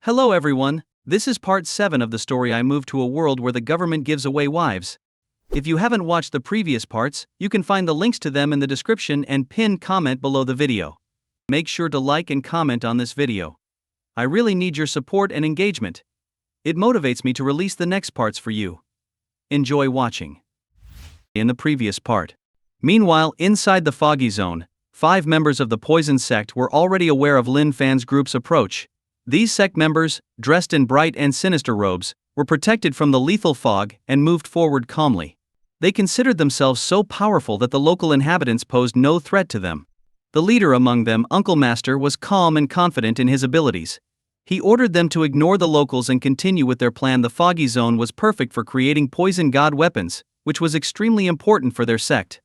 Hello everyone, this is part 7 of the story I Moved to a World Where the Government Gives Away Wives. If you haven't watched the previous parts, you can find the links to them in the description and pinned comment below the video. Make sure to like and comment on this video. I really need your support and engagement. It motivates me to release the next parts for you. Enjoy watching. In the previous part. Meanwhile, inside the foggy zone, 5 members of the Poison Sect were already aware of Lin Fan's group's approach. These sect members, dressed in bright and sinister robes, were protected from the lethal fog and moved forward calmly. They considered themselves so powerful that the local inhabitants posed no threat to them. The leader among them, Uncle Master, was calm and confident in his abilities. He ordered them to ignore the locals and continue with their plan. The foggy zone was perfect for creating poison god weapons, which was extremely important for their sect.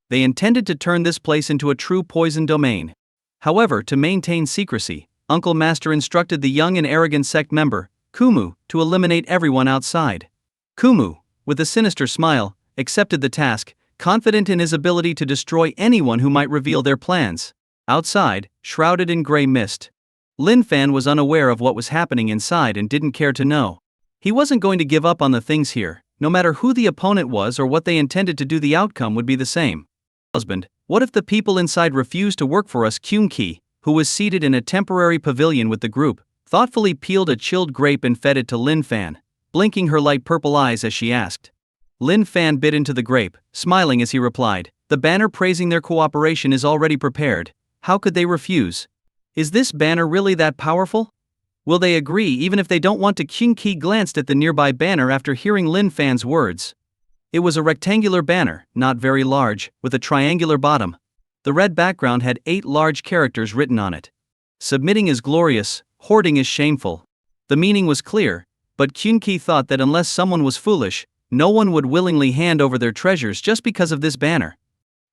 They intended to turn this place into a true poison domain. However, to maintain secrecy, Uncle Master instructed the young and arrogant sect member, Kumu, to eliminate everyone outside. Kumu, with a sinister smile, accepted the task, confident in his ability to destroy anyone who might reveal their plans. Outside, shrouded in gray mist, Lin Fan was unaware of what was happening inside and didn't care to know. He wasn't going to give up on the things here, no matter who the opponent was or what they intended to do. The outcome would be the same. Husband, what if the people inside refused to work for us? Kyun-ki, who was seated in a temporary pavilion with the group, thoughtfully peeled a chilled grape and fed it to Lin Fan, blinking her light purple eyes as she asked. Lin Fan bit into the grape, smiling as he replied, "The banner praising their cooperation is already prepared. How could they refuse? Is this banner really that powerful? Will they agree even if they don't want to?" Kyun-ki glanced at the nearby banner after hearing Lin Fan's words. It was a rectangular banner, not very large, with a triangular bottom. The red background had 8 large characters written on it. Submitting is glorious, hoarding is shameful. The meaning was clear, but Kyun-ki thought that unless someone was foolish, no one would willingly hand over their treasures just because of this banner.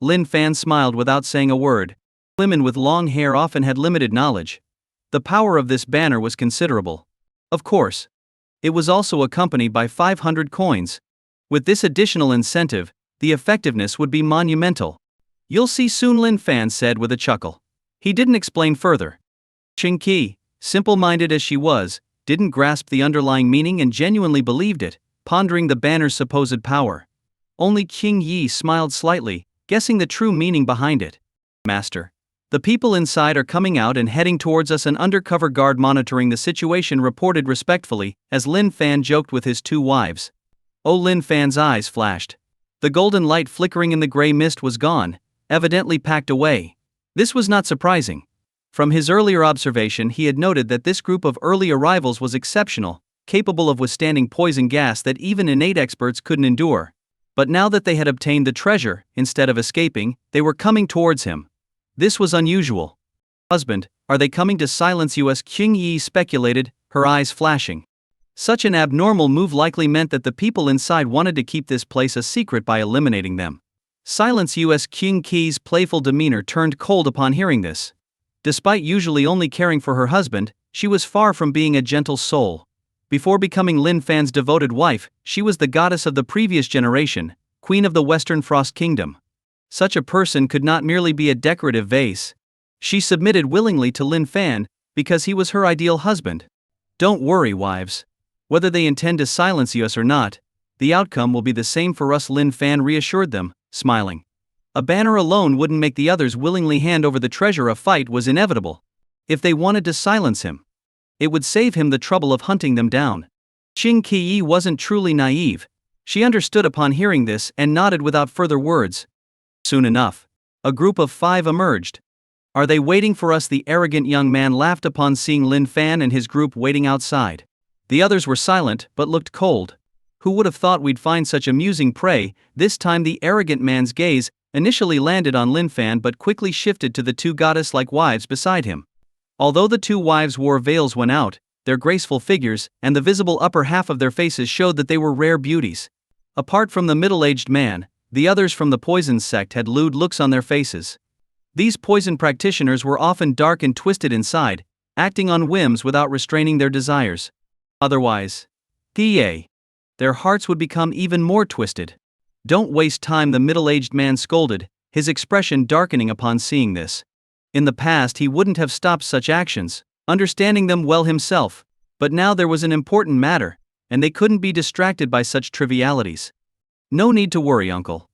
Lin Fan smiled without saying a word. Women with long hair often had limited knowledge. The power of this banner was considerable. Of course. It was also accompanied by 500 coins. With this additional incentive, the effectiveness would be monumental. "You'll see soon," Lin Fan said with a chuckle. He didn't explain further. Kyun-ki, simple-minded as she was, didn't grasp the underlying meaning and genuinely believed it, pondering the banner's supposed power. Only Kyun-yi smiled slightly, guessing the true meaning behind it. "Master, the people inside are coming out and heading towards us." An undercover guard monitoring the situation reported respectfully, as Lin Fan joked with his 2 wives. Oh, Lin Fan's eyes flashed. The golden light flickering in the gray mist was gone, evidently packed away. This was not surprising. From his earlier observation, he had noted that this group of early arrivals was exceptional, capable of withstanding poison gas that even innate experts couldn't endure. But now that they had obtained the treasure, instead of escaping, they were coming towards him. This was unusual. "Husband, are they coming to silence us?" Kyun-yi speculated, her eyes flashing. Such an abnormal move likely meant that the people inside wanted to keep this place a secret by eliminating them. "Silence us." Kyun-ki's playful demeanor turned cold upon hearing this. Despite usually only caring for her husband, she was far from being a gentle soul. Before becoming Lin Fan's devoted wife, she was the goddess of the previous generation, queen of the Western Frost Kingdom. Such a person could not merely be a decorative vase. She submitted willingly to Lin Fan, because he was her ideal husband. "Don't worry, wives. Whether they intend to silence us or not, the outcome will be the same for us," Lin Fan reassured them, smiling. A banner alone wouldn't make the others willingly hand over the treasure. A fight was inevitable. If they wanted to silence him, it would save him the trouble of hunting them down. Kyun-ki wasn't truly naive. She understood upon hearing this and nodded without further words. Soon enough, a group of 5 emerged. "Are they waiting for us?" The arrogant young man laughed upon seeing Lin Fan and his group waiting outside. The others were silent but looked cold. Who would have thought we'd find such amusing prey? This time the arrogant man's gaze initially landed on Lin Fan but quickly shifted to the 2 goddess-like wives beside him. Although the 2 wives wore veils when out, their graceful figures and the visible upper half of their faces showed that they were rare beauties. Apart from the middle-aged man, the others from the Poison Sect had lewd looks on their faces. These poison practitioners were often dark and twisted inside, acting on whims without restraining their desires. Otherwise, their hearts would become even more twisted. "Don't waste time," the middle-aged man scolded, his expression darkening upon seeing this. In the past he wouldn't have stopped such actions, understanding them well himself. But now there was an important matter, and they couldn't be distracted by such trivialities. No need to worry, uncle.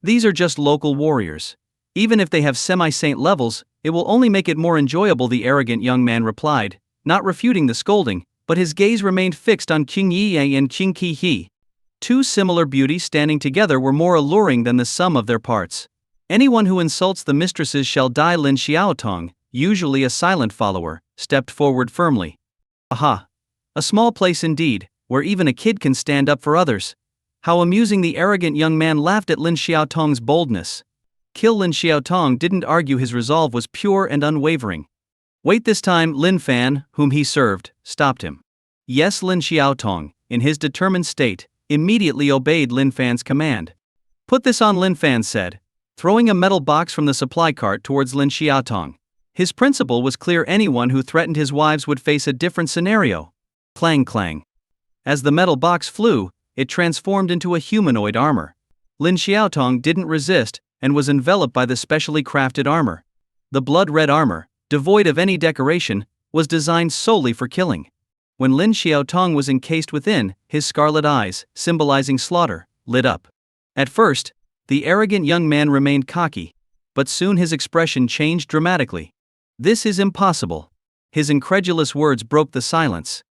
These are just local warriors. Even if they have semi-saint levels, it will only make it more enjoyable, the arrogant young man replied, not refuting the scolding, but his gaze remained fixed on Qing Yi and Qing Qi He. Two similar beauties standing together were more alluring than the sum of their parts. Anyone who insults the mistresses shall die. Lin Xiaotong, usually a silent follower, stepped forward firmly. Aha! A small place indeed, where even a kid can stand up for others. How amusing! The arrogant young man laughed at Lin Xiaotong's boldness. Kill Lin Xiaotong didn't argue, his resolve was pure and unwavering. Wait, this time Lin Fan, whom he served, stopped him. Yes, Lin Xiaotong, in his determined state, immediately obeyed Lin Fan's command. Put this on, Lin Fan said, throwing a metal box from the supply cart towards Lin Xiaotong. His principle was clear: anyone who threatened his wives would face a different scenario. Clang clang. As the metal box flew, it transformed into a humanoid armor. Lin Xiaotong didn't resist, and was enveloped by the specially crafted armor. The blood-red armor, devoid of any decoration, was designed solely for killing. When Lin Xiaotong was encased within, his scarlet eyes, symbolizing slaughter, lit up. At first, the arrogant young man remained cocky, but soon his expression changed dramatically. This is impossible. His incredulous words broke the silence.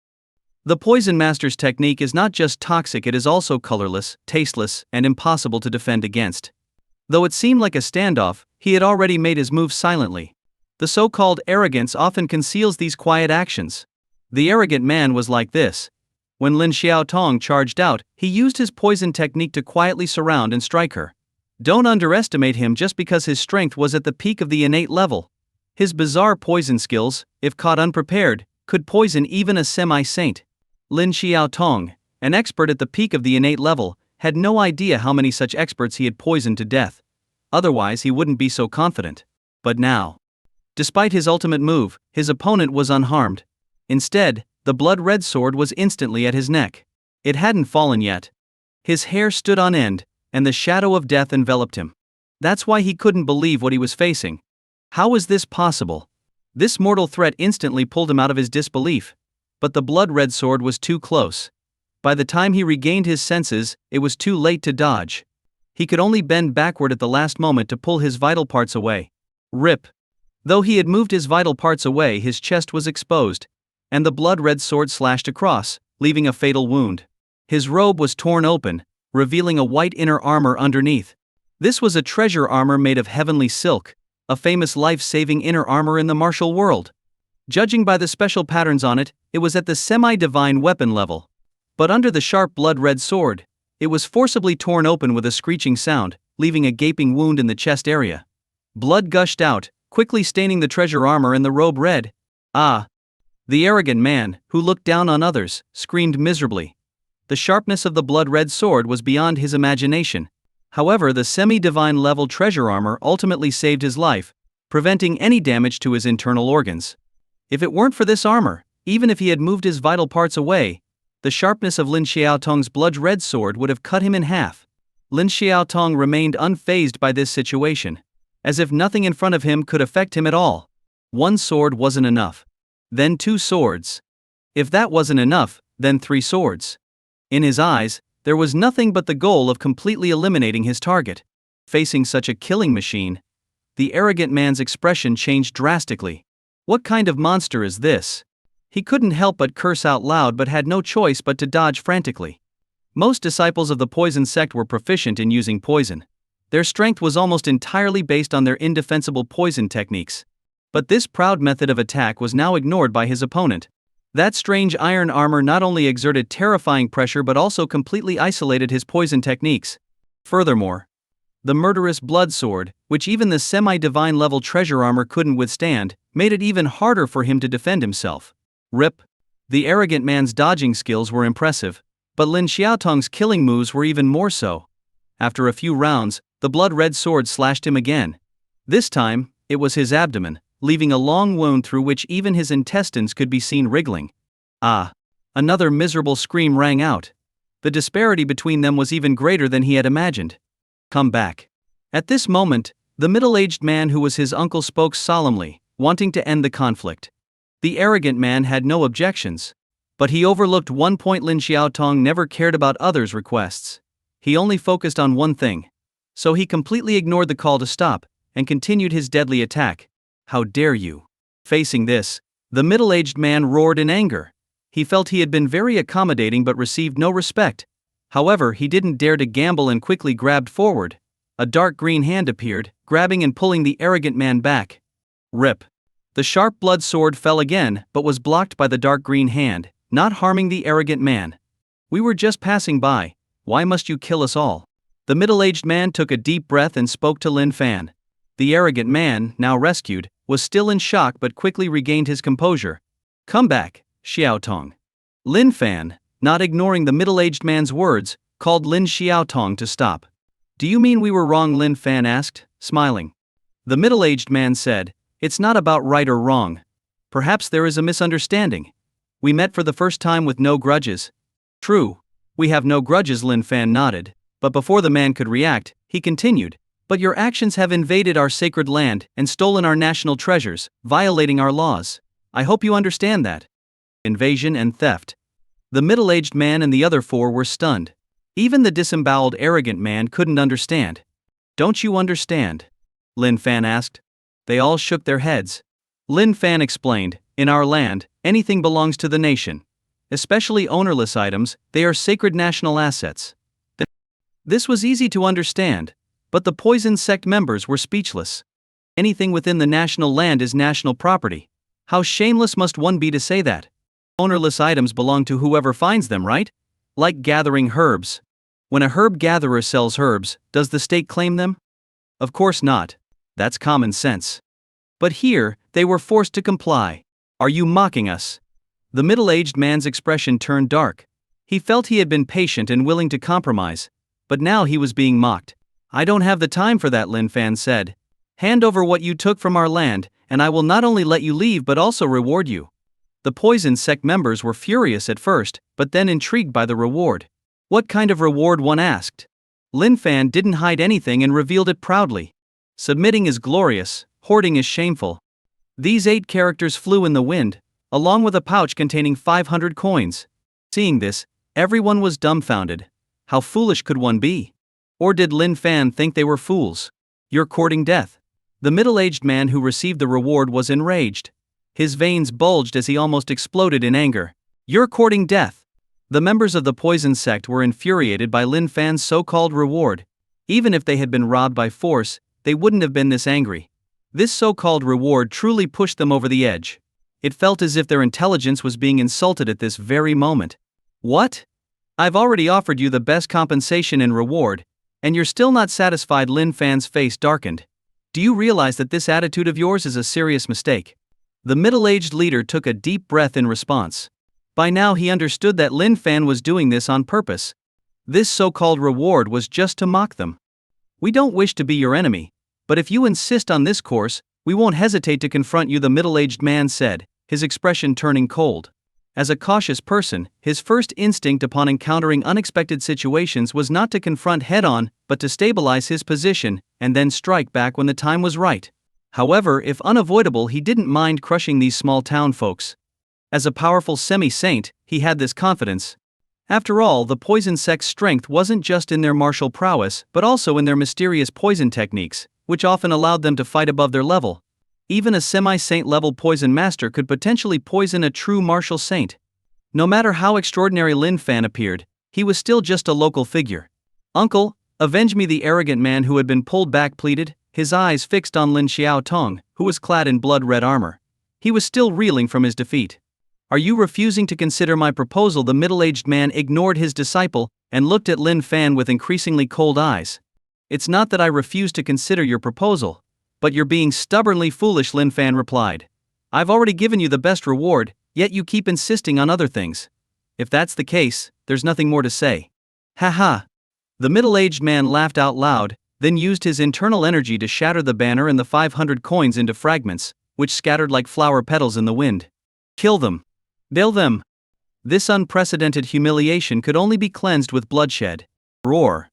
The Poison Master's technique is not just toxic, it is also colorless, tasteless, and impossible to defend against. Though it seemed like a standoff, he had already made his move silently. The so-called arrogance often conceals these quiet actions. The arrogant man was like this. When Lin Xiaotong charged out, he used his poison technique to quietly surround and strike her. Don't underestimate him just because his strength was at the peak of the innate level. His bizarre poison skills, if caught unprepared, could poison even a semi-saint. Lin Xiaotong, an expert at the peak of the innate level, had no idea how many such experts he had poisoned to death. Otherwise he wouldn't be so confident. But now, despite his ultimate move, his opponent was unharmed. Instead, the blood-red sword was instantly at his neck. It hadn't fallen yet. His hair stood on end, and the shadow of death enveloped him. That's why he couldn't believe what he was facing. How was this possible? This mortal threat instantly pulled him out of his disbelief. But the blood-red sword was too close. By the time he regained his senses, it was too late to dodge. He could only bend backward at the last moment to pull his vital parts away. Rip. Though he had moved his vital parts away, his chest was exposed, and the blood-red sword slashed across, leaving a fatal wound. His robe was torn open, revealing a white inner armor underneath. This was a treasure armor made of heavenly silk, a famous life-saving inner armor in the martial world. Judging by the special patterns on it, it was at the semi-divine weapon level. But under the sharp blood-red sword, it was forcibly torn open with a screeching sound, leaving a gaping wound in the chest area. Blood gushed out, quickly staining the treasure armor and the robe red. Ah! The arrogant man, who looked down on others, screamed miserably. The sharpness of the blood-red sword was beyond his imagination. However, the semi-divine level treasure armor ultimately saved his life, preventing any damage to his internal organs. If it weren't for this armor, even if he had moved his vital parts away, the sharpness of Lin Xiaotong's blood-red sword would have cut him in half. Lin Xiaotong remained unfazed by this situation, as if nothing in front of him could affect him at all. One sword wasn't enough. Then 2 swords. If that wasn't enough, then 3 swords. In his eyes, there was nothing but the goal of completely eliminating his target. Facing such a killing machine, the arrogant man's expression changed drastically. What kind of monster is this? He couldn't help but curse out loud, but had no choice but to dodge frantically. Most disciples of the poison sect were proficient in using poison. Their strength was almost entirely based on their indefensible poison techniques. But this proud method of attack was now ignored by his opponent. That strange iron armor not only exerted terrifying pressure but also completely isolated his poison techniques. Furthermore, the murderous blood sword, which even the semi-divine level treasure armor couldn't withstand, made it even harder for him to defend himself. Rip. The arrogant man's dodging skills were impressive, but Lin Xiaotong's killing moves were even more so. After a few rounds, the blood-red sword slashed him again. This time, it was his abdomen, leaving a long wound through which even his intestines could be seen wriggling. Ah! Another miserable scream rang out. The disparity between them was even greater than he had imagined. Come back. At this moment, the middle-aged man who was his uncle spoke solemnly, wanting to end the conflict. The arrogant man had no objections. But he overlooked one point: Lin Xiaotong never cared about others' requests. He only focused on one thing. So he completely ignored the call to stop, and continued his deadly attack. How dare you? Facing this, the middle-aged man roared in anger. He felt he had been very accommodating but received no respect. However, he didn't dare to gamble and quickly grabbed forward. A dark green hand appeared, grabbing and pulling the arrogant man back. Rip. The sharp blood sword fell again, but was blocked by the dark green hand, not harming the arrogant man. We were just passing by. Why must you kill us all? The middle-aged man took a deep breath and spoke to Lin Fan. The arrogant man, now rescued, was still in shock but quickly regained his composure. Come back, Xiaotong. Lin Fan, not ignoring the middle-aged man's words, called Lin Xiaotong to stop. Do you mean we were wrong? Lin Fan asked, smiling. The middle-aged man said, it's not about right or wrong. Perhaps there is a misunderstanding. We met for the first time with no grudges. True. We have no grudges, Lin Fan nodded, but before the man could react, he continued. But your actions have invaded our sacred land and stolen our national treasures, violating our laws. I hope you understand that. Invasion and theft. The middle-aged man and the other four were stunned. Even the disemboweled arrogant man couldn't understand. Don't you understand? Lin Fan asked. They all shook their heads. Lin Fan explained, in our land, anything belongs to the nation. Especially ownerless items, they are sacred national assets. This was easy to understand, but the poison sect members were speechless. Anything within the national land is national property. How shameless must one be to say that? Ownerless items belong to whoever finds them, right? Like gathering herbs. When a herb gatherer sells herbs, does the state claim them? Of course not. That's common sense. But here, they were forced to comply. Are you mocking us? The middle-aged man's expression turned dark. He felt he had been patient and willing to compromise, but now he was being mocked. I don't have the time for that, Lin Fan said. Hand over what you took from our land, and I will not only let you leave but also reward you. The poison sect members were furious at first, but then intrigued by the reward. What kind of reward? One asked. Lin Fan didn't hide anything and revealed it proudly. Submitting is glorious, hoarding is shameful. These 8 characters flew in the wind, along with a pouch containing 500 coins. Seeing this, everyone was dumbfounded. How foolish could one be? Or did Lin Fan think they were fools? You're courting death. The middle-aged man who received the reward was enraged. His veins bulged as he almost exploded in anger. You're courting death. The members of the poison sect were infuriated by Lin Fan's so-called reward. Even if they had been robbed by force, they wouldn't have been this angry. This so-called reward truly pushed them over the edge. It felt as if their intelligence was being insulted at this very moment. What? I've already offered you the best compensation and reward, and you're still not satisfied? Lin Fan's face darkened. Do you realize that this attitude of yours is a serious mistake? The middle-aged leader took a deep breath in response. By now he understood that Lin Fan was doing this on purpose. This so-called reward was just to mock them. We don't wish to be your enemy, but if you insist on this course, we won't hesitate to confront you, the middle-aged man said, his expression turning cold. As a cautious person, his first instinct upon encountering unexpected situations was not to confront head-on, but to stabilize his position, and then strike back when the time was right. However, if unavoidable, he didn't mind crushing these small-town folks. As a powerful semi-saint, he had this confidence. After all, the poison sect's strength wasn't just in their martial prowess, but also in their mysterious poison techniques, which often allowed them to fight above their level. Even a semi-saint level poison master could potentially poison a true martial saint. No matter how extraordinary Lin Fan appeared, he was still just a local figure. Uncle, avenge me, the arrogant man who had been pulled back pleaded, his eyes fixed on Lin Xiaotong, who was clad in blood-red armor. He was still reeling from his defeat. Are you refusing to consider my proposal? The middle-aged man ignored his disciple and looked at Lin Fan with increasingly cold eyes. It's not that I refuse to consider your proposal, but you're being stubbornly foolish, Lin Fan replied. I've already given you the best reward, yet you keep insisting on other things. If that's the case, there's nothing more to say. Ha ha. The middle-aged man laughed out loud, then used his internal energy to shatter the banner and the 500 coins into fragments, which scattered like flower petals in the wind. Kill them. Bail them. This unprecedented humiliation could only be cleansed with bloodshed. Roar.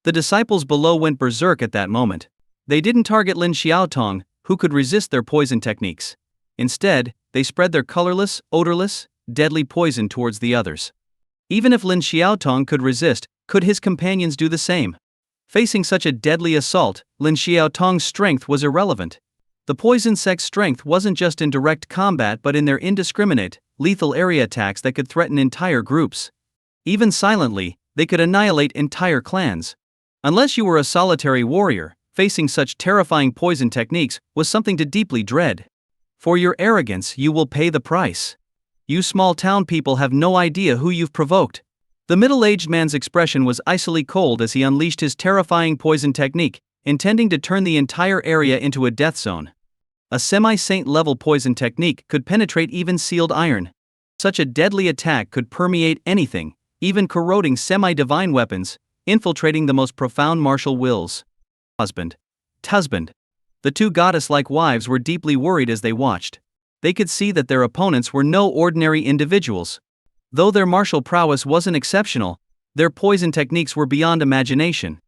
The disciples below went berserk at that moment. They didn't target Lin Xiaotong, who could resist their poison techniques. Instead, they spread their colorless, odorless, deadly poison towards the others. Even if Lin Xiaotong could resist, could his companions do the same? Facing such a deadly assault, Lin Xiaotong's strength was irrelevant. The poison sect's strength wasn't just in direct combat but in their indiscriminate, lethal area attacks that could threaten entire groups. Even silently, they could annihilate entire clans. Unless you were a solitary warrior, facing such terrifying poison techniques was something to deeply dread. For your arrogance, you will pay the price. You small town people have no idea who you've provoked. The middle-aged man's expression was icily cold as he unleashed his terrifying poison technique, intending to turn the entire area into a death zone. A semi-saint level poison technique could penetrate even sealed iron. Such a deadly attack could permeate anything, even corroding semi-divine weapons, infiltrating the most profound martial wills. Husband. The two goddess-like wives were deeply worried as they watched. They could see that their opponents were no ordinary individuals. Though their martial prowess wasn't exceptional, their poison techniques were beyond imagination.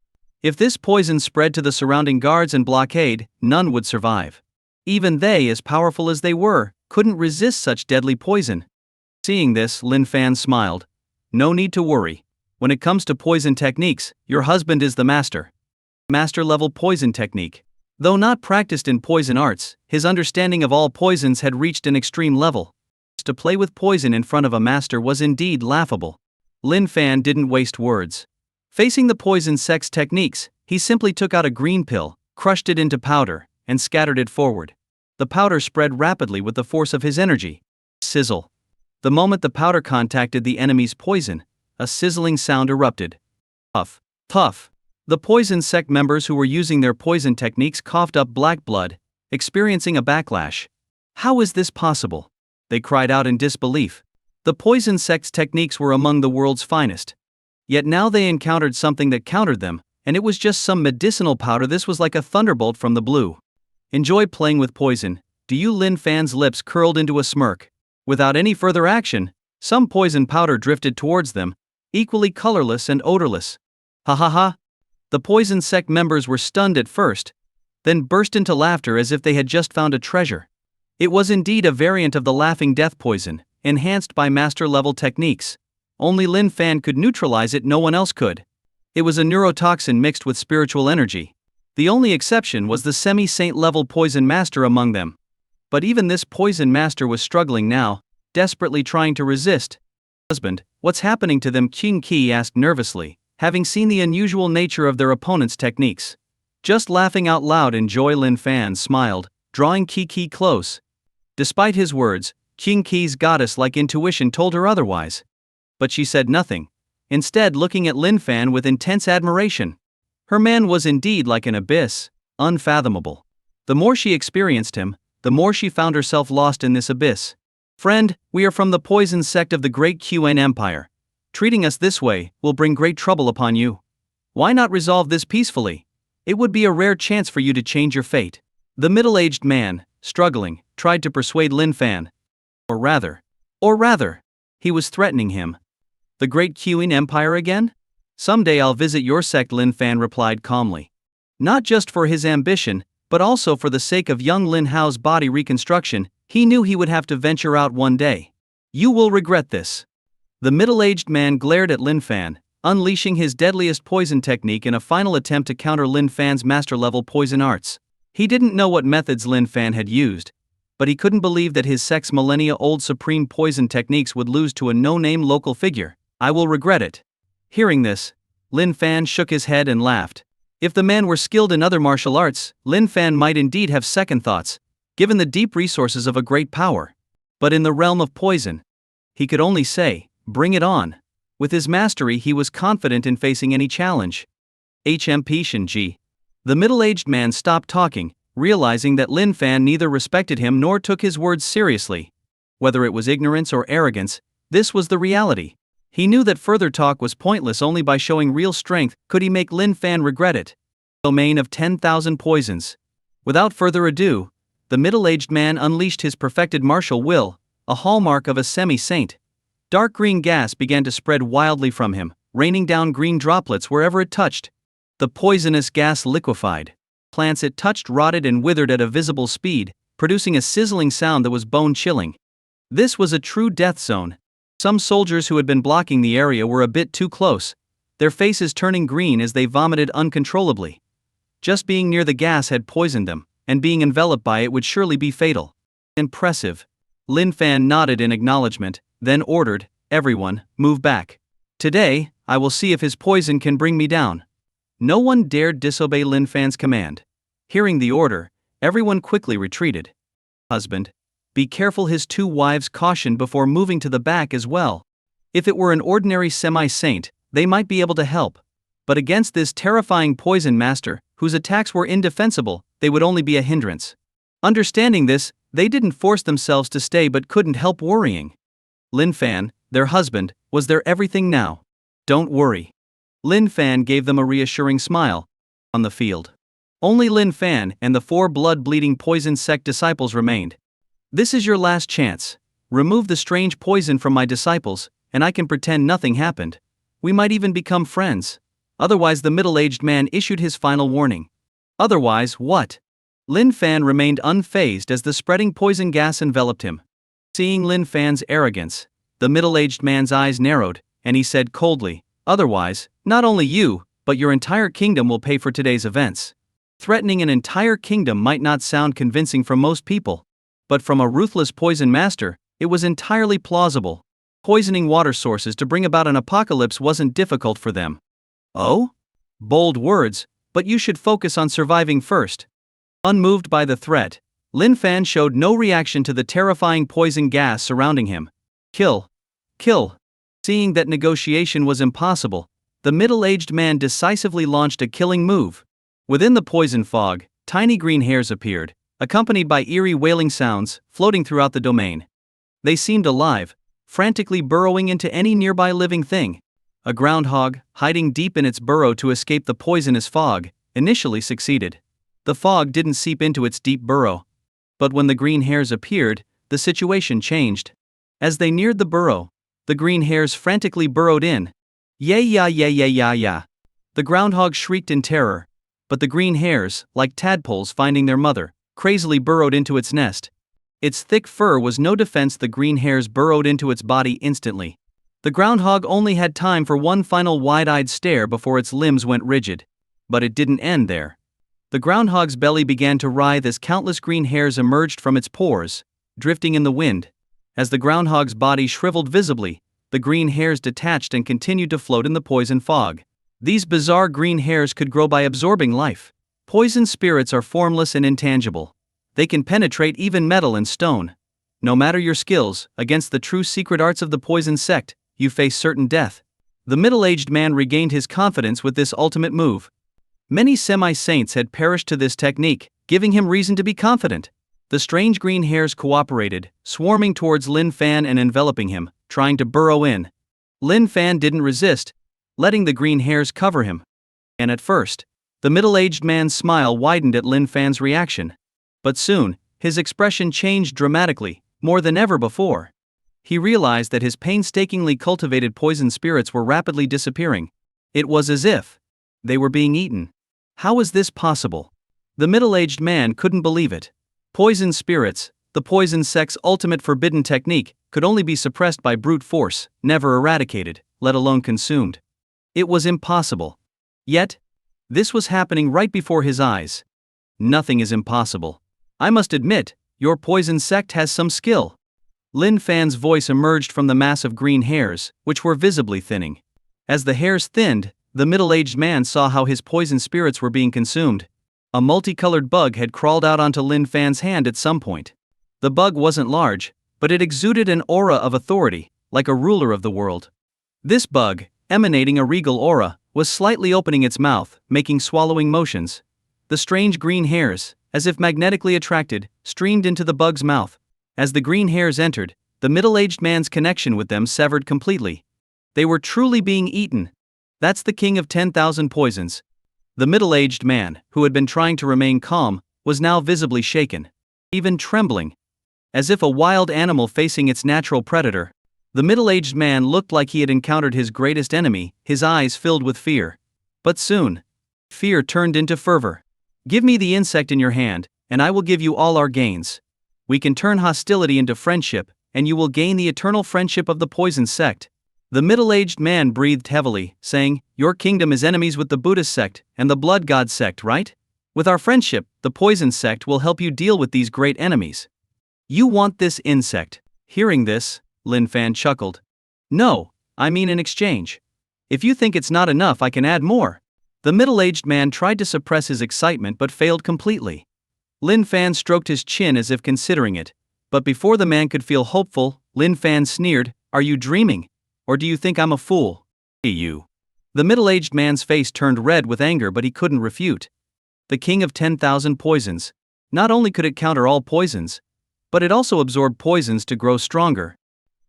If this poison spread to the surrounding guards and blockade, none would survive. Even they, as powerful as they were, couldn't resist such deadly poison. Seeing this, Lin Fan smiled. No need to worry. When it comes to poison techniques, your husband is the master. Master-level poison technique. Though not practiced in poison arts, his understanding of all poisons had reached an extreme level. To play with poison in front of a master was indeed laughable. Lin Fan didn't waste words. Facing the poison sect's techniques, he simply took out a green pill, crushed it into powder, and scattered it forward. The powder spread rapidly with the force of his energy. Sizzle. The moment the powder contacted the enemy's poison, a sizzling sound erupted. Puff. Puff. The poison sect members who were using their poison techniques coughed up black blood, experiencing a backlash. How is this possible? They cried out in disbelief. The poison sect's techniques were among the world's finest. Yet now they encountered something that countered them, and it was just some medicinal powder. This was like a thunderbolt from the blue. Enjoy playing with poison, do you? Lin Fan's lips curled into a smirk. Without any further action, some poison powder drifted towards them, equally colorless and odorless. Ha ha ha! The poison sect members were stunned at first, then burst into laughter as if they had just found a treasure. It was indeed a variant of the laughing death poison, enhanced by master-level techniques. Only Lin Fan could neutralize it, no one else could. It was a neurotoxin mixed with spiritual energy. The only exception was the semi-saint level poison master among them. But even this poison master was struggling now, desperately trying to resist. Husband, what's happening to them? Qing Qi asked nervously, having seen the unusual nature of their opponent's techniques. Just laughing out loud in joy. Lin Fan smiled, drawing Qi Qi close. Despite his words, Qing Qi's goddess-like intuition told her otherwise. But she said nothing, instead looking at Lin Fan with intense admiration. Her man was indeed like an abyss, unfathomable. The more she experienced him, the more she found herself lost in this abyss. Friend, we are from the poison sect of the great Qn Empire. Treating us this way will bring great trouble upon you. Why not resolve this peacefully? It would be a rare chance for you to change your fate. The middle-aged man, struggling, tried to persuade Lin Fan. Or rather, he was threatening him. The great Qn Empire again? Someday I'll visit your sect, Lin Fan replied calmly. Not just for his ambition, but also for the sake of young Lin Hao's body reconstruction, he knew he would have to venture out one day. You will regret this. The middle-aged man glared at Lin Fan, unleashing his deadliest poison technique in a final attempt to counter Lin Fan's master-level poison arts. He didn't know what methods Lin Fan had used, but he couldn't believe that his sect's millennia-old supreme poison techniques would lose to a no-name local figure. I will regret it. Hearing this, Lin Fan shook his head and laughed. If the man were skilled in other martial arts, Lin Fan might indeed have second thoughts, given the deep resources of a great power. But in the realm of poison, he could only say, bring it on. With his mastery, he was confident in facing any challenge. HMP Shinji. The middle-aged man stopped talking, realizing that Lin Fan neither respected him nor took his words seriously. Whether it was ignorance or arrogance, this was the reality. He knew that further talk was pointless. Only by showing real strength could he make Lin Fan regret it. Domain of 10,000 poisons. Without further ado, the middle-aged man unleashed his perfected martial will, a hallmark of a semi-saint. Dark green gas began to spread wildly from him, raining down green droplets wherever it touched. The poisonous gas liquefied. Plants it touched rotted and withered at a visible speed, producing a sizzling sound that was bone-chilling. This was a true death zone. Some soldiers who had been blocking the area were a bit too close, their faces turning green as they vomited uncontrollably. Just being near the gas had poisoned them, and being enveloped by it would surely be fatal. Impressive. Lin Fan nodded in acknowledgement, then ordered, "Everyone, move back. Today, I will see if his poison can bring me down." No one dared disobey Lin Fan's command. Hearing the order, everyone quickly retreated. "Husband, be careful," his two wives cautioned before moving to the back as well. If it were an ordinary semi-saint, they might be able to help. But against this terrifying poison master, whose attacks were indefensible, they would only be a hindrance. Understanding this, they didn't force themselves to stay but couldn't help worrying. Lin Fan, their husband, was their everything now. "Don't worry." Lin Fan gave them a reassuring smile. On the field, only Lin Fan and the 4 blood-bleeding poison sect disciples remained. "This is your last chance. Remove the strange poison from my disciples, and I can pretend nothing happened. We might even become friends. Otherwise," the middle-aged man issued his final warning. "Otherwise, what?" Lin Fan remained unfazed as the spreading poison gas enveloped him. Seeing Lin Fan's arrogance, the middle-aged man's eyes narrowed, and he said coldly, "Otherwise, not only you, but your entire kingdom will pay for today's events." Threatening an entire kingdom might not sound convincing from most people, but from a ruthless poison master, it was entirely plausible. Poisoning water sources to bring about an apocalypse wasn't difficult for them. "Oh? Bold words, but you should focus on surviving first." Unmoved by the threat, Lin Fan showed no reaction to the terrifying poison gas surrounding him. "Kill. Kill." Seeing that negotiation was impossible, the middle-aged man decisively launched a killing move. Within the poison fog, tiny green hairs appeared, accompanied by eerie wailing sounds, floating throughout the domain. They seemed alive, frantically burrowing into any nearby living thing. A groundhog, hiding deep in its burrow to escape the poisonous fog, initially succeeded. The fog didn't seep into its deep burrow. But when the green hairs appeared, the situation changed. As they neared the burrow, the green hairs frantically burrowed in. "Yeah yeah yeah yeah yeah yeah." The groundhog shrieked in terror, but the green hairs, like tadpoles finding their mother, crazily burrowed into its nest. Its thick fur was no defense. The green hairs burrowed into its body instantly. The groundhog only had time for one final wide-eyed stare before its limbs went rigid. But it didn't end there. The groundhog's belly began to writhe as countless green hairs emerged from its pores, drifting in the wind. As the groundhog's body shriveled visibly, the green hairs detached and continued to float in the poison fog. These bizarre green hairs could grow by absorbing life. Poison spirits are formless and intangible. They can penetrate even metal and stone. No matter your skills, against the true secret arts of the poison sect, you face certain death. The middle-aged man regained his confidence with this ultimate move. Many semi-saints had perished to this technique, giving him reason to be confident. The strange green hairs cooperated, swarming towards Lin Fan and enveloping him, trying to burrow in. Lin Fan didn't resist, letting the green hairs cover him. And at first, the middle-aged man's smile widened at Lin Fan's reaction. But soon, his expression changed dramatically, more than ever before. He realized that his painstakingly cultivated poison spirits were rapidly disappearing. It was as if they were being eaten. How was this possible? The middle-aged man couldn't believe it. Poison spirits, the poison sect's ultimate forbidden technique, could only be suppressed by brute force, never eradicated, let alone consumed. It was impossible. Yet, this was happening right before his eyes. Nothing is impossible. I must admit, your poison sect has some skill. Lin Fan's voice emerged from the mass of green hairs, which were visibly thinning. As the hairs thinned, the middle-aged man saw how his poison spirits were being consumed. A multicolored bug had crawled out onto Lin Fan's hand at some point. The bug wasn't large, but it exuded an aura of authority, like a ruler of the world. This bug, emanating a regal aura, was slightly opening its mouth, making swallowing motions. The strange green hairs, as if magnetically attracted, streamed into the bug's mouth. As the green hairs entered, the middle-aged man's connection with them severed completely. They were truly being eaten. That's the king of 10,000 poisons. The middle-aged man, who had been trying to remain calm, was now visibly shaken, even trembling. As if a wild animal facing its natural predator, the middle-aged man looked like he had encountered his greatest enemy, his eyes filled with fear. But soon, fear turned into fervor. "Give me the insect in your hand, and I will give you all our gains. We can turn hostility into friendship, and you will gain the eternal friendship of the poison sect." The middle-aged man breathed heavily, saying, "Your kingdom is enemies with the Buddhist sect and the blood god sect, right? With our friendship, the poison sect will help you deal with these great enemies. You want this insect." Hearing this, Lin Fan chuckled. "No, I mean in exchange. If you think it's not enough, I can add more." The middle-aged man tried to suppress his excitement but failed completely. Lin Fan stroked his chin as if considering it, but before the man could feel hopeful, Lin Fan sneered, "Are you dreaming? Or do you think I'm a fool?" "Hey you." The middle-aged man's face turned red with anger, but he couldn't refute. The king of 10,000 poisons. Not only could it counter all poisons, but it also absorbed poisons to grow stronger.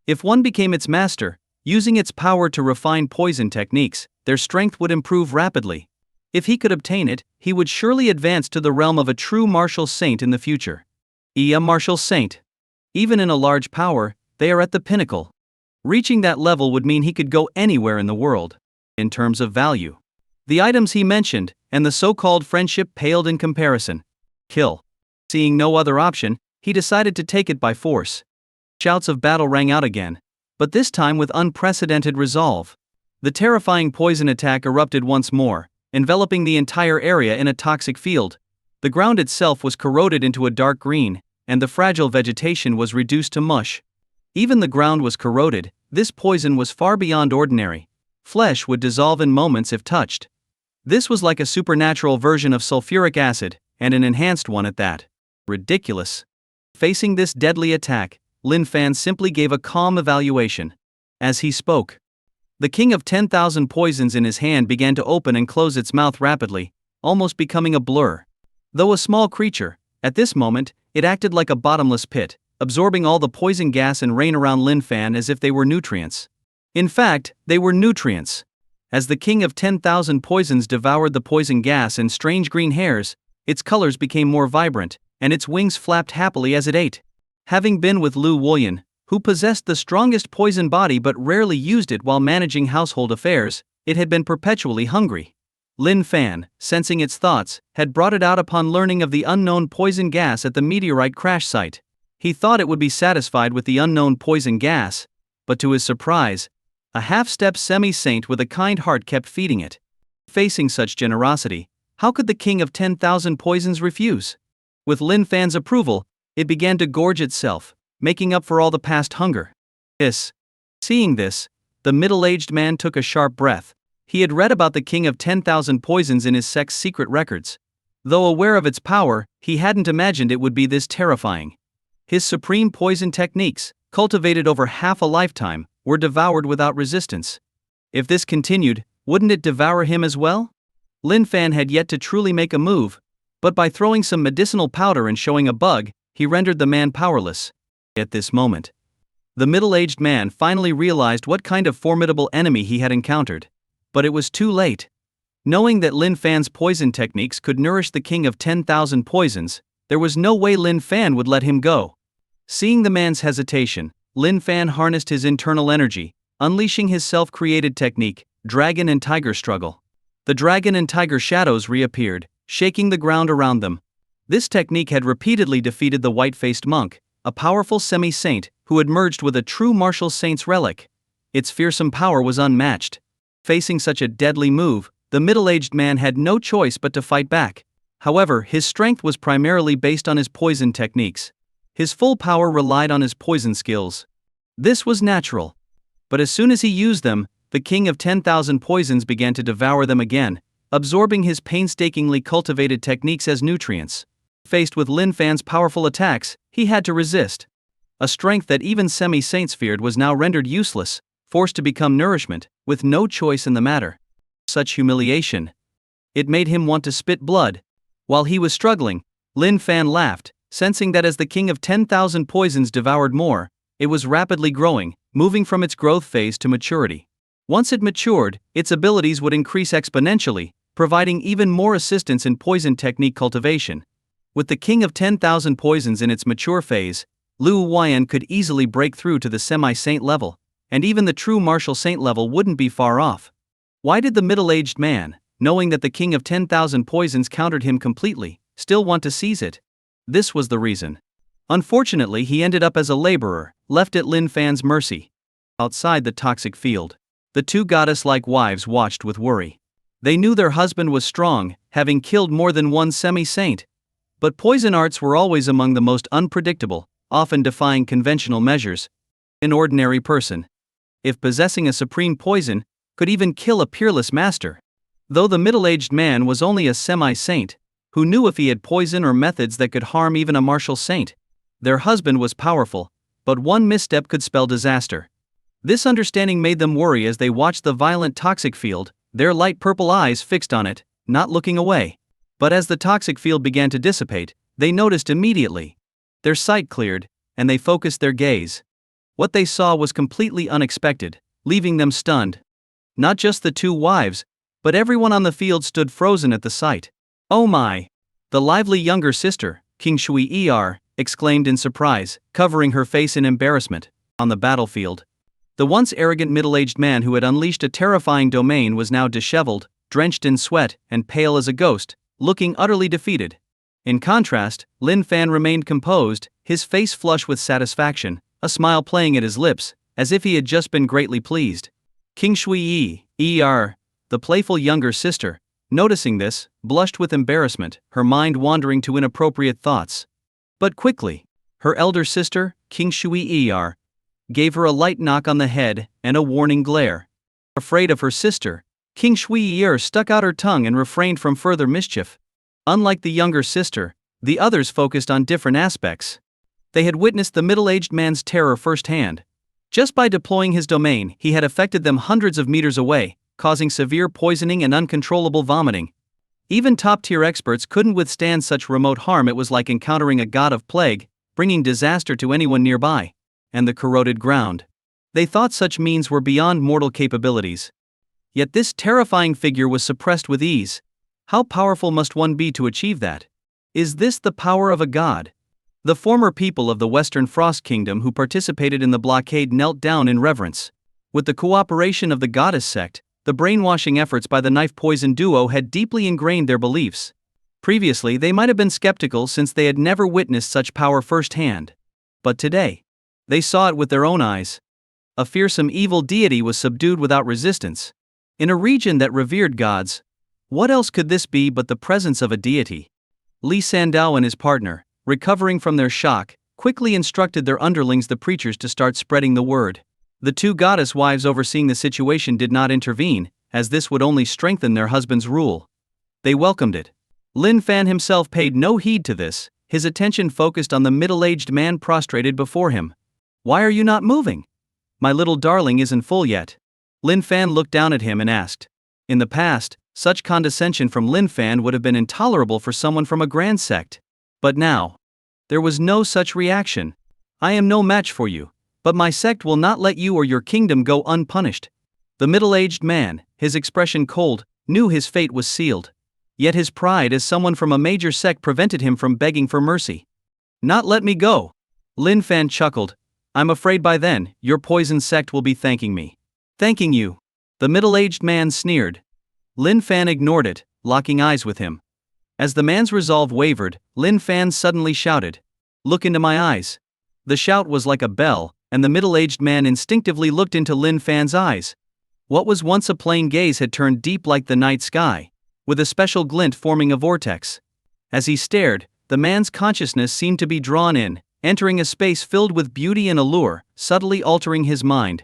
If one became its master, using its power to refine poison techniques, their strength would improve rapidly. If he could obtain it, he would surely advance to the realm of a true martial saint in the future. A martial saint. Even in a large power, they are at the pinnacle. Reaching that level would mean he could go anywhere in the world. In terms of value, the items he mentioned, and the so-called friendship paled in comparison. Kill. Seeing no other option, he decided to take it by force. Shouts of battle rang out again, but this time with unprecedented resolve. The terrifying poison attack erupted once more, enveloping the entire area in a toxic field. The ground itself was corroded into a dark green, and the fragile vegetation was reduced to mush. Even the ground was corroded. This poison was far beyond ordinary. Flesh would dissolve in moments if touched. This was like a supernatural version of sulfuric acid, and an enhanced one at that. Ridiculous. Facing this deadly attack, Lin Fan simply gave a calm evaluation. As he spoke, the king of 10,000 poisons in his hand began to open and close its mouth rapidly, almost becoming a blur. Though a small creature, at this moment, it acted like a bottomless pit, absorbing all the poison gas and rain around Lin Fan as if they were nutrients. In fact, they were nutrients. As the king of 10,000 poisons devoured the poison gas and strange green hairs, its colors became more vibrant, and its wings flapped happily as it ate. Having been with Lu Woyan, who possessed the strongest poison body but rarely used it while managing household affairs, it had been perpetually hungry. Lin Fan, sensing its thoughts, had brought it out upon learning of the unknown poison gas at the meteorite crash site. He thought it would be satisfied with the unknown poison gas, but to his surprise, a half-step semi-saint with a kind heart kept feeding it. Facing such generosity, how could the king of 10,000 poisons refuse? With Lin Fan's approval, it began to gorge itself, making up for all the past hunger. Seeing this, the middle-aged man took a sharp breath. He had read about the king of 10,000 poisons in his sect's secret records. Though aware of its power, he hadn't imagined it would be this terrifying. His supreme poison techniques, cultivated over half a lifetime, were devoured without resistance. If this continued, wouldn't it devour him as well? Lin Fan had yet to truly make a move, but by throwing some medicinal powder and showing a bug, he rendered the man powerless. At this moment, the middle-aged man finally realized what kind of formidable enemy he had encountered. But it was too late. Knowing that Lin Fan's poison techniques could nourish the king of 10,000 poisons, there was no way Lin Fan would let him go. Seeing the man's hesitation, Lin Fan harnessed his internal energy, unleashing his self-created technique, Dragon and Tiger Struggle. The dragon and tiger shadows reappeared, shaking the ground around them. This technique had repeatedly defeated the white-faced monk, a powerful semi-saint who had merged with a true martial saint's relic. Its fearsome power was unmatched. Facing such a deadly move, the middle-aged man had no choice but to fight back. However, his strength was primarily based on his poison techniques. His full power relied on his poison skills. This was natural. But as soon as he used them, the king of 10,000 poisons began to devour them again, absorbing his painstakingly cultivated techniques as nutrients. Faced with Lin Fan's powerful attacks, he had to resist. A strength that even semi-saints feared was now rendered useless, forced to become nourishment, with no choice in the matter. Such humiliation. It made him want to spit blood. While he was struggling, Lin Fan laughed, sensing that as the king of 10,000 poisons devoured more, it was rapidly growing, moving from its growth phase to maturity. Once it matured, its abilities would increase exponentially, providing even more assistance in poison technique cultivation. With the king of 10,000 poisons in its mature phase, Lu Huayan could easily break through to the semi-saint level, and even the true martial saint level wouldn't be far off. Why did the middle-aged man, knowing that the king of 10,000 poisons countered him completely, still want to seize it? This was the reason. Unfortunately, he ended up as a laborer, left at Lin Fan's mercy. Outside the toxic field, the two goddess-like wives watched with worry. They knew their husband was strong, having killed more than one semi-saint. But poison arts were always among the most unpredictable, often defying conventional measures. An ordinary person, if possessing a supreme poison, could even kill a peerless master. Though the middle-aged man was only a semi-saint, who knew if he had poison or methods that could harm even a martial saint. Their husband was powerful, but one misstep could spell disaster. This understanding made them worry as they watched the violent toxic field, their light purple eyes fixed on it, not looking away. But as the toxic field began to dissipate, they noticed immediately. Their sight cleared, and they focused their gaze. What they saw was completely unexpected, leaving them stunned. Not just the two wives, but everyone on the field stood frozen at the sight. "Oh my!" The lively younger sister, King Shui exclaimed in surprise, covering her face in embarrassment. On the battlefield, the once arrogant middle-aged man who had unleashed a terrifying domain was now disheveled, drenched in sweat, and pale as a ghost, looking utterly defeated. In contrast, Lin Fan remained composed, his face flush with satisfaction, a smile playing at his lips, as if he had just been greatly pleased. King Shui the playful younger sister, noticing this, blushed with embarrassment, her mind wandering to inappropriate thoughts. But quickly, her elder sister, King Shui gave her a light knock on the head and a warning glare. Afraid of her sister, King Shui stuck out her tongue and refrained from further mischief. Unlike the younger sister, the others focused on different aspects. They had witnessed the middle-aged man's terror firsthand. Just by deploying his domain, he had affected them hundreds of meters away, causing severe poisoning and uncontrollable vomiting. Even top-tier experts couldn't withstand such remote harm. It was like encountering a god of plague, bringing disaster to anyone nearby. And the corroded ground. They thought such means were beyond mortal capabilities. Yet this terrifying figure was suppressed with ease. How powerful must one be to achieve that? Is this the power of a god? The former people of the Western Frost Kingdom who participated in the blockade knelt down in reverence. With the cooperation of the goddess Sect, the brainwashing efforts by the knife-poison duo had deeply ingrained their beliefs. Previously, they might have been skeptical since they had never witnessed such power firsthand. But today, they saw it with their own eyes. A fearsome evil deity was subdued without resistance. In a region that revered gods, what else could this be but the presence of a deity? Li Sandao and his partner, recovering from their shock, quickly instructed their underlings, the preachers, to start spreading the word. The two goddess wives overseeing the situation did not intervene, as this would only strengthen their husband's rule. They welcomed it. Lin Fan himself paid no heed to this, his attention focused on the middle-aged man prostrated before him. "Why are you not moving? My little darling isn't full yet." Lin Fan looked down at him and asked. In the past, such condescension from Lin Fan would have been intolerable for someone from a grand sect. But now, there was no such reaction. "I am no match for you, but my sect will not let you or your kingdom go unpunished." The middle-aged man, his expression cold, knew his fate was sealed. Yet his pride as someone from a major sect prevented him from begging for mercy. "Not let me go." Lin Fan chuckled. "I'm afraid by then, your poison sect will be thanking me." "Thanking you?" The middle-aged man sneered. Lin Fan ignored it, locking eyes with him. As the man's resolve wavered, Lin Fan suddenly shouted, "Look into my eyes." The shout was like a bell, and the middle-aged man instinctively looked into Lin Fan's eyes. What was once a plain gaze had turned deep like the night sky, with a special glint forming a vortex. As he stared, the man's consciousness seemed to be drawn in, entering a space filled with beauty and allure, subtly altering his mind.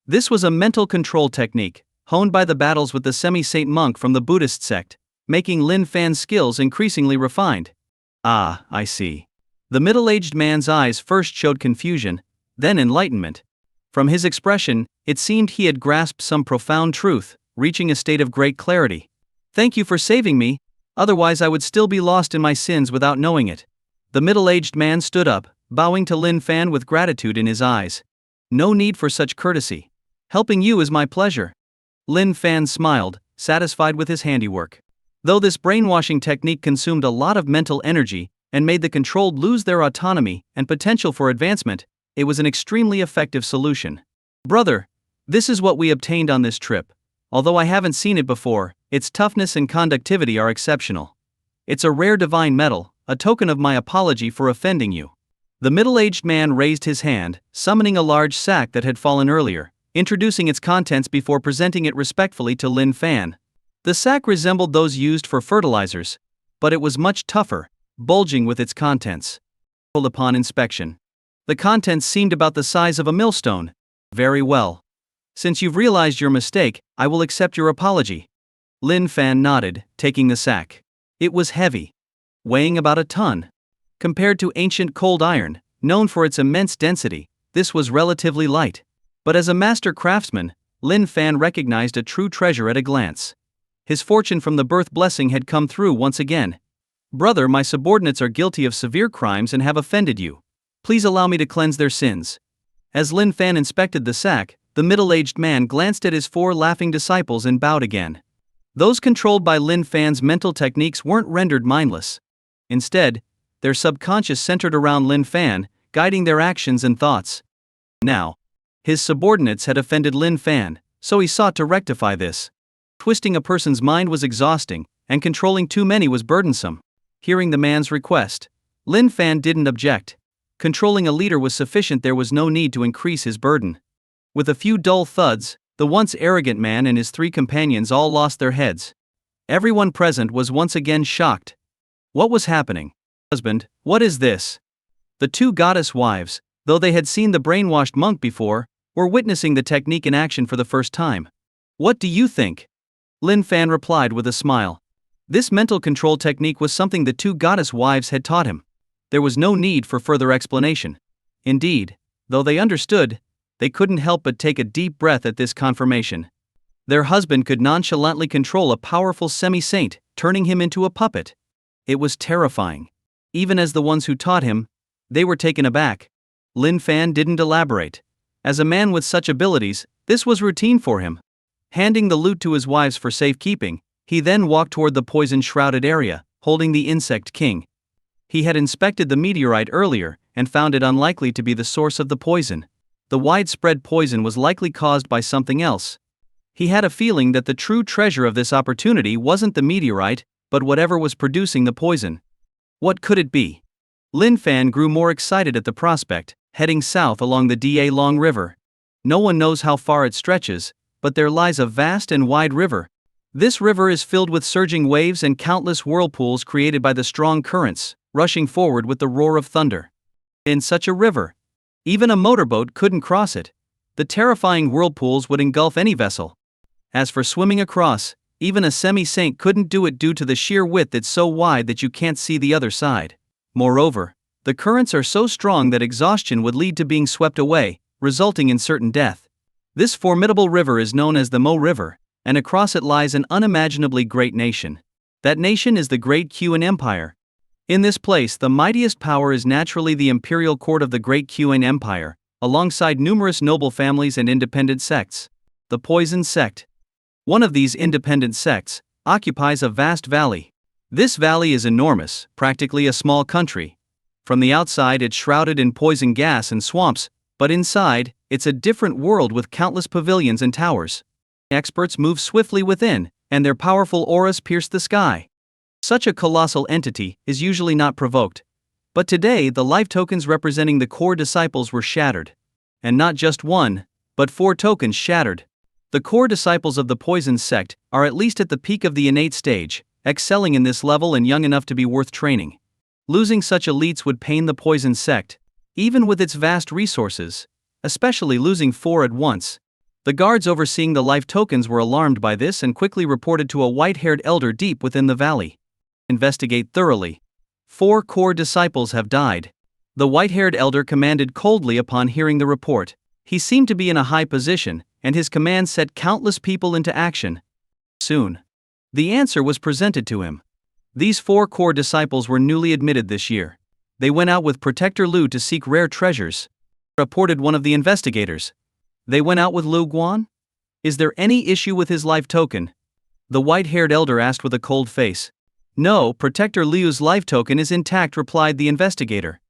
This was a mental control technique, honed by the battles with the semi-saint monk from the Buddhist sect, making Lin Fan's skills increasingly refined. "Ah, I see." The middle-aged man's eyes first showed confusion, then enlightenment. From his expression, it seemed he had grasped some profound truth, reaching a state of great clarity. "Thank you for saving me, otherwise I would still be lost in my sins without knowing it." The middle-aged man stood up, bowing to Lin Fan with gratitude in his eyes. "No need for such courtesy. Helping you is my pleasure." Lin Fan smiled, satisfied with his handiwork. Though this brainwashing technique consumed a lot of mental energy and made the controlled lose their autonomy and potential for advancement, it was an extremely effective solution. "Brother, this is what we obtained on this trip. Although I haven't seen it before, its toughness and conductivity are exceptional. It's a rare divine metal, a token of my apology for offending you." The middle-aged man raised his hand, summoning a large sack that had fallen earlier, introducing its contents before presenting it respectfully to Lin Fan. The sack resembled those used for fertilizers, but it was much tougher, bulging with its contents. Upon inspection, the contents seemed about the size of a millstone. Very well. Since you've realized your mistake, I will accept your apology. Lin Fan nodded, taking the sack. It was heavy, weighing about a ton. Compared to ancient cold iron, known for its immense density, this was relatively light. But as a master craftsman, Lin Fan recognized a true treasure at a glance. His fortune from the birth blessing had come through once again. Brother, my subordinates are guilty of severe crimes and have offended you. Please allow me to cleanse their sins. As Lin Fan inspected the sack, the middle-aged man glanced at his 4 laughing disciples and bowed again. Those controlled by Lin Fan's mental techniques weren't rendered mindless. Instead, their subconscious centered around Lin Fan, guiding their actions and thoughts. Now, his subordinates had offended Lin Fan, so he sought to rectify this. Twisting a person's mind was exhausting, and controlling too many was burdensome. Hearing the man's request, Lin Fan didn't object. Controlling a leader was sufficient, there was no need to increase his burden. With a few dull thuds, the once arrogant man and his 3 companions all lost their heads. Everyone present was once again shocked. What was happening? Husband, what is this? The 2 goddess wives, though they had seen the brainwashed monk before, were witnessing the technique in action for the first time. What do you think? Lin Fan replied with a smile. This mental control technique was something the 2 goddess wives had taught him. There was no need for further explanation. Indeed, though they understood, they couldn't help but take a deep breath at this confirmation. Their husband could nonchalantly control a powerful semi-saint, turning him into a puppet. It was terrifying. Even as the ones who taught him, they were taken aback. Lin Fan didn't elaborate. As a man with such abilities, this was routine for him. Handing the loot to his wives for safekeeping, he then walked toward the poison-shrouded area, holding the insect king. He had inspected the meteorite earlier, and found it unlikely to be the source of the poison. The widespread poison was likely caused by something else. He had a feeling that the true treasure of this opportunity wasn't the meteorite, but whatever was producing the poison. What could it be? Lin Fan grew more excited at the prospect, heading south along the Da Long River. No one knows how far it stretches, but there lies a vast and wide river. This river is filled with surging waves and countless whirlpools created by the strong currents, rushing forward with the roar of thunder. In such a river, even a motorboat couldn't cross it. The terrifying whirlpools would engulf any vessel. As for swimming across, even a semi-saint couldn't do it due to the sheer width. It's so wide that you can't see the other side. Moreover, the currents are so strong that exhaustion would lead to being swept away, resulting in certain death. This formidable river is known as the Mo River, and across it lies an unimaginably great nation. That nation is the Great Qin Empire. In this place, the mightiest power is naturally the imperial court of the Great Qin Empire, alongside numerous noble families and independent sects. The Poison Sect. One of these independent sects occupies a vast valley. This valley is enormous, practically a small country. From the outside, it's shrouded in poison gas and swamps, but inside, it's a different world with countless pavilions and towers. Experts move swiftly within, and their powerful auras pierce the sky. Such a colossal entity is usually not provoked. But today, the life tokens representing the core disciples were shattered. And not just 1, but 4 tokens shattered. The core disciples of the Poison Sect are at least at the peak of the innate stage, excelling in this level and young enough to be worth training. Losing such elites would pain the Poison Sect, even with its vast resources, especially losing 4 at once. The guards overseeing the life tokens were alarmed by this and quickly reported to a white-haired elder deep within the valley. Investigate thoroughly. 4 core disciples have died. The white-haired elder commanded coldly upon hearing the report. He seemed to be in a high position, and his command set countless people into action. Soon, the answer was presented to him. These 4 core disciples were newly admitted this year. They went out with Protector Lu to seek rare treasures, reported one of the investigators. They went out with Lu Guan? Is there any issue with his life token? The white-haired elder asked with a cold face. No, Protector Liu's life token is intact, replied the investigator.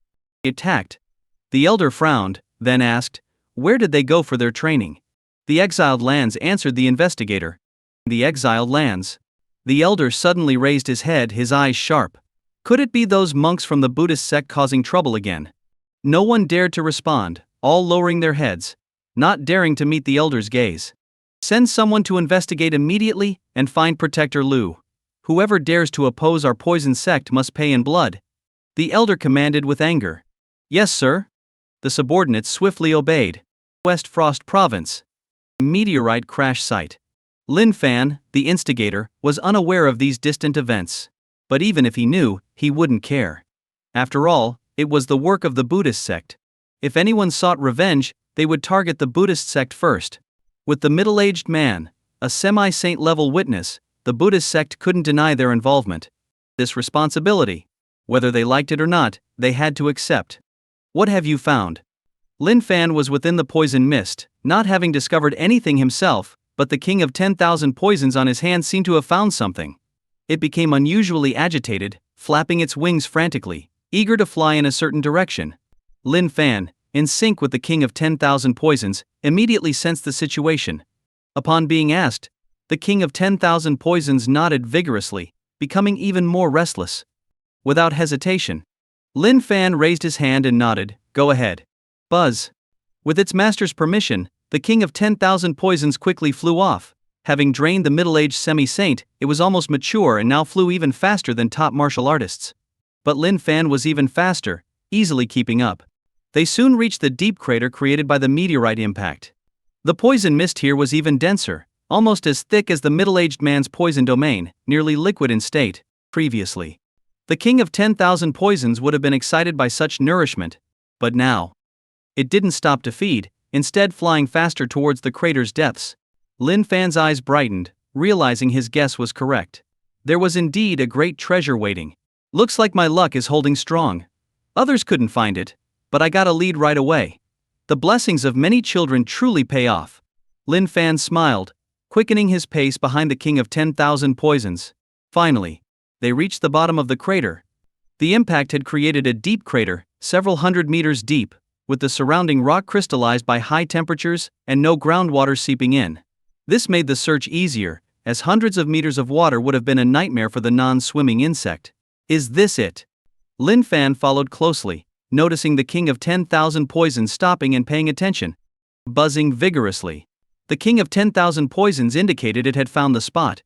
Intact? The elder frowned, then asked, where did they go for their training? The exiled lands, answered the investigator. The exiled lands? The elder suddenly raised his head, his eyes sharp. Could it be those monks from the Buddhist sect causing trouble again? No one dared to respond, all lowering their heads, not daring to meet the elder's gaze. Send someone to investigate immediately and find Protector Lu. Whoever dares to oppose our poison sect must pay in blood. The elder commanded with anger. Yes, sir. The subordinates swiftly obeyed. West Frost Province. Meteorite crash site. Lin Fan, the instigator, was unaware of these distant events. But even if he knew, he wouldn't care. After all, it was the work of the Buddhist sect. If anyone sought revenge, they would target the Buddhist sect first. With the middle-aged man, a semi-saint level witness, the Buddhist sect couldn't deny their involvement. This responsibility, whether they liked it or not, they had to accept. What have you found? Lin Fan was within the poison mist, not having discovered anything himself, but the king of 10,000 poisons on his hand seemed to have found something. It became unusually agitated, flapping its wings frantically, eager to fly in a certain direction. Lin Fan, in sync with the king of 10,000 poisons, immediately sensed the situation. Upon being asked, the king of 10,000 poisons nodded vigorously, becoming even more restless. Without hesitation, Lin Fan raised his hand and nodded, "Go ahead." Buzz. With its master's permission, the king of 10,000 poisons quickly flew off. Having drained the middle-aged semi-saint, it was almost mature and now flew even faster than top martial artists. But Lin Fan was even faster, easily keeping up. They soon reached the deep crater created by the meteorite impact. The poison mist here was even denser, almost as thick as the middle-aged man's poison domain, nearly liquid in state. Previously, the king of 10,000 poisons would have been excited by such nourishment, but now, it didn't stop to feed, instead flying faster towards the crater's depths. Lin Fan's eyes brightened, realizing his guess was correct. There was indeed a great treasure waiting. Looks like my luck is holding strong. Others couldn't find it, but I got a lead right away. The blessings of many children truly pay off. Lin Fan smiled, quickening his pace behind the king of 10,000 poisons. Finally, they reached the bottom of the crater. The impact had created a deep crater, several hundred meters deep, with the surrounding rock crystallized by high temperatures and no groundwater seeping in. This made the search easier, as hundreds of meters of water would have been a nightmare for the non-swimming insect. Is this it? Lin Fan followed closely, noticing the king of 10,000 poisons stopping and paying attention. Buzzing vigorously. The king of 10,000 poisons indicated it had found the spot.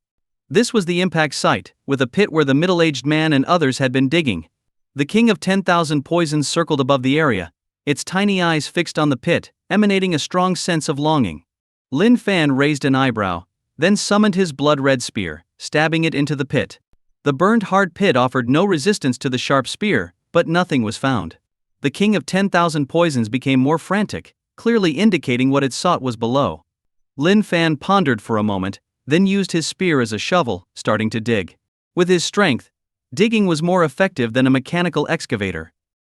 This was the impact site, with a pit where the middle-aged man and others had been digging. The king of 10,000 poisons circled above the area, its tiny eyes fixed on the pit, emanating a strong sense of longing. Lin Fan raised an eyebrow, then summoned his blood-red spear, stabbing it into the pit. The burned hard pit offered no resistance to the sharp spear, but nothing was found. The king of 10,000 poisons became more frantic, clearly indicating what it sought was below. Lin Fan pondered for a moment, then used his spear as a shovel, starting to dig. With his strength, digging was more effective than a mechanical excavator.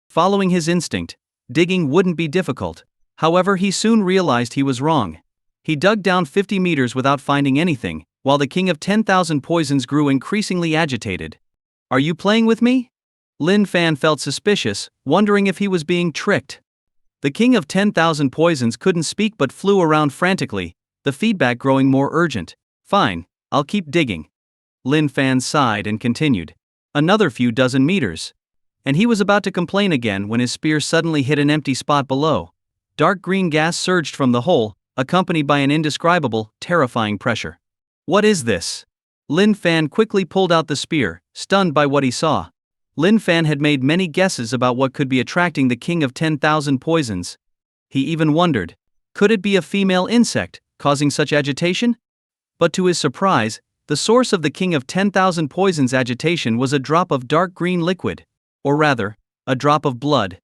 Following his instinct, digging wouldn't be difficult. However, he soon realized he was wrong. He dug down 50 meters without finding anything, while the king of 10,000 poisons grew increasingly agitated. Are you playing with me? Lin Fan felt suspicious, wondering if he was being tricked. The king of 10,000 poisons couldn't speak but flew around frantically, the feedback growing more urgent. Fine, I'll keep digging. Lin Fan sighed and continued. Another few dozen meters. And he was about to complain again when his spear suddenly hit an empty spot below. Dark green gas surged from the hole, accompanied by an indescribable, terrifying pressure. What is this? Lin Fan quickly pulled out the spear, stunned by what he saw. Lin Fan had made many guesses about what could be attracting the king of 10,000 poisons. He even wondered, could it be a female insect, causing such agitation? But to his surprise, the source of the king of 10,000 poisons' agitation was a drop of dark green liquid. Or rather, a drop of blood.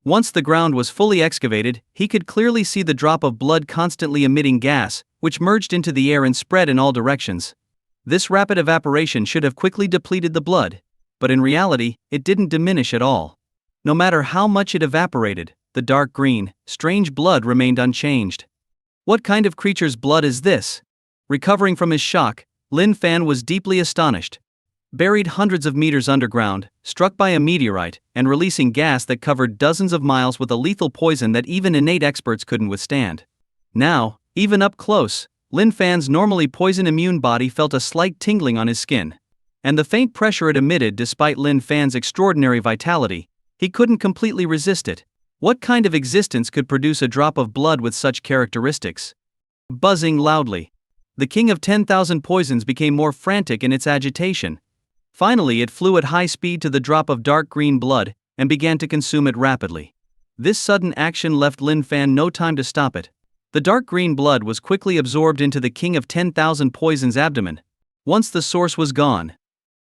Once the ground was fully excavated, he could clearly see the drop of blood constantly emitting gas, which merged into the air and spread in all directions. This rapid evaporation should have quickly depleted the blood, but in reality, it didn't diminish at all. No matter how much it evaporated, the dark green, strange blood remained unchanged. What kind of creature's blood is this? Recovering from his shock, Lin Fan was deeply astonished. Buried hundreds of meters underground, struck by a meteorite, and releasing gas that covered dozens of miles with a lethal poison that even innate experts couldn't withstand. Now, even up close, Lin Fan's normally poison-immune body felt a slight tingling on his skin. And the faint pressure it emitted despite Lin Fan's extraordinary vitality, he couldn't completely resist it. What kind of existence could produce a drop of blood with such characteristics? Buzzing loudly. The king of 10,000 poisons became more frantic in its agitation. Finally, it flew at high speed to the drop of dark green blood and began to consume it rapidly. This sudden action left Lin Fan no time to stop it. The dark green blood was quickly absorbed into the king of 10,000 poisons' abdomen. Once the source was gone,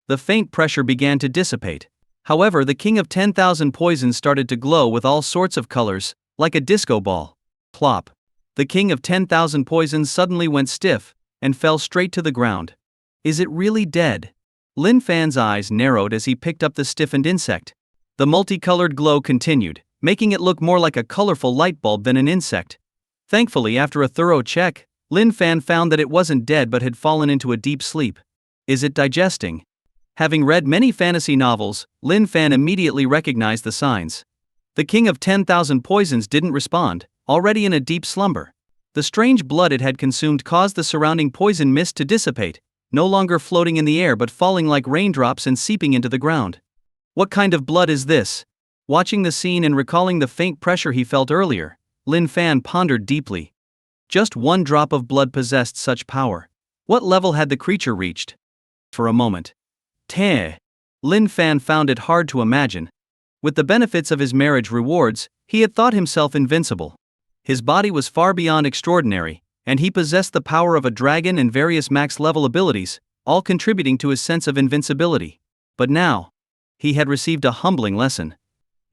the faint pressure began to dissipate. However, the king of 10,000 poisons started to glow with all sorts of colors, like a disco ball. Plop. The king of 10,000 poisons suddenly went stiff and fell straight to the ground. Is it really dead? Lin Fan's eyes narrowed as he picked up the stiffened insect. The multicolored glow continued, making it look more like a colorful light bulb than an insect. Thankfully, after a thorough check, Lin Fan found that it wasn't dead but had fallen into a deep sleep. Is it digesting? Having read many fantasy novels, Lin Fan immediately recognized the signs. The king of 10,000 poisons didn't respond, already in a deep slumber. The strange blood it had consumed caused the surrounding poison mist to dissipate, no longer floating in the air but falling like raindrops and seeping into the ground. What kind of blood is this? Watching the scene and recalling the faint pressure he felt earlier, Lin Fan pondered deeply. Just one drop of blood possessed such power. What level had the creature reached? For a moment, Lin Fan found it hard to imagine. With the benefits of his marriage rewards, he had thought himself invincible. His body was far beyond extraordinary, and he possessed the power of a dragon and various max-level abilities, all contributing to his sense of invincibility. But now, he had received a humbling lesson.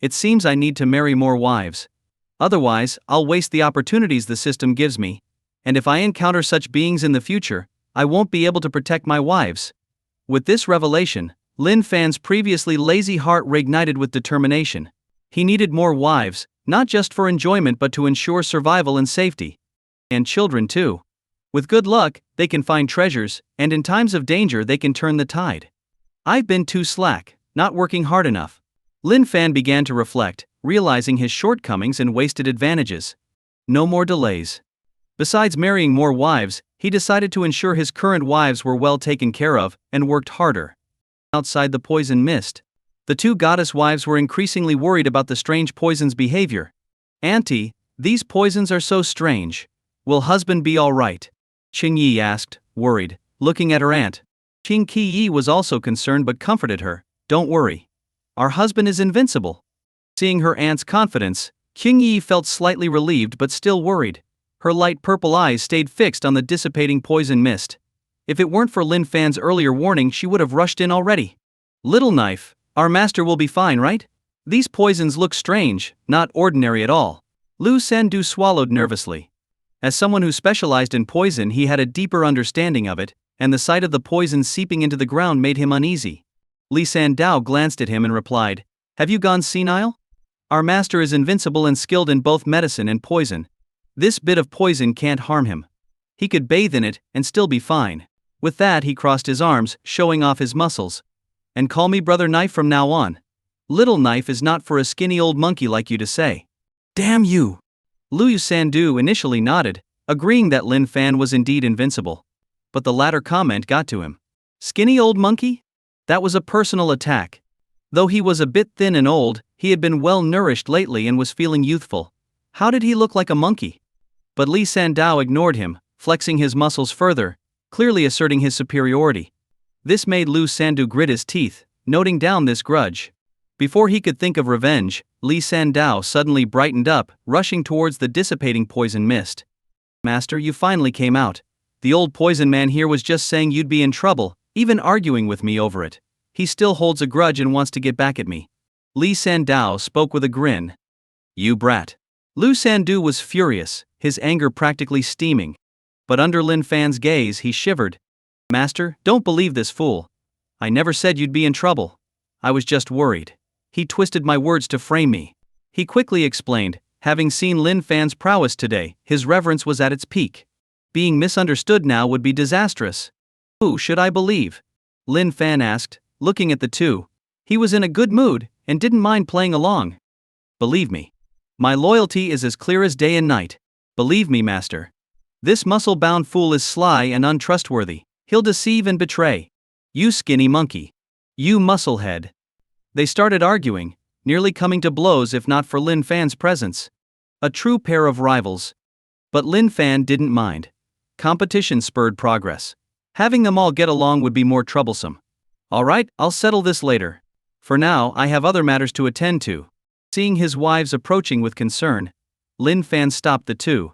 It seems I need to marry more wives. Otherwise, I'll waste the opportunities the system gives me, and if I encounter such beings in the future, I won't be able to protect my wives. With this revelation, Lin Fan's previously lazy heart reignited with determination. He needed more wives, not just for enjoyment but to ensure survival and safety. And children too. With good luck, they can find treasures, and in times of danger they can turn the tide. I've been too slack, not working hard enough. Lin Fan began to reflect, realizing his shortcomings and wasted advantages. No more delays. Besides marrying more wives, he decided to ensure his current wives were well taken care of, and worked harder. Outside the poison mist, the two goddess wives were increasingly worried about the strange poison's behavior. Auntie, these poisons are so strange. Will husband be all right? Qing Yi asked, worried, looking at her aunt. Qing Yi was also concerned but comforted her. Don't worry. Our husband is invincible. Seeing her aunt's confidence, Qing Yi felt slightly relieved but still worried. Her light purple eyes stayed fixed on the dissipating poison mist. If it weren't for Lin Fan's earlier warning, she would have rushed in already. Little knife, our master will be fine, right? These poisons look strange, not ordinary at all. Lu Sandu swallowed nervously. As someone who specialized in poison, he had a deeper understanding of it, and the sight of the poison seeping into the ground made him uneasy. Li Sandao glanced at him and replied, "Have you gone senile? Our master is invincible and skilled in both medicine and poison. This bit of poison can't harm him. He could bathe in it and still be fine." With that, he crossed his arms, showing off his muscles. "And call me Brother Knife from now on. Little Knife is not for a skinny old monkey like you to say." "Damn you!" Lu Sandu initially nodded, agreeing that Lin Fan was indeed invincible. But the latter comment got to him. Skinny old monkey? That was a personal attack. Though he was a bit thin and old, he had been well nourished lately and was feeling youthful. How did he look like a monkey? But Li Sandao ignored him, flexing his muscles further, clearly asserting his superiority. This made Lu Sandu grit his teeth, noting down this grudge. Before he could think of revenge, Li Sandao suddenly brightened up, rushing towards the dissipating poison mist. "Master, you finally came out. The old poison man here was just saying you'd be in trouble, even arguing with me over it. He still holds a grudge and wants to get back at me." Li Sandao spoke with a grin. "You brat." Lu Sandu was furious, his anger practically steaming. But under Lin Fan's gaze, he shivered. "Master, don't believe this fool. I never said you'd be in trouble. I was just worried. He twisted my words to frame me." He quickly explained, having seen Lin Fan's prowess today, his reverence was at its peak. Being misunderstood now would be disastrous. "Who should I believe?" Lin Fan asked, looking at the two. He was in a good mood, and didn't mind playing along. "Believe me. My loyalty is as clear as day and night. Believe me, master. This muscle-bound fool is sly and untrustworthy. He'll deceive and betray. You skinny monkey. You musclehead." They started arguing, nearly coming to blows if not for Lin Fan's presence. A true pair of rivals. But Lin Fan didn't mind. Competition spurred progress. Having them all get along would be more troublesome. Alright, I'll settle this later. For now, I have other matters to attend to. Seeing his wives approaching with concern, Lin Fan stopped the two.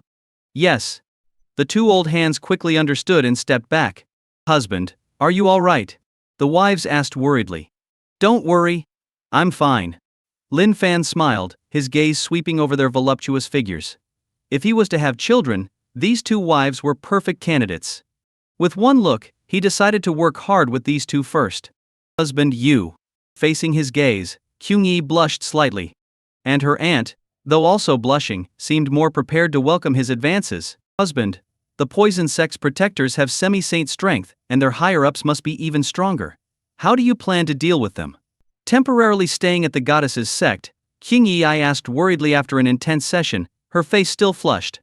Yes. The two old hands quickly understood and stepped back. Husband, are you all right? The wives asked worriedly. Don't worry. I'm fine. Lin Fan smiled, his gaze sweeping over their voluptuous figures. If he was to have children, these two wives were perfect candidates. With one look, he decided to work hard with these two first. Husband, you. Facing his gaze, Kyung-yi blushed slightly. And her aunt, though also blushing, seemed more prepared to welcome his advances. Husband, the poison sect's protectors have semi-saint strength, and their higher-ups must be even stronger. How do you plan to deal with them? Temporarily staying at the goddess's sect, Kyung-yi asked worriedly after an intense session, her face still flushed.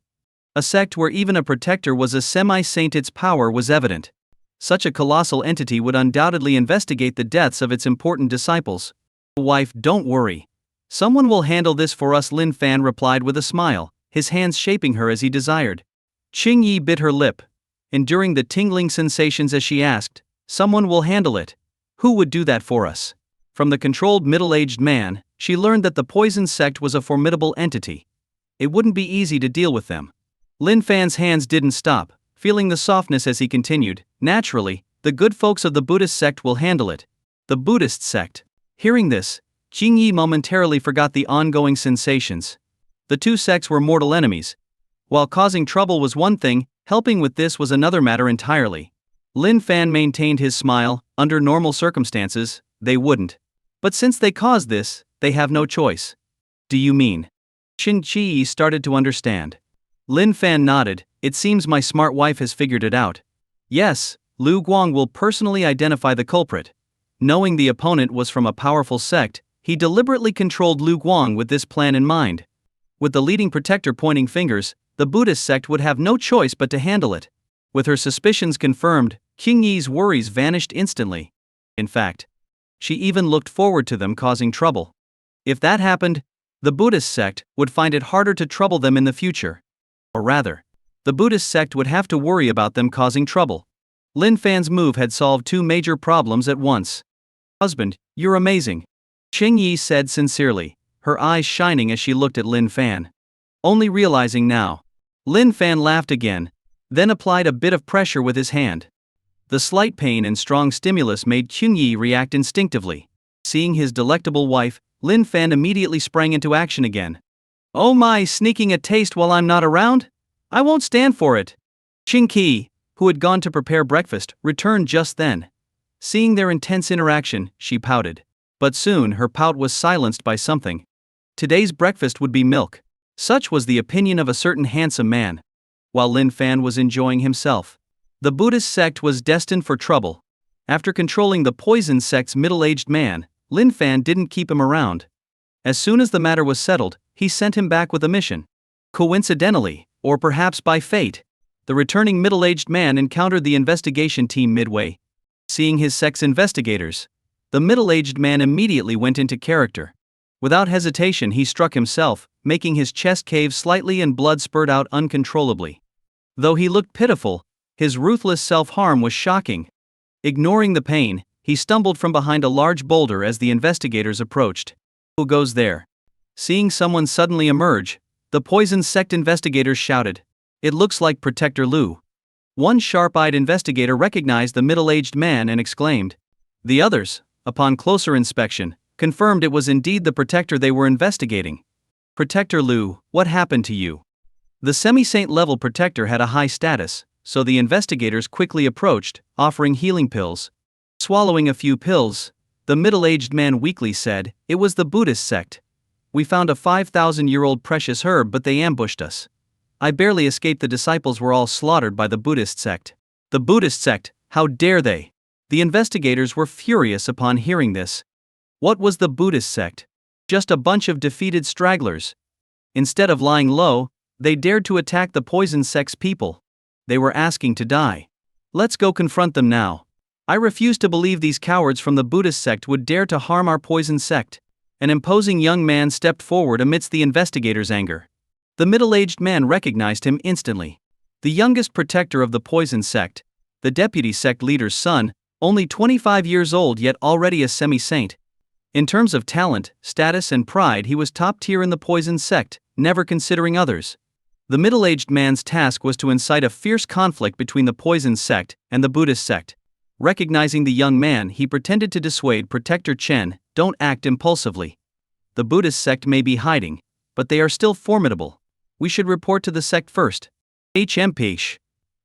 A sect where even a protector was a semi-saint, its power was evident. Such a colossal entity would undoubtedly investigate the deaths of its important disciples. Wife, don't worry. Someone will handle this for us, Lin Fan replied with a smile, his hands shaping her as he desired. Kyung-yi bit her lip, enduring the tingling sensations as she asked, someone will handle it. Who would do that for us? From the controlled middle-aged man, she learned that the poison sect was a formidable entity. It wouldn't be easy to deal with them. Lin Fan's hands didn't stop, feeling the softness as he continued. Naturally, the good folks of the Buddhist sect will handle it. The Buddhist sect. Hearing this, Kyung-yi momentarily forgot the ongoing sensations. The two sects were mortal enemies. While causing trouble was one thing, helping with this was another matter entirely. Lin Fan maintained his smile. Under normal circumstances, they wouldn't. But since they caused this, they have no choice. Do you mean? Kyung-yi started to understand. Lin Fan nodded. It seems my smart wife has figured it out. Yes, Lu Guang will personally identify the culprit. Knowing the opponent was from a powerful sect, he deliberately controlled Lu Guang with this plan in mind. With the leading protector pointing fingers, the Buddhist sect would have no choice but to handle it. With her suspicions confirmed, Kyung-yi's worries vanished instantly. In fact, she even looked forward to them causing trouble. If that happened, the Buddhist sect would find it harder to trouble them in the future. Or rather, the Buddhist sect would have to worry about them causing trouble. Lin Fan's move had solved two major problems at once. Husband, you're amazing. Kyung-yi said sincerely, her eyes shining as she looked at Lin Fan. Only realizing now. Lin Fan laughed again, then applied a bit of pressure with his hand. The slight pain and strong stimulus made Kyung-yi react instinctively. Seeing his delectable wife, Lin Fan immediately sprang into action again. Oh my, sneaking a taste while I'm not around? I won't stand for it. Kyung-yi, who had gone to prepare breakfast, returned just then. Seeing their intense interaction, she pouted. But soon her pout was silenced by something. Today's breakfast would be milk. Such was the opinion of a certain handsome man. While Lin Fan was enjoying himself, the Buddhist sect was destined for trouble. After controlling the poison sect's middle-aged man, Lin Fan didn't keep him around. As soon as the matter was settled, he sent him back with a mission. Coincidentally, or perhaps by fate, the returning middle-aged man encountered the investigation team midway. Seeing his sect's investigators, the middle-aged man immediately went into character. Without hesitation, he struck himself, making his chest cave slightly and blood spurted out uncontrollably. Though he looked pitiful, his ruthless self-harm was shocking. Ignoring the pain, he stumbled from behind a large boulder as the investigators approached. Who goes there? Seeing someone suddenly emerge, the poison sect investigators shouted. It looks like Protector Lu. One sharp-eyed investigator recognized the middle-aged man and exclaimed. The others, upon closer inspection, confirmed it was indeed the protector they were investigating. Protector Lu, what happened to you? The semi-saint level protector had a high status, so the investigators quickly approached, offering healing pills. Swallowing a few pills, the middle-aged man weakly said, it was the Buddhist sect. We found a 5,000-year-old precious herb, but they ambushed us. I barely escaped. The disciples were all slaughtered by the Buddhist sect. The Buddhist sect, how dare they? The investigators were furious upon hearing this. What was the Buddhist sect? Just a bunch of defeated stragglers. Instead of lying low, they dared to attack the poison sect's people. They were asking to die. Let's go confront them now. I refuse to believe these cowards from the Buddhist sect would dare to harm our poison sect. An imposing young man stepped forward amidst the investigators' anger. The middle-aged man recognized him instantly. The youngest protector of the poison sect, the deputy sect leader's son, only 25 years old yet already a semi-saint. In terms of talent, status and pride he was top tier in the poison sect, never considering others. The middle-aged man's task was to incite a fierce conflict between the poison sect and the Buddhist sect. Recognizing the young man, he pretended to dissuade Protector Chen, "Don't act impulsively. The Buddhist sect may be hiding, but they are still formidable. We should report to the sect first." HMPH.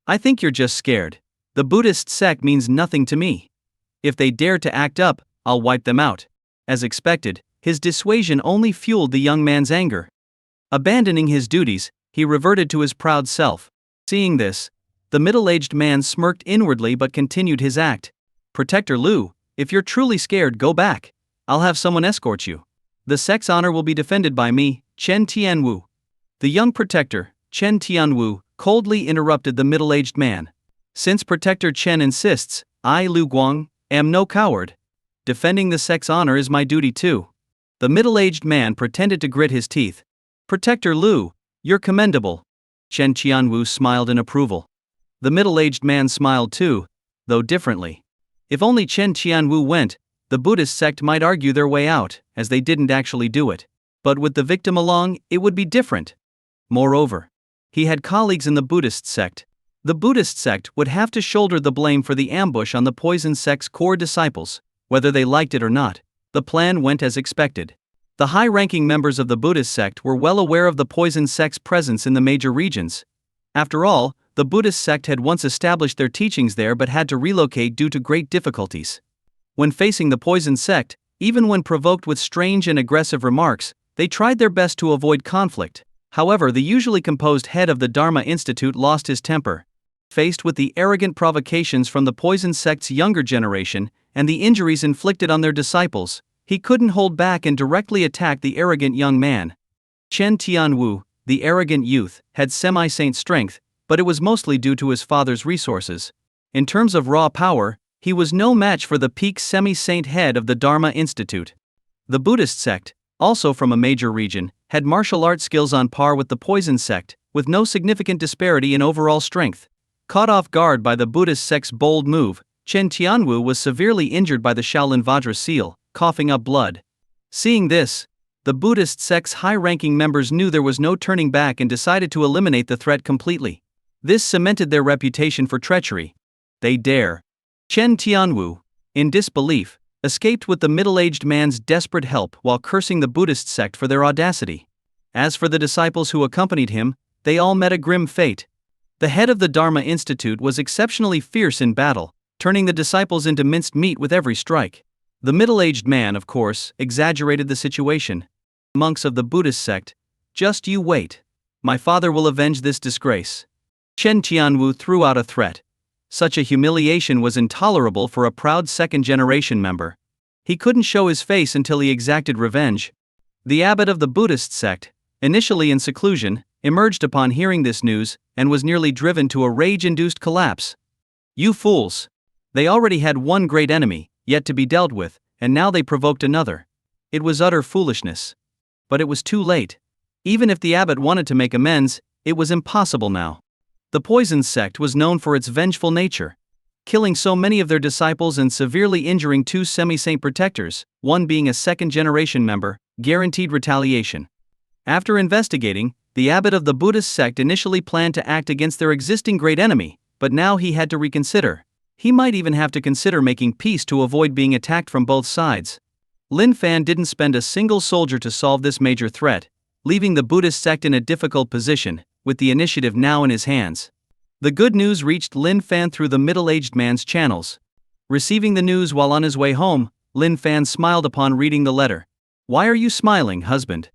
I think you're just scared. The Buddhist sect means nothing to me. If they dare to act up, I'll wipe them out. As expected, his dissuasion only fueled the young man's anger. Abandoning his duties, he reverted to his proud self. Seeing this, the middle-aged man smirked inwardly but continued his act. "Protector Lu, if you're truly scared, go back. I'll have someone escort you. The sect's honor will be defended by me, Chen Tianwu." The young protector, Chen Tianwu, coldly interrupted the middle-aged man. "Since Protector Chen insists, I, Lu Guang, am no coward. Defending the sect's honor is my duty too." The middle-aged man pretended to grit his teeth. "Protector Lu, you're commendable." Chen Tianwu smiled in approval. The middle-aged man smiled too, though differently. If only Chen Tianwu went, the Buddhist sect might argue their way out, as they didn't actually do it. But with the victim along, it would be different. Moreover, he had colleagues in the Buddhist sect. The Buddhist sect would have to shoulder the blame for the ambush on the poison sect's core disciples, whether they liked it or not. The plan went as expected. The high-ranking members of the Buddhist sect were well aware of the poison sect's presence in the major regions. After all, the Buddhist sect had once established their teachings there but had to relocate due to great difficulties. When facing the poison sect, even when provoked with strange and aggressive remarks, they tried their best to avoid conflict. However, the usually composed head of the Dharma Institute lost his temper. Faced with the arrogant provocations from the poison sect's younger generation and the injuries inflicted on their disciples, he couldn't hold back and directly attacked the arrogant young man. Chen Tianwu, the arrogant youth, had semi-saint strength, but it was mostly due to his father's resources. In terms of raw power, he was no match for the peak semi-saint head of the Dharma Institute. The Buddhist sect, also from a major region, had martial arts skills on par with the poison sect, with no significant disparity in overall strength. Caught off guard by the Buddhist sect's bold move, Chen Tianwu was severely injured by the Shaolin Vajra seal, coughing up blood. Seeing this, the Buddhist sect's high-ranking members knew there was no turning back and decided to eliminate the threat completely. This cemented their reputation for treachery. They dare. Chen Tianwu, in disbelief, escaped with the middle-aged man's desperate help while cursing the Buddhist sect for their audacity. As for the disciples who accompanied him, they all met a grim fate. The head of the Dharma Institute was exceptionally fierce in battle, turning the disciples into minced meat with every strike. The middle-aged man, of course, exaggerated the situation. "Monks of the Buddhist sect, just you wait. My father will avenge this disgrace." Chen Tianwu threw out a threat. Such a humiliation was intolerable for a proud second-generation member. He couldn't show his face until he exacted revenge. The abbot of the Buddhist sect, initially in seclusion, emerged upon hearing this news and was nearly driven to a rage-induced collapse. "You fools! They already had one great enemy, yet to be dealt with, and now they provoked another." It was utter foolishness. But it was too late. Even if the abbot wanted to make amends, it was impossible now. The poison sect was known for its vengeful nature, killing so many of their disciples and severely injuring two semi-saint protectors, one being a second-generation member, guaranteed retaliation. After investigating, the abbot of the Buddhist sect initially planned to act against their existing great enemy, but now he had to reconsider. He might even have to consider making peace to avoid being attacked from both sides. Lin Fan didn't spend a single soldier to solve this major threat, leaving the Buddhist sect in a difficult position, with the initiative now in his hands. The good news reached Lin Fan through the middle-aged man's channels. Receiving the news while on his way home, Lin Fan smiled upon reading the letter. "Why are you smiling, husband?"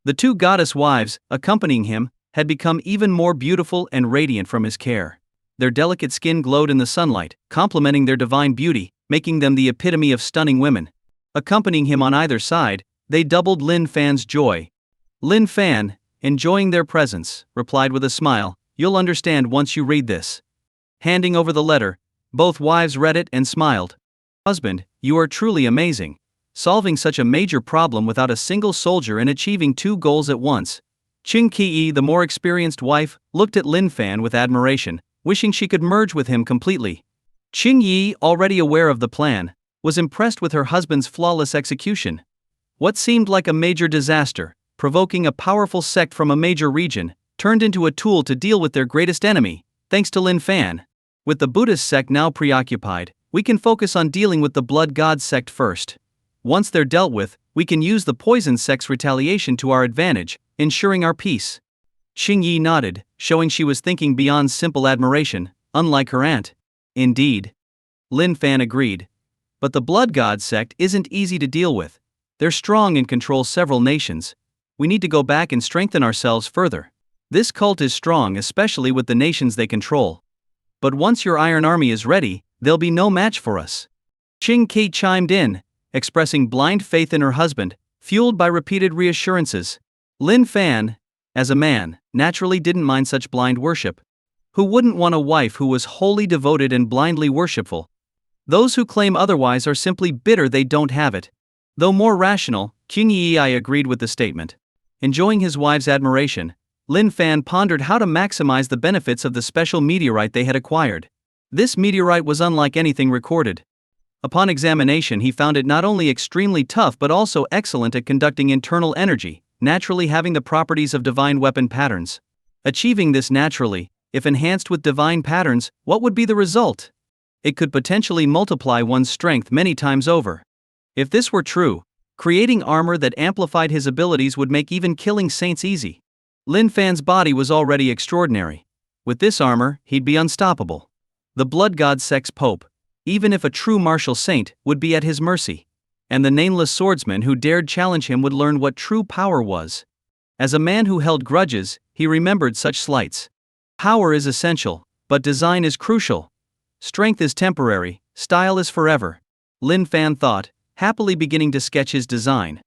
The two goddess wives, accompanying him, had become even more beautiful and radiant from his care. Their delicate skin glowed in the sunlight, complementing their divine beauty, making them the epitome of stunning women. Accompanying him on either side, they doubled Lin Fan's joy. Lin Fan, enjoying their presence, replied with a smile, "You'll understand once you read this." Handing over the letter, both wives read it and smiled. "Husband, you are truly amazing. solving such a major problem without a single soldier and achieving two goals at once. Qing Qi, the more experienced wife, looked at Lin Fan with admiration, wishing she could merge with him completely. Qing Yi, already aware of the plan, was impressed with her husband's flawless execution. What seemed like a major disaster, provoking a powerful sect from a major region, turned into a tool to deal with their greatest enemy, thanks to Lin Fan. With the Buddhist sect now preoccupied, we can focus on dealing with the blood god sect first. Once they're dealt with, we can use the poison sect's retaliation to our advantage, ensuring our peace. Qing Yi nodded, showing she was thinking beyond simple admiration, unlike her aunt. Indeed. Lin Fan agreed. But the blood god sect isn't easy to deal with. They're strong and control several nations. We need to go back and strengthen ourselves further. This cult is strong, especially with the nations they control. But once your Iron Army is ready, there'll be no match for us. Qing Qi chimed in, expressing blind faith in her husband, fueled by repeated reassurances. Lin Fan, as a man, naturally didn't mind such blind worship. Who wouldn't want a wife who was wholly devoted and blindly worshipful? Those who claim otherwise are simply bitter they don't have it. Though more rational, Qing Yi agreed with the statement. Enjoying his wife's admiration, Lin Fan pondered how to maximize the benefits of the special meteorite they had acquired. This meteorite was unlike anything recorded. Upon examination, he found it not only extremely tough but also excellent at conducting internal energy, naturally having the properties of divine weapon patterns. Achieving this naturally, if enhanced with divine patterns, what would be the result? It could potentially multiply one's strength many times over. If this were true, creating armor that amplified his abilities would make even killing saints easy. Lin Fan's body was already extraordinary. With this armor, he'd be unstoppable. The blood god sect's pope, even if a true martial saint, would be at his mercy. And the nameless swordsman who dared challenge him would learn what true power was. As a man who held grudges, he remembered such slights. Power is essential, but design is crucial. Strength is temporary, style is forever. Lin Fan thought, happily beginning to sketch his design.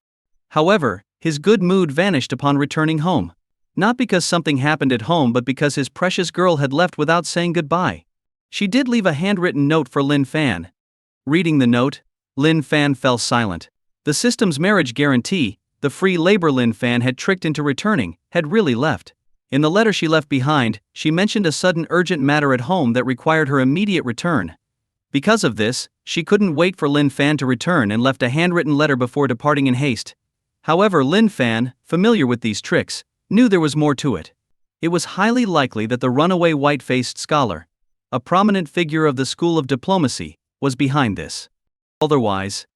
However, his good mood vanished upon returning home. Not because something happened at home but because his precious girl had left without saying goodbye. She did leave a handwritten note for Lin Fan. Reading the note, Lin Fan fell silent. The system's marriage guarantee, the free labor Lin Fan had tricked into returning, had really left. In the letter she left behind, she mentioned a sudden urgent matter at home that required her immediate return. Because of this, she couldn't wait for Lin Fan to return and left a handwritten letter before departing in haste. However, Lin Fan, familiar with these tricks, knew there was more to it. It was highly likely that the runaway white-faced scholar, a prominent figure of the school of diplomacy, was behind this. Otherwise,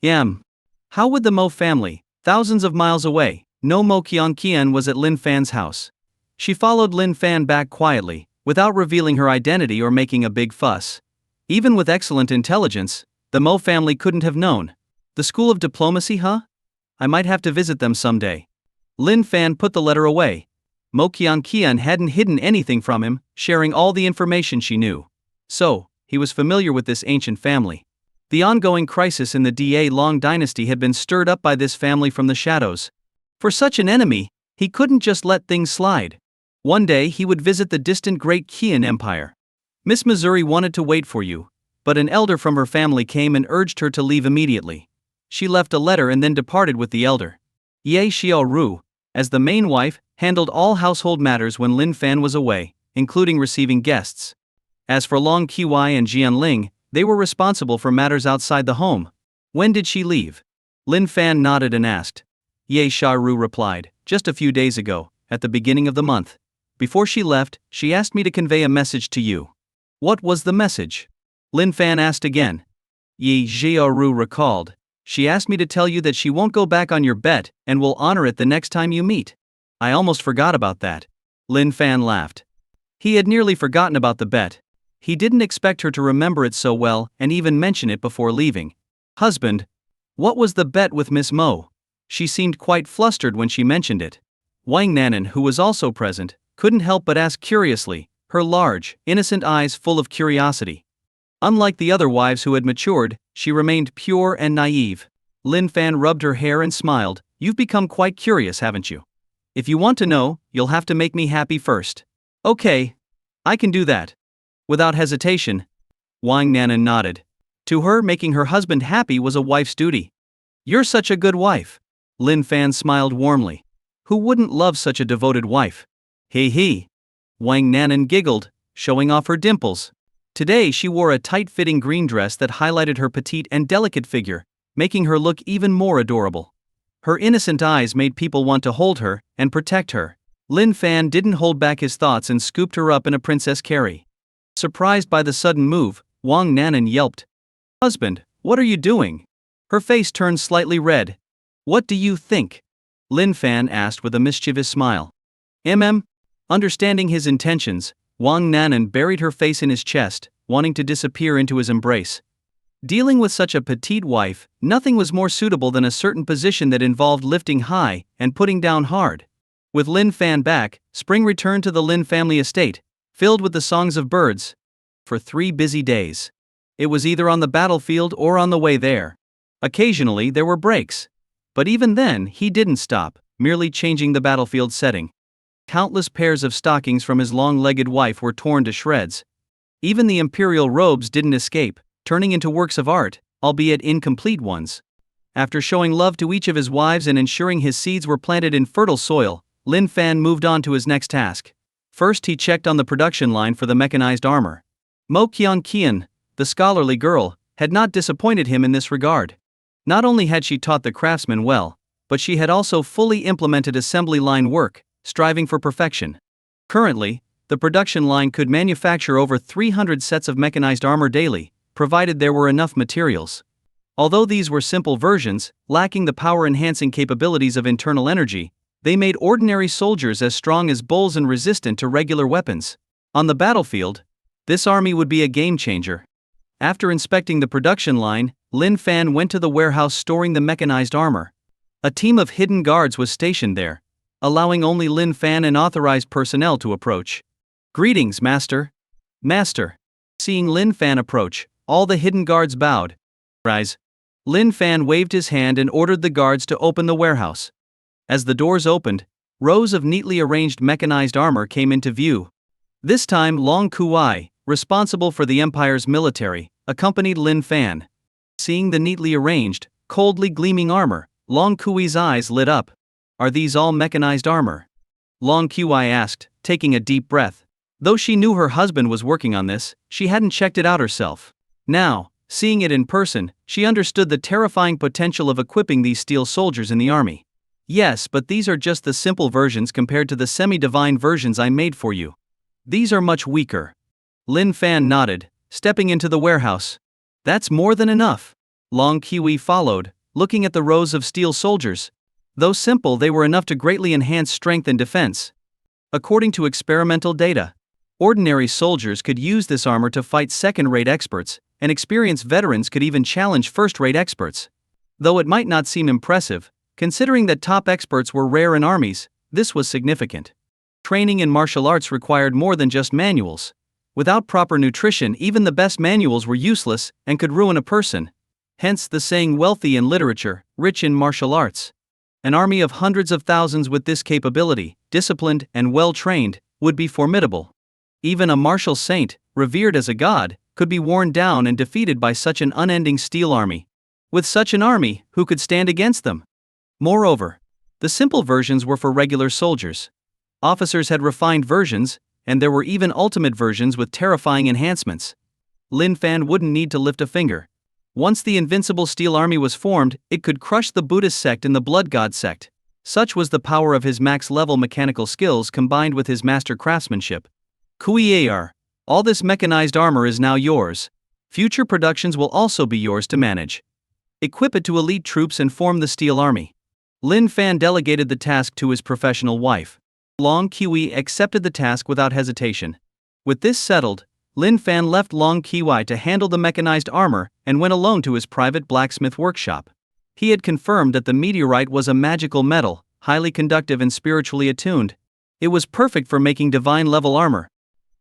how would the Mo family, thousands of miles away, know Mo Qian was at Lin Fan's house? She followed Lin Fan back quietly, without revealing her identity or making a big fuss. Even with excellent intelligence, the Mo family couldn't have known. The school of diplomacy, huh? I might have to visit them someday. Lin Fan put the letter away. Mo Qian hadn't hidden anything from him, sharing all the information she knew. So, he was familiar with this ancient family. The ongoing crisis in the Da Long dynasty had been stirred up by this family from the shadows. For such an enemy, he couldn't just let things slide. One day he would visit the distant Great Qian Empire. Miss Missouri wanted to wait for you, but an elder from her family came and urged her to leave immediately. She left a letter and then departed with the elder. Ye Xiaoru, as the main wife, handled all household matters when Lin Fan was away, including receiving guests. As for Long Qiwai and Jianling, they were responsible for matters outside the home. When did she leave? Lin Fan nodded and asked. Ye Xiaoru replied, just a few days ago, at the beginning of the month. Before she left, she asked me to convey a message to you. What was the message? Lin Fan asked again. Ye Xiaoru recalled. She asked me to tell you that she won't go back on your bet and will honor it the next time you meet. I almost forgot about that. Lin Fan laughed. He had nearly forgotten about the bet. He didn't expect her to remember it so well and even mention it before leaving. Husband, what was the bet with Miss Mo? She seemed quite flustered when she mentioned it. Wang Nanan, who was also present, couldn't help but ask curiously, her large, innocent eyes full of curiosity. Unlike the other wives who had matured, she remained pure and naive. Lin Fan rubbed her hair and smiled. You've become quite curious, haven't you? If you want to know, you'll have to make me happy first. Okay. I can do that. Without hesitation. Wang Nanan nodded. To her, making her husband happy was a wife's duty. You're such a good wife. Lin Fan smiled warmly. Who wouldn't love such a devoted wife? Hey he. Wang Nanan giggled, showing off her dimples. Today she wore a tight-fitting green dress that highlighted her petite and delicate figure, making her look even more adorable. Her innocent eyes made people want to hold her and protect her. Lin Fan didn't hold back his thoughts and scooped her up in a princess carry. Surprised by the sudden move, Wang Nanan yelped. Husband, what are you doing? Her face turned slightly red. What do you think? Lin Fan asked with a mischievous smile. Understanding his intentions, Wang Nanan buried her face in his chest, wanting to disappear into his embrace. Dealing with such a petite wife, nothing was more suitable than a certain position that involved lifting high and putting down hard. With Lin Fan back, spring returned to the Lin family estate, filled with the songs of birds. For 3 busy days. It was either on the battlefield or on the way there. Occasionally there were breaks. But even then he didn't stop, merely changing the battlefield setting. Countless pairs of stockings from his long-legged wife were torn to shreds. Even the imperial robes didn't escape, turning into works of art, albeit incomplete ones. After showing love to each of his wives and ensuring his seeds were planted in fertile soil, Lin Fan moved on to his next task. First he checked on the production line for the mechanized armor. Mo Qian, the scholarly girl, had not disappointed him in this regard. Not only had she taught the craftsmen well, but she had also fully implemented assembly line work, striving for perfection. Currently, the production line could manufacture over 300 sets of mechanized armor daily, provided there were enough materials. Although these were simple versions, lacking the power-enhancing capabilities of internal energy, they made ordinary soldiers as strong as bulls and resistant to regular weapons. On the battlefield, this army would be a game-changer. After inspecting the production line, Lin Fan went to the warehouse storing the mechanized armor. A team of hidden guards was stationed there, allowing only Lin Fan and authorized personnel to approach. Greetings, Master. Master. Seeing Lin Fan approach, all the hidden guards bowed. Rise. Lin Fan waved his hand and ordered the guards to open the warehouse. As the doors opened, rows of neatly arranged mechanized armor came into view. This time Long Kui, responsible for the Empire's military, accompanied Lin Fan. Seeing the neatly arranged, coldly gleaming armor, Long Kui's eyes lit up. Are these all mechanized armor? Long Kui asked, taking a deep breath. Though she knew her husband was working on this, she hadn't checked it out herself. Now, seeing it in person, she understood the terrifying potential of equipping these steel soldiers in the army. Yes, but these are just the simple versions compared to the semi-divine versions I made for you. These are much weaker. Lin Fan nodded, stepping into the warehouse. That's more than enough. Long Kui followed, looking at the rows of steel soldiers. Though simple, they were enough to greatly enhance strength and defense. According to experimental data, ordinary soldiers could use this armor to fight second-rate experts, and experienced veterans could even challenge first-rate experts. Though it might not seem impressive, considering that top experts were rare in armies, this was significant. Training in martial arts required more than just manuals. Without proper nutrition, even the best manuals were useless and could ruin a person. Hence the saying wealthy in literature, rich in martial arts. An army of hundreds of thousands with this capability, disciplined and well-trained, would be formidable. Even a martial saint, revered as a god, could be worn down and defeated by such an unending steel army. With such an army, who could stand against them? Moreover, the simple versions were for regular soldiers. Officers had refined versions, and there were even ultimate versions with terrifying enhancements. Lin Fan wouldn't need to lift a finger. Once the invincible steel army was formed, it could crush the Buddhist sect and the blood god sect. Such was the power of his max-level mechanical skills combined with his master craftsmanship. Kui'ar, all this mechanized armor is now yours. Future productions will also be yours to manage. Equip it to elite troops and form the steel army. Lin Fan delegated the task to his professional wife. Long Kui accepted the task without hesitation. With this settled, Lin Fan left Long Kui to handle the mechanized armor and went alone to his private blacksmith workshop. He had confirmed that the meteorite was a magical metal, highly conductive and spiritually attuned. It was perfect for making divine-level armor.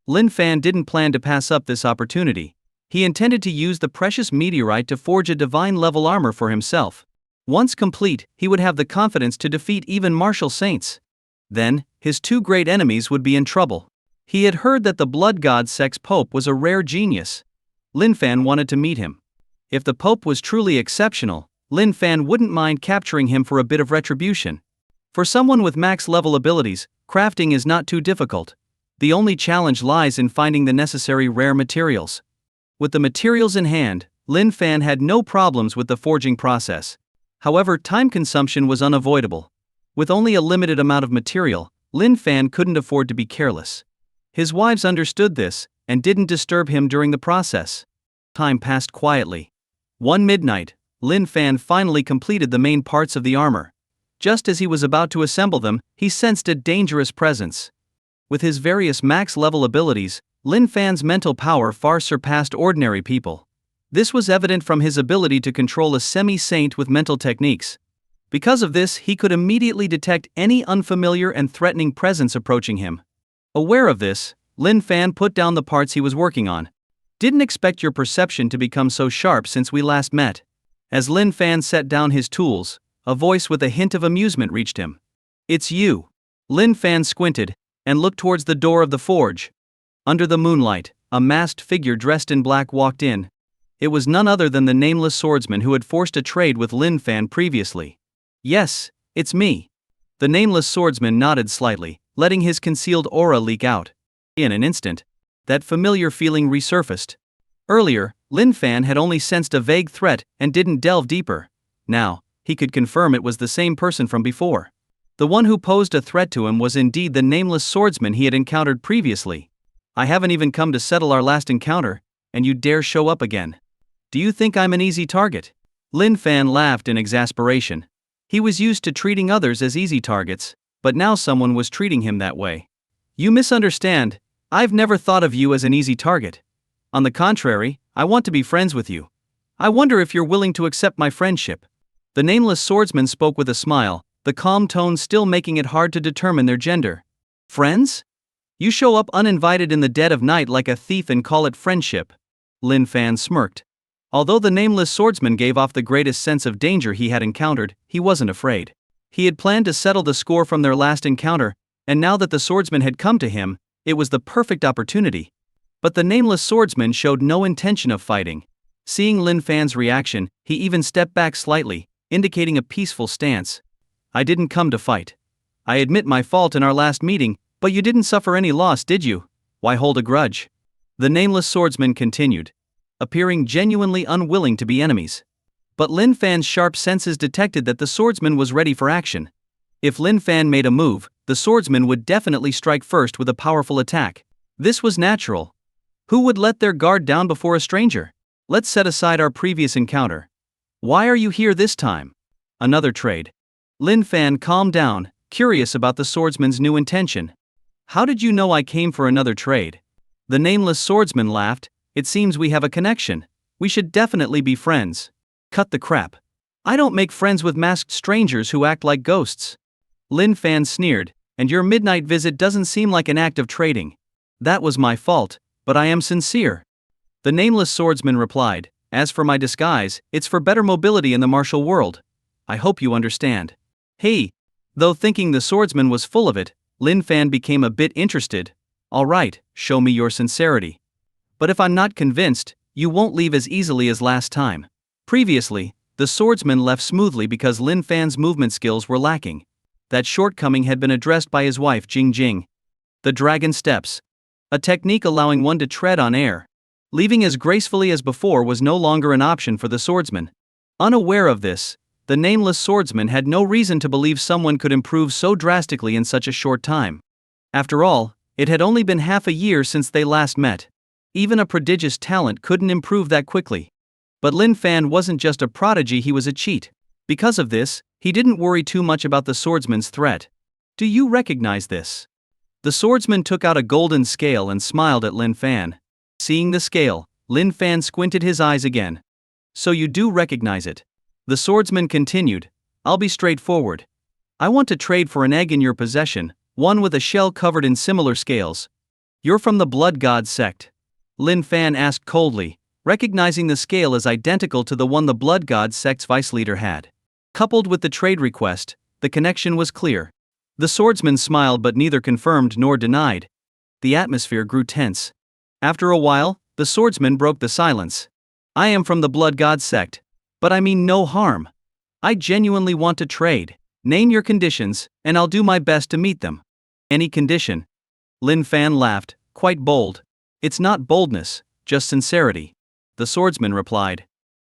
Lin Fan didn't plan to pass up this opportunity. He intended to use the precious meteorite to forge a divine-level armor for himself. Once complete, he would have the confidence to defeat even martial saints. Then, his two great enemies would be in trouble. He had heard that the blood god Sect's pope was a rare genius. Lin Fan wanted to meet him. If the pope was truly exceptional, Lin Fan wouldn't mind capturing him for a bit of retribution. For someone with max level abilities, crafting is not too difficult. The only challenge lies in finding the necessary rare materials. With the materials in hand, Lin Fan had no problems with the forging process. However, time consumption was unavoidable. With only a limited amount of material, Lin Fan couldn't afford to be careless. His wives understood this, and didn't disturb him during the process. Time passed quietly. One midnight, Lin Fan finally completed the main parts of the armor. Just as he was about to assemble them, he sensed a dangerous presence. With his various max-level abilities, Lin Fan's mental power far surpassed ordinary people. This was evident from his ability to control a semi-saint with mental techniques. Because of this, he could immediately detect any unfamiliar and threatening presence approaching him. Aware of this, Lin Fan put down the parts he was working on. Didn't expect your perception to become so sharp since we last met. As Lin Fan set down his tools, a voice with a hint of amusement reached him. It's you. Lin Fan squinted, and looked towards the door of the forge. Under the moonlight, a masked figure dressed in black walked in. It was none other than the nameless swordsman who had forced a trade with Lin Fan previously. Yes, it's me. The nameless swordsman nodded slightly, letting his concealed aura leak out. In an instant, that familiar feeling resurfaced. Earlier, Lin Fan had only sensed a vague threat and didn't delve deeper. Now, he could confirm it was the same person from before. The one who posed a threat to him was indeed the nameless swordsman he had encountered previously. I haven't even come to settle our last encounter, and you dare show up again. Do you think I'm an easy target? Lin Fan laughed in exasperation. He was used to treating others as easy targets, but now someone was treating him that way. You misunderstand. I've never thought of you as an easy target. On the contrary, I want to be friends with you. I wonder if you're willing to accept my friendship. The nameless swordsman spoke with a smile, the calm tone still making it hard to determine their gender. Friends? You show up uninvited in the dead of night like a thief and call it friendship. Lin Fan smirked. Although the nameless swordsman gave off the greatest sense of danger he had encountered, he wasn't afraid. He had planned to settle the score from their last encounter, and now that the swordsman had come to him, it was the perfect opportunity. But the nameless swordsman showed no intention of fighting. Seeing Lin Fan's reaction, he even stepped back slightly, indicating a peaceful stance. I didn't come to fight. I admit my fault in our last meeting, but you didn't suffer any loss, did you? Why hold a grudge? The nameless swordsman continued, appearing genuinely unwilling to be enemies. But Lin Fan's sharp senses detected that the swordsman was ready for action. If Lin Fan made a move, the swordsman would definitely strike first with a powerful attack. This was natural. Who would let their guard down before a stranger? Let's set aside our previous encounter. Why are you here this time? Another trade. Lin Fan calmed down, curious about the swordsman's new intention. How did you know I came for another trade? The nameless swordsman laughed. It seems we have a connection. We should definitely be friends. Cut the crap. I don't make friends with masked strangers who act like ghosts. Lin Fan sneered, and your midnight visit doesn't seem like an act of trading. That was my fault, but I am sincere. The nameless swordsman replied, as for my disguise, it's for better mobility in the martial world. I hope you understand. Hey. Though thinking the swordsman was full of it, Lin Fan became a bit interested. All right, show me your sincerity. But if I'm not convinced, you won't leave as easily as last time. Previously, the swordsman left smoothly because Lin Fan's movement skills were lacking. That shortcoming had been addressed by his wife Jing Jing. The dragon steps. A technique allowing one to tread on air. Leaving as gracefully as before was no longer an option for the swordsman. Unaware of this, the nameless swordsman had no reason to believe someone could improve so drastically in such a short time. After all, it had only been half a year since they last met. Even a prodigious talent couldn't improve that quickly. But Lin Fan wasn't just a prodigy, he was a cheat. Because of this, he didn't worry too much about the swordsman's threat. Do you recognize this? The swordsman took out a golden scale and smiled at Lin Fan. Seeing the scale, Lin Fan squinted his eyes again. So you do recognize it. The swordsman continued, I'll be straightforward. I want to trade for an egg in your possession, one with a shell covered in similar scales. You're from the Blood God Sect? Lin Fan asked coldly, recognizing the scale as identical to the one the Blood God Sect's vice leader had. Coupled with the trade request, the connection was clear. The swordsman smiled but neither confirmed nor denied. The atmosphere grew tense. After a while, the swordsman broke the silence. I am from the Blood God Sect. But I mean no harm. I genuinely want to trade. Name your conditions, and I'll do my best to meet them. Any condition? Lin Fan laughed, quite bold. It's not boldness, just sincerity. The swordsman replied.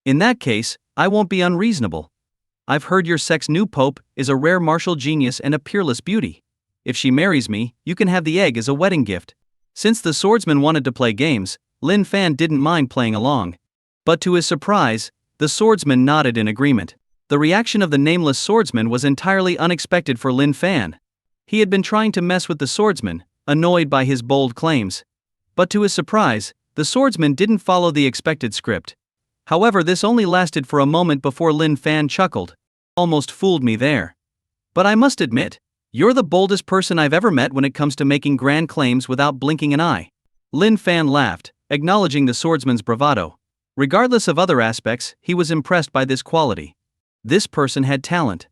In that case, I won't be unreasonable. I've heard your sect's new pope is a rare martial genius and a peerless beauty. If she marries me, you can have the egg as a wedding gift. Since the swordsman wanted to play games, Lin Fan didn't mind playing along. But to his surprise, the swordsman nodded in agreement. The reaction of the nameless swordsman was entirely unexpected for Lin Fan. He had been trying to mess with the swordsman, annoyed by his bold claims. But to his surprise, the swordsman didn't follow the expected script. However, this only lasted for a moment before Lin Fan chuckled. Almost fooled me there. But I must admit, you're the boldest person I've ever met when it comes to making grand claims without blinking an eye. Lin Fan laughed, acknowledging the swordsman's bravado. Regardless of other aspects, he was impressed by this quality. This person had talent.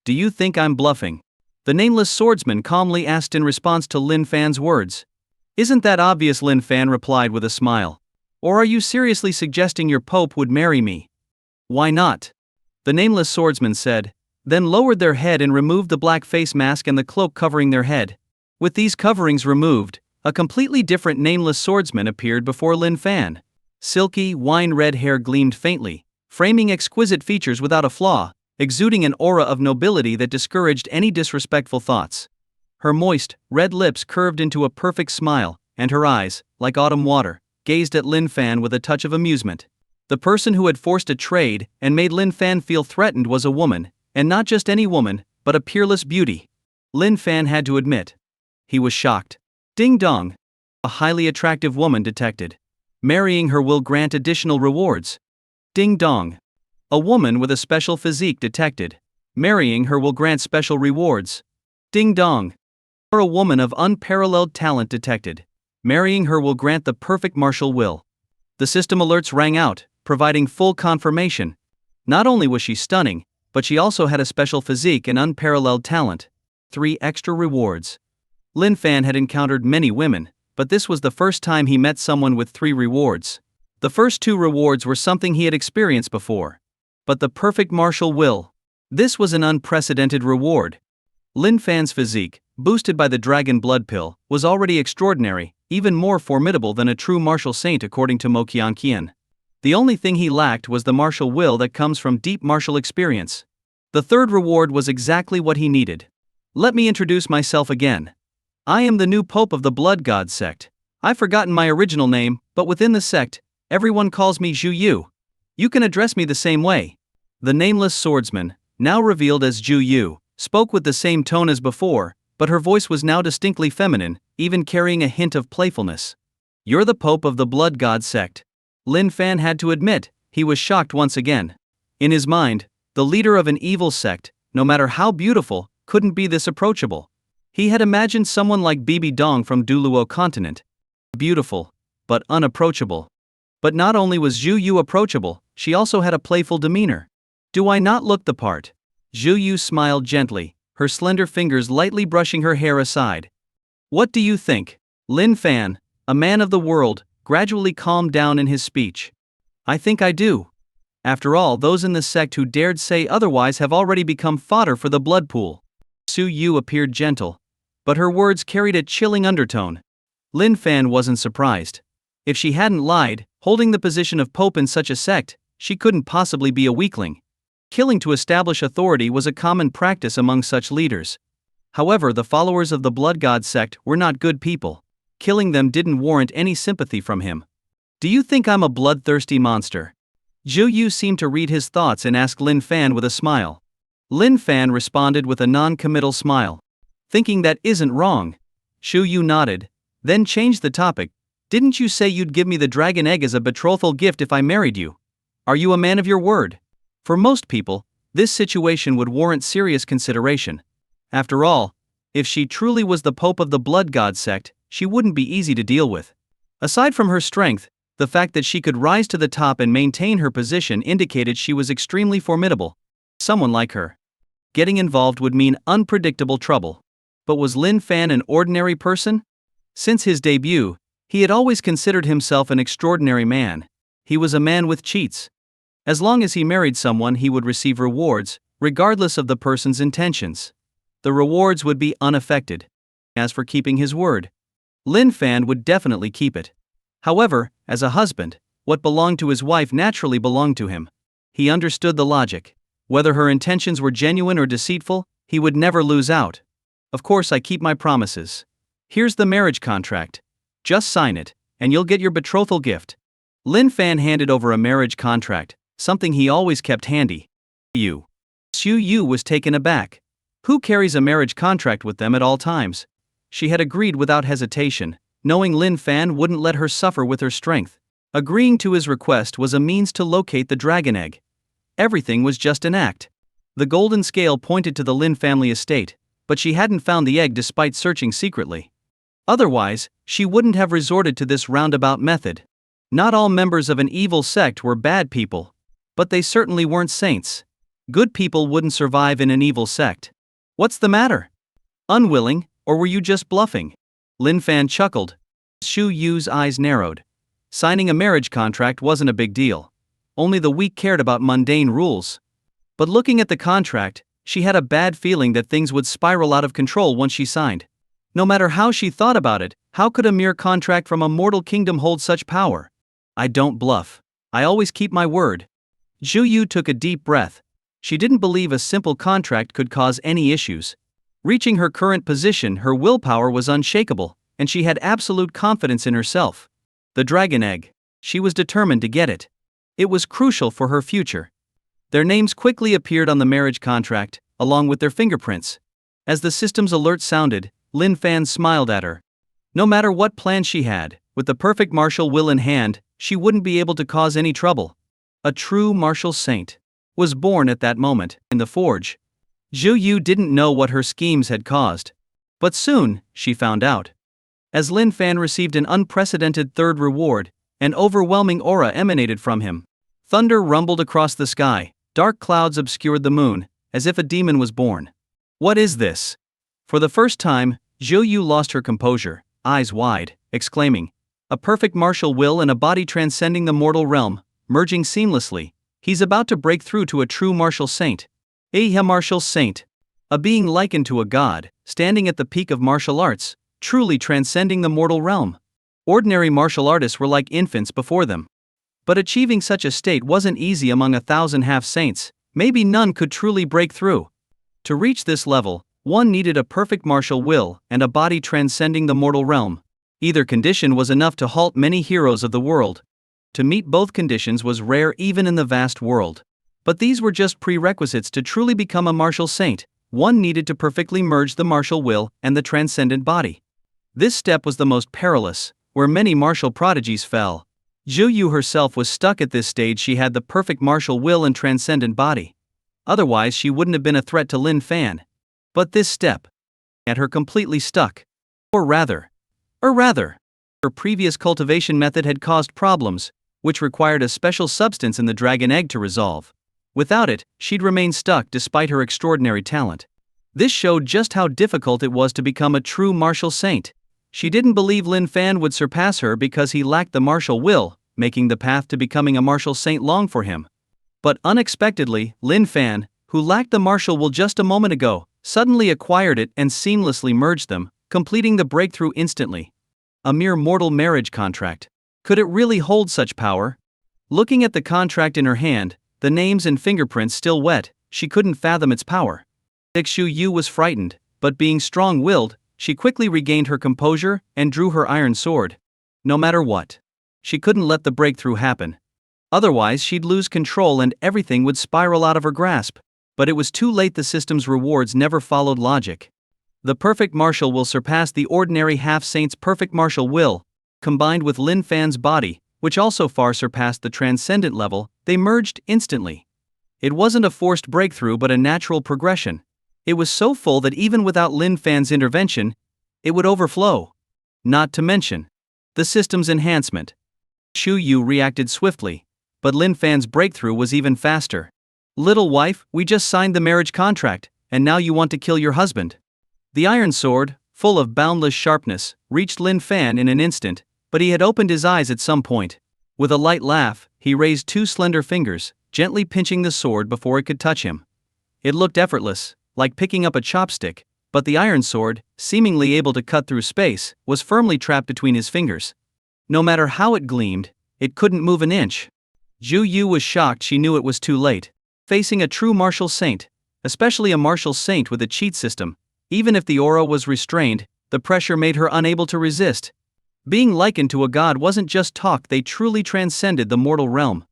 Do you think I'm bluffing? The nameless swordsman calmly asked in response to Lin Fan's words. Isn't that obvious? Lin Fan replied with a smile. Or are you seriously suggesting your pope would marry me? Why not? The nameless swordsman said, then lowered their head and removed the black face mask and the cloak covering their head. With these coverings removed, a completely different nameless swordsman appeared before Lin Fan. Silky, wine-red hair gleamed faintly, framing exquisite features without a flaw, exuding an aura of nobility that discouraged any disrespectful thoughts. Her moist, red lips curved into a perfect smile, and her eyes, like autumn water, gazed at Lin Fan with a touch of amusement. The person who had forced a trade and made Lin Fan feel threatened was a woman, and not just any woman, but a peerless beauty. Lin Fan had to admit. He was shocked. Ding dong. A highly attractive woman detected. Marrying her will grant additional rewards. Ding dong. A woman with a special physique detected. Marrying her will grant special rewards. Ding dong. Or a woman of unparalleled talent detected. Marrying her will grant the perfect martial will. The system alerts rang out, providing full confirmation. Not only was she stunning, but she also had a special physique and unparalleled talent. 3 extra rewards. Lin Fan had encountered many women, but this was the first time he met someone with 3 rewards. The first 2 rewards were something he had experienced before. But the perfect martial will. This was an unprecedented reward. Lin Fan's physique, boosted by the dragon blood pill, was already extraordinary, even more formidable than a true martial saint according to Mo Qian. The only thing he lacked was the martial will that comes from deep martial experience. The third reward was exactly what he needed. Let me introduce myself again. I am the new pope of the Blood God Sect. I've forgotten my original name, but within the sect, everyone calls me Zhu Yu. You can address me the same way. The nameless swordsman, now revealed as Zhu Yu, spoke with the same tone as before, but her voice was now distinctly feminine, even carrying a hint of playfulness. You're the pope of the Blood God Sect. Lin Fan had to admit, he was shocked once again. In his mind, the leader of an evil sect, no matter how beautiful, couldn't be this approachable. He had imagined someone like Bibi Dong from Duluo continent. Beautiful, but unapproachable. But not only was Zhu Yu approachable, she also had a playful demeanor. Do I not look the part? Zhu Yu smiled gently, her slender fingers lightly brushing her hair aside. What do you think? Lin Fan, a man of the world, gradually calmed down in his speech. I think I do. After all, those in the sect who dared say otherwise have already become fodder for the bloodpool. Zhu Yu appeared gentle, but her words carried a chilling undertone. Lin Fan wasn't surprised. If she hadn't lied, holding the position of pope in such a sect, she couldn't possibly be a weakling. Killing to establish authority was a common practice among such leaders. However, the followers of the Blood God Sect were not good people. Killing them didn't warrant any sympathy from him. Do you think I'm a bloodthirsty monster? Zhu Yu seemed to read his thoughts and asked Lin Fan with a smile. Lin Fan responded with a non-committal smile. Thinking that isn't wrong. Zhu Yu nodded, then changed the topic. Didn't you say you'd give me the dragon egg as a betrothal gift if I married you? Are you a man of your word? For most people, this situation would warrant serious consideration. After all, if she truly was the pope of the Blood God Sect, she wouldn't be easy to deal with. Aside from her strength, the fact that she could rise to the top and maintain her position indicated she was extremely formidable. Someone like her. Getting involved would mean unpredictable trouble. But was Lin Fan an ordinary person? Since his debut, he had always considered himself an extraordinary man. He was a man with cheats. As long as he married someone, he would receive rewards, regardless of the person's intentions. The rewards would be unaffected. As for keeping his word, Lin Fan would definitely keep it. However, as a husband, what belonged to his wife naturally belonged to him. He understood the logic. Whether her intentions were genuine or deceitful, he would never lose out. Of course, I keep my promises. Here's the marriage contract. Just sign it, and you'll get your betrothal gift. Lin Fan handed over a marriage contract, something he always kept handy. Xu Yu was taken aback. Who carries a marriage contract with them at all times? She had agreed without hesitation, knowing Lin Fan wouldn't let her suffer with her strength. Agreeing to his request was a means to locate the dragon egg. Everything was just an act. The golden scale pointed to the Lin family estate, but she hadn't found the egg despite searching secretly. Otherwise, she wouldn't have resorted to this roundabout method. Not all members of an evil sect were bad people, but they certainly weren't saints. Good people wouldn't survive in an evil sect. What's the matter? Unwilling, or were you just bluffing? Lin Fan chuckled. Xu Yu's eyes narrowed. Signing a marriage contract wasn't a big deal. Only the weak cared about mundane rules. But looking at the contract, she had a bad feeling that things would spiral out of control once she signed. No matter how she thought about it, how could a mere contract from a mortal kingdom hold such power? I don't bluff. I always keep my word. Xu Yu took a deep breath. She didn't believe a simple contract could cause any issues. Reaching her current position, her willpower was unshakable, and she had absolute confidence in herself. The dragon egg. She was determined to get it. It was crucial for her future. Their names quickly appeared on the marriage contract, along with their fingerprints. As the system's alert sounded, Lin Fan smiled at her. No matter what plan she had, with the perfect martial will in hand, she wouldn't be able to cause any trouble. A true martial saint was born at that moment, in the forge. Xu Yu didn't know what her schemes had caused. But soon, she found out. As Lin Fan received an unprecedented third reward, an overwhelming aura emanated from him. Thunder rumbled across the sky, dark clouds obscured the moon, as if a demon was born. What is this? For the first time, Xu Yu lost her composure, eyes wide, exclaiming, a perfect martial will and a body transcending the mortal realm, merging seamlessly. He's about to break through to a true martial saint. A martial saint. A being likened to a god, standing at the peak of martial arts, truly transcending the mortal realm. Ordinary martial artists were like infants before them. But achieving such a state wasn't easy among 1,000 half-saints, maybe none could truly break through. To reach this level, one needed a perfect martial will and a body transcending the mortal realm. Either condition was enough to halt many heroes of the world. To meet both conditions was rare even in the vast world. But these were just prerequisites to truly become a martial saint. One needed to perfectly merge the martial will and the transcendent body. This step was the most perilous, where many martial prodigies fell. Xu Yu herself was stuck at this stage. She had the perfect martial will and transcendent body. Otherwise she wouldn't have been a threat to Lin Fan. But this step had her completely stuck. Or rather, her previous cultivation method had caused problems, which required a special substance in the dragon egg to resolve. Without it, she'd remain stuck despite her extraordinary talent. This showed just how difficult it was to become a true martial saint. She didn't believe Lin Fan would surpass her because he lacked the martial will, making the path to becoming a martial saint long for him. But unexpectedly, Lin Fan, who lacked the martial will just a moment ago, suddenly acquired it and seamlessly merged them, completing the breakthrough instantly. A mere mortal marriage contract. Could it really hold such power? Looking at the contract in her hand, the names and fingerprints still wet, she couldn't fathom its power. Xu Yu was frightened, but being strong-willed, she quickly regained her composure and drew her iron sword. No matter what, she couldn't let the breakthrough happen. Otherwise she'd lose control and everything would spiral out of her grasp. But it was too late. The system's rewards never followed logic. The perfect martial will surpassed the ordinary half-saint's perfect martial will. Combined with Lin Fan's body, which also far surpassed the transcendent level, they merged instantly. It wasn't a forced breakthrough but a natural progression. It was so full that even without Lin Fan's intervention, it would overflow. Not to mention the system's enhancement. Xu Yu reacted swiftly, but Lin Fan's breakthrough was even faster. Little wife, we just signed the marriage contract, and now you want to kill your husband. The iron sword, full of boundless sharpness, reached Lin Fan in an instant, but he had opened his eyes at some point. With a light laugh, he raised two slender fingers, gently pinching the sword before it could touch him. It looked effortless, like picking up a chopstick, but the iron sword, seemingly able to cut through space, was firmly trapped between his fingers. No matter how it gleamed, it couldn't move an inch. Zhu Yu was shocked. She knew it was too late. Facing a true martial saint, especially a martial saint with a cheat system, even if the aura was restrained, the pressure made her unable to resist. Being likened to a god wasn't just talk, they truly transcended the mortal realm.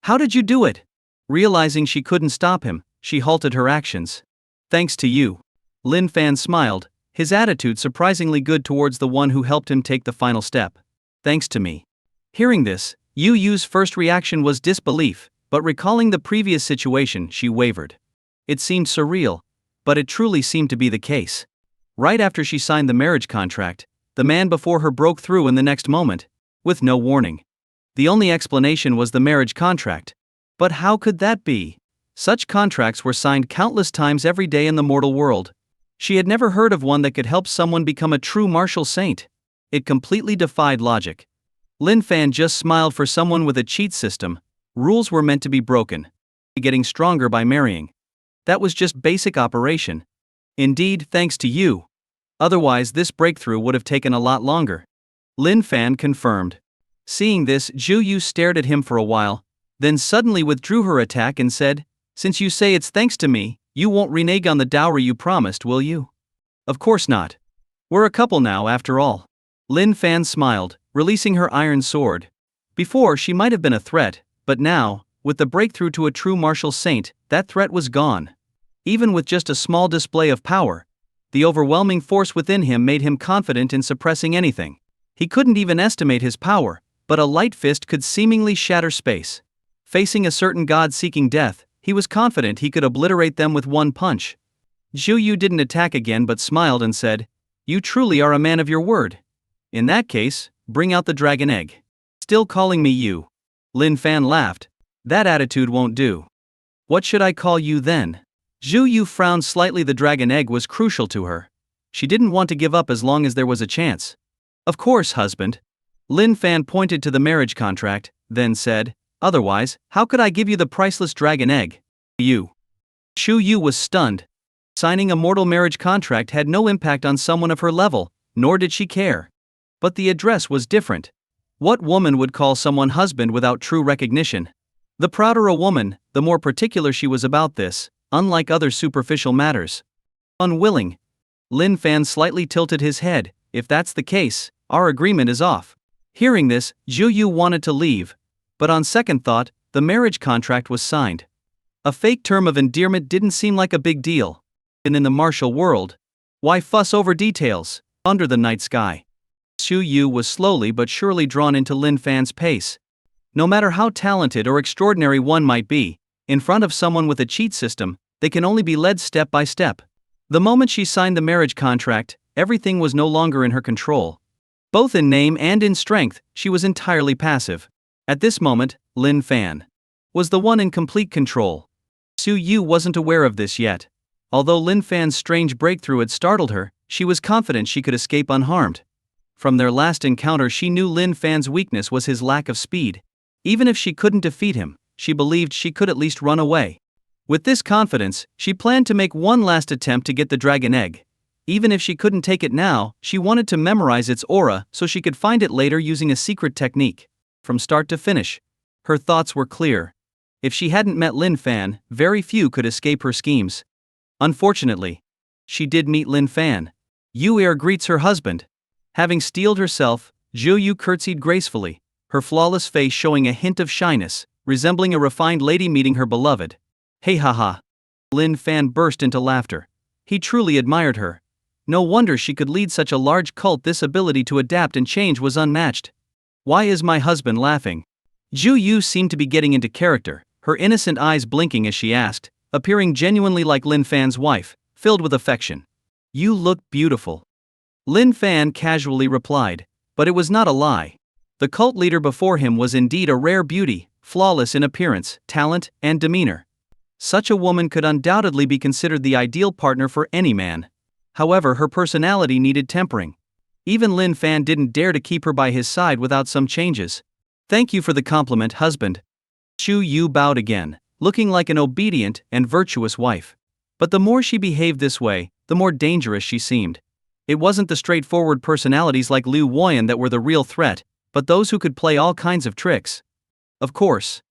How did you do it? Realizing she couldn't stop him, she halted her actions. Thanks to you. Lin Fan smiled, his attitude surprisingly good towards the one who helped him take the final step. Thanks to me. Hearing this, Yu Yu's first reaction was disbelief, but recalling the previous situation, she wavered. It seemed surreal, but it truly seemed to be the case. Right after she signed the marriage contract, the man before her broke through in the next moment, with no warning. The only explanation was the marriage contract. But how could that be? Such contracts were signed countless times every day in the mortal world. She had never heard of one that could help someone become a true martial saint. It completely defied logic. Lin Fan just smiled. For someone with a cheat system, rules were meant to be broken. Getting stronger by marrying. That was just basic operation. Indeed, thanks to you. Otherwise, this breakthrough would have taken a lot longer. Lin Fan confirmed. Seeing this, Zhu Yu stared at him for a while, then suddenly withdrew her attack and said, "Since you say it's thanks to me, you won't renege on the dowry you promised, will you?" Of course not. We're a couple now, after all. Lin Fan smiled, releasing her iron sword. Before, she might have been a threat, but now, with the breakthrough to a true martial saint, that threat was gone. Even with just a small display of power, the overwhelming force within him made him confident in suppressing anything. He couldn't even estimate his power, but a light fist could seemingly shatter space. Facing a certain god seeking death, he was confident he could obliterate them with one punch. Zhu Yu didn't attack again but smiled and said, "You truly are a man of your word. In that case, bring out the dragon egg." Still calling me you? Lin Fan laughed. That attitude won't do. What should I call you then? Zhu Yu frowned slightly. The dragon egg was crucial to her. She didn't want to give up as long as there was a chance. Of course, husband. Lin Fan pointed to the marriage contract, then said, "Otherwise, how could I give you the priceless dragon egg?" You. Zhu Yu was stunned. Signing a mortal marriage contract had no impact on someone of her level, nor did she care. But the address was different. What woman would call someone husband without true recognition? The prouder a woman, the more particular she was about this, unlike other superficial matters. Unwilling. Lin Fan slightly tilted his head. If that's the case, our agreement is off. Hearing this, Zhu Yu wanted to leave. But on second thought, the marriage contract was signed. A fake term of endearment didn't seem like a big deal. And in the martial world, why fuss over details? Under the night sky. Zhu Yu was slowly but surely drawn into Lin Fan's pace. No matter how talented or extraordinary one might be, in front of someone with a cheat system, they can only be led step by step. The moment she signed the marriage contract, everything was no longer in her control. Both in name and in strength, she was entirely passive. At this moment, Lin Fan was the one in complete control. Zhu Yu wasn't aware of this yet. Although Lin Fan's strange breakthrough had startled her, she was confident she could escape unharmed. From their last encounter, she knew Lin Fan's weakness was his lack of speed. Even if she couldn't defeat him, she believed she could at least run away. With this confidence, she planned to make one last attempt to get the dragon egg. Even if she couldn't take it now, she wanted to memorize its aura so she could find it later using a secret technique. From start to finish, her thoughts were clear. If she hadn't met Lin Fan, very few could escape her schemes. Unfortunately, she did meet Lin Fan. Yu Er greets her husband. Having steeled herself, Zhu Yu curtsied gracefully, her flawless face showing a hint of shyness, resembling a refined lady meeting her beloved. Hey haha. Lin Fan burst into laughter. He truly admired her. No wonder she could lead such a large cult. This ability to adapt and change was unmatched. Why is my husband laughing? Zhu Yu seemed to be getting into character, her innocent eyes blinking as she asked, appearing genuinely like Lin Fan's wife, filled with affection. You look beautiful. Lin Fan casually replied, but it was not a lie. The cult leader before him was indeed a rare beauty, flawless in appearance, talent, and demeanor. Such a woman could undoubtedly be considered the ideal partner for any man. However, her personality needed tempering. Even Lin Fan didn't dare to keep her by his side without some changes. Thank you for the compliment, husband. Zhu Yu bowed again, looking like an obedient and virtuous wife. But the more she behaved this way, the more dangerous she seemed. It wasn't the straightforward personalities like Liu Woyan that were the real threat, but those who could play all kinds of tricks. Of course.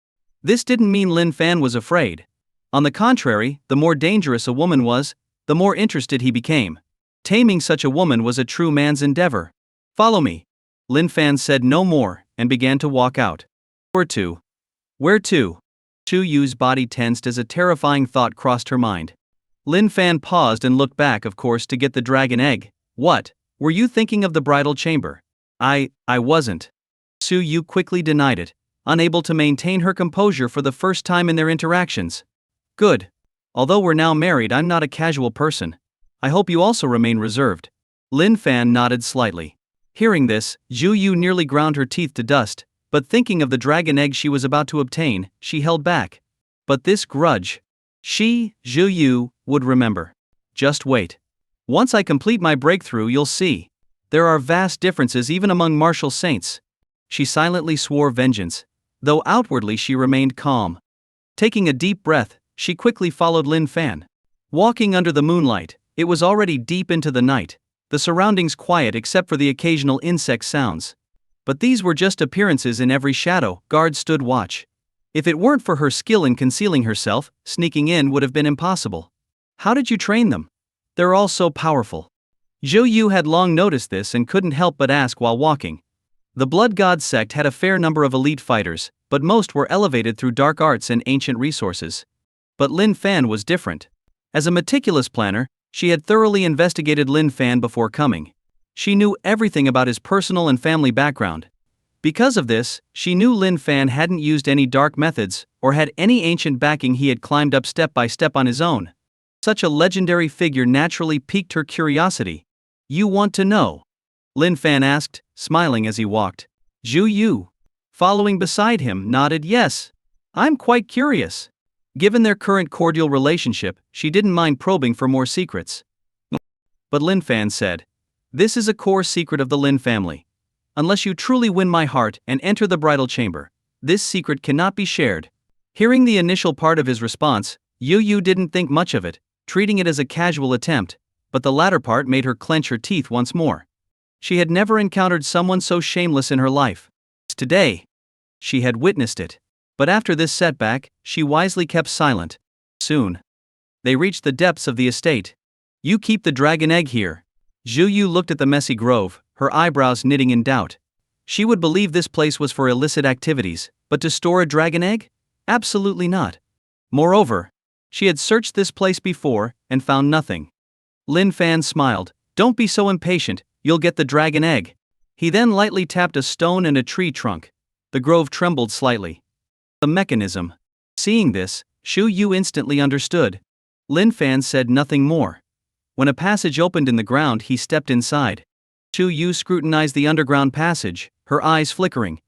This didn't mean Lin Fan was afraid. On the contrary, the more dangerous a woman was, the more interested he became. Taming such a woman was a true man's endeavor. Follow me. Lin Fan said no more, and began to walk out. Where to? Where to? Shu Yu's body tensed as a terrifying thought crossed her mind. Lin Fan paused and looked back, of course, to get the dragon egg. What? Were you thinking of the bridal chamber? I wasn't. Shu Yu quickly denied it, unable to maintain her composure for the first time in their interactions. Good. Although we're now married, I'm not a casual person. I hope you also remain reserved. Lin Fan nodded slightly. Hearing this, Zhu Yu nearly ground her teeth to dust, but thinking of the dragon egg she was about to obtain, she held back. But this grudge. She, Zhu Yu, would remember. Just wait. Once I complete my breakthrough, you'll see. There are vast differences even among martial saints. She silently swore vengeance, though outwardly she remained calm. Taking a deep breath, she quickly followed Lin Fan. Walking under the moonlight, it was already deep into the night, the surroundings quiet except for the occasional insect sounds. But these were just appearances. In every shadow, guards stood watch. If it weren't for her skill in concealing herself, sneaking in would have been impossible. How did you train them? They're all so powerful. Zhou Yu had long noticed this and couldn't help but ask while walking. The Blood God Sect had a fair number of elite fighters, but most were elevated through dark arts and ancient resources. But Lin Fan was different. As a meticulous planner, she had thoroughly investigated Lin Fan before coming. She knew everything about his personal and family background. Because of this, she knew Lin Fan hadn't used any dark methods or had any ancient backing. He had climbed up step by step on his own. Such a legendary figure naturally piqued her curiosity. You want to know? Lin Fan asked, smiling as he walked. Zhu Yu, following beside him, nodded yes. I'm quite curious. Given their current cordial relationship, she didn't mind probing for more secrets. But Lin Fan said, this is a core secret of the Lin family. Unless you truly win my heart and enter the bridal chamber, this secret cannot be shared. Hearing the initial part of his response, Yu Yu didn't think much of it, treating it as a casual attempt, but the latter part made her clench her teeth once more. She had never encountered someone so shameless in her life. Today, she had witnessed it. But after this setback, she wisely kept silent. Soon, they reached the depths of the estate. You keep the dragon egg here. Zhu Yu looked at the messy grove, her eyebrows knitting in doubt. She would believe this place was for illicit activities, but to store a dragon egg? Absolutely not. Moreover, she had searched this place before and found nothing. Lin Fan smiled. Don't be so impatient, you'll get the dragon egg. He then lightly tapped a stone and a tree trunk. The grove trembled slightly. A mechanism. Seeing this, Shu Yu instantly understood. Lin Fan said nothing more. When a passage opened in the ground, he stepped inside. Shu Yu scrutinized the underground passage, her eyes flickering.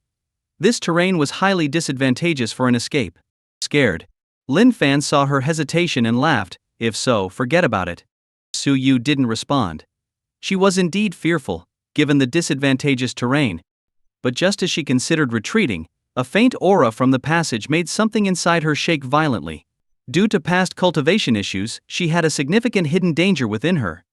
This terrain was highly disadvantageous for an escape. Scared, Lin Fan saw her hesitation and laughed. If so, forget about it. Shu Yu didn't respond. She was indeed fearful, given the disadvantageous terrain. But just as she considered retreating, a faint aura from the passage made something inside her shake violently. Due to past cultivation issues, she had a significant hidden danger within her.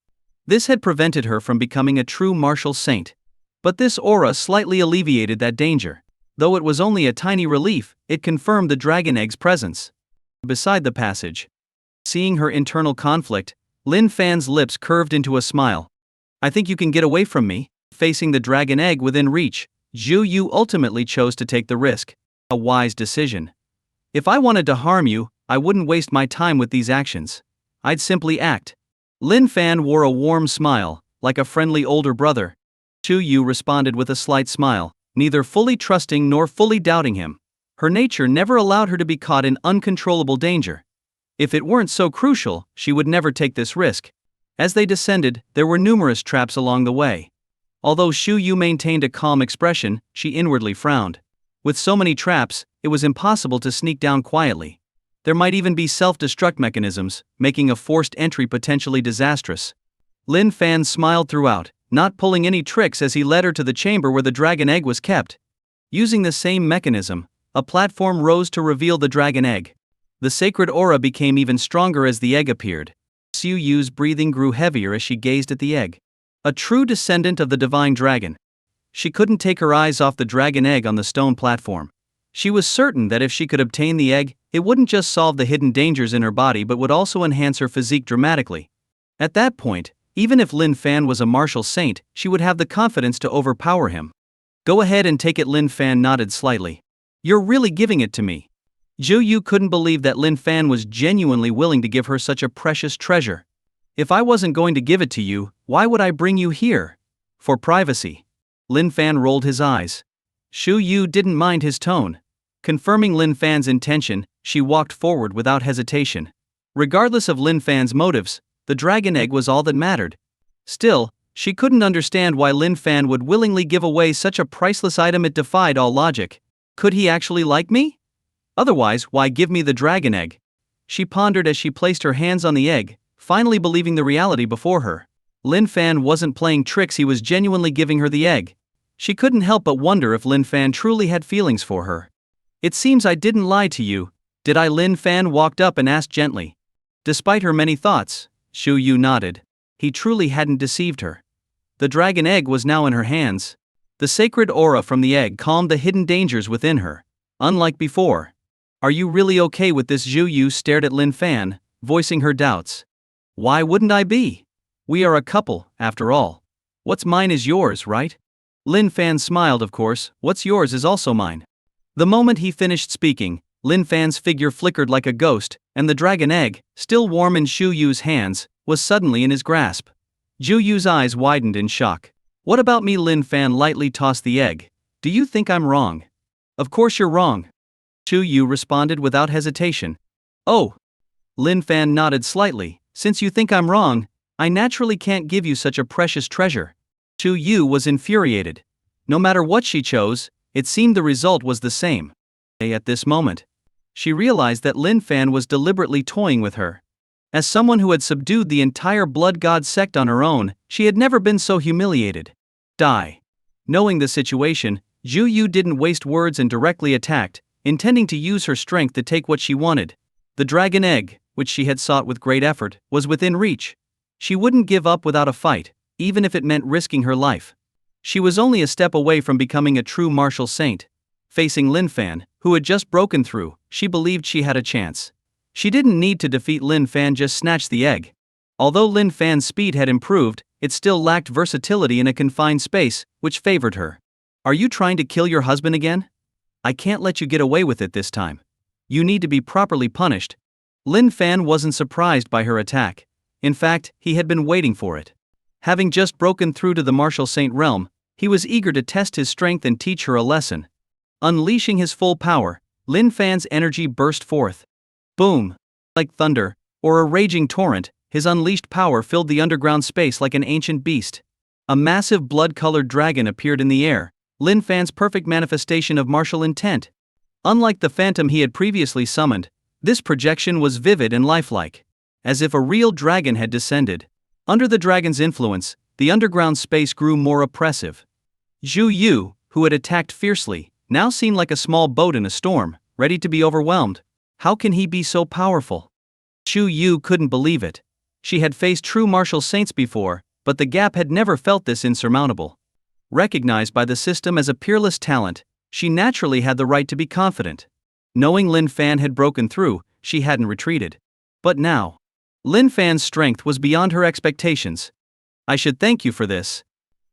This had prevented her from becoming a true martial saint. But this aura slightly alleviated that danger. Though it was only a tiny relief, it confirmed the dragon egg's presence. Beside the passage, seeing her internal conflict, Lin Fan's lips curved into a smile. I think you can get away from me. Facing the dragon egg within reach, Zhu Yu ultimately chose to take the risk. A wise decision. If I wanted to harm you, I wouldn't waste my time with these actions. I'd simply act. Lin Fan wore a warm smile, like a friendly older brother. Zhu Yu responded with a slight smile, neither fully trusting nor fully doubting him. Her nature never allowed her to be caught in uncontrollable danger. If it weren't so crucial, she would never take this risk. As they descended, there were numerous traps along the way. Although Shu Yu maintained a calm expression, she inwardly frowned. With so many traps, it was impossible to sneak down quietly. There might even be self-destruct mechanisms, making a forced entry potentially disastrous. Lin Fan smiled throughout, not pulling any tricks as he led her to the chamber where the dragon egg was kept. Using the same mechanism, a platform rose to reveal the dragon egg. The sacred aura became even stronger as the egg appeared. Xu Yu's breathing grew heavier as she gazed at the egg. A true descendant of the divine dragon. She couldn't take her eyes off the dragon egg on the stone platform. She was certain that if she could obtain the egg, it wouldn't just solve the hidden dangers in her body but would also enhance her physique dramatically. At that point, even if Lin Fan was a martial saint, she would have the confidence to overpower him. Go ahead and take it. Lin Fan nodded slightly. You're really giving it to me. Zhu Yu couldn't believe that Lin Fan was genuinely willing to give her such a precious treasure. If I wasn't going to give it to you, why would I bring you here? For privacy. Lin Fan rolled his eyes. Xu Yu didn't mind his tone. Confirming Lin Fan's intention, she walked forward without hesitation. Regardless of Lin Fan's motives, the dragon egg was all that mattered. Still, she couldn't understand why Lin Fan would willingly give away such a priceless item. It defied all logic. Could he actually like me? Otherwise, why give me the dragon egg? She pondered as she placed her hands on the egg, finally believing the reality before her. Lin Fan wasn't playing tricks, he was genuinely giving her the egg. She couldn't help but wonder if Lin Fan truly had feelings for her. It seems I didn't lie to you, did I? Lin Fan walked up and asked gently. Despite her many thoughts, Xu Yu nodded. He truly hadn't deceived her. The dragon egg was now in her hands. The sacred aura from the egg calmed the hidden dangers within her. Unlike before. Are you really okay with this? Xu Yu stared at Lin Fan, voicing her doubts. Why wouldn't I be? We are a couple, after all. What's mine is yours, right? Lin Fan smiled. Of course, what's yours is also mine. The moment he finished speaking, Lin Fan's figure flickered like a ghost, and the dragon egg, still warm in Xu Yu's hands, was suddenly in his grasp. Xu Yu's eyes widened in shock. What about me? Lin Fan lightly tossed the egg. Do you think I'm wrong? Of course you're wrong. Xu Yu responded without hesitation. Oh. Lin Fan nodded slightly. Since you think I'm wrong, I naturally can't give you such a precious treasure. Xu Yu was infuriated. No matter what she chose, it seemed the result was the same. At this moment, she realized that Lin Fan was deliberately toying with her. As someone who had subdued the entire blood god sect on her own, she had never been so humiliated. Die. Knowing the situation, Xu Yu didn't waste words and directly attacked, intending to use her strength to take what she wanted. The dragon egg, which she had sought with great effort, was within reach. She wouldn't give up without a fight, even if it meant risking her life. She was only a step away from becoming a true martial saint. Facing Lin Fan, who had just broken through, she believed she had a chance. She didn't need to defeat Lin Fan, just snatch the egg. Although Lin Fan's speed had improved, it still lacked versatility in a confined space, which favored her. Are you trying to kill your husband again? I can't let you get away with it this time. You need to be properly punished. Lin Fan wasn't surprised by her attack. In fact, he had been waiting for it. Having just broken through to the martial saint realm, he was eager to test his strength and teach her a lesson. Unleashing his full power, Lin Fan's energy burst forth. Boom! Like thunder, or a raging torrent, his unleashed power filled the underground space like an ancient beast. A massive blood-colored dragon appeared in the air, Lin Fan's perfect manifestation of martial intent. Unlike the phantom he had previously summoned, this projection was vivid and lifelike. As if a real dragon had descended. Under the dragon's influence, the underground space grew more oppressive. Xu Yu, who had attacked fiercely, now seemed like a small boat in a storm, ready to be overwhelmed. How can he be so powerful? Xu Yu couldn't believe it. She had faced true martial saints before, but the gap had never felt this insurmountable. Recognized by the system as a peerless talent, she naturally had the right to be confident. Knowing Lin Fan had broken through, she hadn't retreated. But now, Lin Fan's strength was beyond her expectations. I should thank you for this.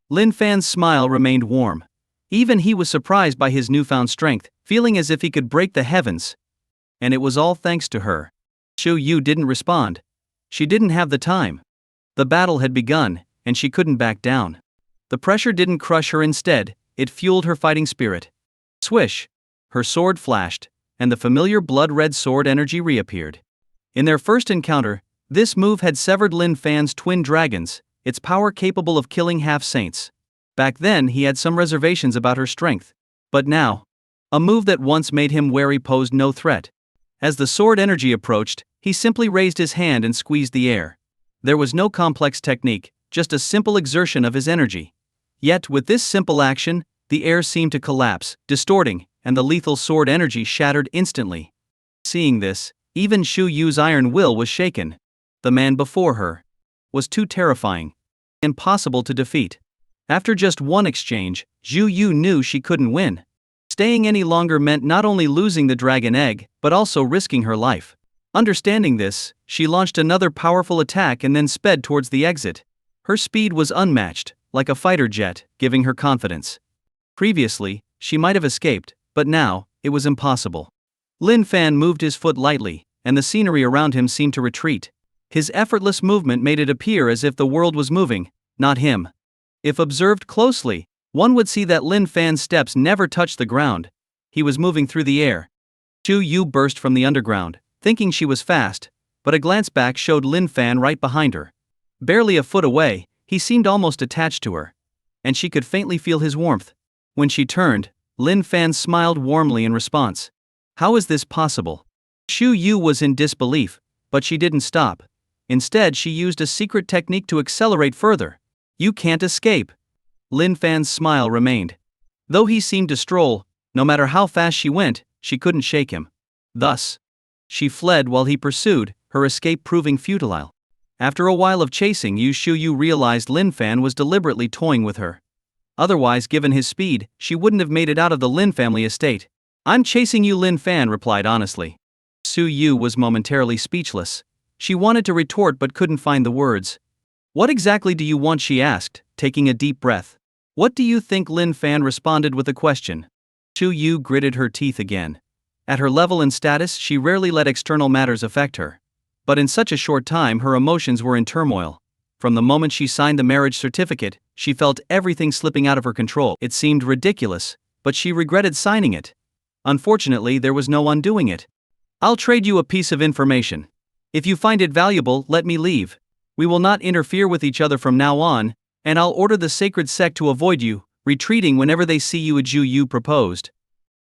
Lin Fan's smile remained warm. Even he was surprised by his newfound strength, feeling as if he could break the heavens. And it was all thanks to her. Xu Yu didn't respond. She didn't have the time. The battle had begun, and she couldn't back down. The pressure didn't crush her, instead, it fueled her fighting spirit. Swish! Her sword flashed, and the familiar blood-red sword energy reappeared. In their first encounter, this move had severed Lin Fan's twin dragons, its power capable of killing half-saints. Back then he had some reservations about her strength. But now, a move that once made him wary posed no threat. As the sword energy approached, he simply raised his hand and squeezed the air. There was no complex technique, just a simple exertion of his energy. Yet with this simple action, the air seemed to collapse, distorting, and the lethal sword energy shattered instantly. Seeing this, Even Xu Yu's iron will was shaken. The man before her was too terrifying, impossible to defeat. After just one exchange, Xu Yu knew she couldn't win. Staying any longer meant not only losing the dragon egg, but also risking her life. Understanding this, she launched another powerful attack and then sped towards the exit. Her speed was unmatched, like a fighter jet, giving her confidence. Previously, she might have escaped, but now, it was impossible. Lin Fan moved his foot lightly, and the scenery around him seemed to retreat. His effortless movement made it appear as if the world was moving, not him. If observed closely, one would see that Lin Fan's steps never touched the ground. He was moving through the air. Xu Yu burst from the underground, thinking she was fast, but a glance back showed Lin Fan right behind her. Barely a foot away, he seemed almost attached to her. And she could faintly feel his warmth. When she turned, Lin Fan smiled warmly in response. How is this possible? Xu Yu was in disbelief, but she didn't stop. Instead, she used a secret technique to accelerate further. You can't escape. Lin Fan's smile remained. Though he seemed to stroll, no matter how fast she went, she couldn't shake him. Thus, she fled while he pursued, her escape proving futile. After a while of chasing, Xu Yu realized Lin Fan was deliberately toying with her. Otherwise, given his speed, she wouldn't have made it out of the Lin family estate. I'm chasing you, Lin Fan replied honestly. Xu Yu was momentarily speechless. She wanted to retort but couldn't find the words. What exactly do you want? She asked, taking a deep breath. What do you think? Lin Fan responded with a question. Xu Yu gritted her teeth again. At her level and status, she rarely let external matters affect her. But in such a short time, her emotions were in turmoil. From the moment she signed the marriage certificate, she felt everything slipping out of her control. It seemed ridiculous, but she regretted signing it. Unfortunately, there was no undoing it. I'll trade you a piece of information. If you find it valuable, let me leave. We will not interfere with each other from now on, and I'll order the sacred sect to avoid you, retreating whenever they see you. Xu Yu proposed.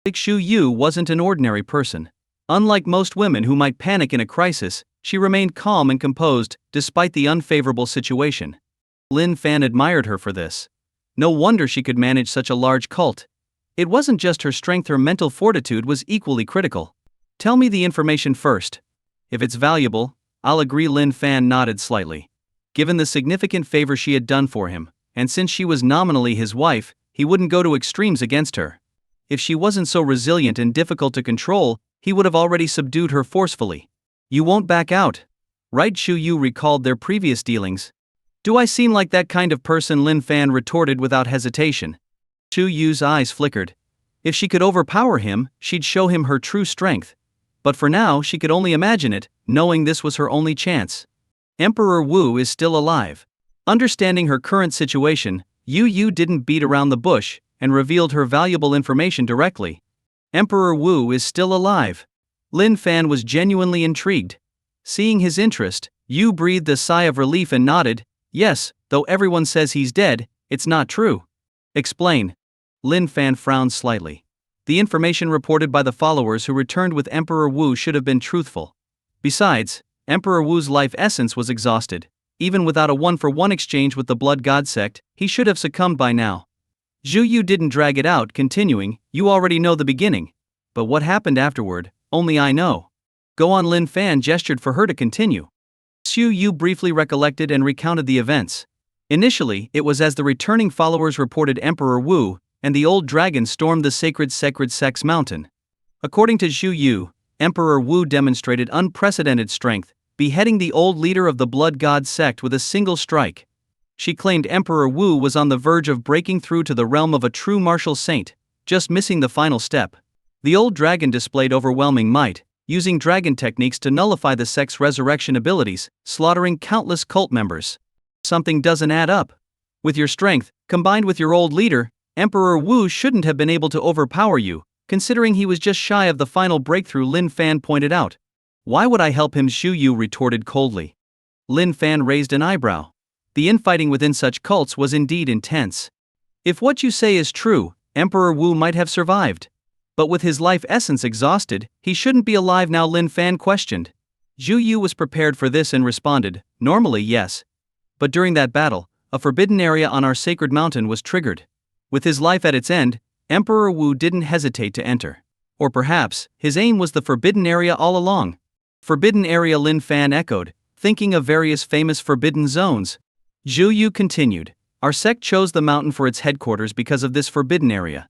Xu Yu wasn't an ordinary person. Unlike most women who might panic in a crisis, she remained calm and composed, despite the unfavorable situation. Lin Fan admired her for this. No wonder she could manage such a large cult. It wasn't just her strength, her mental fortitude was equally critical. Tell me the information first. If it's valuable, I'll agree. Lin Fan nodded slightly. Given the significant favor she had done for him, and since she was nominally his wife, he wouldn't go to extremes against her. If she wasn't so resilient and difficult to control, he would have already subdued her forcefully. You won't back out, right? Xu Yu recalled their previous dealings. Do I seem like that kind of person? Lin Fan retorted without hesitation. Xu Yu's eyes flickered. If she could overpower him, she'd show him her true strength. But for now, she could only imagine it, knowing this was her only chance. Emperor Wu is still alive. Understanding her current situation, Yu Yu didn't beat around the bush, and revealed her valuable information directly. Emperor Wu is still alive. Lin Fan was genuinely intrigued. Seeing his interest, Yu breathed a sigh of relief and nodded. Yes, though everyone says he's dead, it's not true. Explain. Lin Fan frowned slightly. The information reported by the followers who returned with Emperor Wu should have been truthful. Besides, Emperor Wu's life essence was exhausted. Even without a one-for-one exchange with the Blood God Sect, he should have succumbed by now. Xu Yu didn't drag it out, continuing, you already know the beginning. But what happened afterward, only I know. Go on. Lin Fan gestured for her to continue. Xu Yu briefly recollected and recounted the events. Initially, it was as the returning followers reported Emperor Wu, and the old dragon stormed the sacred Sect's mountain. According to Xu Yu, Emperor Wu demonstrated unprecedented strength, beheading the old leader of the Blood God Sect with a single strike. She claimed Emperor Wu was on the verge of breaking through to the realm of a true martial saint, just missing the final step. The old dragon displayed overwhelming might, using dragon techniques to nullify the sect's resurrection abilities, slaughtering countless cult members. Something doesn't add up. With your strength, combined with your old leader, Emperor Wu shouldn't have been able to overpower you, considering he was just shy of the final breakthrough. Lin Fan pointed out. Why would I help him? Xu Yu retorted coldly. Lin Fan raised an eyebrow. The infighting within such cults was indeed intense. If what you say is true, Emperor Wu might have survived. But with his life essence exhausted, he shouldn't be alive now. Lin Fan questioned. Xu Yu was prepared for this and responded, normally yes. But during that battle, a forbidden area on our sacred mountain was triggered. With his life at its end, Emperor Wu didn't hesitate to enter. Or perhaps, his aim was the forbidden area all along. Forbidden area, Lin Fan echoed, thinking of various famous forbidden zones. Zhu Yu continued. Our sect chose the mountain for its headquarters because of this forbidden area.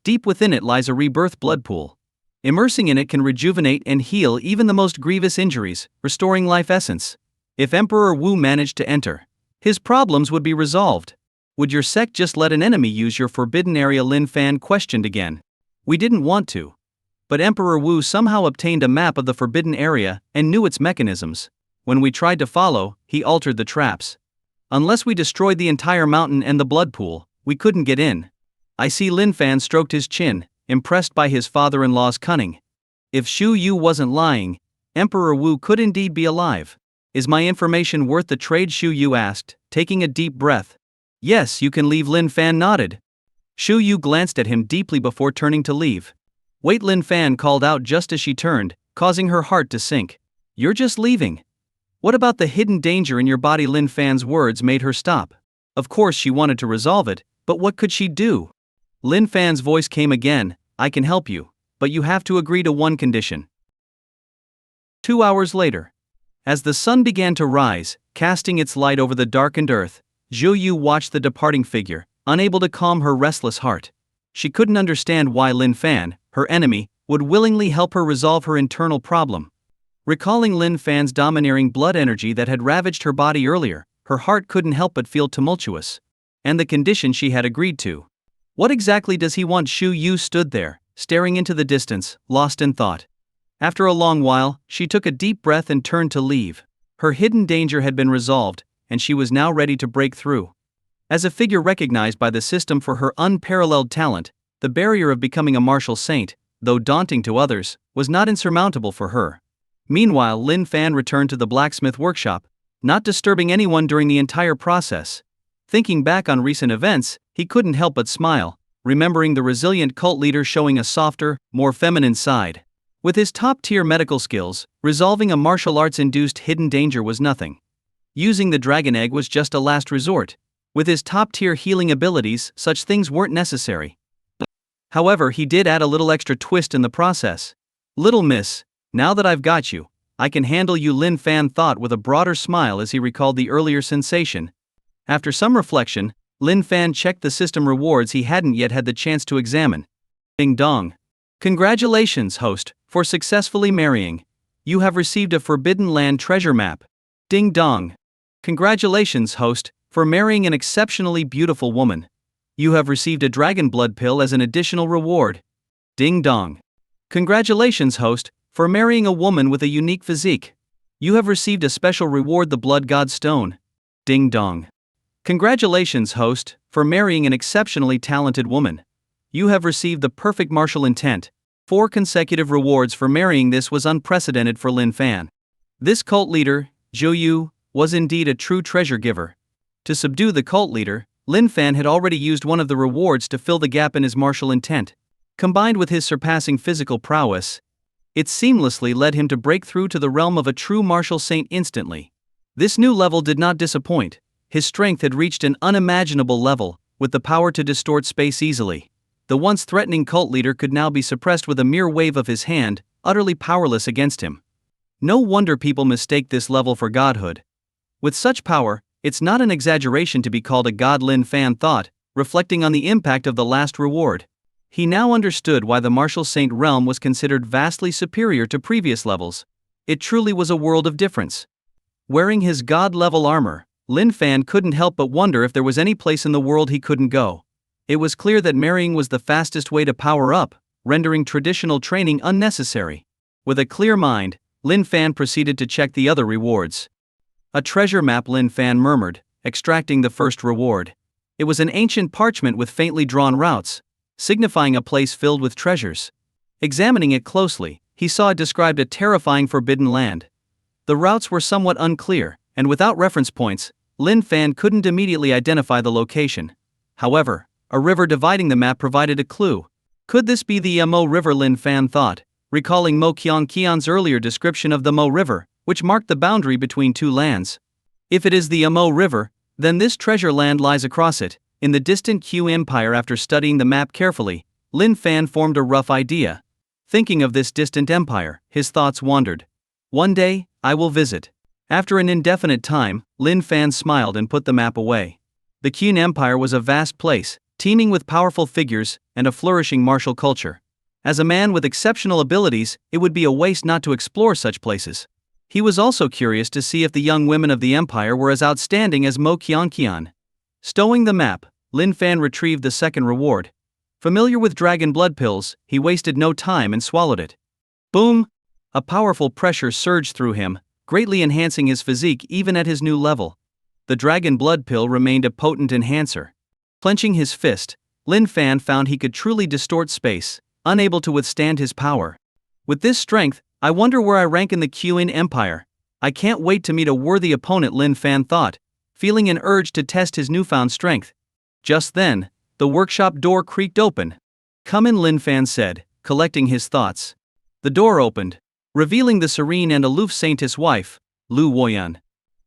Deep within it lies a rebirth blood pool. Immersing in it can rejuvenate and heal even the most grievous injuries, restoring life essence. If Emperor Wu managed to enter, his problems would be resolved. Would your sect just let an enemy use your forbidden area? Lin Fan questioned again. We didn't want to. But Emperor Wu somehow obtained a map of the forbidden area and knew its mechanisms. When we tried to follow, he altered the traps. Unless we destroyed the entire mountain and the blood pool, we couldn't get in. I see. Lin Fan stroked his chin, impressed by his father-in-law's cunning. If Zhu Yu wasn't lying, Emperor Wu could indeed be alive. Is my information worth the trade? Zhu Yu asked, taking a deep breath. Yes, you can leave. Lin Fan nodded. Zhu Yu glanced at him deeply before turning to leave. Wait, Lin Fan called out just as she turned, causing her heart to sink. You're just leaving? What about the hidden danger in your body? Lin Fan's words made her stop. Of course she wanted to resolve it, but what could she do? Lin Fan's voice came again. I can help you, but you have to agree to one condition. 2 hours later. As the sun began to rise, casting its light over the darkened earth, Zhu Yu watched the departing figure, unable to calm her restless heart. She couldn't understand why Lin Fan, her enemy, would willingly help her resolve her internal problem. Recalling Lin Fan's domineering blood energy that had ravaged her body earlier, her heart couldn't help but feel tumultuous. And the condition she had agreed to. What exactly does he want? Zhu Yu stood there, staring into the distance, lost in thought. After a long while, she took a deep breath and turned to leave. Her hidden danger had been resolved, and she was now ready to break through. As a figure recognized by the system for her unparalleled talent, the barrier of becoming a martial saint, though daunting to others, was not insurmountable for her. Meanwhile, Lin Fan returned to the blacksmith workshop, not disturbing anyone during the entire process. Thinking back on recent events, he couldn't help but smile, remembering the resilient cult leader showing a softer, more feminine side. With his top-tier medical skills, resolving a martial arts-induced hidden danger was nothing. Using the dragon egg was just a last resort. With his top-tier healing abilities, such things weren't necessary. However, he did add a little extra twist in the process. Little miss, now that I've got you, I can handle you. Lin Fan thought with a broader smile as he recalled the earlier sensation. After some reflection, Lin Fan checked the system rewards he hadn't yet had the chance to examine. Ding dong. Congratulations, host, for successfully marrying. You have received a Forbidden Land treasure map. Ding dong. Congratulations, host, for marrying an exceptionally beautiful woman. You have received a dragon blood pill as an additional reward. Ding dong. Congratulations, host, for marrying a woman with a unique physique. You have received a special reward, the Blood God Stone. Ding dong. Congratulations, host, for marrying an exceptionally talented woman. You have received the perfect martial intent. 4 consecutive rewards for marrying. This was unprecedented for Lin Fan. This cult leader, Zhu Yu, was indeed a true treasure giver. To subdue the cult leader, Lin Fan had already used one of the rewards to fill the gap in his martial intent. Combined with his surpassing physical prowess, it seamlessly led him to break through to the realm of a true martial saint instantly. This new level did not disappoint. His strength had reached an unimaginable level, with the power to distort space easily. The once threatening cult leader could now be suppressed with a mere wave of his hand, utterly powerless against him. No wonder people mistake this level for godhood. With such power, it's not an exaggeration to be called a god, Lin Fan thought, reflecting on the impact of the last reward. He now understood why the martial saint realm was considered vastly superior to previous levels. It truly was a world of difference. Wearing his god-level armor, Lin Fan couldn't help but wonder if there was any place in the world he couldn't go. It was clear that marrying was the fastest way to power up, rendering traditional training unnecessary. With a clear mind, Lin Fan proceeded to check the other rewards. A treasure map, Lin Fan murmured, extracting the first reward. It was an ancient parchment with faintly drawn routes, signifying a place filled with treasures. Examining it closely, he saw it described a terrifying forbidden land. The routes were somewhat unclear, and without reference points, Lin Fan couldn't immediately identify the location. However, a river dividing the map provided a clue. Could this be the Mo River? Lin Fan thought, recalling Mo Qian's earlier description of the Mo River, which marked the boundary between two lands. If it is the Mo River, then this treasure land lies across it, in the distant Q Empire. After studying the map carefully, Lin Fan formed a rough idea. Thinking of this distant empire, his thoughts wandered. One day, I will visit. After an indefinite time, Lin Fan smiled and put the map away. The Qin Empire was a vast place, teeming with powerful figures and a flourishing martial culture. As a man with exceptional abilities, it would be a waste not to explore such places. He was also curious to see if the young women of the empire were as outstanding as Mo Qianqian. Stowing the map, Lin Fan retrieved the second reward. Familiar with dragon blood pills, he wasted no time and swallowed it. Boom! A powerful pressure surged through him, greatly enhancing his physique even at his new level. The dragon blood pill remained a potent enhancer. Clenching his fist, Lin Fan found he could truly distort space, unable to withstand his power. With this strength, I wonder where I rank in the Qin Empire. I can't wait to meet a worthy opponent, Lin Fan thought, feeling an urge to test his newfound strength. Just then, the workshop door creaked open. Come in, Lin Fan said, collecting his thoughts. The door opened, revealing the serene and aloof saintess wife, Lu Woyan.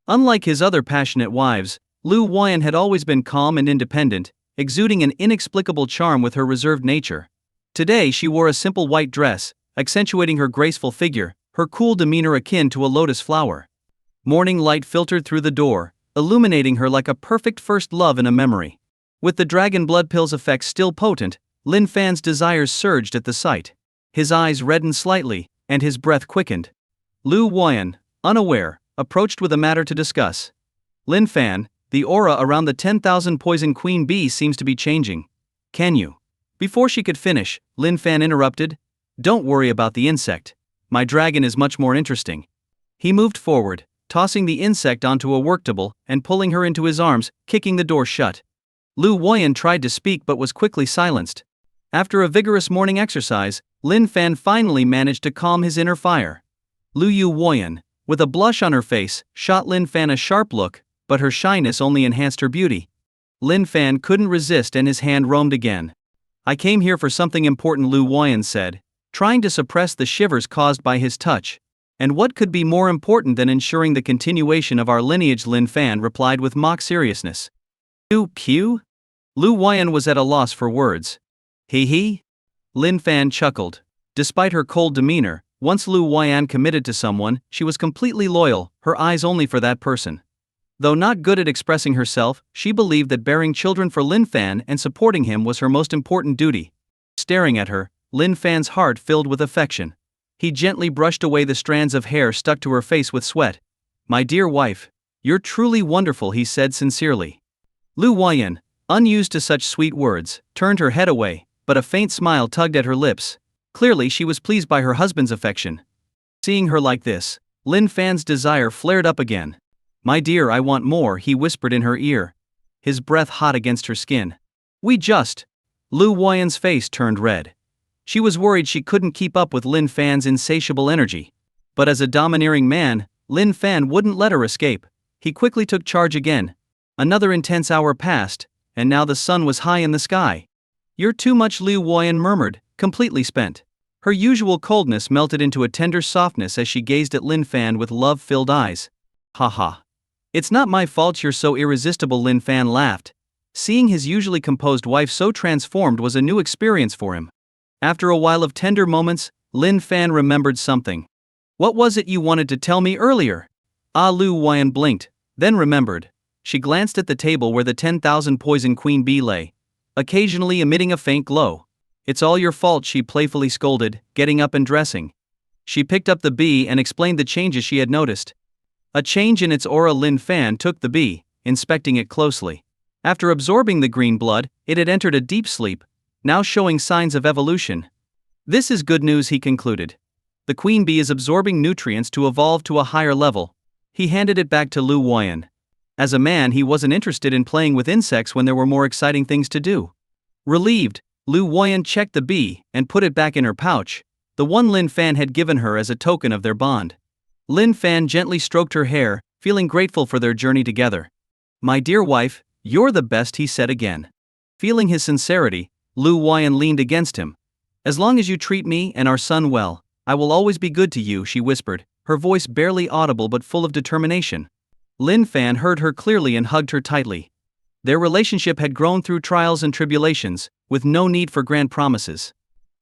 Unlike his other passionate wives, Lu Woyan had always been calm and independent, exuding an inexplicable charm with her reserved nature. Today she wore a simple white dress, accentuating her graceful figure, her cool demeanor akin to a lotus flower. Morning light filtered through the door, illuminating her like a perfect first love in a memory. With the dragon blood pill's effects still potent, Lin Fan's desires surged at the sight. His eyes reddened slightly, and his breath quickened. Lu Woyan, unaware, approached with a matter to discuss. Lin Fan, the aura around the 10,000 poison queen bee seems to be changing. Can you? Before she could finish, Lin Fan interrupted. Don't worry about the insect. My dragon is much more interesting. He moved forward, tossing the insect onto a worktable and pulling her into his arms, kicking the door shut. Lu Woyan tried to speak but was quickly silenced. After a vigorous morning exercise, Lin Fan finally managed to calm his inner fire. Lu Woyan, with a blush on her face, shot Lin Fan a sharp look, but her shyness only enhanced her beauty. Lin Fan couldn't resist and his hand roamed again. I came here for something important, Lu Woyan said, trying to suppress the shivers caused by his touch. And what could be more important than ensuring the continuation of our lineage? Lin Fan replied with mock seriousness. Q? Lu Woyan was at a loss for words. He? Lin Fan chuckled. Despite her cold demeanor, once Lu Woyan committed to someone, she was completely loyal, her eyes only for that person. Though not good at expressing herself, she believed that bearing children for Lin Fan and supporting him was her most important duty. Staring at her, Lin Fan's heart filled with affection. He gently brushed away the strands of hair stuck to her face with sweat. My dear wife, you're truly wonderful, he said sincerely. Lu Woyan, unused to such sweet words, turned her head away, but a faint smile tugged at her lips. Clearly she was pleased by her husband's affection. Seeing her like this, Lin Fan's desire flared up again. My dear, I want more, he whispered in her ear, his breath hot against her skin. Lu Woyan's face turned red. She was worried she couldn't keep up with Lin Fan's insatiable energy. But as a domineering man, Lin Fan wouldn't let her escape. He quickly took charge again. Another intense hour passed, and now the sun was high in the sky. You're too much, Lu Woyan murmured, completely spent. Her usual coldness melted into a tender softness as she gazed at Lin Fan with love-filled eyes. Ha. It's not my fault you're so irresistible, Lin Fan laughed. Seeing his usually composed wife so transformed was a new experience for him. After a while of tender moments, Lin Fan remembered something. What was it you wanted to tell me earlier? Lu Woyan blinked, then remembered. She glanced at the table where the 10,000 poison queen bee lay, occasionally emitting a faint glow. It's all your fault, she playfully scolded, getting up and dressing. She picked up the bee and explained the changes she had noticed. A change in its aura. Lin Fan took the bee, inspecting it closely. After absorbing the green blood, it had entered a deep sleep, now showing signs of evolution. This is good news, he concluded. The queen bee is absorbing nutrients to evolve to a higher level. He handed it back to Lu Woyan. As a man, he wasn't interested in playing with insects when there were more exciting things to do. Relieved, Lu Woyan checked the bee and put it back in her pouch, the one Lin Fan had given her as a token of their bond. Lin Fan gently stroked her hair, feeling grateful for their journey together. My dear wife, you're the best, he said again. Feeling his sincerity, Lu Woyan leaned against him. As long as you treat me and our son well, I will always be good to you, she whispered, her voice barely audible but full of determination. Lin Fan heard her clearly and hugged her tightly. Their relationship had grown through trials and tribulations, with no need for grand promises.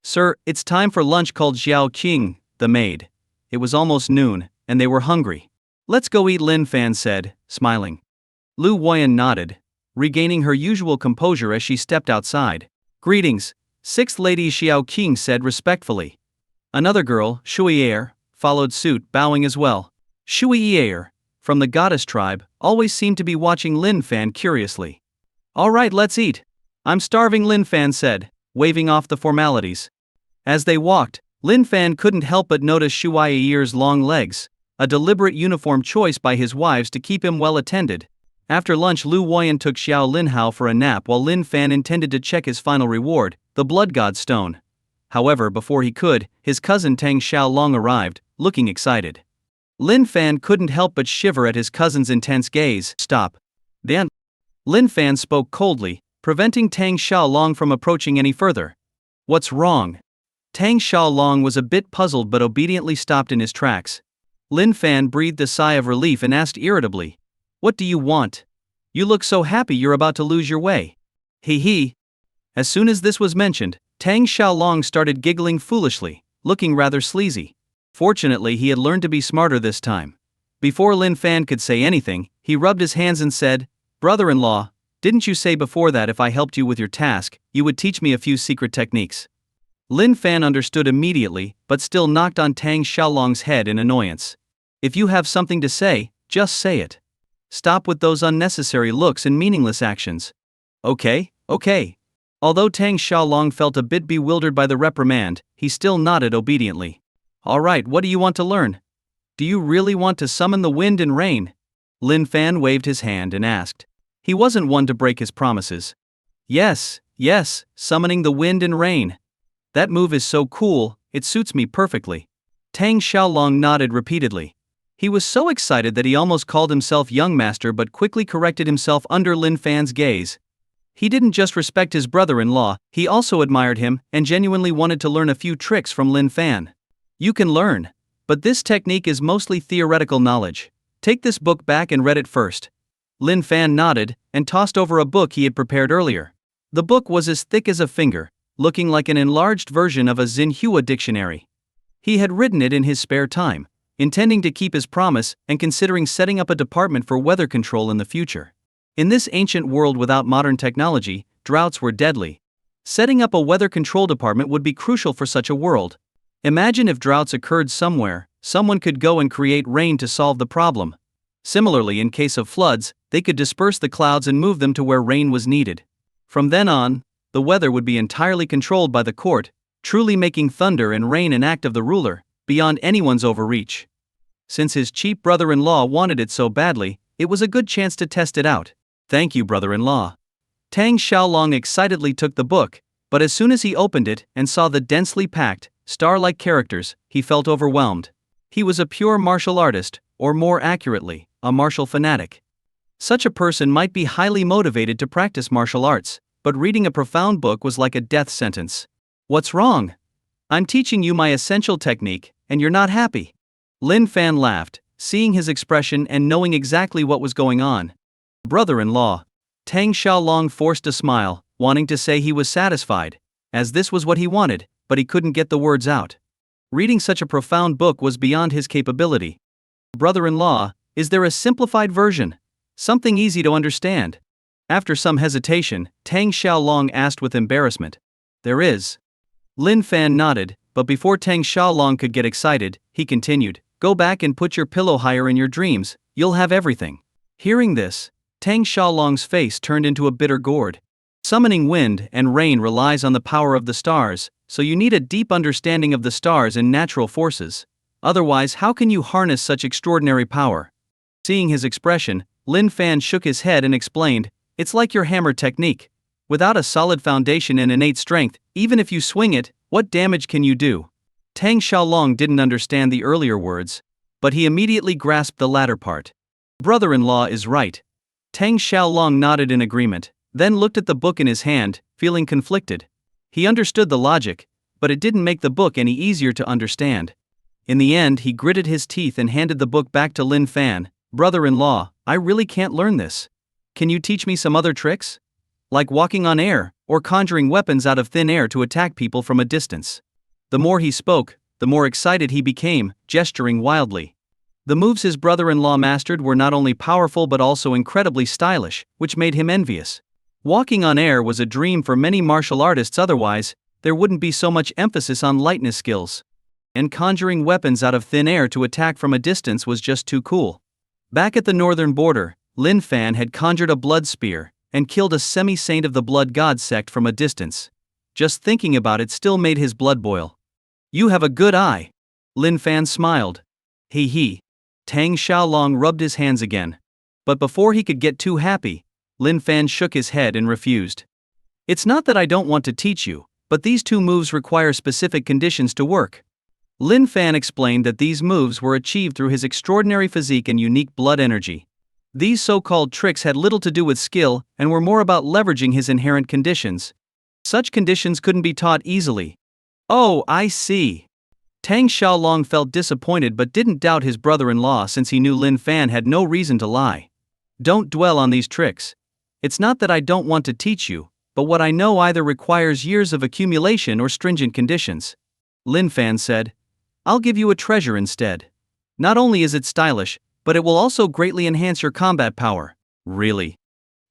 Sir, it's time for lunch, called Xiao Qing, the maid. It was almost noon, and they were hungry. "Let's go eat," Lin Fan said, smiling. Lu Huayan nodded, regaining her usual composure as she stepped outside. "Greetings," Sixth Lady Xiao Qing said respectfully. Another girl, Shui'er, followed suit, bowing as well. Shui'er, from the goddess tribe, always seemed to be watching Lin Fan curiously. "All right, let's eat. I'm starving," Lin Fan said, waving off the formalities. As they walked, Lin Fan couldn't help but notice Shui'er's long legs, a deliberate uniform choice by his wives to keep him well attended. After lunch, Lu Huayan took Xiao Linhao for a nap while Lin Fan intended to check his final reward, the Blood God Stone. However, before he could, his cousin Tang Xiaolong arrived, looking excited. Lin Fan couldn't help but shiver at his cousin's intense gaze. "Stop. Dan." Lin Fan spoke coldly, preventing Tang Xiaolong from approaching any further. "What's wrong?" Tang Xiaolong was a bit puzzled but obediently stopped in his tracks. Lin Fan breathed a sigh of relief and asked irritably, "What do you want? You look so happy you're about to lose your way." He. As soon as this was mentioned, Tang Xiaolong started giggling foolishly, looking rather sleazy. Fortunately, he had learned to be smarter this time. Before Lin Fan could say anything, he rubbed his hands and said, "Brother-in-law, didn't you say before that if I helped you with your task, you would teach me a few secret techniques?" Lin Fan understood immediately, but still knocked on Tang Xiaolong's head in annoyance. "If you have something to say, just say it. Stop with those unnecessary looks and meaningless actions." Okay. Although Tang Xiaolong felt a bit bewildered by the reprimand, he still nodded obediently. "All right, what do you want to learn? Do you really want to summon the wind and rain?" Lin Fan waved his hand and asked. He wasn't one to break his promises. Yes, summoning the wind and rain. That move is so cool, it suits me perfectly." Tang Xiaolong nodded repeatedly. He was so excited that he almost called himself young master but quickly corrected himself under Lin Fan's gaze. He didn't just respect his brother-in-law, he also admired him and genuinely wanted to learn a few tricks from Lin Fan. "You can learn. But this technique is mostly theoretical knowledge. Take this book back and read it first." Lin Fan nodded and tossed over a book he had prepared earlier. The book was as thick as a finger, looking like an enlarged version of a Xinhua dictionary. He had written it in his spare time, intending to keep his promise and considering setting up a department for weather control in the future. In this ancient world without modern technology, droughts were deadly. Setting up a weather control department would be crucial for such a world. Imagine if droughts occurred somewhere, someone could go and create rain to solve the problem. Similarly, in case of floods, they could disperse the clouds and move them to where rain was needed. From then on, the weather would be entirely controlled by the court, truly making thunder and rain an act of the ruler, beyond anyone's overreach. Since his cheap brother-in-law wanted it so badly, it was a good chance to test it out. "Thank you, brother-in-law." Tang Xiaolong excitedly took the book, but as soon as he opened it and saw the densely packed, star-like characters, he felt overwhelmed. He was a pure martial artist, or more accurately, a martial fanatic. Such a person might be highly motivated to practice martial arts, but reading a profound book was like a death sentence. "What's wrong? I'm teaching you my essential technique, and you're not happy." Lin Fan laughed, seeing his expression and knowing exactly what was going on. "Brother-in-law." Tang Xiaolong forced a smile, wanting to say he was satisfied, as this was what he wanted, but he couldn't get the words out. Reading such a profound book was beyond his capability. "Brother-in-law, is there a simplified version? Something easy to understand?" After some hesitation, Tang Xiaolong asked with embarrassment. "There is." Lin Fan nodded, but before Tang Xiaolong could get excited, he continued, "Go back and put your pillow higher in your dreams, you'll have everything." Hearing this, Tang Xiaolong's face turned into a bitter gourd. Summoning wind and rain relies on the power of the stars, so you need a deep understanding of the stars and natural forces. Otherwise, how can you harness such extraordinary power? Seeing his expression, Lin Fan shook his head and explained, "It's like your hammer technique. Without a solid foundation and innate strength, even if you swing it, what damage can you do?" Tang Xiaolong didn't understand the earlier words, but he immediately grasped the latter part. "Brother-in-law is right." Tang Xiaolong nodded in agreement, then looked at the book in his hand, feeling conflicted. He understood the logic, but it didn't make the book any easier to understand. In the end, he gritted his teeth and handed the book back to Lin Fan. "Brother-in-law, I really can't learn this. Can you teach me some other tricks? Like walking on air, or conjuring weapons out of thin air to attack people from a distance." The more he spoke, the more excited he became, gesturing wildly. The moves his brother-in-law mastered were not only powerful but also incredibly stylish, which made him envious. Walking on air was a dream for many martial artists, otherwise, there wouldn't be so much emphasis on lightness skills. And conjuring weapons out of thin air to attack from a distance was just too cool. Back at the northern border, Lin Fan had conjured a blood spear and killed a semi-saint of the blood god Sect from a distance. Just thinking about it still made his blood boil. "You have a good eye." Lin Fan smiled. He. Tang Xiaolong rubbed his hands again. But before he could get too happy, Lin Fan shook his head and refused. "It's not that I don't want to teach you, but these two moves require specific conditions to work." Lin Fan explained that these moves were achieved through his extraordinary physique and unique blood energy. These so-called tricks had little to do with skill and were more about leveraging his inherent conditions. Such conditions couldn't be taught easily. "Oh, I see." Tang Xiaolong felt disappointed but didn't doubt his brother-in-law since he knew Lin Fan had no reason to lie. "Don't dwell on these tricks. It's not that I don't want to teach you, but what I know either requires years of accumulation or stringent conditions." Lin Fan said, "I'll give you a treasure instead. Not only is it stylish, but it will also greatly enhance your combat power." "Really?"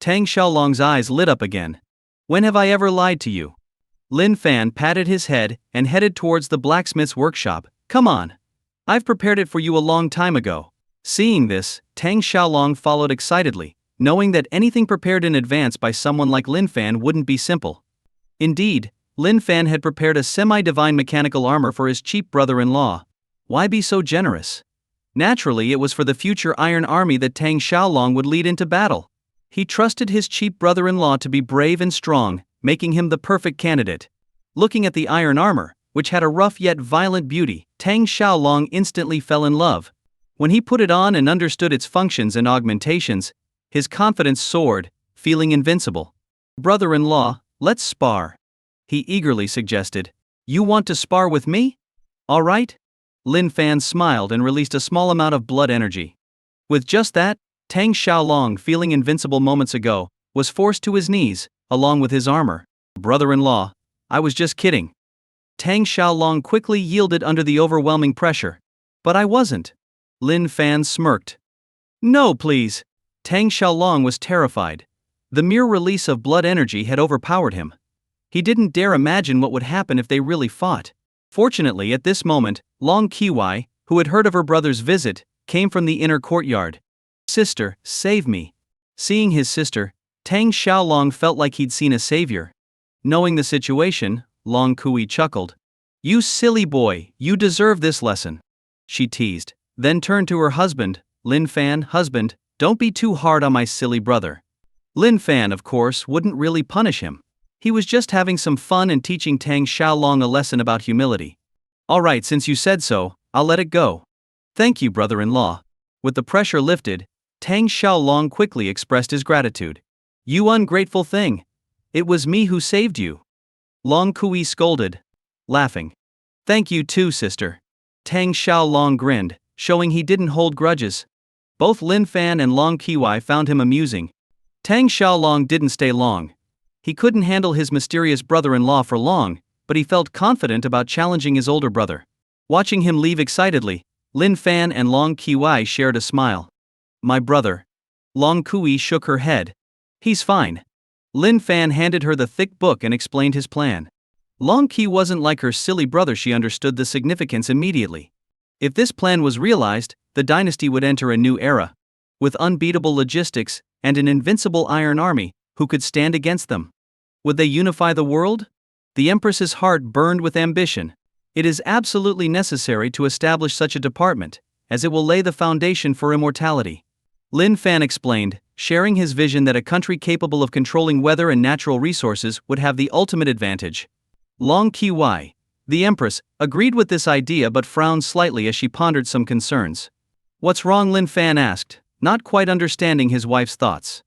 Tang Xiaolong's eyes lit up again. "When have I ever lied to you?" Lin Fan patted his head and headed towards the blacksmith's workshop. "Come on. I've prepared it for you a long time ago." Seeing this, Tang Xiaolong followed excitedly, knowing that anything prepared in advance by someone like Lin Fan wouldn't be simple. Indeed, Lin Fan had prepared a semi-divine mechanical armor for his cheap brother-in-law. Why be so generous? Naturally, it was for the future Iron Army that Tang Xiaolong would lead into battle. He trusted his cheap brother-in-law to be brave and strong, making him the perfect candidate. Looking at the iron armor, which had a rough yet violent beauty, Tang Xiaolong instantly fell in love. When he put it on and understood its functions and augmentations, his confidence soared, feeling invincible. "Brother-in-law, let's spar," he eagerly suggested. "You want to spar with me? All right." Lin Fan smiled and released a small amount of blood energy. With just that, Tang Xiaolong, feeling invincible moments ago, was forced to his knees, along with his armor. "Brother-in-law, I was just kidding." Tang Xiaolong quickly yielded under the overwhelming pressure. "But I wasn't." Lin Fan smirked. "No, please." Tang Xiaolong was terrified. The mere release of blood energy had overpowered him. He didn't dare imagine what would happen if they really fought. Fortunately, at this moment, Long Qiwai, who had heard of her brother's visit, came from the inner courtyard. "Sister, save me." Seeing his sister, Tang Xiaolong felt like he'd seen a savior. Knowing the situation, Long Kui chuckled. "You silly boy, you deserve this lesson," she teased, then turned to her husband. "Lin Fan, husband, don't be too hard on my silly brother." Lin Fan, of course, wouldn't really punish him. He was just having some fun and teaching Tang Xiaolong a lesson about humility. "All right, since you said so, I'll let it go." "Thank you, brother-in-law." With the pressure lifted, Tang Xiaolong quickly expressed his gratitude. "You ungrateful thing. It was me who saved you." Long Kui scolded, laughing. "Thank you too, sister." Tang Xiaolong grinned, showing he didn't hold grudges. Both Lin Fan and Long Qiwai found him amusing. Tang Xiaolong didn't stay long. He couldn't handle his mysterious brother-in-law for long, but he felt confident about challenging his older brother. Watching him leave excitedly, Lin Fan and Long Qiwai shared a smile. "My brother." Long Kui shook her head. "He's fine." Lin Fan handed her the thick book and explained his plan. Long Qi wasn't like her silly brother, she understood the significance immediately. If this plan was realized, the dynasty would enter a new era. With unbeatable logistics, and an invincible iron army, who could stand against them? Would they unify the world? The Empress's heart burned with ambition. It is absolutely necessary to establish such a department, as it will lay the foundation for immortality. Lin Fan explained, sharing his vision that a country capable of controlling weather and natural resources would have the ultimate advantage. Long Qiwai, the Empress, agreed with this idea but frowned slightly as she pondered some concerns. "What's wrong?" Lin Fan asked, not quite understanding his wife's thoughts.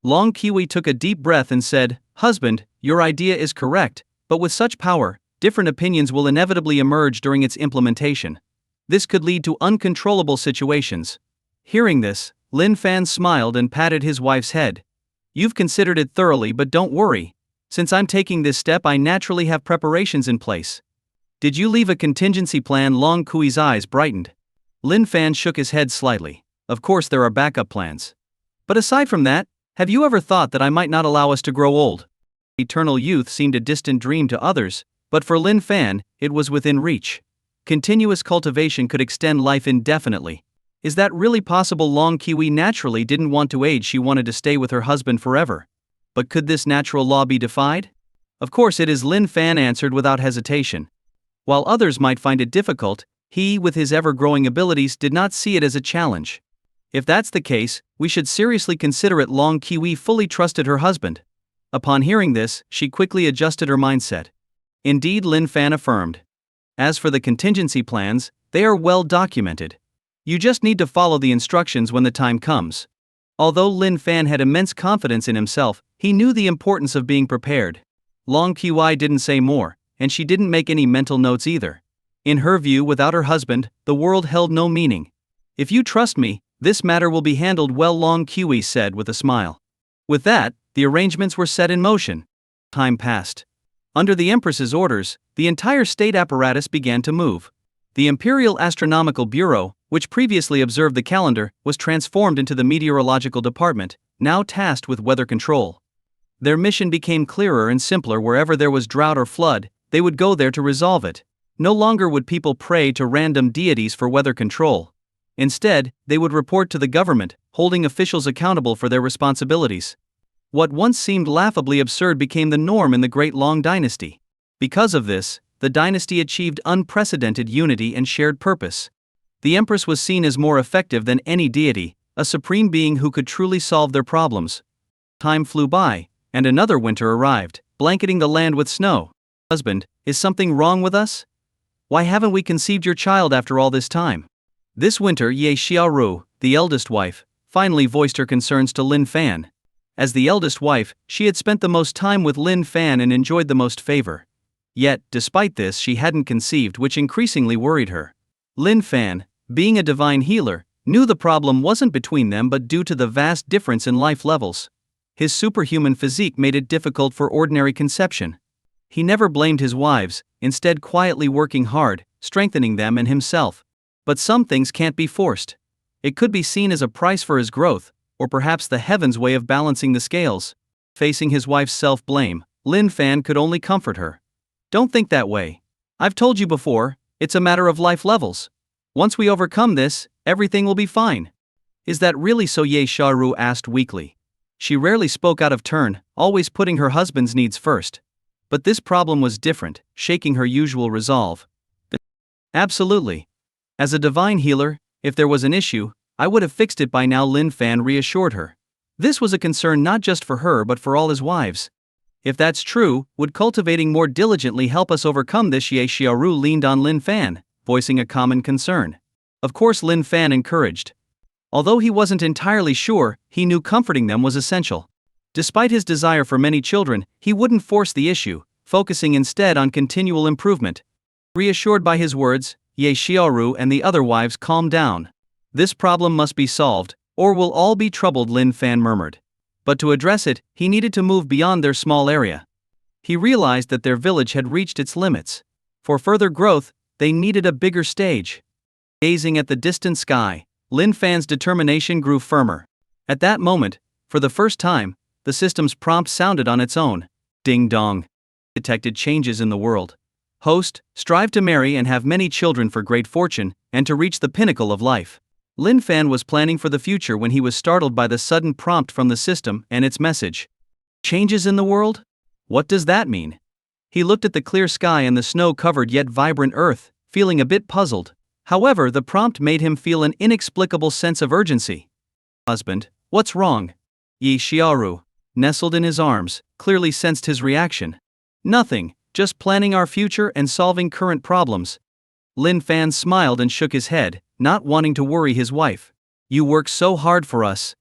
Long Qiwai took a deep breath and said, "Husband, your idea is correct, but with such power, different opinions will inevitably emerge during its implementation. This could lead to uncontrollable situations." Hearing this, Lin Fan smiled and patted his wife's head. "You've considered it thoroughly, but don't worry. Since I'm taking this step, I naturally have preparations in place." "Did you leave a contingency plan?" Long Kui's eyes brightened. Lin Fan shook his head slightly. Of course there are backup plans. But aside from that, have you ever thought that I might not allow us to grow old? Eternal youth seemed a distant dream to others, but for Lin Fan, it was within reach. Continuous cultivation could extend life indefinitely. Is that really possible? Long Kiwi naturally didn't want to age, she wanted to stay with her husband forever. But could this natural law be defied? Of course it is, Lin Fan answered without hesitation. While others might find it difficult, he, with his ever-growing abilities, did not see it as a challenge. If that's the case, we should seriously consider it. Long Kiwi fully trusted her husband. Upon hearing this, she quickly adjusted her mindset. Indeed, Lin Fan affirmed. As for the contingency plans, they are well documented. You just need to follow the instructions when the time comes. Although Lin Fan had immense confidence in himself, he knew the importance of being prepared. Long Kiwi didn't say more, and she didn't make any mental notes either. In her view, without her husband, the world held no meaning. If you trust me, this matter will be handled well, Long Kiwi said with a smile. With that, the arrangements were set in motion. Time passed. Under the Empress's orders, the entire state apparatus began to move. The Imperial Astronomical Bureau, which previously observed the calendar, was transformed into the Meteorological Department, now tasked with weather control. Their mission became clearer and simpler. Wherever there was drought or flood, they would go there to resolve it. No longer would people pray to random deities for weather control. Instead, they would report to the government, holding officials accountable for their responsibilities. What once seemed laughably absurd became the norm in the Great Long Dynasty. Because of this, the dynasty achieved unprecedented unity and shared purpose. The Empress was seen as more effective than any deity, a supreme being who could truly solve their problems. Time flew by, and another winter arrived, blanketing the land with snow. Husband, is something wrong with us? Why haven't we conceived your child after all this time? This winter, Ye Xiaoru, the eldest wife, finally voiced her concerns to Lin Fan. As the eldest wife, she had spent the most time with Lin Fan and enjoyed the most favor. Yet, despite this, she hadn't conceived, which increasingly worried her. Lin Fan, being a divine healer, knew the problem wasn't between them but due to the vast difference in life levels. His superhuman physique made it difficult for ordinary conception. He never blamed his wives, instead quietly working hard, strengthening them and himself. But some things can't be forced. It could be seen as a price for his growth, or perhaps the heavens' way of balancing the scales. Facing his wife's self-blame, Lin Fan could only comfort her. Don't think that way. I've told you before, it's a matter of life levels. Once we overcome this, everything will be fine. Is that really so? Ye Xiaoru asked weakly. She rarely spoke out of turn, always putting her husband's needs first. But this problem was different, shaking her usual resolve. Absolutely. As a divine healer, if there was an issue, I would have fixed it by now, Lin Fan reassured her. This was a concern not just for her but for all his wives. If that's true, would cultivating more diligently help us overcome this? Ye Xiaoru leaned on Lin Fan, voicing a common concern. Of course, Lin Fan encouraged. Although he wasn't entirely sure, he knew comforting them was essential. Despite his desire for many children, he wouldn't force the issue, focusing instead on continual improvement. Reassured by his words, Ye Xiaoru and the other wives calmed down. This problem must be solved, or we'll all be troubled, Lin Fan murmured. But to address it, he needed to move beyond their small area. He realized that their village had reached its limits. For further growth, they needed a bigger stage. Gazing at the distant sky, Lin Fan's determination grew firmer. At that moment, for the first time, the system's prompt sounded on its own. Ding dong. Detected changes in the world. Host, strive to marry and have many children for great fortune, and to reach the pinnacle of life. Lin Fan was planning for the future when he was startled by the sudden prompt from the system and its message. Changes in the world? What does that mean? He looked at the clear sky and the snow-covered yet vibrant earth, feeling a bit puzzled. However, the prompt made him feel an inexplicable sense of urgency. Husband, what's wrong? Ye Xiaoru, nestled in his arms, clearly sensed his reaction. Nothing, just planning our future and solving current problems. Lin Fan smiled and shook his head, not wanting to worry his wife. You work so hard for us.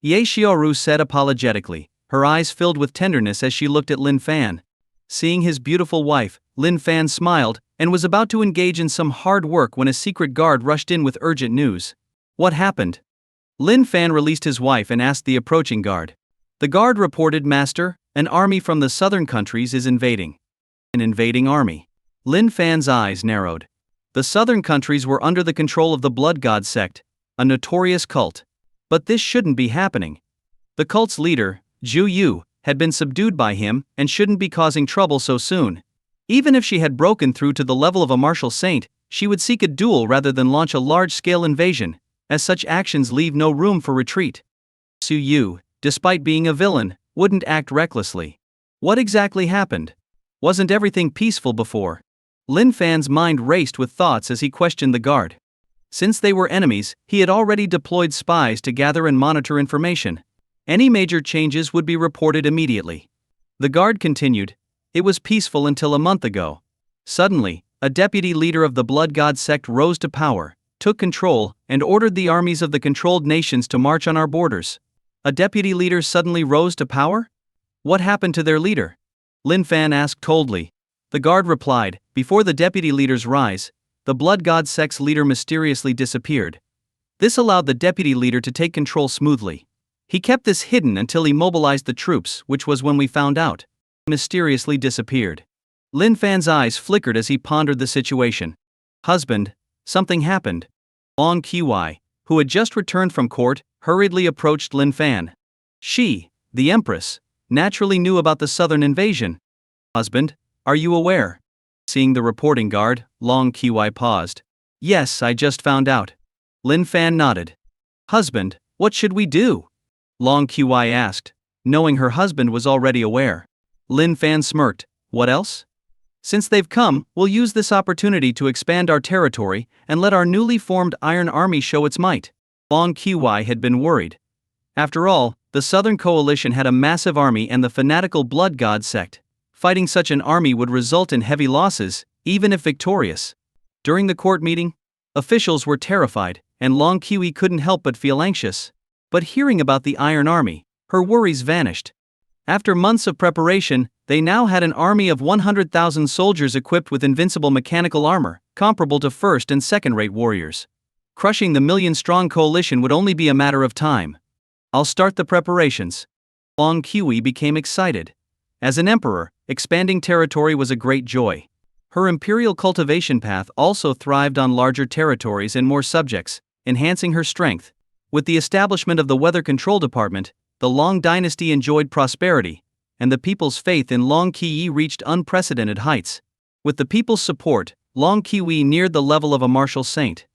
Ye Xiaoru said apologetically, her eyes filled with tenderness as she looked at Lin Fan. Seeing his beautiful wife, Lin Fan smiled, and was about to engage in some hard work when a secret guard rushed in with urgent news. What happened? Lin Fan released his wife and asked the approaching guard. The guard reported, Master, an army from the southern countries is invading. An invading army. Lin Fan's eyes narrowed. The southern countries were under the control of the Blood God Sect, a notorious cult. But this shouldn't be happening. The cult's leader, Zhu Yu, had been subdued by him and shouldn't be causing trouble so soon. Even if she had broken through to the level of a martial saint, she would seek a duel rather than launch a large-scale invasion, as such actions leave no room for retreat. Zhu Yu, despite being a villain, wouldn't act recklessly. What exactly happened? Wasn't everything peaceful before? Lin Fan's mind raced with thoughts as he questioned the guard. Since they were enemies, he had already deployed spies to gather and monitor information. Any major changes would be reported immediately. The guard continued. It was peaceful until a month ago. Suddenly, a deputy leader of the Blood God Sect rose to power, took control, and ordered the armies of the controlled nations to march on our borders. A deputy leader suddenly rose to power? What happened to their leader? Lin Fan asked coldly. The guard replied, before the deputy leader's rise, the Blood God Sect's leader mysteriously disappeared. This allowed the deputy leader to take control smoothly. He kept this hidden until he mobilized the troops, which was when we found out. He mysteriously disappeared. Lin Fan's eyes flickered as he pondered the situation. Husband, something happened. Long Qi, who had just returned from court, hurriedly approached Lin Fan. She, the Empress, naturally knew about the southern invasion. Husband, are you aware? Seeing the reporting guard, Long Qi paused. Yes, I just found out. Lin Fan nodded. Husband, what should we do? Long Qi asked, knowing her husband was already aware. Lin Fan smirked. What else? Since they've come, we'll use this opportunity to expand our territory and let our newly formed Iron Army show its might. Long Qi had been worried. After all, the Southern Coalition had a massive army and the fanatical Blood God Sect. Fighting such an army would result in heavy losses, even if victorious. During the court meeting, officials were terrified, and Long Qi couldn't help but feel anxious. But hearing about the Iron Army, her worries vanished. After months of preparation, they now had an army of 100,000 soldiers equipped with invincible mechanical armor, comparable to first- and second-rate warriors. Crushing the million-strong coalition would only be a matter of time. I'll start the preparations. Long Qi became excited. As an emperor, expanding territory was a great joy. Her imperial cultivation path also thrived on larger territories and more subjects, enhancing her strength. With the establishment of the Weather Control Department, the Long dynasty enjoyed prosperity, and the people's faith in Long Qi reached unprecedented heights. With the people's support, Long Qi neared the level of a martial saint.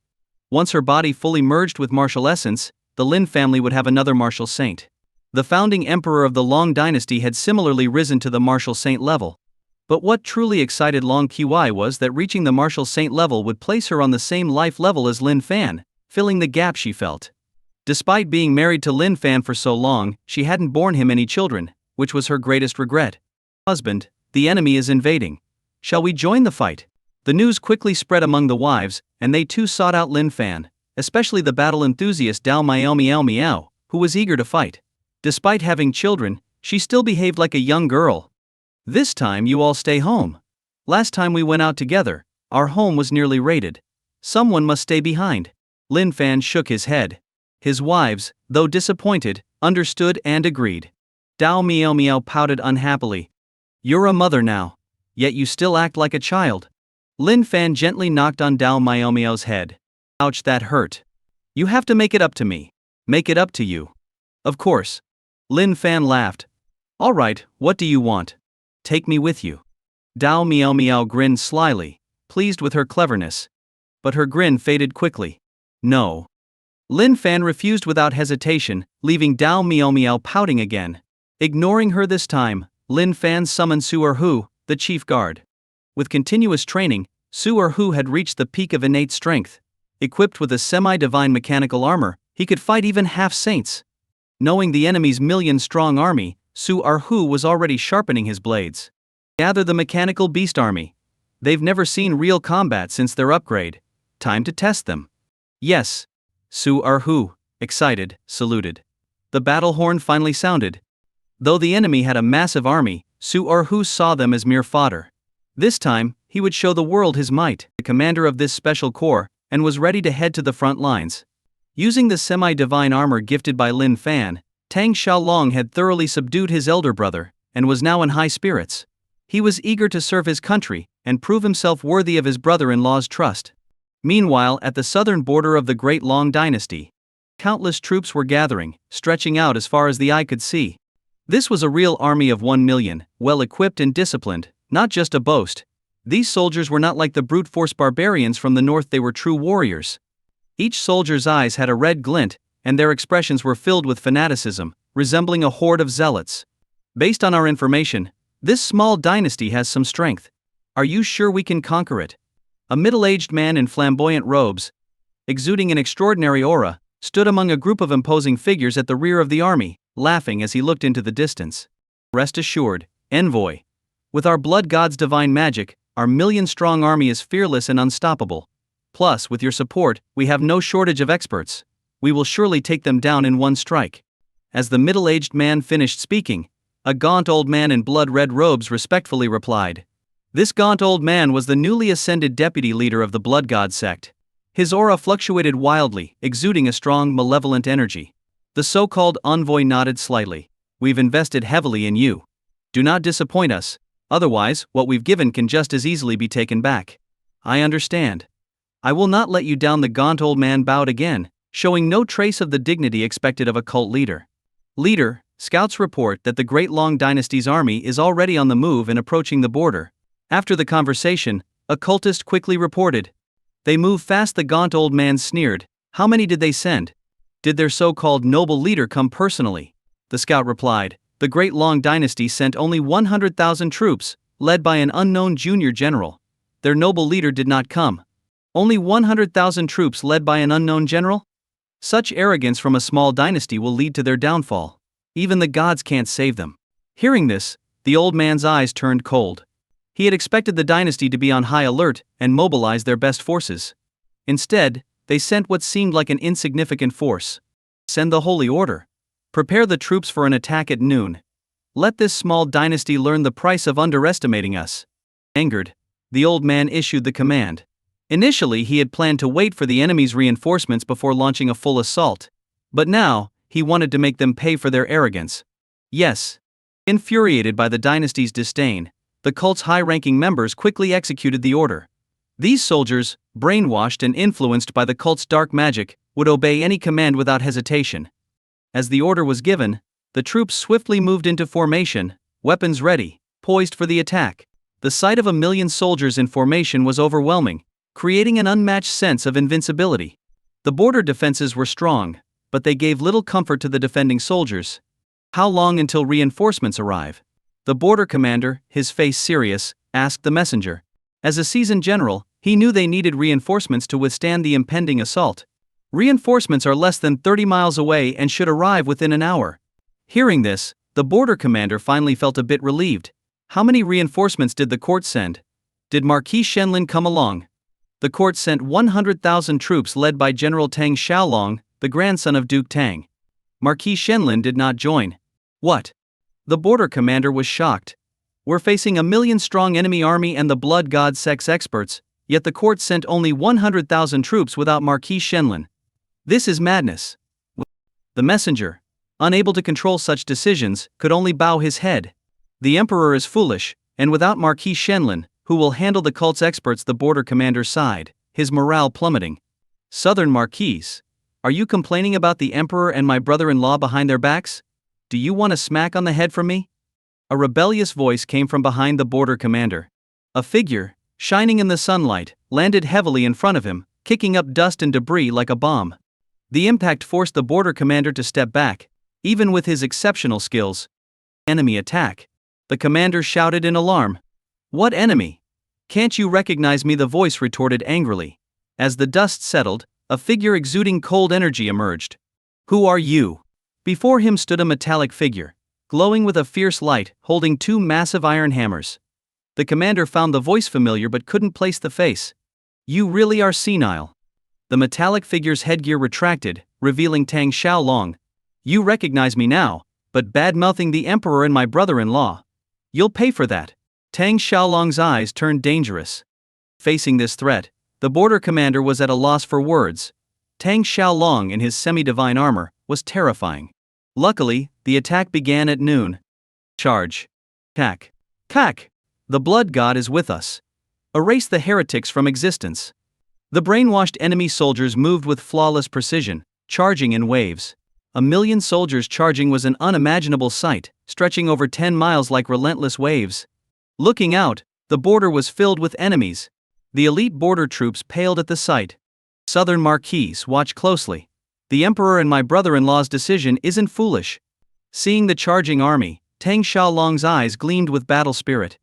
Once her body fully merged with martial essence, the Lin family would have another martial saint. The founding emperor of the Long dynasty had similarly risen to the martial saint level. But what truly excited Long Qi was that reaching the martial saint level would place her on the same life level as Lin Fan, filling the gap she felt. Despite being married to Lin Fan for so long, she hadn't borne him any children, which was her greatest regret. Husband, the enemy is invading. Shall we join the fight? The news quickly spread among the wives, and they too sought out Lin Fan, especially the battle enthusiast Dao Miao, who was eager to fight. Despite having children, she still behaved like a young girl. This time you all stay home. Last time we went out together, our home was nearly raided. Someone must stay behind. Lin Fan shook his head. His wives, though disappointed, understood and agreed. Dao Miao pouted unhappily. You're a mother now. Yet you still act like a child. Lin Fan gently knocked on Dao Miao's head. Ouch, that hurt. You have to make it up to me. Make it up to you. Of course. Lin Fan laughed. All right, what do you want? Take me with you. Dao Miao grinned slyly, pleased with her cleverness. But her grin faded quickly. No. Lin Fan refused without hesitation, leaving Dao Miao pouting again. Ignoring her this time, Lin Fan summoned Su Erhu, the chief guard. With continuous training, Su Erhu had reached the peak of innate strength. Equipped with a semi-divine mechanical armor, he could fight even half-saints. Knowing the enemy's million-strong army, Su Erhu was already sharpening his blades. Gather the mechanical beast army. They've never seen real combat since their upgrade. Time to test them. Yes. Su Erhu, excited, saluted. The battle horn finally sounded. Though the enemy had a massive army, Su Erhu saw them as mere fodder. This time, he would show the world his might, the commander of this special corps, and was ready to head to the front lines. Using the semi-divine armor gifted by Lin Fan, Tang Xiaolong had thoroughly subdued his elder brother, and was now in high spirits. He was eager to serve his country, and prove himself worthy of his brother-in-law's trust. Meanwhile, at the southern border of the Great Long Dynasty, countless troops were gathering, stretching out as far as the eye could see. This was a real army of 1 million, well equipped and disciplined, not just a boast. These soldiers were not like the brute force barbarians from the north, they were true warriors. Each soldier's eyes had a red glint, and their expressions were filled with fanaticism, resembling a horde of zealots. Based on our information, this small dynasty has some strength. Are you sure we can conquer it? A middle-aged man in flamboyant robes, exuding an extraordinary aura, stood among a group of imposing figures at the rear of the army, laughing as he looked into the distance. Rest assured, envoy. With our blood god's divine magic, our million-strong army is fearless and unstoppable. Plus, with your support, we have no shortage of experts. We will surely take them down in one strike. As the middle-aged man finished speaking, a gaunt old man in blood-red robes respectfully replied. This gaunt old man was the newly ascended deputy leader of the blood god sect. His aura fluctuated wildly, exuding a strong, malevolent energy. The so-called envoy nodded slightly. We've invested heavily in you. Do not disappoint us, otherwise, what we've given can just as easily be taken back. I understand. I will not let you down. The gaunt old man bowed again, showing no trace of the dignity expected of a cult leader. Leader, scouts report that the Great Long Dynasty's army is already on the move and approaching the border. After the conversation, a cultist quickly reported. They move fast. The gaunt old man sneered. How many did they send? Did their so-called noble leader come personally? The scout replied. The Great Long Dynasty sent only 100,000 troops, led by an unknown junior general. Their noble leader did not come. Only 100,000 troops led by an unknown general? Such arrogance from a small dynasty will lead to their downfall. Even the gods can't save them. Hearing this, the old man's eyes turned cold. He had expected the dynasty to be on high alert and mobilize their best forces. Instead, they sent what seemed like an insignificant force. Send the holy order. Prepare the troops for an attack at noon. Let this small dynasty learn the price of underestimating us. Angered, the old man issued the command. Initially, he had planned to wait for the enemy's reinforcements before launching a full assault. But now, he wanted to make them pay for their arrogance. Yes. Infuriated by the dynasty's disdain, the cult's high-ranking members quickly executed the order. These soldiers, brainwashed and influenced by the cult's dark magic, would obey any command without hesitation. As the order was given, the troops swiftly moved into formation, weapons ready, poised for the attack. The sight of 1 million soldiers in formation was overwhelming, creating an unmatched sense of invincibility. The border defenses were strong, but they gave little comfort to the defending soldiers. How long until reinforcements arrive? The border commander, his face serious, asked the messenger. As a seasoned general, he knew they needed reinforcements to withstand the impending assault. Reinforcements are less than 30 miles away and should arrive within an hour. Hearing this, the border commander finally felt a bit relieved. How many reinforcements did the court send? Did Marquis Shenlin come along? The court sent 100,000 troops led by General Tang Xiaolong, the grandson of Duke Tang. Marquis Shenlin did not join. What? The border commander was shocked. We're facing 1 million-strong enemy army and the blood god Sect's experts, yet the court sent only 100,000 troops without Marquis Shenlin. This is madness. The messenger, unable to control such decisions, could only bow his head. The emperor is foolish, and without Marquis Shenlin, who will handle the cult's experts? The border commander sighed, his morale plummeting. Southern Marquis, are you complaining about the emperor and my brother-in-law behind their backs? Do you want a smack on the head from me? A rebellious voice came from behind the border commander. A figure, shining in the sunlight, landed heavily in front of him, kicking up dust and debris like a bomb. The impact forced the border commander to step back. Even with his exceptional skills. Enemy attack. The commander shouted in alarm. What enemy? Can't you recognize me? The voice retorted angrily. As the dust settled, a figure exuding cold energy emerged. Who are you? Before him stood a metallic figure, glowing with a fierce light, holding 2 massive iron hammers. The commander found the voice familiar but couldn't place the face. You really are senile. The metallic figure's headgear retracted, revealing Tang Xiaolong. You recognize me now, but bad-mouthing the emperor and my brother-in-law. You'll pay for that. Tang Xiaolong's eyes turned dangerous. Facing this threat, the border commander was at a loss for words. Tang Xiaolong in his semi-divine armor was terrifying. Luckily, the attack began at noon. Charge. Kak. Kak! The blood god is with us. Erase the heretics from existence. The brainwashed enemy soldiers moved with flawless precision, charging in waves. 1,000,000 soldiers charging was an unimaginable sight, stretching over 10 miles like relentless waves. Looking out, the border was filled with enemies. The elite border troops paled at the sight. Southern Marquis, watch closely. The Emperor and my brother-in-law's decision isn't foolish. Seeing the charging army, Tang Xiaolong's eyes gleamed with battle spirit.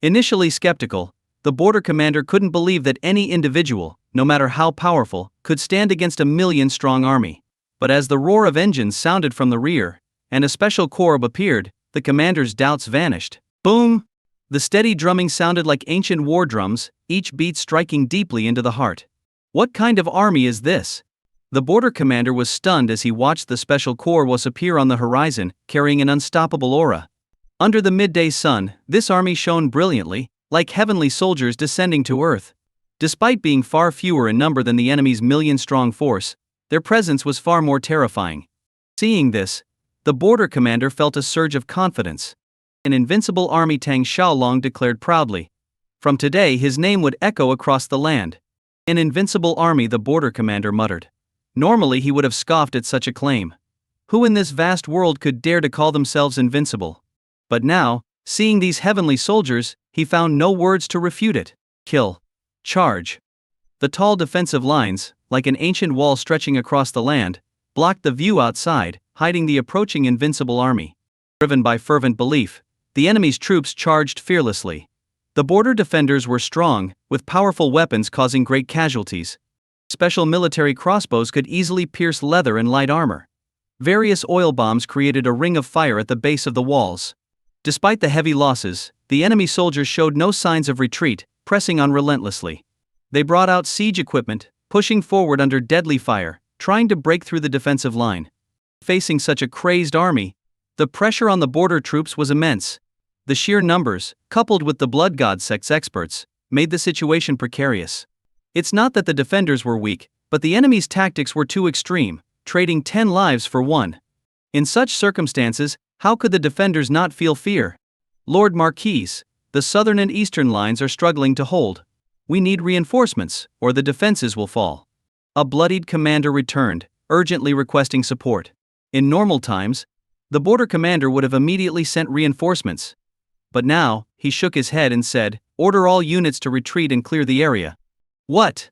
Initially skeptical, the border commander couldn't believe that any individual, no matter how powerful, could stand against a 1,000,000-strong army. But as the roar of engines sounded from the rear, and a special corps appeared, the commander's doubts vanished. Boom! The steady drumming sounded like ancient war drums, each beat striking deeply into the heart. What kind of army is this? The border commander was stunned as he watched the special corps appear on the horizon, carrying an unstoppable aura. Under the midday sun, this army shone brilliantly, like heavenly soldiers descending to earth. Despite being far fewer in number than the enemy's 1,000,000-strong force, their presence was far more terrifying. Seeing this, the border commander felt a surge of confidence. An invincible army, Tang Xiaolong declared proudly. From today his name would echo across the land. An invincible army, the border commander muttered. Normally he would have scoffed at such a claim. Who in this vast world could dare to call themselves invincible? But now, seeing these heavenly soldiers, he found no words to refute it. Kill. Charge. The tall defensive lines, like an ancient wall stretching across the land, blocked the view outside, hiding the approaching invincible army. Driven by fervent belief, the enemy's troops charged fearlessly. The border defenders were strong, with powerful weapons causing great casualties. Special military crossbows could easily pierce leather and light armor. Various oil bombs created a ring of fire at the base of the walls. Despite the heavy losses, the enemy soldiers showed no signs of retreat, pressing on relentlessly. They brought out siege equipment, pushing forward under deadly fire, trying to break through the defensive line. Facing such a crazed army, the pressure on the border troops was immense. The sheer numbers, coupled with the blood god Sect's experts, made the situation precarious. It's not that the defenders were weak, but the enemy's tactics were too extreme, trading 10 lives for one. In such circumstances, how could the defenders not feel fear? Lord Marquis, the southern and eastern lines are struggling to hold. We need reinforcements, or the defenses will fall. A bloodied commander returned, urgently requesting support. In normal times, the border commander would have immediately sent reinforcements. But now, he shook his head and said, "Order all units to retreat and clear the area." What?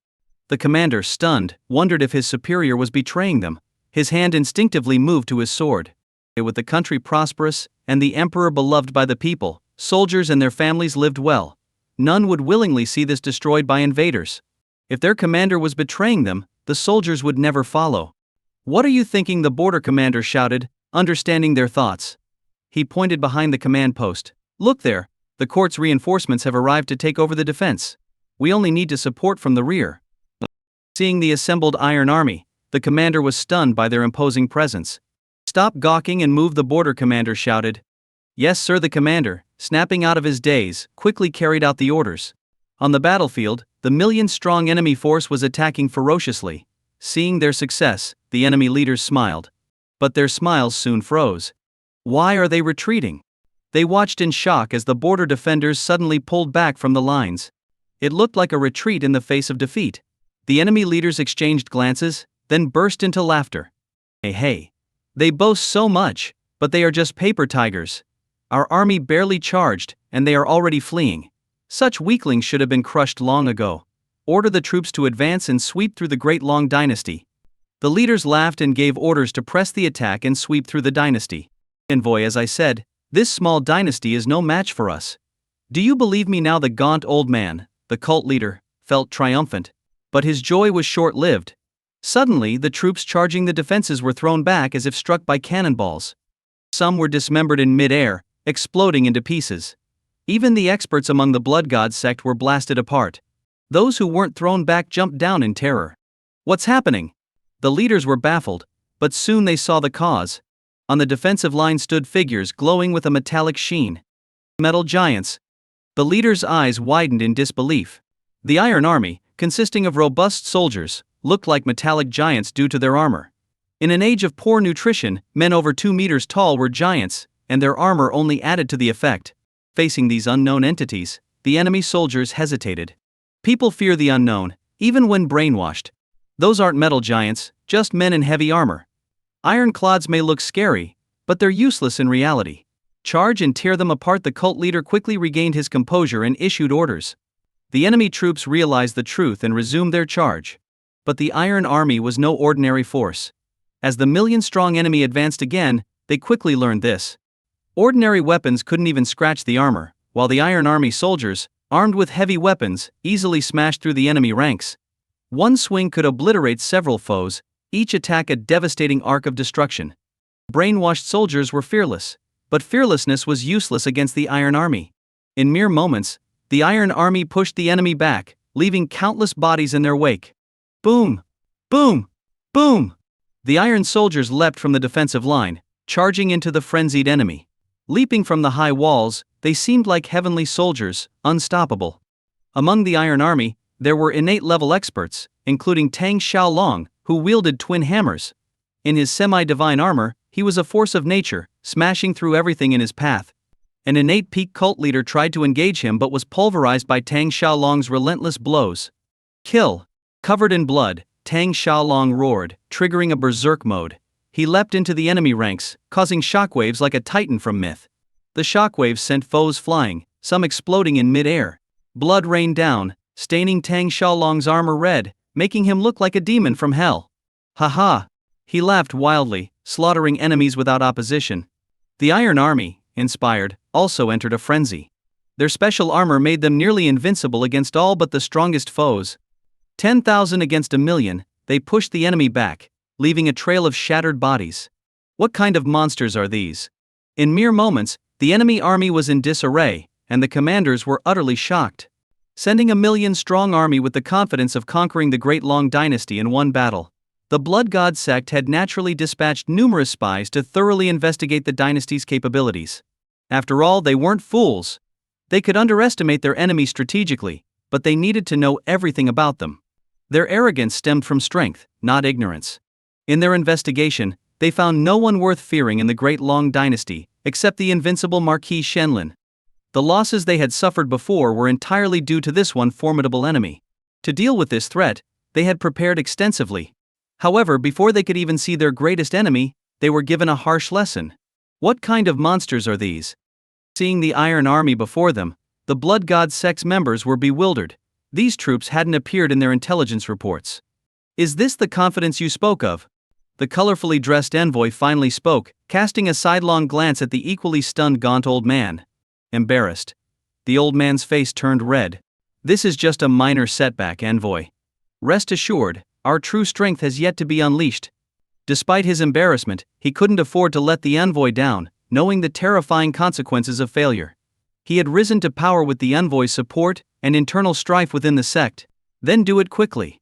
The commander, stunned, wondered if his superior was betraying them. His hand instinctively moved to his sword. With the country prosperous, and the emperor beloved by the people, soldiers and their families lived well. None would willingly see this destroyed by invaders. If their commander was betraying them, the soldiers would never follow. "What are you thinking?" the border commander shouted, understanding their thoughts. He pointed behind the command post. "Look there, the court's reinforcements have arrived to take over the defense. We only need to support from the rear." Seeing the assembled Iron Army, the commander was stunned by their imposing presence. "Stop gawking and move," the border commander shouted. "Yes, sir," the commander, snapping out of his daze, quickly carried out the orders. On the battlefield, the 1,000,000-strong enemy force was attacking ferociously. Seeing their success, the enemy leaders smiled. But their smiles soon froze. Why are they retreating? They watched in shock as the border defenders suddenly pulled back from the lines. It looked like a retreat in the face of defeat. The enemy leaders exchanged glances, then burst into laughter. Hey. They boast so much, but they are just paper tigers. Our army barely charged, and they are already fleeing. Such weaklings should have been crushed long ago. Order the troops to advance and sweep through the Great Long Dynasty. The leaders laughed and gave orders to press the attack and sweep through the dynasty. Envoy, as I said, this small dynasty is no match for us. Do you believe me now? The gaunt old man, the cult leader, felt triumphant. But his joy was short-lived. Suddenly, the troops charging the defenses were thrown back as if struck by cannonballs. Some were dismembered in mid-air, exploding into pieces. Even the experts among the blood god sect were blasted apart. Those who weren't thrown back jumped down in terror. What's happening? The leaders were baffled, but soon they saw the cause. On the defensive line stood figures glowing with a metallic sheen. Metal giants. The leaders' eyes widened in disbelief. The Iron Army, consisting of robust soldiers, looked like metallic giants due to their armor. In an age of poor nutrition, men over 2 meters tall were giants, and their armor only added to the effect. Facing these unknown entities, the enemy soldiers hesitated. People fear the unknown, even when brainwashed. Those aren't metal giants, just men in heavy armor. Ironclads may look scary, but they're useless in reality. Charge and tear them apart. The cult leader quickly regained his composure and issued orders. The enemy troops realized the truth and resumed their charge. But the Iron Army was no ordinary force. As the million-strong enemy advanced again, they quickly learned this. Ordinary weapons couldn't even scratch the armor, while the Iron Army soldiers, armed with heavy weapons, easily smashed through the enemy ranks. One swing could obliterate several foes, each attack a devastating arc of destruction. Brainwashed soldiers were fearless, but fearlessness was useless against the Iron Army. In mere moments, the Iron Army pushed the enemy back, leaving countless bodies in their wake. Boom! Boom! Boom! The Iron soldiers leapt from the defensive line, charging into the frenzied enemy. Leaping from the high walls, they seemed like heavenly soldiers, unstoppable. Among the Iron Army, there were innate level experts, including Tang Xiaolong, who wielded twin hammers. In his semi-divine armor, he was a force of nature, smashing through everything in his path. An innate peak cult leader tried to engage him but was pulverized by Tang Xiaolong's relentless blows. Kill! Covered in blood, Tang Xiaolong roared, triggering a berserk mode. He leapt into the enemy ranks, causing shockwaves like a titan from myth. The shockwaves sent foes flying, some exploding in mid-air. Blood rained down, staining Tang Xiaolong's armor red, making him look like a demon from hell. Ha! He laughed wildly, slaughtering enemies without opposition. The Iron Army, inspired, also entered a frenzy. Their special armor made them nearly invincible against all but the strongest foes. 10,000 against a million, they pushed the enemy back, leaving a trail of shattered bodies. What kind of monsters are these? In mere moments, the enemy army was in disarray, and the commanders were utterly shocked. Sending a million-strong army with the confidence of conquering the Great Long Dynasty in one battle, the Blood God Sect had naturally dispatched numerous spies to thoroughly investigate the dynasty's capabilities. After all, they weren't fools. They could underestimate their enemy strategically, but they needed to know everything about them. Their arrogance stemmed from strength, not ignorance. In their investigation, they found no one worth fearing in the Great Long Dynasty, except the invincible Marquis Shenlin. The losses they had suffered before were entirely due to this one formidable enemy. To deal with this threat, they had prepared extensively. However, before they could even see their greatest enemy, they were given a harsh lesson. What kind of monsters are these? Seeing the Iron Army before them, the Blood God Sect's members were bewildered. These troops hadn't appeared in their intelligence reports. Is this the confidence you spoke of? The colorfully dressed envoy finally spoke, casting a sidelong glance at the equally stunned gaunt old man. Embarrassed. The old man's face turned red. This is just a minor setback, envoy. Rest assured, our true strength has yet to be unleashed. Despite his embarrassment, he couldn't afford to let the envoy down, knowing the terrifying consequences of failure. He had risen to power with the envoy's support and internal strife within the sect. Then do it quickly.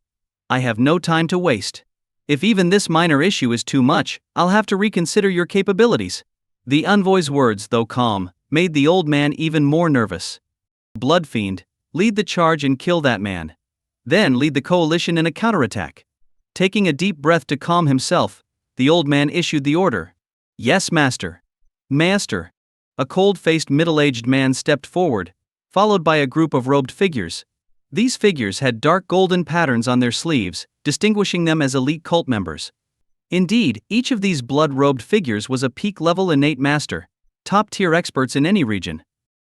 I have no time to waste. If even this minor issue is too much, I'll have to reconsider your capabilities. The envoy's words, though calm, made the old man even more nervous. Bloodfiend, lead the charge and kill that man. Then lead the coalition in a counterattack. Taking a deep breath to calm himself, the old man issued the order. Yes, master. Master. A cold-faced middle-aged man stepped forward, followed by a group of robed figures. These figures had dark golden patterns on their sleeves, distinguishing them as elite cult members. Indeed, each of these blood-robed figures was a peak-level innate master, top-tier experts in any region.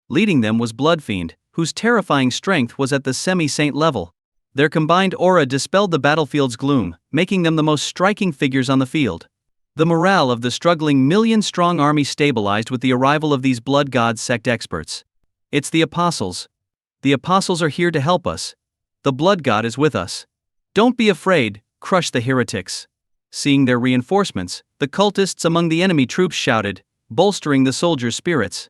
Leading them was Bloodfiend, whose terrifying strength was at the semi-saint level. Their combined aura dispelled the battlefield's gloom, making them the most striking figures on the field. The morale of the struggling million-strong army stabilized with the arrival of these Blood God Sect experts. It's the Apostles. The Apostles are here to help us. The Blood God is with us. Don't be afraid, crush the heretics. Seeing their reinforcements, the cultists among the enemy troops shouted, bolstering the soldiers' spirits.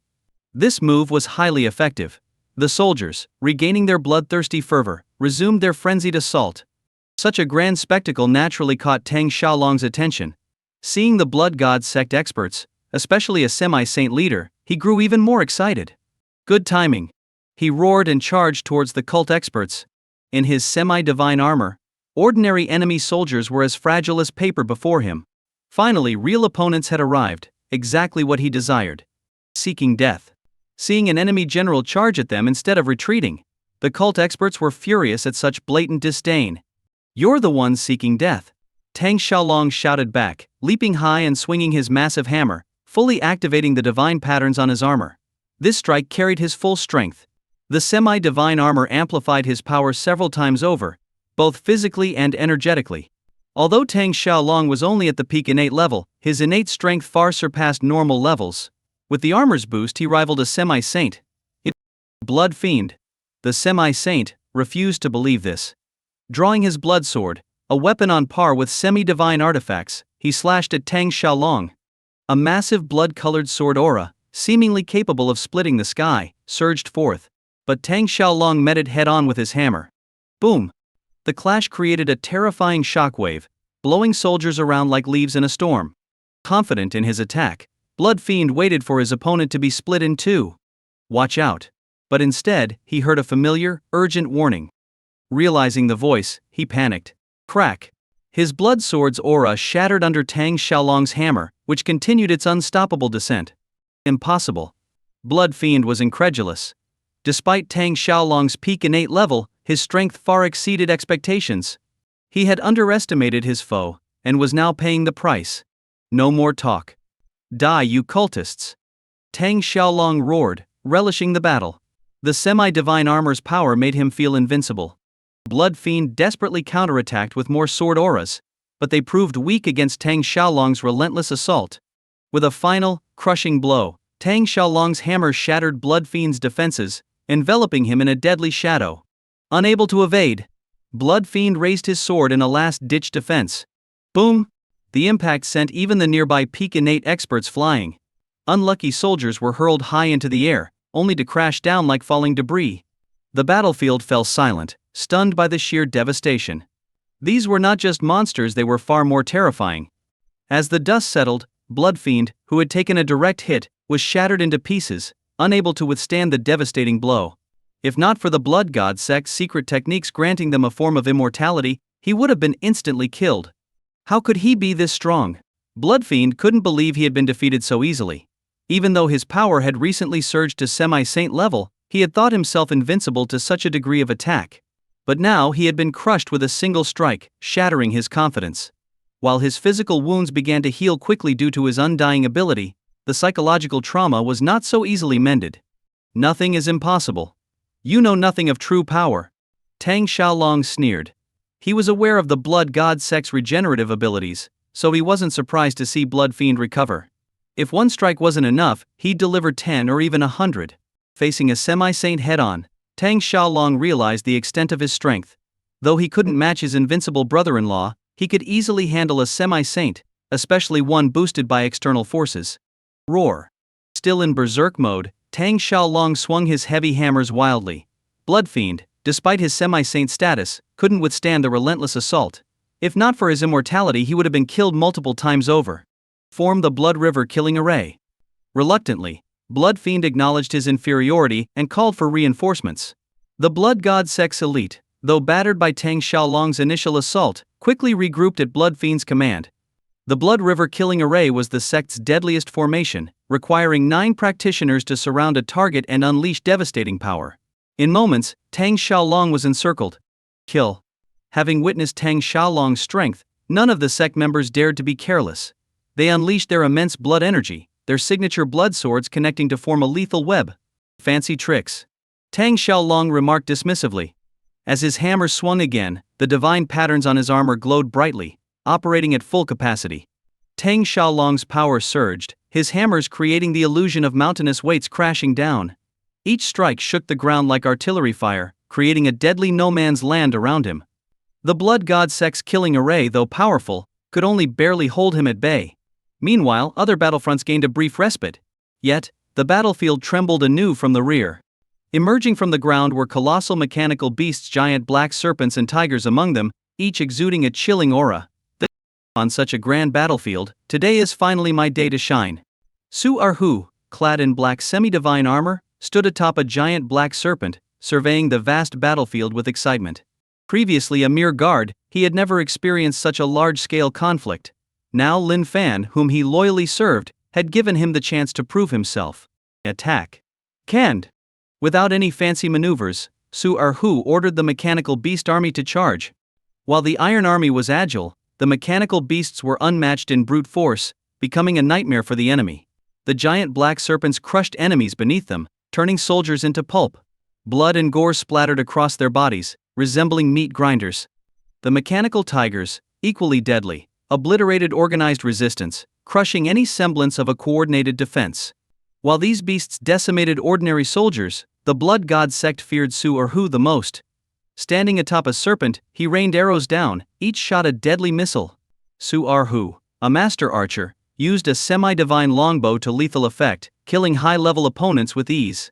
This move was highly effective. The soldiers, regaining their bloodthirsty fervor, resumed their frenzied assault. Such a grand spectacle naturally caught Tang Xiaolong's attention. Seeing the Blood God Sect experts, especially a semi-saint leader, he grew even more excited. Good timing. He roared and charged towards the cult experts. In his semi-divine armor, ordinary enemy soldiers were as fragile as paper before him. Finally, real opponents had arrived, exactly what he desired. Seeking death. Seeing an enemy general charge at them instead of retreating. The cult experts were furious at such blatant disdain. "You're the one seeking death," Tang Xiaolong shouted back, leaping high and swinging his massive hammer, fully activating the divine patterns on his armor. This strike carried his full strength. The semi-divine armor amplified his power several times over, both physically and energetically. Although Tang Xiaolong was only at the peak innate level, his innate strength far surpassed normal levels. With the armor's boost, he rivaled a semi-saint. Blood fiend. The semi-saint refused to believe this. Drawing his blood sword, a weapon on par with semi-divine artifacts, he slashed at Tang Xiaolong. A massive blood-colored sword aura, seemingly capable of splitting the sky, surged forth. But Tang Xiaolong met it head-on with his hammer. Boom! The clash created a terrifying shockwave, blowing soldiers around like leaves in a storm. Confident in his attack, Blood Fiend waited for his opponent to be split in two. "Watch out." But instead, he heard a familiar, urgent warning. Realizing the voice, he panicked. Crack! His blood sword's aura shattered under Tang Xiaolong's hammer, which continued its unstoppable descent. Impossible. Blood Fiend was incredulous. Despite Tang Xiaolong's peak innate level, his strength far exceeded expectations. He had underestimated his foe, and was now paying the price. No more talk. Die, you cultists! Tang Xiaolong roared, relishing the battle. The semi-divine armor's power made him feel invincible. Blood Fiend desperately counterattacked with more sword auras, but they proved weak against Tang Xiaolong's relentless assault. With a final, crushing blow, Tang Xiaolong's hammer shattered Blood Fiend's defenses, enveloping him in a deadly shadow. Unable to evade, Blood Fiend raised his sword in a last-ditch defense. Boom! The impact sent even the nearby peak innate experts flying. Unlucky soldiers were hurled high into the air, only to crash down like falling debris. The battlefield fell silent, stunned by the sheer devastation. These were not just monsters, they were far more terrifying. As the dust settled, Blood Fiend, who had taken a direct hit, was shattered into pieces, unable to withstand the devastating blow. If not for the Blood God Sect's secret techniques granting them a form of immortality, he would have been instantly killed. How could he be this strong? Blood Fiend couldn't believe he had been defeated so easily. Even though his power had recently surged to semi-saint level, he had thought himself invincible to such a degree of attack. But now he had been crushed with a single strike, shattering his confidence. While his physical wounds began to heal quickly due to his undying ability, the psychological trauma was not so easily mended. Nothing is impossible. You know nothing of true power. Tang Xiaolong sneered. He was aware of the Blood God Sect's regenerative abilities, so he wasn't surprised to see Blood Fiend recover. If one strike wasn't enough, he'd deliver 10 or even 100. Facing a semi-saint head-on, Tang Xiaolong realized the extent of his strength. Though he couldn't match his invincible brother-in-law, he could easily handle a semi-saint, especially one boosted by external forces. Roar! Still in berserk mode, Tang Xiaolong swung his heavy hammers wildly. Blood Fiend, despite his semi-saint status, couldn't withstand the relentless assault. If not for his immortality, he would have been killed multiple times over. Form the Blood River killing array. Reluctantly, Blood Fiend acknowledged his inferiority and called for reinforcements. The Blood God Sect's elite, though battered by Tang Xiaolong's initial assault, quickly regrouped at Blood Fiend's command. The Blood River killing array was the sect's deadliest formation, requiring 9 practitioners to surround a target and unleash devastating power. In moments, Tang Xiaolong was encircled. Kill. Having witnessed Tang Xiaolong's strength, none of the sect members dared to be careless. They unleashed their immense blood energy, their signature blood swords connecting to form a lethal web. Fancy tricks. Tang Xiaolong remarked dismissively. As his hammer swung again, the divine patterns on his armor glowed brightly, operating at full capacity. Tang Xiaolong's power surged, his hammers creating the illusion of mountainous weights crashing down. Each strike shook the ground like artillery fire, creating a deadly no-man's land around him. The Blood God Sect's killing array, though powerful, could only barely hold him at bay. Meanwhile, other battlefronts gained a brief respite. Yet, the battlefield trembled anew from the rear. Emerging from the ground were colossal mechanical beasts, giant black serpents and tigers among them, each exuding a chilling aura. On such a grand battlefield, today is finally my day to shine. Su Erhu, clad in black semi-divine armor, stood atop a giant black serpent, surveying the vast battlefield with excitement. Previously a mere guard, he had never experienced such a large-scale conflict. Now Lin Fan, whom he loyally served, had given him the chance to prove himself. Attack. Canned. Without any fancy maneuvers, Su-Erhu ordered the mechanical beast army to charge. While the iron army was agile, the mechanical beasts were unmatched in brute force, becoming a nightmare for the enemy. The giant black serpents crushed enemies beneath them, turning soldiers into pulp. Blood and gore splattered across their bodies, resembling meat grinders. The mechanical tigers, equally deadly, obliterated organized resistance, crushing any semblance of a coordinated defense. While these beasts decimated ordinary soldiers, the blood god Sect feared Su-Erhu the most. Standing atop a serpent, he rained arrows down, each shot a deadly missile. Su-Erhu, a master archer, used a semi-divine longbow to lethal effect, killing high-level opponents with ease.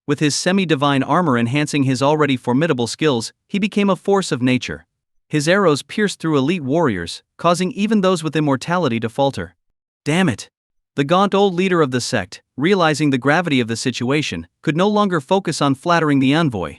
With his semi-divine armor enhancing his already formidable skills, he became a force of nature. His arrows pierced through elite warriors, causing even those with immortality to falter. Damn it! The gaunt old leader of the sect, realizing the gravity of the situation, could no longer focus on flattering the envoy.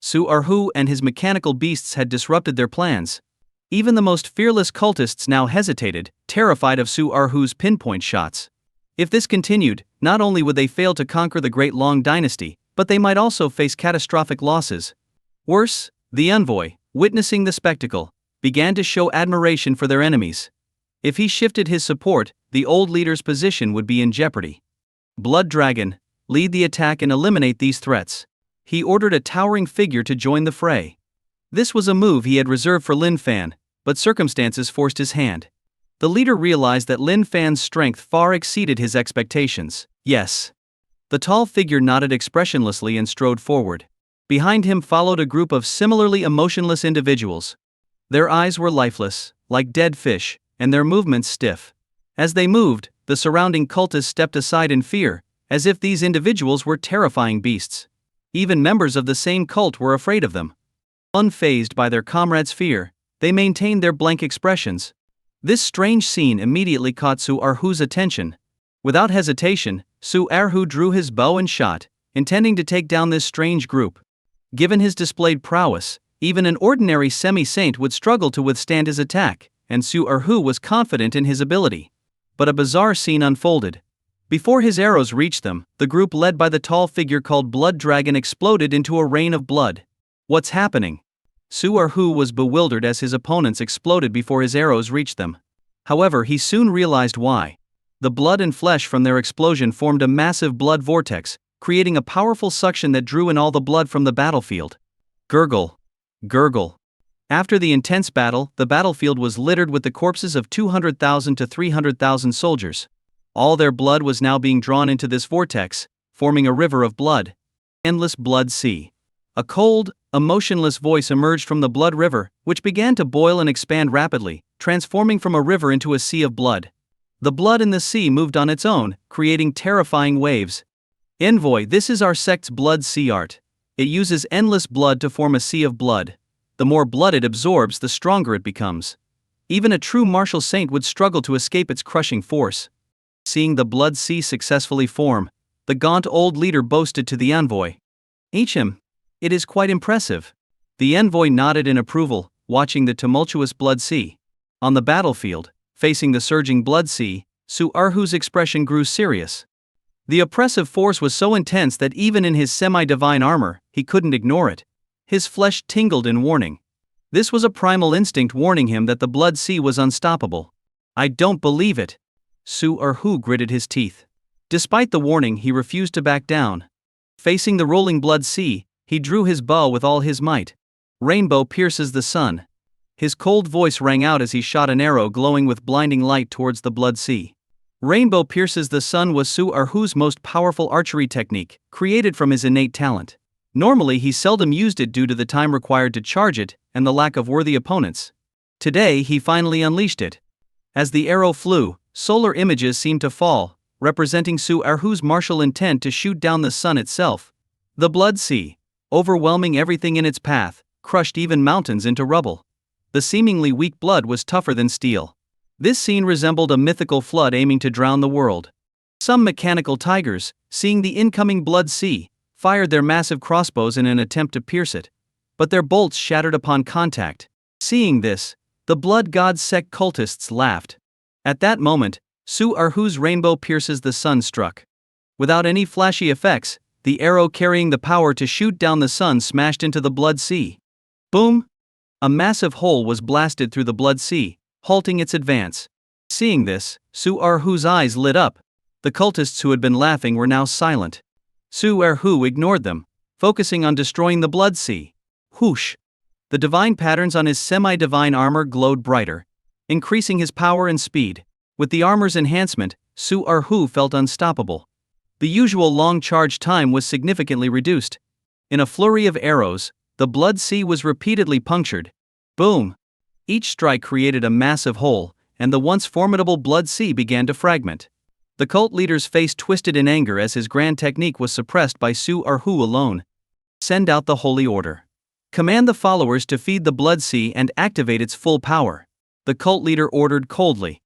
Su-Erhu and his mechanical beasts had disrupted their plans. Even the most fearless cultists now hesitated, terrified of Su-Erhu's pinpoint shots. If this continued, not only would they fail to conquer the Great Long Dynasty, but they might also face catastrophic losses. Worse, the envoy, witnessing the spectacle, began to show admiration for their enemies. If he shifted his support, the old leader's position would be in jeopardy. Blood Dragon, lead the attack and eliminate these threats. He ordered a towering figure to join the fray. This was a move he had reserved for Lin Fan, but circumstances forced his hand. The leader realized that Lin Fan's strength far exceeded his expectations. Yes. The tall figure nodded expressionlessly and strode forward. Behind him followed a group of similarly emotionless individuals. Their eyes were lifeless, like dead fish, and their movements stiff. As they moved, the surrounding cultists stepped aside in fear, as if these individuals were terrifying beasts. Even members of the same cult were afraid of them. Unfazed by their comrades' fear, they maintained their blank expressions. This strange scene immediately caught Su-Erhu's attention. Without hesitation, Su-Erhu drew his bow and shot, intending to take down this strange group. Given his displayed prowess, even an ordinary semi-saint would struggle to withstand his attack, and Su-Erhu was confident in his ability. But a bizarre scene unfolded. Before his arrows reached them, the group led by the tall figure called Blood Dragon exploded into a rain of blood. What's happening? Su-Erhu was bewildered as his opponents exploded before his arrows reached them. However, he soon realized why. The blood and flesh from their explosion formed a massive blood vortex, creating a powerful suction that drew in all the blood from the battlefield. Gurgle. Gurgle. After the intense battle, the battlefield was littered with the corpses of 200,000 to 300,000 soldiers. All their blood was now being drawn into this vortex, forming a river of blood. Endless blood sea. A cold, emotionless voice emerged from the blood river, which began to boil and expand rapidly, transforming from a river into a sea of blood. The blood in the sea moved on its own, creating terrifying waves. Envoy, this is our sect's blood sea art. It uses endless blood to form a sea of blood. The more blood it absorbs, the stronger it becomes. Even a true martial saint would struggle to escape its crushing force. Seeing the blood sea successfully form, the gaunt old leader boasted to the envoy. "HM, it is quite impressive." The envoy nodded in approval, watching the tumultuous blood sea. On the battlefield, facing the surging blood sea, Su-Erhu's expression grew serious. The oppressive force was so intense that even in his semi-divine armor, he couldn't ignore it. His flesh tingled in warning. This was a primal instinct warning him that the blood sea was unstoppable. "I don't believe it." Su-Erhu gritted his teeth. Despite the warning, he refused to back down. Facing the rolling blood sea, he drew his bow with all his might. Rainbow pierces the sun. His cold voice rang out as he shot an arrow glowing with blinding light towards the blood sea. Rainbow pierces the sun was Su-Erhu's most powerful archery technique, created from his innate talent. Normally he seldom used it due to the time required to charge it and the lack of worthy opponents. Today he finally unleashed it. As the arrow flew, solar images seemed to fall, representing Su-Erhu's martial intent to shoot down the sun itself. The blood sea, overwhelming everything in its path, crushed even mountains into rubble. The seemingly weak blood was tougher than steel. This scene resembled a mythical flood aiming to drown the world. Some mechanical tigers, seeing the incoming blood sea, fired their massive crossbows in an attempt to pierce it. But their bolts shattered upon contact. Seeing this, the blood god Sect cultists laughed. At that moment, Su-Erhu's rainbow pierces the sun struck. Without any flashy effects, the arrow carrying the power to shoot down the sun smashed into the blood sea. Boom! A massive hole was blasted through the blood sea, halting its advance. Seeing this, Su Erhu's eyes lit up. The cultists who had been laughing were now silent. Su Erhu ignored them, focusing on destroying the blood sea. Whoosh! The divine patterns on his semi-divine armor glowed brighter, increasing his power and speed. With the armor's enhancement, Su Erhu felt unstoppable. The usual long charge time was significantly reduced. In a flurry of arrows, the blood sea was repeatedly punctured. Boom! Each strike created a massive hole, and the once formidable blood sea began to fragment. The cult leader's face twisted in anger as his grand technique was suppressed by Su Erhu alone. Send out the holy order. Command the followers to feed the blood sea and activate its full power. The cult leader ordered coldly.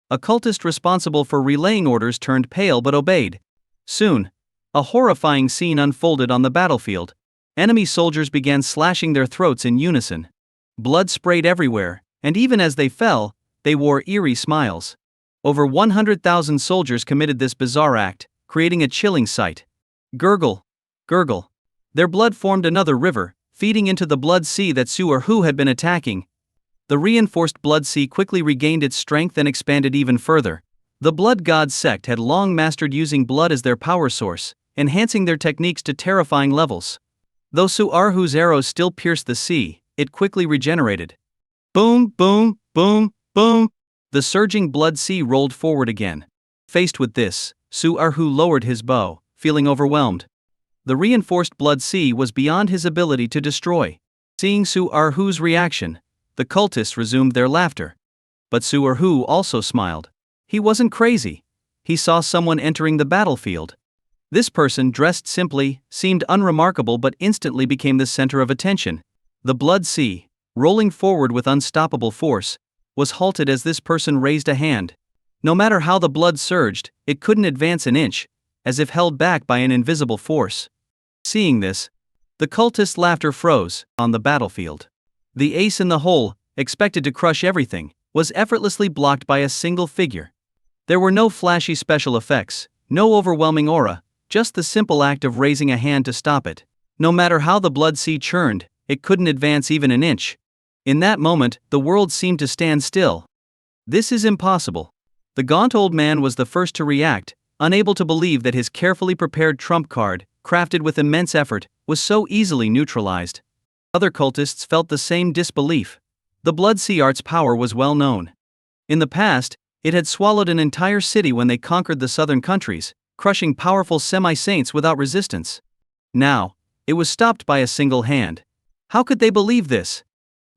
A cultist responsible for relaying orders turned pale but obeyed. Soon, a horrifying scene unfolded on the battlefield. Enemy soldiers began slashing their throats in unison. Blood sprayed everywhere, and even as they fell, they wore eerie smiles. Over 100,000 soldiers committed this bizarre act, creating a chilling sight. Gurgle, gurgle. Their blood formed another river, feeding into the blood sea that Su Erhu had been attacking. The reinforced blood sea quickly regained its strength and expanded even further. The blood god Sect had long mastered using blood as their power source, enhancing their techniques to terrifying levels. Though Su Erhu's arrows still pierced the sea, it quickly regenerated. Boom, boom, boom, boom! The surging blood sea rolled forward again. Faced with this, Su Erhu lowered his bow, feeling overwhelmed. The reinforced blood sea was beyond his ability to destroy. Seeing Su Erhu's reaction, the cultists resumed their laughter. But Su Erhu also smiled. He wasn't crazy. He saw someone entering the battlefield. This person, dressed simply, seemed unremarkable but instantly became the center of attention. The blood sea, rolling forward with unstoppable force, was halted as this person raised a hand. No matter how the blood surged, it couldn't advance an inch, as if held back by an invisible force. Seeing this, the cultists' laughter froze. On the battlefield, the ace in the hole, expected to crush everything, was effortlessly blocked by a single figure. There were no flashy special effects, no overwhelming aura, just the simple act of raising a hand to stop it. No matter how the blood sea churned, it couldn't advance even an inch. In that moment, the world seemed to stand still. This is impossible. The gaunt old man was the first to react, unable to believe that his carefully prepared trump card, crafted with immense effort, was so easily neutralized. Other cultists felt the same disbelief. The blood sea art's power was well known. In the past, it had swallowed an entire city when they conquered the southern countries, crushing powerful semi-saints without resistance. Now, it was stopped by a single hand. How could they believe this?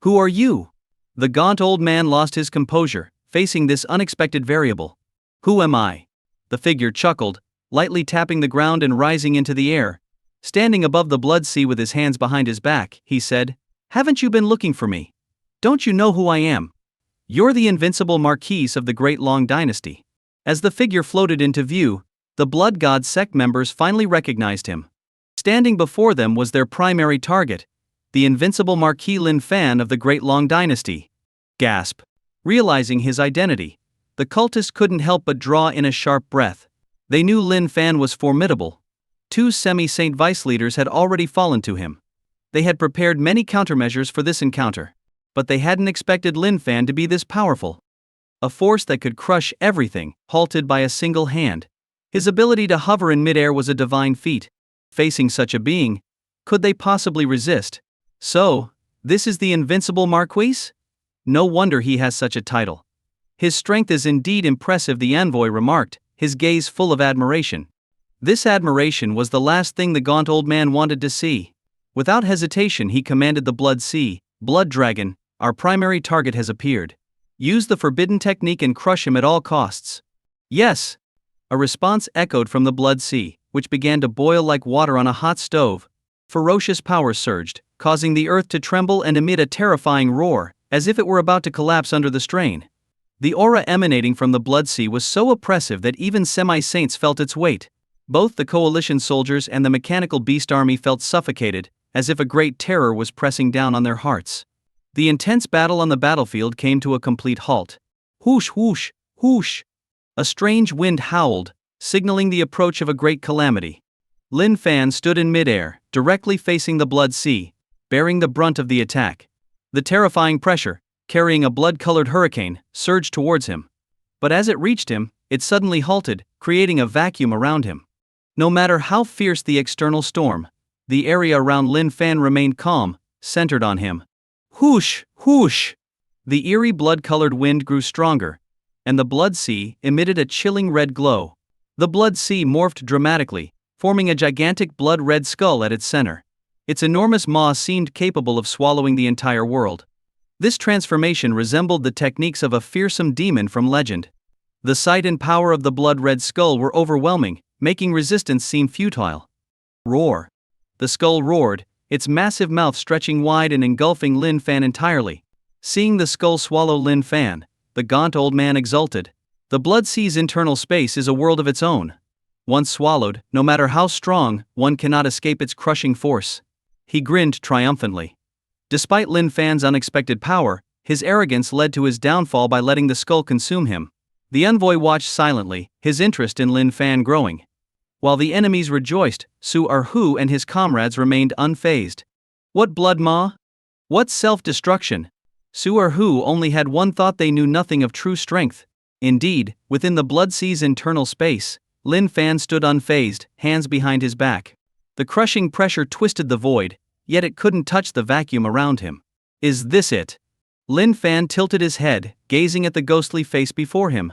Who are you? The gaunt old man lost his composure, facing this unexpected variable. Who am I? The figure chuckled, lightly tapping the ground and rising into the air. Standing above the blood sea with his hands behind his back, he said, "Haven't you been looking for me? Don't you know who I am? You're the invincible Marquise of the Great Long Dynasty." As the figure floated into view, the blood god Sect members finally recognized him. Standing before them was their primary target, the invincible Marquis Lin Fan of the Great Long Dynasty. Gasp! Realizing his identity, the cultists couldn't help but draw in a sharp breath. They knew Lin Fan was formidable. 2 semi-saint vice leaders had already fallen to him. They had prepared many countermeasures for this encounter, but they hadn't expected Lin Fan to be this powerful. A force that could crush everything, halted by a single hand. His ability to hover in midair was a divine feat. Facing such a being, could they possibly resist? So, this is the invincible Marquis? No wonder he has such a title. His strength is indeed impressive, the envoy remarked, his gaze full of admiration. This admiration was the last thing the gaunt old man wanted to see. Without hesitation he commanded the blood sea, "Blood dragon, our primary target has appeared. Use the forbidden technique and crush him at all costs." "Yes!" A response echoed from the blood sea, which began to boil like water on a hot stove. Ferocious power surged, causing the earth to tremble and emit a terrifying roar, as if it were about to collapse under the strain. The aura emanating from the blood sea was so oppressive that even semi-saints felt its weight. Both the coalition soldiers and the mechanical beast army felt suffocated, as if a great terror was pressing down on their hearts. The intense battle on the battlefield came to a complete halt. Whoosh whoosh, whoosh! A strange wind howled, signaling the approach of a great calamity. Lin Fan stood in midair, directly facing the blood sea, bearing the brunt of the attack. The terrifying pressure, carrying a blood-colored hurricane, surged towards him. But as it reached him, it suddenly halted, creating a vacuum around him. No matter how fierce the external storm, the area around Lin Fan remained calm, centered on him. Whoosh, whoosh! The eerie blood-colored wind grew stronger, and the blood sea emitted a chilling red glow. The blood sea morphed dramatically, forming a gigantic blood-red skull at its center. Its enormous maw seemed capable of swallowing the entire world. This transformation resembled the techniques of a fearsome demon from legend. The sight and power of the blood-red skull were overwhelming, making resistance seem futile. Roar! The skull roared, its massive mouth stretching wide and engulfing Lin Fan entirely. Seeing the skull swallow Lin Fan, the gaunt old man exulted. The blood sea's internal space is a world of its own. Once swallowed, no matter how strong, one cannot escape its crushing force. He grinned triumphantly. Despite Lin Fan's unexpected power, his arrogance led to his downfall by letting the skull consume him. The envoy watched silently, his interest in Lin Fan growing. While the enemies rejoiced, Su Erhu and his comrades remained unfazed. What blood maw? What self-destruction? Su Erhu only had one thought: they knew nothing of true strength. Indeed, within the blood sea's internal space, Lin Fan stood unfazed, hands behind his back. The crushing pressure twisted the void, yet it couldn't touch the vacuum around him. Is this it? Lin Fan tilted his head, gazing at the ghostly face before him.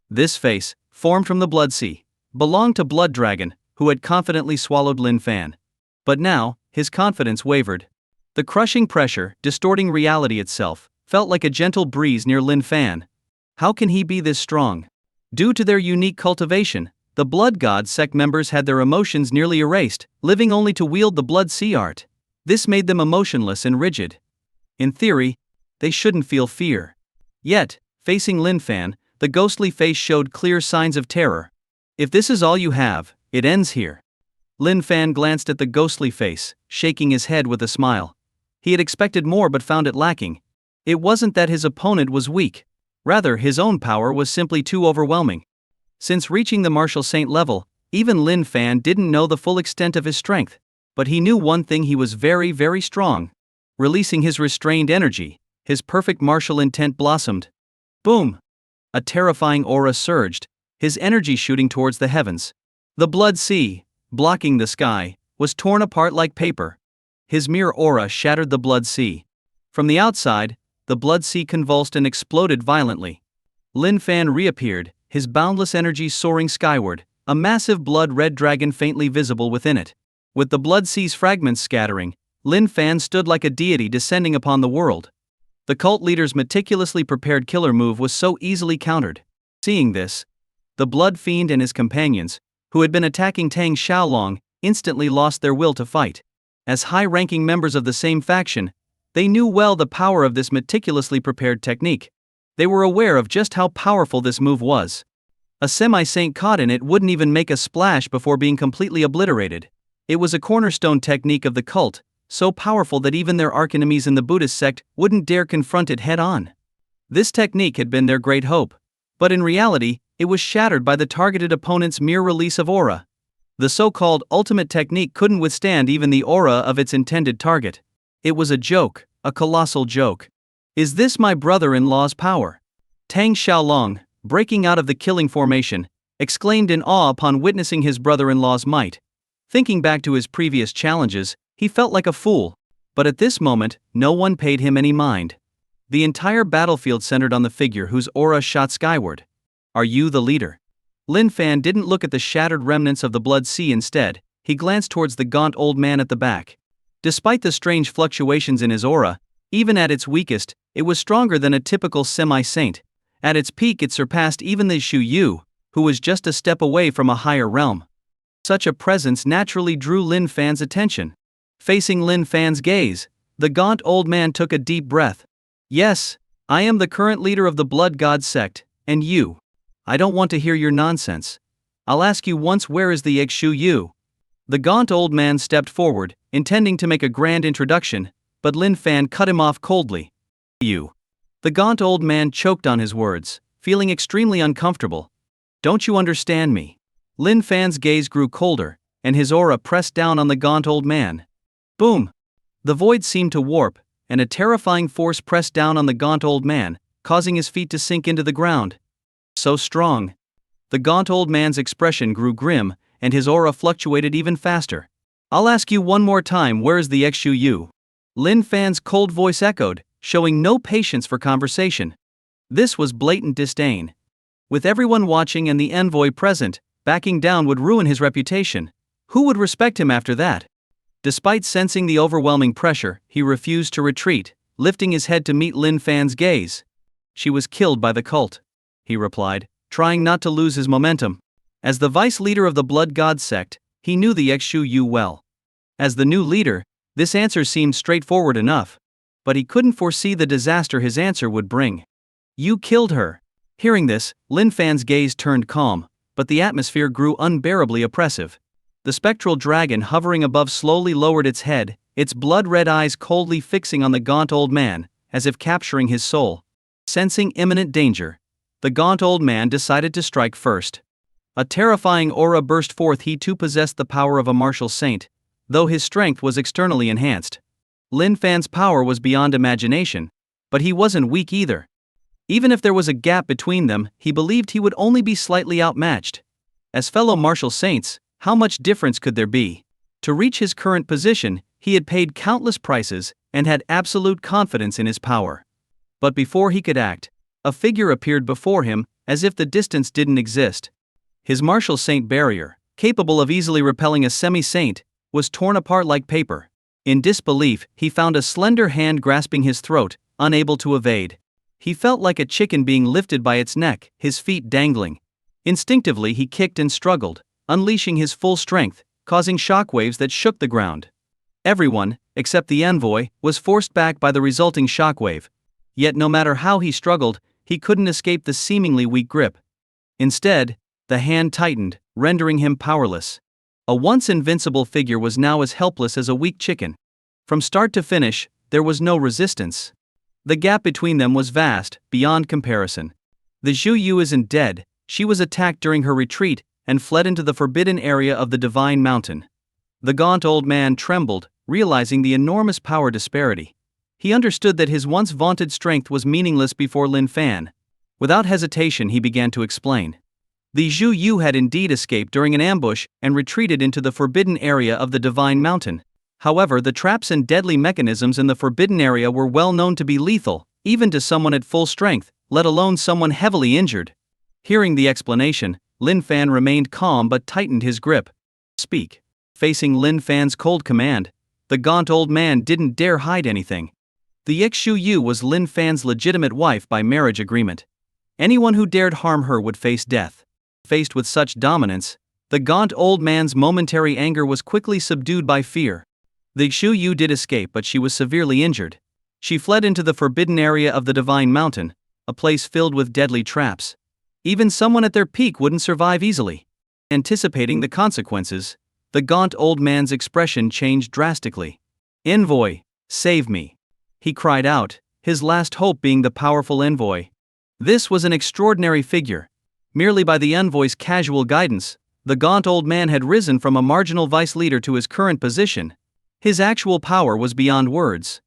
This face, formed from the blood sea, belonged to Blood Dragon, who had confidently swallowed Lin Fan. But now, his confidence wavered. The crushing pressure, distorting reality itself, felt like a gentle breeze near Lin Fan. How can he be this strong? Due to their unique cultivation, the Blood God Sect members had their emotions nearly erased, living only to wield the blood sea art. This made them emotionless and rigid. In theory, they shouldn't feel fear. Yet, facing Lin Fan, the ghostly face showed clear signs of terror. If this is all you have, it ends here. Lin Fan glanced at the ghostly face, shaking his head with a smile. He had expected more but found it lacking. It wasn't that his opponent was weak. Rather, his own power was simply too overwhelming. Since reaching the martial saint level, even Lin Fan didn't know the full extent of his strength. But he knew one thing: he was very, very strong. Releasing his restrained energy, his perfect martial intent blossomed. Boom! A terrifying aura surged, his energy shooting towards the heavens. The blood sea, blocking the sky, was torn apart like paper. His mere aura shattered the blood sea. From the outside, the blood sea convulsed and exploded violently. Lin Fan reappeared, his boundless energy soaring skyward, a massive blood-red dragon faintly visible within it. With the blood sea's fragments scattering, Lin Fan stood like a deity descending upon the world. The cult leader's meticulously prepared killer move was so easily countered. Seeing this, the blood fiend and his companions, who had been attacking Tang Xiaolong, instantly lost their will to fight. As high-ranking members of the same faction, they knew well the power of this meticulously prepared technique. They were aware of just how powerful this move was. A semi-saint caught in it wouldn't even make a splash before being completely obliterated. It was a cornerstone technique of the cult, so powerful that even their archenemies in the Buddhist sect wouldn't dare confront it head-on. This technique had been their great hope. But in reality, it was shattered by the targeted opponent's mere release of aura. The so-called ultimate technique couldn't withstand even the aura of its intended target. It was a joke, a colossal joke. Is this my brother-in-law's power? Tang Xiaolong, breaking out of the killing formation, exclaimed in awe upon witnessing his brother-in-law's might. Thinking back to his previous challenges, he felt like a fool. But at this moment, no one paid him any mind. The entire battlefield centered on the figure whose aura shot skyward. Are you the leader? Lin Fan didn't look at the shattered remnants of the blood sea. Instead, he glanced towards the gaunt old man at the back. Despite the strange fluctuations in his aura, even at its weakest, it was stronger than a typical semi-saint. At its peak, it surpassed even the Shu Yu, who was just a step away from a higher realm. Such a presence naturally drew Lin Fan's attention. Facing Lin Fan's gaze, the gaunt old man took a deep breath. Yes, I am the current leader of the Blood God Sect, and you. I don't want to hear your nonsense. I'll ask you once, where is the Shu Yu? The gaunt old man stepped forward, intending to make a grand introduction, but Lin Fan cut him off coldly. You. The gaunt old man choked on his words, feeling extremely uncomfortable. Don't you understand me? Lin Fan's gaze grew colder, and his aura pressed down on the gaunt old man. Boom! The void seemed to warp, and a terrifying force pressed down on the gaunt old man, causing his feet to sink into the ground. So strong. The gaunt old man's expression grew grim, and his aura fluctuated even faster. I'll ask you one more time, where's the XU? Lin Fan's cold voice echoed, showing no patience for conversation. This was blatant disdain. With everyone watching and the envoy present, backing down would ruin his reputation. Who would respect him after that? Despite sensing the overwhelming pressure, he refused to retreat, lifting his head to meet Lin Fan's gaze. She was killed by the cult, he replied, trying not to lose his momentum. As the vice leader of the blood god sect, he knew the XU well. As the new leader, this answer seemed straightforward enough. But he couldn't foresee the disaster his answer would bring. You killed her. Hearing this, Lin Fan's gaze turned calm, but the atmosphere grew unbearably oppressive. The spectral dragon hovering above slowly lowered its head, its blood-red eyes coldly fixing on the gaunt old man, as if capturing his soul. Sensing imminent danger, the gaunt old man decided to strike first. A terrifying aura burst forth. He too possessed the power of a martial saint, though his strength was externally enhanced. Lin Fan's power was beyond imagination, but he wasn't weak either. Even if there was a gap between them, he believed he would only be slightly outmatched. As fellow martial saints, how much difference could there be? To reach his current position, he had paid countless prices and had absolute confidence in his power. But before he could act, a figure appeared before him, as if the distance didn't exist. His martial saint barrier, capable of easily repelling a semi-saint, was torn apart like paper. In disbelief, he found a slender hand grasping his throat, unable to evade. He felt like a chicken being lifted by its neck, his feet dangling. Instinctively he kicked and struggled, unleashing his full strength, causing shockwaves that shook the ground. Everyone, except the envoy, was forced back by the resulting shockwave. Yet no matter how he struggled, he couldn't escape the seemingly weak grip. Instead, the hand tightened, rendering him powerless. A once invincible figure was now as helpless as a weak chicken. From start to finish, there was no resistance. The gap between them was vast, beyond comparison. The Zhu Yu isn't dead. She was attacked during her retreat and fled into the forbidden area of the Divine Mountain. The gaunt old man trembled, realizing the enormous power disparity. He understood that his once vaunted strength was meaningless before Lin Fan. Without hesitation he began to explain. The Zhu Yu had indeed escaped during an ambush and retreated into the forbidden area of the Divine Mountain. However, the traps and deadly mechanisms in the forbidden area were well known to be lethal, even to someone at full strength, let alone someone heavily injured. Hearing the explanation, Lin Fan remained calm but tightened his grip. Speak. Facing Lin Fan's cold command, the gaunt old man didn't dare hide anything. The Yixu Yu was Lin Fan's legitimate wife by marriage agreement. Anyone who dared harm her would face death. Faced with such dominance, the gaunt old man's momentary anger was quickly subdued by fear. The Yixu Yu did escape, but she was severely injured. She fled into the forbidden area of the Divine Mountain, a place filled with deadly traps. Even someone at their peak wouldn't survive easily. Anticipating the consequences, the gaunt old man's expression changed drastically. Envoy, save me. He cried out, his last hope being the powerful envoy. This was an extraordinary figure. Merely by the envoy's casual guidance, the gaunt old man had risen from a marginal vice leader to his current position. His actual power was beyond words.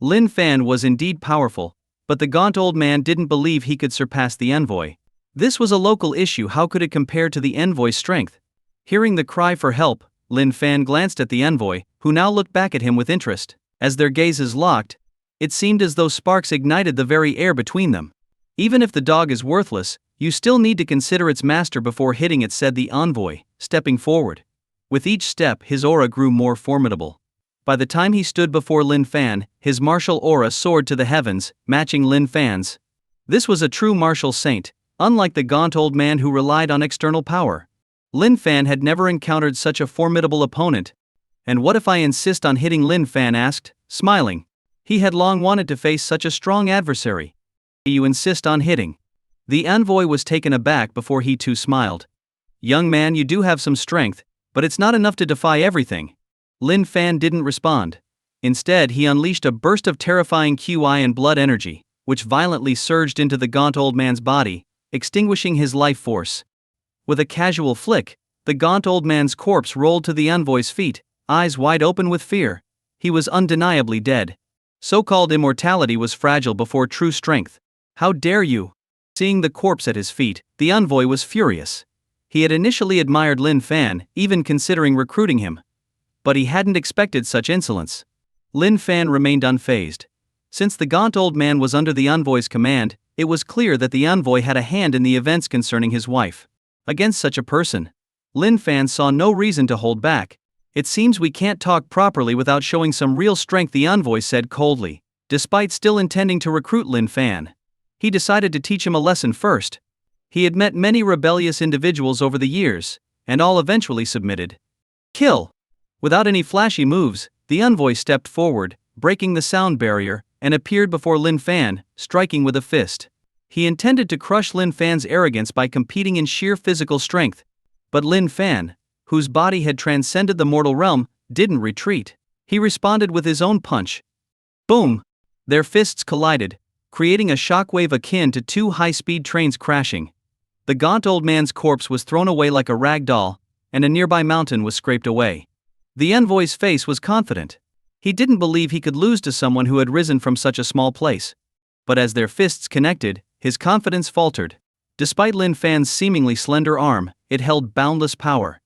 Lin Fan was indeed powerful, but the gaunt old man didn't believe he could surpass the envoy. This was a local issue. How could it compare to the envoy's strength? Hearing the cry for help, Lin Fan glanced at the envoy, who now looked back at him with interest. As their gazes locked, it seemed as though sparks ignited the very air between them. Even if the dog is worthless, you still need to consider its master before hitting it, said the envoy, stepping forward. With each step, his aura grew more formidable. By the time he stood before Lin Fan, his martial aura soared to the heavens, matching Lin Fan's. This was a true martial saint, unlike the gaunt old man who relied on external power. Lin Fan had never encountered such a formidable opponent. And what if I insist on hitting? Lin Fan asked, smiling. He had long wanted to face such a strong adversary. You insist on hitting? The envoy was taken aback before he too smiled. Young man, you do have some strength, but it's not enough to defy everything. Lin Fan didn't respond. Instead, he unleashed a burst of terrifying QI and blood energy, which violently surged into the gaunt old man's body, extinguishing his life force. With a casual flick, The gaunt old man's corpse rolled to the envoy's feet, eyes wide open with fear. He was undeniably dead. So-called immortality was fragile before true strength. How dare you? Seeing the corpse at his feet, the envoy was furious. He had initially admired Lin Fan, even considering recruiting him. But he hadn't expected such insolence. Lin Fan remained unfazed. Since the gaunt old man was under the envoy's command, it was clear that the envoy had a hand in the events concerning his wife. Against such a person, Lin Fan saw no reason to hold back. It seems we can't talk properly without showing some real strength, the envoy said coldly. Despite still intending to recruit Lin Fan, he decided to teach him a lesson first. He had met many rebellious individuals over the years, and all eventually submitted. Kill! Without any flashy moves, the envoy stepped forward, breaking the sound barrier, and appeared before Lin Fan, striking with a fist. He intended to crush Lin Fan's arrogance by competing in sheer physical strength. But Lin Fan, whose body had transcended the mortal realm, didn't retreat. He responded with his own punch. Boom! Their fists collided, creating a shockwave akin to two high-speed trains crashing. The gaunt old man's corpse was thrown away like a rag doll, and a nearby mountain was scraped away. The envoy's face was confident. He didn't believe he could lose to someone who had risen from such a small place. But as their fists connected, his confidence faltered. Despite Lin Fan's seemingly slender arm, it held boundless power.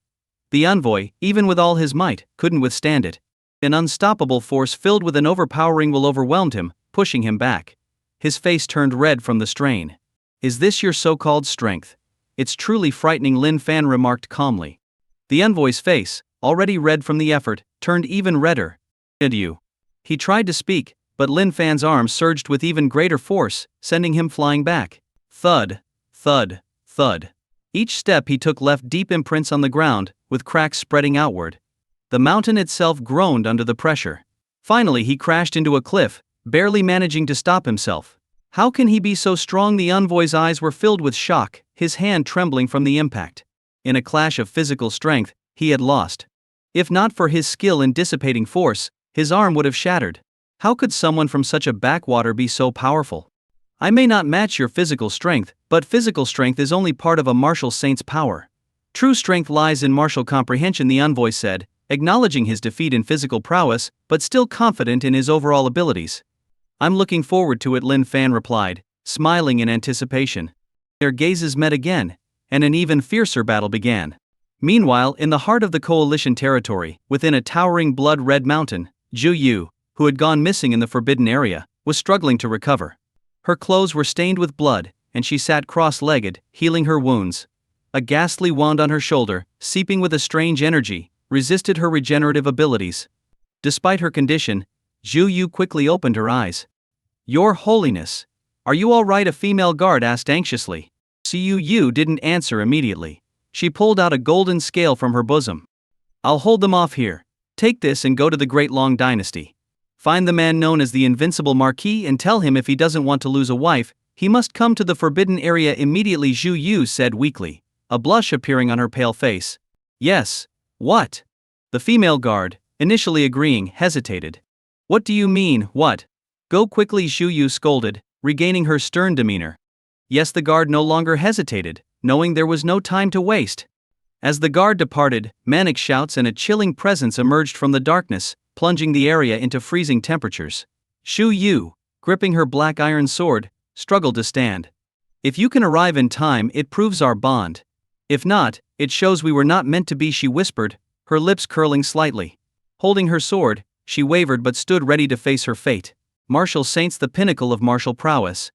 The envoy, even with all his might, couldn't withstand it. An unstoppable force filled with an overpowering will overwhelmed him, pushing him back. His face turned red from the strain. Is this your so-called strength? It's truly frightening, Lin Fan remarked calmly. The envoy's face, already red from the effort, turned even redder. And you? He tried to speak, but Lin Fan's arm surged with even greater force, sending him flying back. Thud, thud, thud. Each step he took left deep imprints on the ground, with cracks spreading outward. The mountain itself groaned under the pressure. Finally he crashed into a cliff, barely managing to stop himself. How can he be so strong? The envoy's eyes were filled with shock, his hand trembling from the impact. In a clash of physical strength, he had lost. If not for his skill in dissipating force, his arm would have shattered. How could someone from such a backwater be so powerful? I may not match your physical strength, but physical strength is only part of a martial saint's power. True strength lies in martial comprehension, the envoy said, acknowledging his defeat in physical prowess, but still confident in his overall abilities. I'm looking forward to it, Lin Fan replied, smiling in anticipation. Their gazes met again, and an even fiercer battle began. Meanwhile, in the heart of the coalition territory, within a towering blood-red mountain, Zhu Yu, who had gone missing in the forbidden area, was struggling to recover. Her clothes were stained with blood, and she sat cross-legged, healing her wounds. A ghastly wand on her shoulder, seeping with a strange energy, resisted her regenerative abilities. Despite her condition, Zhu Yu quickly opened her eyes. Your Holiness, are you all right? A female guard asked anxiously. Zhu Yu didn't answer immediately. She pulled out a golden scale from her bosom. I'll hold them off here. Take this and go to the Great Long Dynasty. Find the man known as the Invincible Marquis and tell him if he doesn't want to lose a wife, he must come to the forbidden area immediately, Zhu Yu said weakly, a blush appearing on her pale face. Yes. What? The female guard, initially agreeing, hesitated. What do you mean, what? Go quickly, Zhu Yu scolded, regaining her stern demeanor. Yes, the guard no longer hesitated, knowing there was no time to waste. As the guard departed, manic shouts and a chilling presence emerged from the darkness, plunging the area into freezing temperatures. Zhu Yu, gripping her black iron sword, struggled to stand. If you can arrive in time, it proves our bond. If not, it shows we were not meant to be, she whispered, her lips curling slightly. Holding her sword, she wavered but stood ready to face her fate. Martial saints, the pinnacle of martial prowess.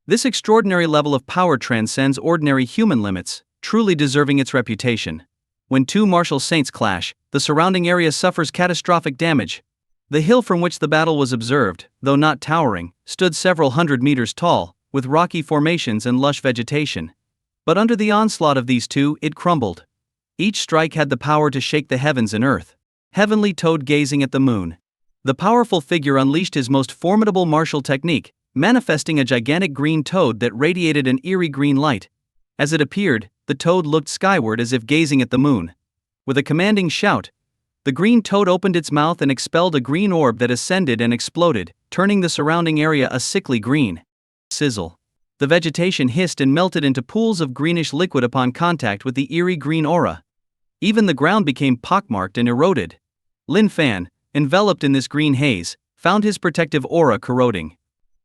This extraordinary level of power transcends ordinary human limits, truly deserving its reputation. When two martial saints clash, the surrounding area suffers catastrophic damage. The hill from which the battle was observed, though not towering, stood several hundred meters tall, with rocky formations and lush vegetation. But under the onslaught of these two, it crumbled. Each strike had the power to shake the heavens and earth. Heavenly Toad gazing at the moon. The powerful figure unleashed his most formidable martial technique, manifesting a gigantic green toad that radiated an eerie green light. As it appeared, the toad looked skyward as if gazing at the moon. With a commanding shout, the green toad opened its mouth and expelled a green orb that ascended and exploded, turning the surrounding area a sickly green. Sizzle. The vegetation hissed and melted into pools of greenish liquid upon contact with the eerie green aura. Even the ground became pockmarked and eroded. Lin Fan, enveloped in this green haze, found his protective aura corroding.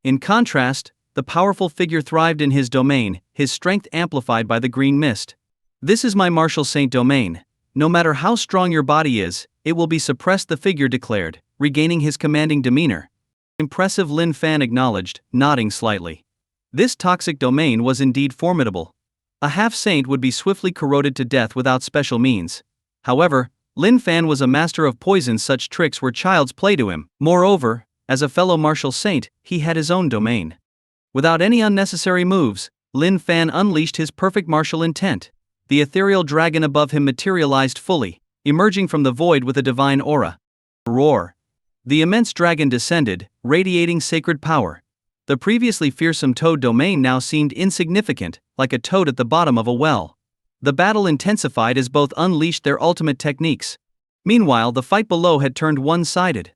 In contrast, the powerful figure thrived in his domain, his strength amplified by the green mist. "This is my martial saint domain. No matter how strong your body is, it will be suppressed," the figure declared, regaining his commanding demeanor. Impressive, Lin Fan acknowledged, nodding slightly. This toxic domain was indeed formidable. A half-saint would be swiftly corroded to death without special means. However, Lin Fan was a master of poison. Such tricks were child's play to him. Moreover, as a fellow martial saint, he had his own domain. Without any unnecessary moves, Lin Fan unleashed his perfect martial intent. The ethereal dragon above him materialized fully, emerging from the void with a divine aura. Roar! The immense dragon descended, radiating sacred power. The previously fearsome toad domain now seemed insignificant, like a toad at the bottom of a well. The battle intensified as both unleashed their ultimate techniques. Meanwhile, the fight below had turned one-sided.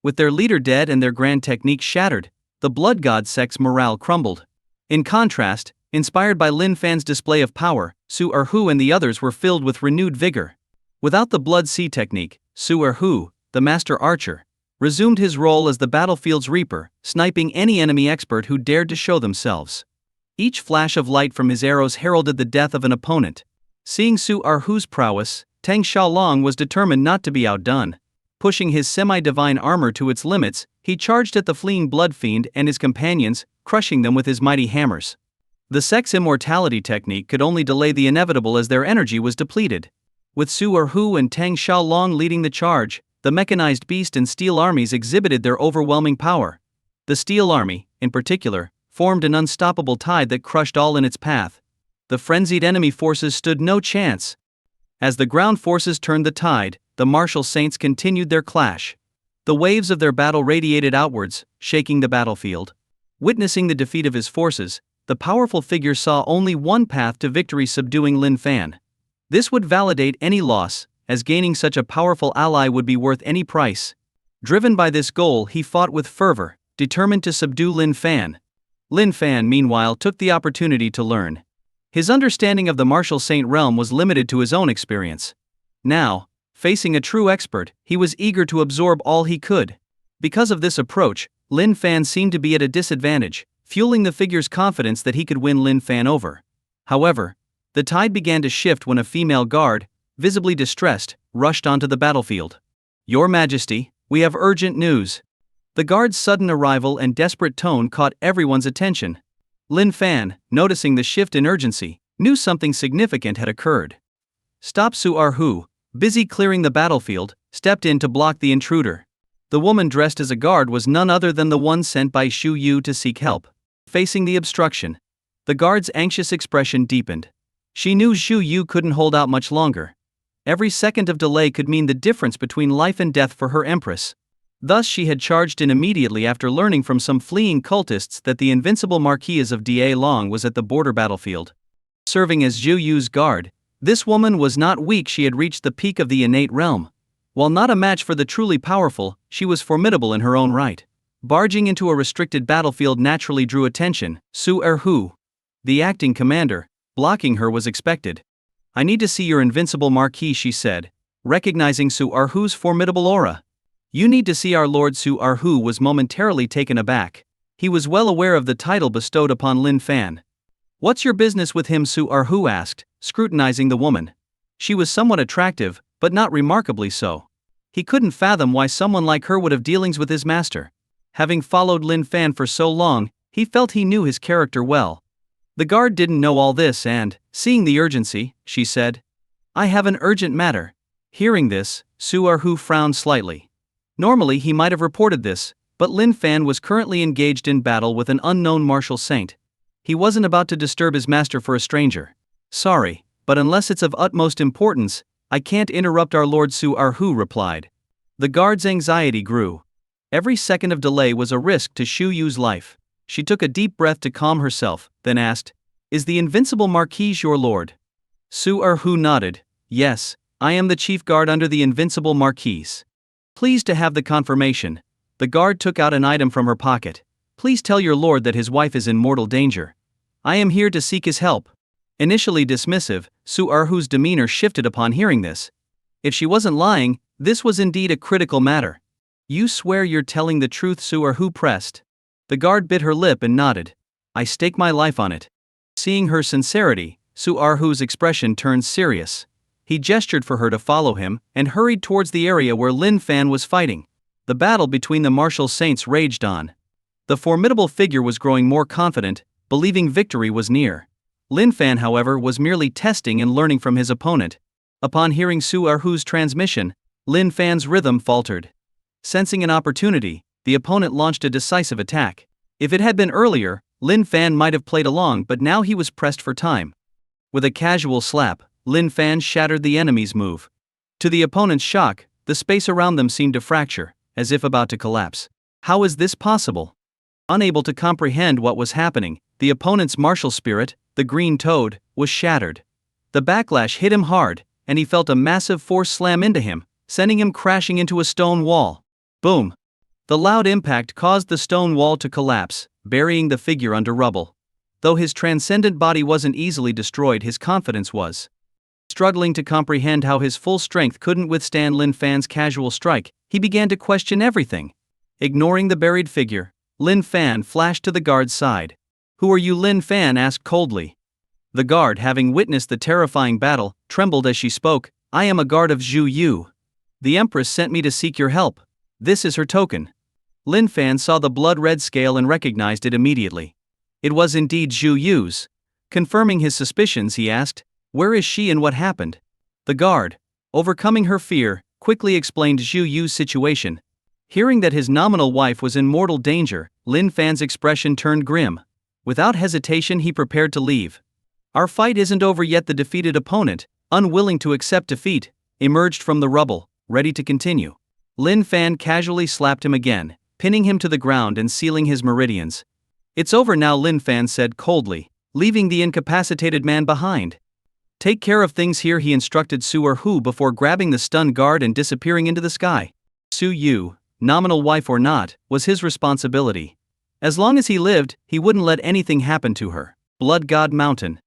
With their leader dead and their grand techniques shattered, the blood god Sect's morale crumbled. In contrast, inspired by Lin Fan's display of power, Su Erhu and the others were filled with renewed vigor. Without the blood sea technique, Su Erhu, the master archer, resumed his role as the battlefield's reaper, sniping any enemy expert who dared to show themselves. Each flash of light from his arrows heralded the death of an opponent. Seeing Su Erhu's prowess, Tang Xiaolong was determined not to be outdone. Pushing his semi-divine armor to its limits, he charged at the fleeing blood fiend and his companions, crushing them with his mighty hammers. The Sect's immortality technique could only delay the inevitable as their energy was depleted. With Su Erhu and Tang Xiaolong leading the charge, the mechanized beast and steel armies exhibited their overwhelming power. The steel army, in particular, formed an unstoppable tide that crushed all in its path. The frenzied enemy forces stood no chance. As the ground forces turned the tide, the martial saints continued their clash. The waves of their battle radiated outwards, shaking the battlefield. Witnessing the defeat of his forces, the powerful figure saw only one path to victory: subduing Lin Fan. This would validate any loss, as gaining such a powerful ally would be worth any price. Driven by this goal, he fought with fervor, determined to subdue Lin Fan. Lin Fan, meanwhile, took the opportunity to learn. His understanding of the martial saint realm was limited to his own experience. Now, facing a true expert, he was eager to absorb all he could. Because of this approach, Lin Fan seemed to be at a disadvantage, fueling the figure's confidence that he could win Lin Fan over. However, the tide began to shift when a female guard, visibly distressed, rushed onto the battlefield. "Your Majesty, we have urgent news." The guard's sudden arrival and desperate tone caught everyone's attention. Lin Fan, noticing the shift in urgency, knew something significant had occurred. Stop! Su Erhu, busy clearing the battlefield, stepped in to block the intruder. The woman dressed as a guard was none other than the one sent by Xu Yu to seek help. Facing the obstruction, the guard's anxious expression deepened. She knew Xu Yu couldn't hold out much longer. Every second of delay could mean the difference between life and death for her empress. Thus she had charged in immediately after learning from some fleeing cultists that the invincible Marquise of Da Long was at the border battlefield. Serving as Xu Yu's guard, this woman was not weak. She had reached the peak of the innate realm. While not a match for the truly powerful, she was formidable in her own right. Barging into a restricted battlefield naturally drew attention. Su Erhu, the acting commander, blocking her was expected. "I need to see your invincible Marquis," she said, recognizing Su Erhu's formidable aura. "You need to see our lord." Su Erhu was momentarily taken aback. He was well aware of the title bestowed upon Lin Fan. "What's your business with him?" Su Erhu asked, scrutinizing the woman. She was somewhat attractive, but not remarkably so. He couldn't fathom why someone like her would have dealings with his master. Having followed Lin Fan for so long, he felt he knew his character well. The guard didn't know all this and, seeing the urgency, she said, "I have an urgent matter." Hearing this, Su Erhu frowned slightly. Normally he might have reported this, but Lin Fan was currently engaged in battle with an unknown martial saint. He wasn't about to disturb his master for a stranger. "Sorry, but unless it's of utmost importance, I can't interrupt our lord," Su Erhu replied. The guard's anxiety grew. Every second of delay was a risk to Xu Yu's life. She took a deep breath to calm herself, then asked, "Is the invincible Marquise your lord?" Su Erhu nodded. "Yes, I am the chief guard under the invincible Marquise." Pleased to have the confirmation, the guard took out an item from her pocket. "Please tell your lord that his wife is in mortal danger. I am here to seek his help." Initially dismissive, Su Erhu's demeanor shifted upon hearing this. If she wasn't lying, this was indeed a critical matter. You swear you're telling the truth? Su Erhu pressed. The guard bit her lip and nodded. I stake my life on it. Seeing her sincerity, Su Erhu's expression turned serious. He gestured for her to follow him and hurried towards the area where Lin Fan was fighting. The battle between the martial saints raged on. The formidable figure was growing more confident, believing victory was near. Lin Fan, however, was merely testing and learning from his opponent. Upon hearing Su Erhu's transmission, Lin Fan's rhythm faltered. Sensing an opportunity, the opponent launched a decisive attack. If it had been earlier, Lin Fan might have played along, but now he was pressed for time. With a casual slap, Lin Fan shattered the enemy's move. To the opponent's shock, the space around them seemed to fracture, as if about to collapse. How is this possible? Unable to comprehend what was happening, the opponent's martial spirit, the green toad, was shattered. The backlash hit him hard, and he felt a massive force slam into him, sending him crashing into a stone wall. Boom! The loud impact caused the stone wall to collapse, burying the figure under rubble. Though his transcendent body wasn't easily destroyed, his confidence was. Struggling to comprehend how his full strength couldn't withstand Lin Fan's casual strike, he began to question everything. Ignoring the buried figure, Lin Fan flashed to the guard's side. Who are you? Lin Fan asked coldly. The guard, having witnessed the terrifying battle, trembled as she spoke. I am a guard of Zhu Yu. The Empress sent me to seek your help. This is her token. Lin Fan saw the blood-red scale and recognized it immediately. It was indeed Zhu Yu's. Confirming his suspicions, he asked, where is she and what happened? The guard, overcoming her fear, quickly explained Zhu Yu's situation. Hearing that his nominal wife was in mortal danger, Lin Fan's expression turned grim. Without hesitation, he prepared to leave. Our fight isn't over yet. The defeated opponent, unwilling to accept defeat, emerged from the rubble, ready to continue. Lin Fan casually slapped him again, pinning him to the ground and sealing his meridians. It's over now, Lin Fan said coldly, leaving the incapacitated man behind. Take care of things here, he instructed Su Erhu before grabbing the stunned guard and disappearing into the sky. Su Yu, nominal wife or not, was his responsibility. As long as he lived, he wouldn't let anything happen to her. Blood God Mountain.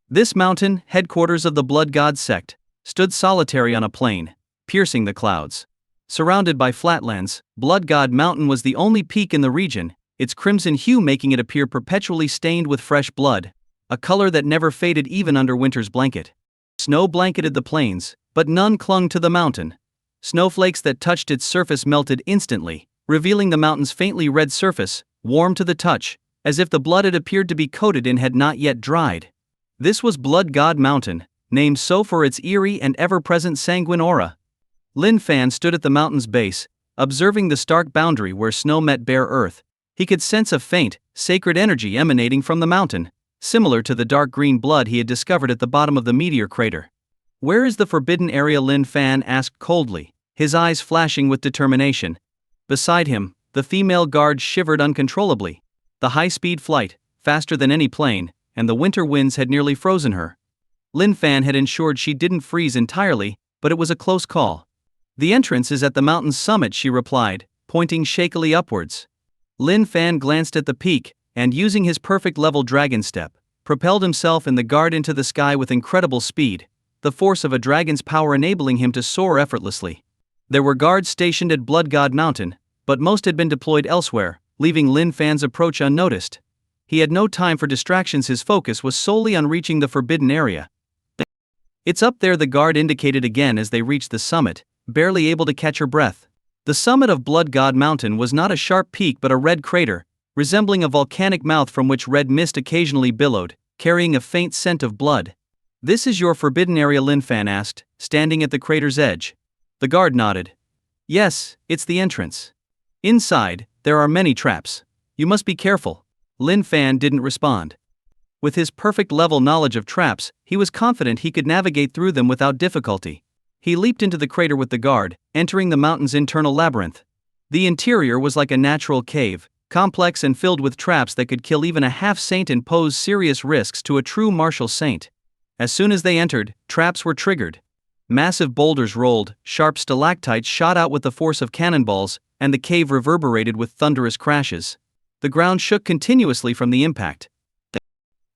This mountain, headquarters of the Blood God Sect, stood solitary on a plain, piercing the clouds. Surrounded by flatlands, Blood God Mountain was the only peak in the region, its crimson hue making it appear perpetually stained with fresh blood, a color that never faded even under winter's blanket. Snow blanketed the plains, but none clung to the mountain. Snowflakes that touched its surface melted instantly, revealing the mountain's faintly red surface, warm to the touch, as if the blood it appeared to be coated in had not yet dried. This was Blood God Mountain, named so for its eerie and ever-present sanguine aura. Lin Fan stood at the mountain's base, observing the stark boundary where snow met bare earth. He could sense a faint, sacred energy emanating from the mountain, similar to the dark green blood he had discovered at the bottom of the meteor crater. Where is the forbidden area? Lin Fan asked coldly, his eyes flashing with determination. Beside him, the female guard shivered uncontrollably. The high-speed flight, faster than any plane, and the winter winds had nearly frozen her. Lin Fan had ensured she didn't freeze entirely, but it was a close call. The entrance is at the mountain's summit, she replied, pointing shakily upwards. Lin Fan glanced at the peak, and using his perfect level dragon step, propelled himself and the guard into the sky with incredible speed, the force of a dragon's power enabling him to soar effortlessly. There were guards stationed at Blood God Mountain, but most had been deployed elsewhere, leaving Lin Fan's approach unnoticed. He had no time for distractions. His focus was solely on reaching the forbidden area. It's up there, the guard indicated again as they reached the summit, barely able to catch her breath. The summit of Blood God Mountain was not a sharp peak but a red crater, resembling a volcanic mouth from which red mist occasionally billowed, carrying a faint scent of blood. This is your forbidden area? Lin Fan asked, standing at the crater's edge. The guard nodded. Yes, it's the entrance. Inside, there are many traps. You must be careful. Lin Fan didn't respond. With his perfect level knowledge of traps, he was confident he could navigate through them without difficulty. He leaped into the crater with the guard, entering the mountain's internal labyrinth. The interior was like a natural cave, complex and filled with traps that could kill even a half-saint and pose serious risks to a true martial saint. As soon as they entered, traps were triggered. Massive boulders rolled, sharp stalactites shot out with the force of cannonballs, and the cave reverberated with thunderous crashes. The ground shook continuously from the impact.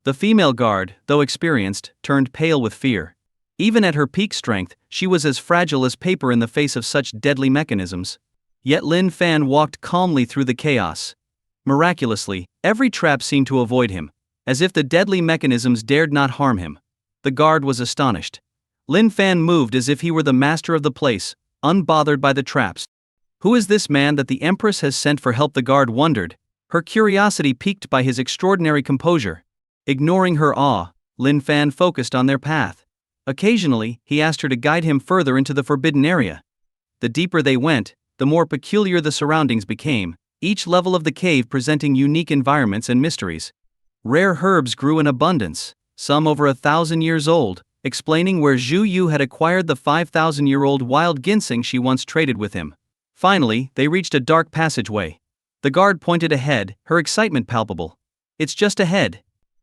The female guard, though experienced, turned pale with fear. Even at her peak strength, she was as fragile as paper in the face of such deadly mechanisms. Yet Lin Fan walked calmly through the chaos. Miraculously, every trap seemed to avoid him, as if the deadly mechanisms dared not harm him. The guard was astonished. Lin Fan moved as if he were the master of the place, unbothered by the traps. Who is this man that the Empress has sent for help? The guard wondered, her curiosity piqued by his extraordinary composure. Ignoring her awe, Lin Fan focused on their path. Occasionally, he asked her to guide him further into the forbidden area. The deeper they went, the more peculiar the surroundings became, each level of the cave presenting unique environments and mysteries. Rare herbs grew in abundance, some over 1,000 years old, explaining where Zhu Yu had acquired the 5,000-year-old wild ginseng she once traded with him. Finally, they reached a dark passageway. The guard pointed ahead, her excitement palpable. "It's just ahead."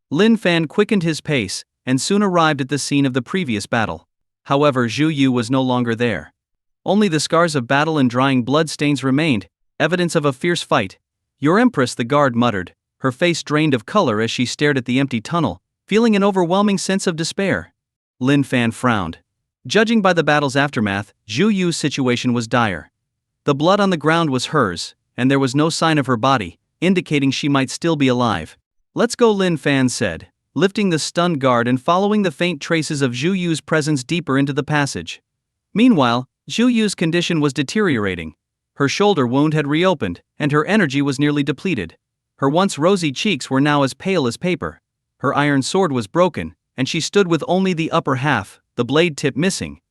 Lin Fan quickened his pace, and soon arrived at the scene of the previous battle. However, Zhu Yu was no longer there. Only the scars of battle and drying blood stains remained, evidence of a fierce fight. "Your Empress," the guard muttered, her face drained of color as she stared at the empty tunnel, feeling an overwhelming sense of despair. Lin Fan frowned. Judging by the battle's aftermath, Zhu Yu's situation was dire. The blood on the ground was hers, and there was no sign of her body, indicating she might still be alive. "Let's go," Lin Fan said, lifting the stunned guard and following the faint traces of Zhu Yu's presence deeper into the passage. Meanwhile, Zhu Yu's condition was deteriorating. Her shoulder wound had reopened, and her energy was nearly depleted. Her once rosy cheeks were now as pale as paper. Her iron sword was broken, and she stood with only the upper half, the blade tip missing.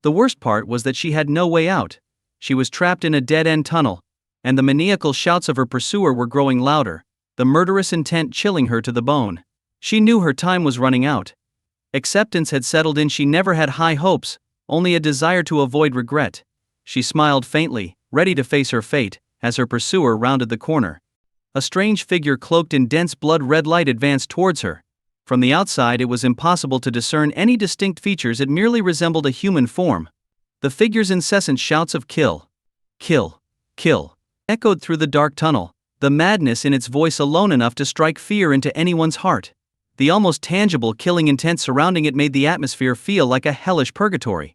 The worst part was that she had no way out. She was trapped in a dead-end tunnel, and the maniacal shouts of her pursuer were growing louder, the murderous intent chilling her to the bone. She knew her time was running out. Acceptance had settled in. She never had high hopes, only a desire to avoid regret. She smiled faintly, ready to face her fate, as her pursuer rounded the corner. A strange figure cloaked in dense blood-red light advanced towards her. From the outside it was impossible to discern any distinct features. It merely resembled a human form. The figure's incessant shouts of "kill, kill, kill," echoed through the dark tunnel, the madness in its voice alone enough to strike fear into anyone's heart. The almost tangible killing intent surrounding it made the atmosphere feel like a hellish purgatory.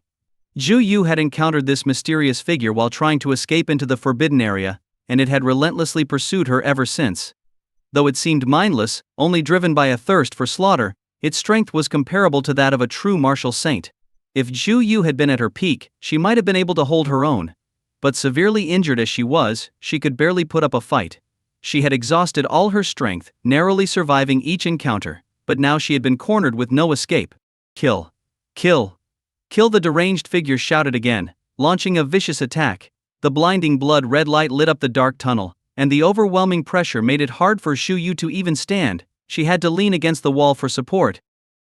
Zhu Yu had encountered this mysterious figure while trying to escape into the forbidden area, and it had relentlessly pursued her ever since. Though it seemed mindless, only driven by a thirst for slaughter, its strength was comparable to that of a true martial saint. If Zhu Yu had been at her peak, she might have been able to hold her own. But severely injured as she was, she could barely put up a fight. She had exhausted all her strength, narrowly surviving each encounter, but now she had been cornered with no escape. "Kill, kill, kill," the deranged figure shouted again, launching a vicious attack. The blinding blood-red light lit up the dark tunnel, and the overwhelming pressure made it hard for Zhu Yu to even stand. She had to lean against the wall for support.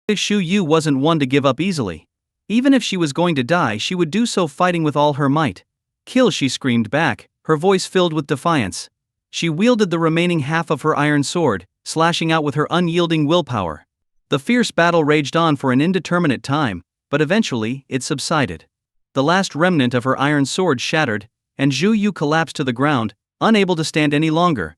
Zhu Yu wasn't one to give up easily. Even if she was going to die, she would do so fighting with all her might. "Kill," she screamed back, her voice filled with defiance. She wielded the remaining half of her iron sword, slashing out with her unyielding willpower. The fierce battle raged on for an indeterminate time, but eventually, it subsided. The last remnant of her iron sword shattered, and Zhu Yu collapsed to the ground, unable to stand any longer.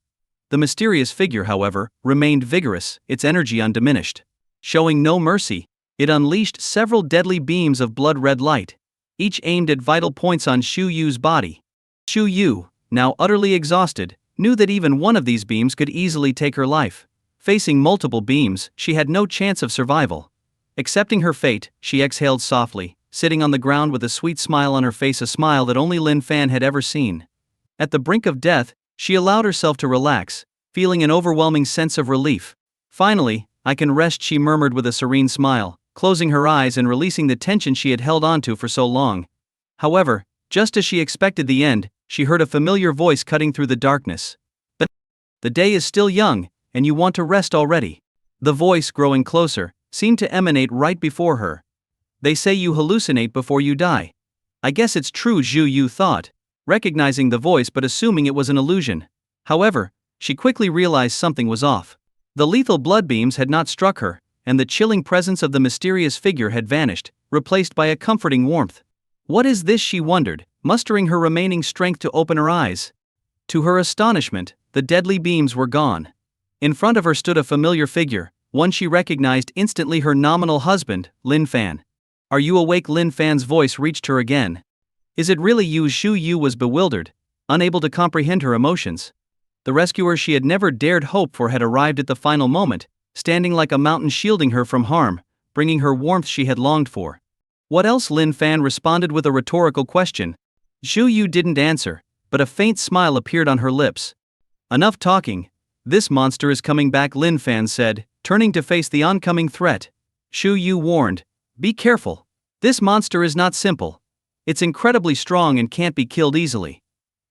The mysterious figure, however, remained vigorous, its energy undiminished. Showing no mercy, it unleashed several deadly beams of blood-red light, each aimed at vital points on Zhu Yu's body. Zhu Yu, now utterly exhausted, knew that even one of these beams could easily take her life. Facing multiple beams, she had no chance of survival. Accepting her fate, she exhaled softly, sitting on the ground with a sweet smile on her face, a smile that only Lin Fan had ever seen. At the brink of death, she allowed herself to relax, feeling an overwhelming sense of relief. "Finally, I can rest," she murmured with a serene smile, closing her eyes and releasing the tension she had held onto for so long. However, just as she expected the end, she heard a familiar voice cutting through the darkness. "But the day is still young, and you want to rest already." The voice, growing closer, seemed to emanate right before her. "They say you hallucinate before you die." "I guess it's true," Zhu Yu thought, recognizing the voice but assuming it was an illusion. However, she quickly realized something was off. The lethal blood beams had not struck her, and the chilling presence of the mysterious figure had vanished, replaced by a comforting warmth. "What is this?" she wondered, mustering her remaining strength to open her eyes. To her astonishment, the deadly beams were gone. In front of her stood a familiar figure, one she recognized instantly, her nominal husband, Lin Fan. "Are you awake?" Lin Fan's voice reached her again. "Is it really you?" Zhu Yu was bewildered, unable to comprehend her emotions. The rescuer she had never dared hope for had arrived at the final moment, standing like a mountain shielding her from harm, bringing her warmth she had longed for. "What else?" Lin Fan responded with a rhetorical question. Zhu Yu didn't answer, but a faint smile appeared on her lips. "Enough talking. This monster is coming back," Lin Fan said, turning to face the oncoming threat. Zhu Yu warned, "Be careful. This monster is not simple. It's incredibly strong and can't be killed easily."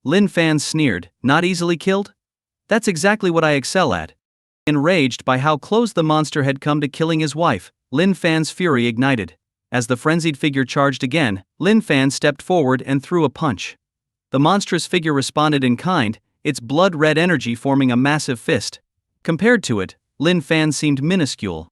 Lin Fan sneered, "Not easily killed? That's exactly what I excel at." Enraged by how close the monster had come to killing his wife, Lin Fan's fury ignited. As the frenzied figure charged again, Lin Fan stepped forward and threw a punch. The monstrous figure responded in kind, its blood-red energy forming a massive fist. Compared to it, Lin Fan seemed minuscule.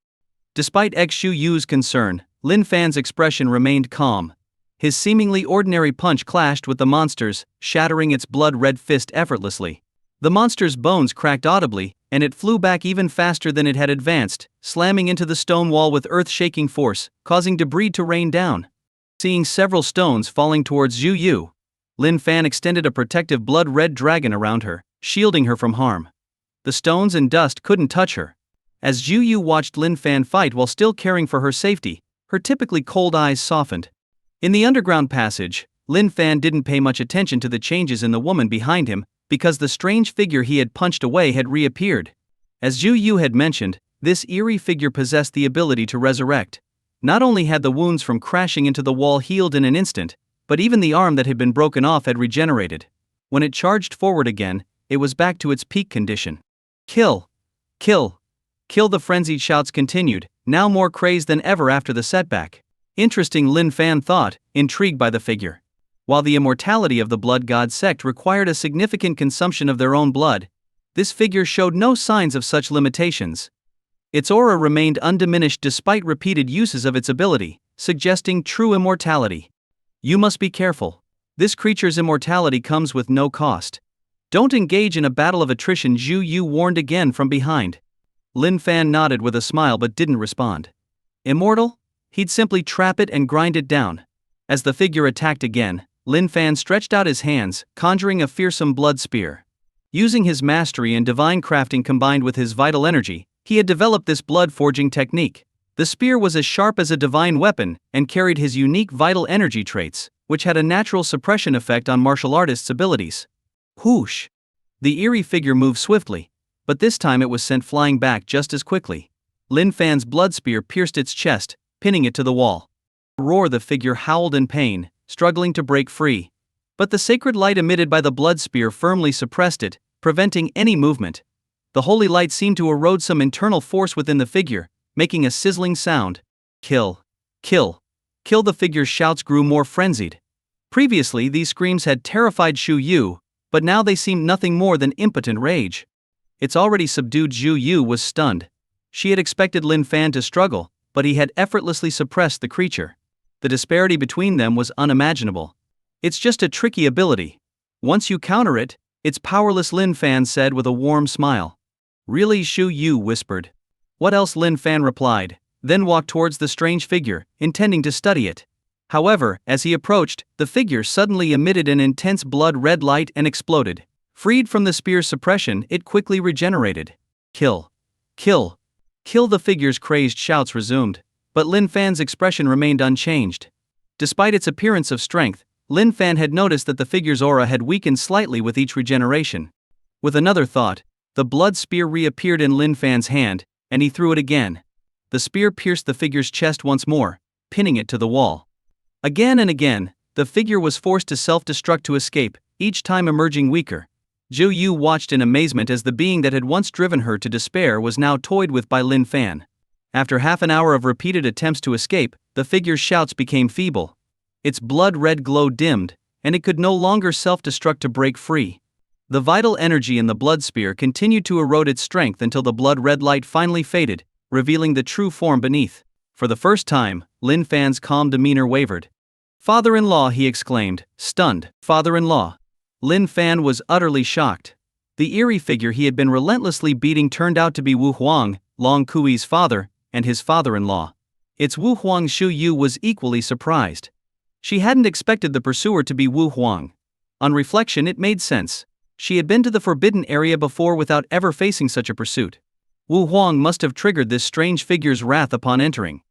Despite Zhu Yu's concern, Lin Fan's expression remained calm. His seemingly ordinary punch clashed with the monster's, shattering its blood-red fist effortlessly. The monster's bones cracked audibly, and it flew back even faster than it had advanced, slamming into the stone wall with earth-shaking force, causing debris to rain down. Seeing several stones falling towards Zhu Yu, Lin Fan extended a protective blood-red dragon around her, shielding her from harm. The stones and dust couldn't touch her. As Zhu Yu watched Lin Fan fight while still caring for her safety, her typically cold eyes softened. In the underground passage, Lin Fan didn't pay much attention to the changes in the woman behind him, because the strange figure he had punched away had reappeared. As Zhu Yu had mentioned, this eerie figure possessed the ability to resurrect. Not only had the wounds from crashing into the wall healed in an instant, but even the arm that had been broken off had regenerated. When it charged forward again, it was back to its peak condition. "Kill! Kill! Kill!" the frenzied shouts continued, now more crazed than ever after the setback. Interesting, Lin Fan thought, intrigued by the figure. While the immortality of the blood god Sect required a significant consumption of their own blood, this figure showed no signs of such limitations. Its aura remained undiminished despite repeated uses of its ability, suggesting true immortality. "You must be careful. This creature's immortality comes with no cost. Don't engage in a battle of attrition," Zhu Yu warned again from behind. Lin Fan nodded with a smile but didn't respond. Immortal? He'd simply trap it and grind it down. As the figure attacked again, Lin Fan stretched out his hands, conjuring a fearsome blood spear. Using his mastery in divine crafting combined with his vital energy, he had developed this blood forging technique. The spear was as sharp as a divine weapon and carried his unique vital energy traits, which had a natural suppression effect on martial artists' abilities. Whoosh! The eerie figure moved swiftly, but this time it was sent flying back just as quickly. Lin Fan's blood spear pierced its chest, pinning it to the wall. Roar! The figure howled in pain, struggling to break free. But the sacred light emitted by the blood spear firmly suppressed it, preventing any movement. The holy light seemed to erode some internal force within the figure, making a sizzling sound. "Kill! Kill! Kill!" The figure's shouts grew more frenzied. Previously these screams had terrified Zhu Yu, but now they seemed nothing more than impotent rage. Its already subdued Zhu Yu was stunned. She had expected Lin Fan to struggle, but he had effortlessly suppressed the creature. The disparity between them was unimaginable. "It's just a tricky ability. Once you counter it, it's powerless," Lin Fan said with a warm smile. "Really?" Zhu Yu whispered. "What else?" Lin Fan replied, then walked towards the strange figure, intending to study it. However, as he approached, the figure suddenly emitted an intense blood-red light and exploded. Freed from the spear's suppression, it quickly regenerated. "Kill! Kill! Kill!" The figure's crazed shouts resumed, but Lin Fan's expression remained unchanged. Despite its appearance of strength, Lin Fan had noticed that the figure's aura had weakened slightly with each regeneration. With another thought, the blood spear reappeared in Lin Fan's hand, and he threw it again. The spear pierced the figure's chest once more, pinning it to the wall. Again and again, the figure was forced to self-destruct to escape, each time emerging weaker. Zhu Yu watched in amazement as the being that had once driven her to despair was now toyed with by Lin Fan. After half an hour of repeated attempts to escape, the figure's shouts became feeble. Its blood-red glow dimmed, and it could no longer self-destruct to break free. The vital energy in the blood spear continued to erode its strength until the blood-red light finally faded, revealing the true form beneath. For the first time, Lin Fan's calm demeanor wavered. "Father-in-law!" he exclaimed, stunned. "Father-in-law!" Lin Fan was utterly shocked. The eerie figure he had been relentlessly beating turned out to be Wu Huang, Long Kui's father, and his father-in-law. It's Wu Huang. Shu Yu was equally surprised. She hadn't expected the pursuer to be Wu Huang. On reflection, it made sense. She had been to the forbidden area before without ever facing such a pursuit. Wu Huang must have triggered this strange figure's wrath upon entering.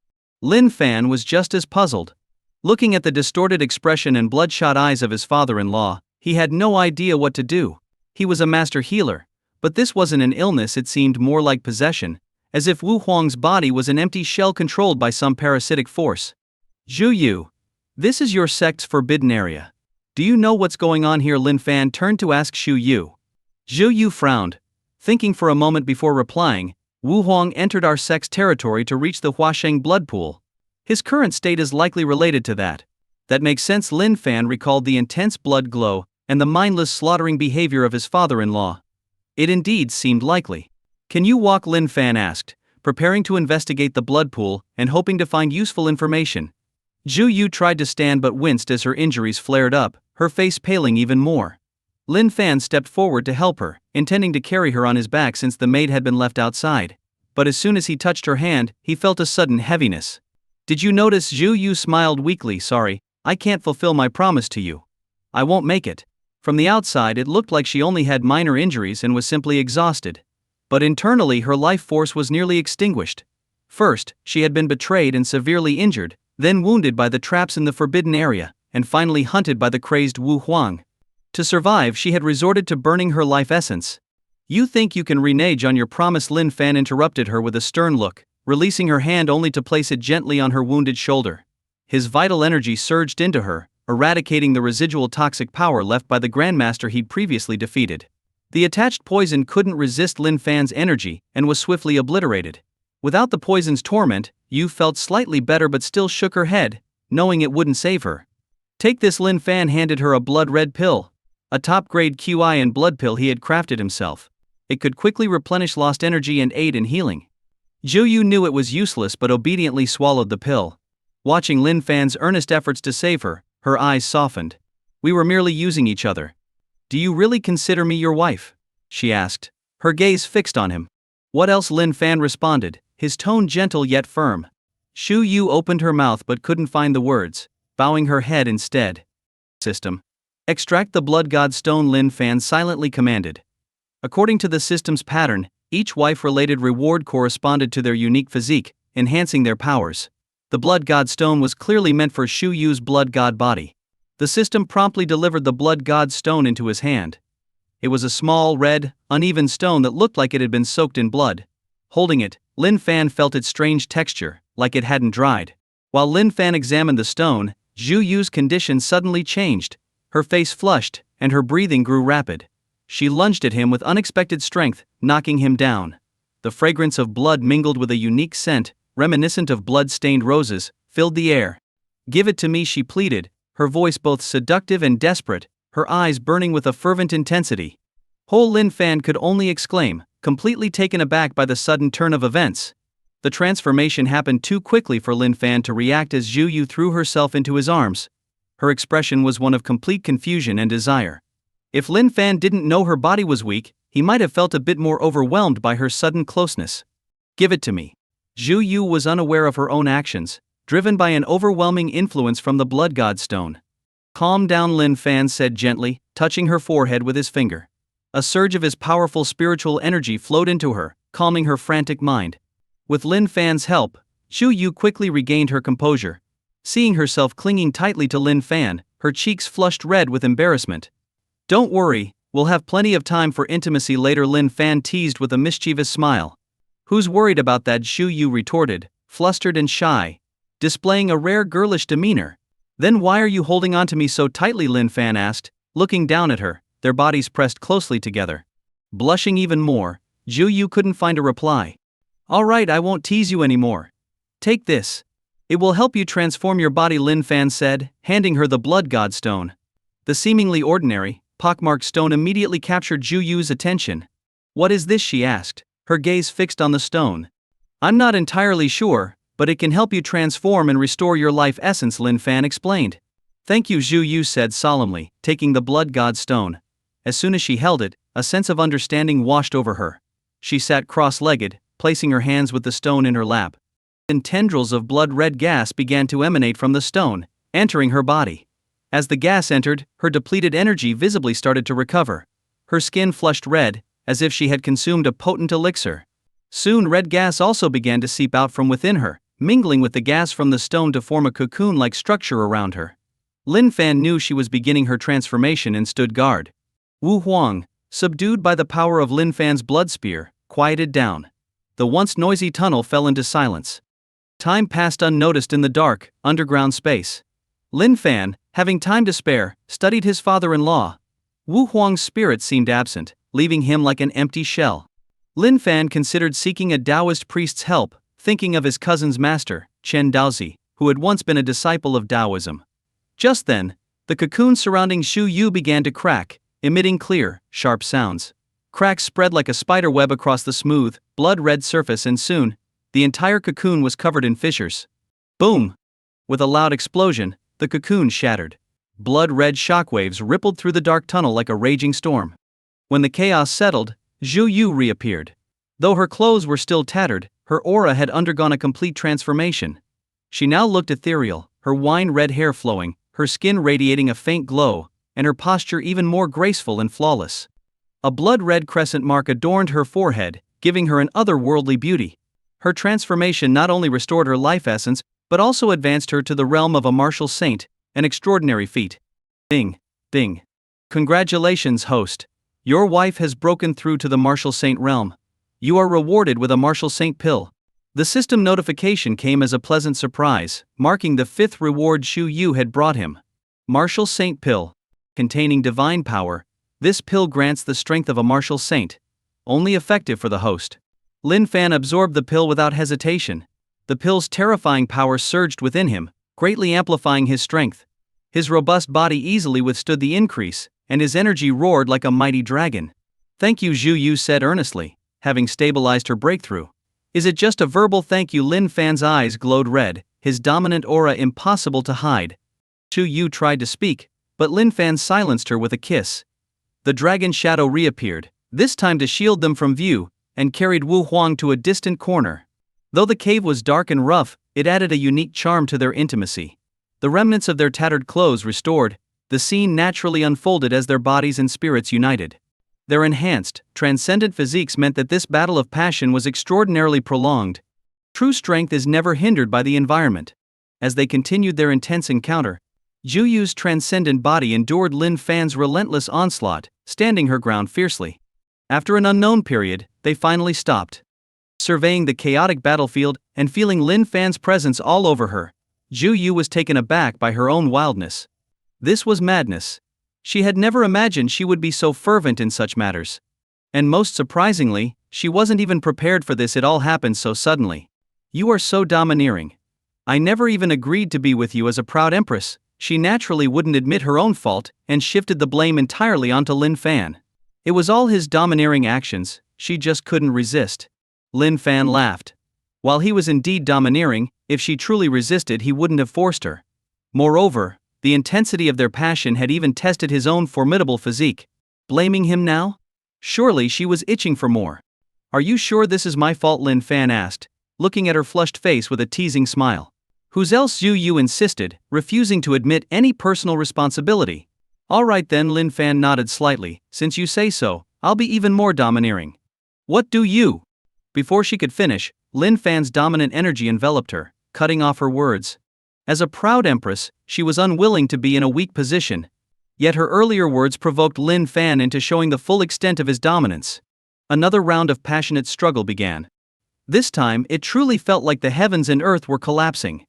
Lin Fan was just as puzzled. Looking at the distorted expression and bloodshot eyes of his father-in-law, he had no idea what to do. He was a master healer, but this wasn't an illness. It seemed more like possession, as if Wu Huang's body was an empty shell controlled by some parasitic force. Zhu Yu, this is your sect's forbidden area. Do you know what's going on here? Lin Fan turned to ask Zhu Yu. Zhu Yu frowned, thinking for a moment before replying. Wu Huang entered our sect's territory to reach the Huasheng bloodpool. His current state is likely related to that. That makes sense. Lin Fan recalled the intense blood glow and the mindless slaughtering behavior of his father-in-law. It indeed seemed likely. Can you walk? Lin Fan asked, preparing to investigate the bloodpool and hoping to find useful information. Zhu Yu tried to stand but winced as her injuries flared up, her face paling even more. Lin Fan stepped forward to help her, intending to carry her on his back since the maid had been left outside. But as soon as he touched her hand, he felt a sudden heaviness. Did you notice? Zhu Yu smiled weakly. Sorry, I can't fulfill my promise to you. I won't make it. From the outside it looked like she only had minor injuries and was simply exhausted. But internally her life force was nearly extinguished. First, she had been betrayed and severely injured, then wounded by the traps in the forbidden area, and finally hunted by the crazed Wu Huang. To survive, she had resorted to burning her life essence. You think you can renege on your promise? Lin Fan interrupted her with a stern look, releasing her hand only to place it gently on her wounded shoulder. His vital energy surged into her, eradicating the residual toxic power left by the Grandmaster he'd previously defeated. The attached poison couldn't resist Lin Fan's energy and was swiftly obliterated. Without the poison's torment, Yu felt slightly better but still shook her head, knowing it wouldn't save her. Take this. Lin Fan handed her a blood-red pill. A top-grade QI and blood pill he had crafted himself. It could quickly replenish lost energy and aid in healing. Zhu Yu knew it was useless but obediently swallowed the pill. Watching Lin Fan's earnest efforts to save her, her eyes softened. We were merely using each other. Do you really consider me your wife? She asked, her gaze fixed on him. What else? Lin Fan responded, his tone gentle yet firm. Zhu Yu opened her mouth but couldn't find the words, bowing her head instead. System. Extract the blood god stone. Lin Fan silently commanded. According to the system's pattern, each wife-related reward corresponded to their unique physique, enhancing their powers. The blood god stone was clearly meant for Zhu Yu's blood god body. The system promptly delivered the blood god stone into his hand. It was a small, red, uneven stone that looked like it had been soaked in blood. Holding it, Lin Fan felt its strange texture, like it hadn't dried. While Lin Fan examined the stone, Zhu Yu's condition suddenly changed. Her face flushed, and her breathing grew rapid. She lunged at him with unexpected strength, knocking him down. The fragrance of blood mingled with a unique scent, reminiscent of blood-stained roses, filled the air. Give it to me, she pleaded, her voice both seductive and desperate, her eyes burning with a fervent intensity. Whole Lin Fan could only exclaim, completely taken aback by the sudden turn of events. The transformation happened too quickly for Lin Fan to react as Zhu Yu threw herself into his arms. Her expression was one of complete confusion and desire. If Lin Fan didn't know her body was weak, he might have felt a bit more overwhelmed by her sudden closeness. Give it to me. Zhu Yu was unaware of her own actions, driven by an overwhelming influence from the blood god stone. Calm down, Lin Fan said gently, touching her forehead with his finger. A surge of his powerful spiritual energy flowed into her, calming her frantic mind. With Lin Fan's help, Zhu Yu quickly regained her composure. Seeing herself clinging tightly to Lin Fan, her cheeks flushed red with embarrassment. Don't worry, we'll have plenty of time for intimacy later, Lin Fan teased with a mischievous smile. Who's worried about that? Zhu Yu retorted, flustered and shy, displaying a rare girlish demeanor. Then why are you holding on to me so tightly? Lin Fan asked, looking down at her, their bodies pressed closely together. Blushing even more, Zhu Yu couldn't find a reply. All right, I won't tease you anymore. Take this. It will help you transform your body, Lin Fan said, handing her the blood god stone. The seemingly ordinary, pockmarked stone immediately captured Zhu Yu's attention. What is this? She asked, her gaze fixed on the stone. I'm not entirely sure, but it can help you transform and restore your life essence, Lin Fan explained. Thank you, Zhu Yu said solemnly, taking the blood god stone. As soon as she held it, a sense of understanding washed over her. She sat cross-legged, placing her hands with the stone in her lap. And tendrils of blood-red gas began to emanate from the stone, entering her body. As the gas entered, her depleted energy visibly started to recover. Her skin flushed red, as if she had consumed a potent elixir. Soon red gas also began to seep out from within her, mingling with the gas from the stone to form a cocoon-like structure around her. Lin Fan knew she was beginning her transformation and stood guard. Wu Huang, subdued by the power of Lin Fan's blood spear, quieted down. The once noisy tunnel fell into silence. Time passed unnoticed in the dark, underground space. Lin Fan, having time to spare, studied his father-in-law. Wu Huang's spirit seemed absent, leaving him like an empty shell. Lin Fan considered seeking a Taoist priest's help, thinking of his cousin's master, Chen Daozi, who had once been a disciple of Taoism. Just then, the cocoon surrounding Xu Yu began to crack, emitting clear, sharp sounds. Cracks spread like a spider web across the smooth, blood-red surface, and soon, the entire cocoon was covered in fissures. Boom! With a loud explosion, the cocoon shattered. Blood-red shockwaves rippled through the dark tunnel like a raging storm. When the chaos settled, Xu Yu reappeared. Though her clothes were still tattered, her aura had undergone a complete transformation. She now looked ethereal, her wine-red hair flowing, her skin radiating a faint glow, and her posture even more graceful and flawless. A blood-red crescent mark adorned her forehead, giving her an otherworldly beauty. Her transformation not only restored her life essence, but also advanced her to the realm of a martial saint, an extraordinary feat. Ding, ding. Congratulations, host. Your wife has broken through to the martial saint realm. You are rewarded with a martial saint pill. The system notification came as a pleasant surprise, marking the 5th reward Xu Yu had brought him. Martial saint pill. Containing divine power, this pill grants the strength of a martial saint. Only effective for the host. Lin Fan absorbed the pill without hesitation. The pill's terrifying power surged within him, greatly amplifying his strength. His robust body easily withstood the increase, and his energy roared like a mighty dragon. Thank you, Xu Yu said earnestly, having stabilized her breakthrough. Is it just a verbal thank you? Lin Fan's eyes glowed red, his dominant aura impossible to hide. Xu Yu tried to speak, but Lin Fan silenced her with a kiss. The dragon shadow reappeared, this time to shield them from view, and carried Wu Huang to a distant corner. Though the cave was dark and rough, it added a unique charm to their intimacy. The remnants of their tattered clothes restored, the scene naturally unfolded as their bodies and spirits united. Their enhanced, transcendent physiques meant that this battle of passion was extraordinarily prolonged. True strength is never hindered by the environment. As they continued their intense encounter, Xu Yu's transcendent body endured Lin Fan's relentless onslaught, standing her ground fiercely. After an unknown period, they finally stopped. Surveying the chaotic battlefield and feeling Lin Fan's presence all over her, Xu Yu was taken aback by her own wildness. This was madness. She had never imagined she would be so fervent in such matters. And most surprisingly, she wasn't even prepared for this. It all happened so suddenly. You are so domineering. I never even agreed to be with you as a proud empress. She naturally wouldn't admit her own fault and shifted the blame entirely onto Lin Fan. It was all his domineering actions, she just couldn't resist. Lin Fan laughed. While he was indeed domineering, if she truly resisted, he wouldn't have forced her. Moreover, the intensity of their passion had even tested his own formidable physique. Blaming him now? Surely she was itching for more. Are you sure this is my fault? Lin Fan asked, looking at her flushed face with a teasing smile. Whose else? Xu Yu insisted, refusing to admit any personal responsibility. All right then, Lin Fan nodded slightly. Since you say so, I'll be even more domineering. What do you? Before she could finish, Lin Fan's dominant energy enveloped her, cutting off her words. As a proud empress, she was unwilling to be in a weak position. Yet her earlier words provoked Lin Fan into showing the full extent of his dominance. Another round of passionate struggle began. This time, it truly felt like the heavens and earth were collapsing.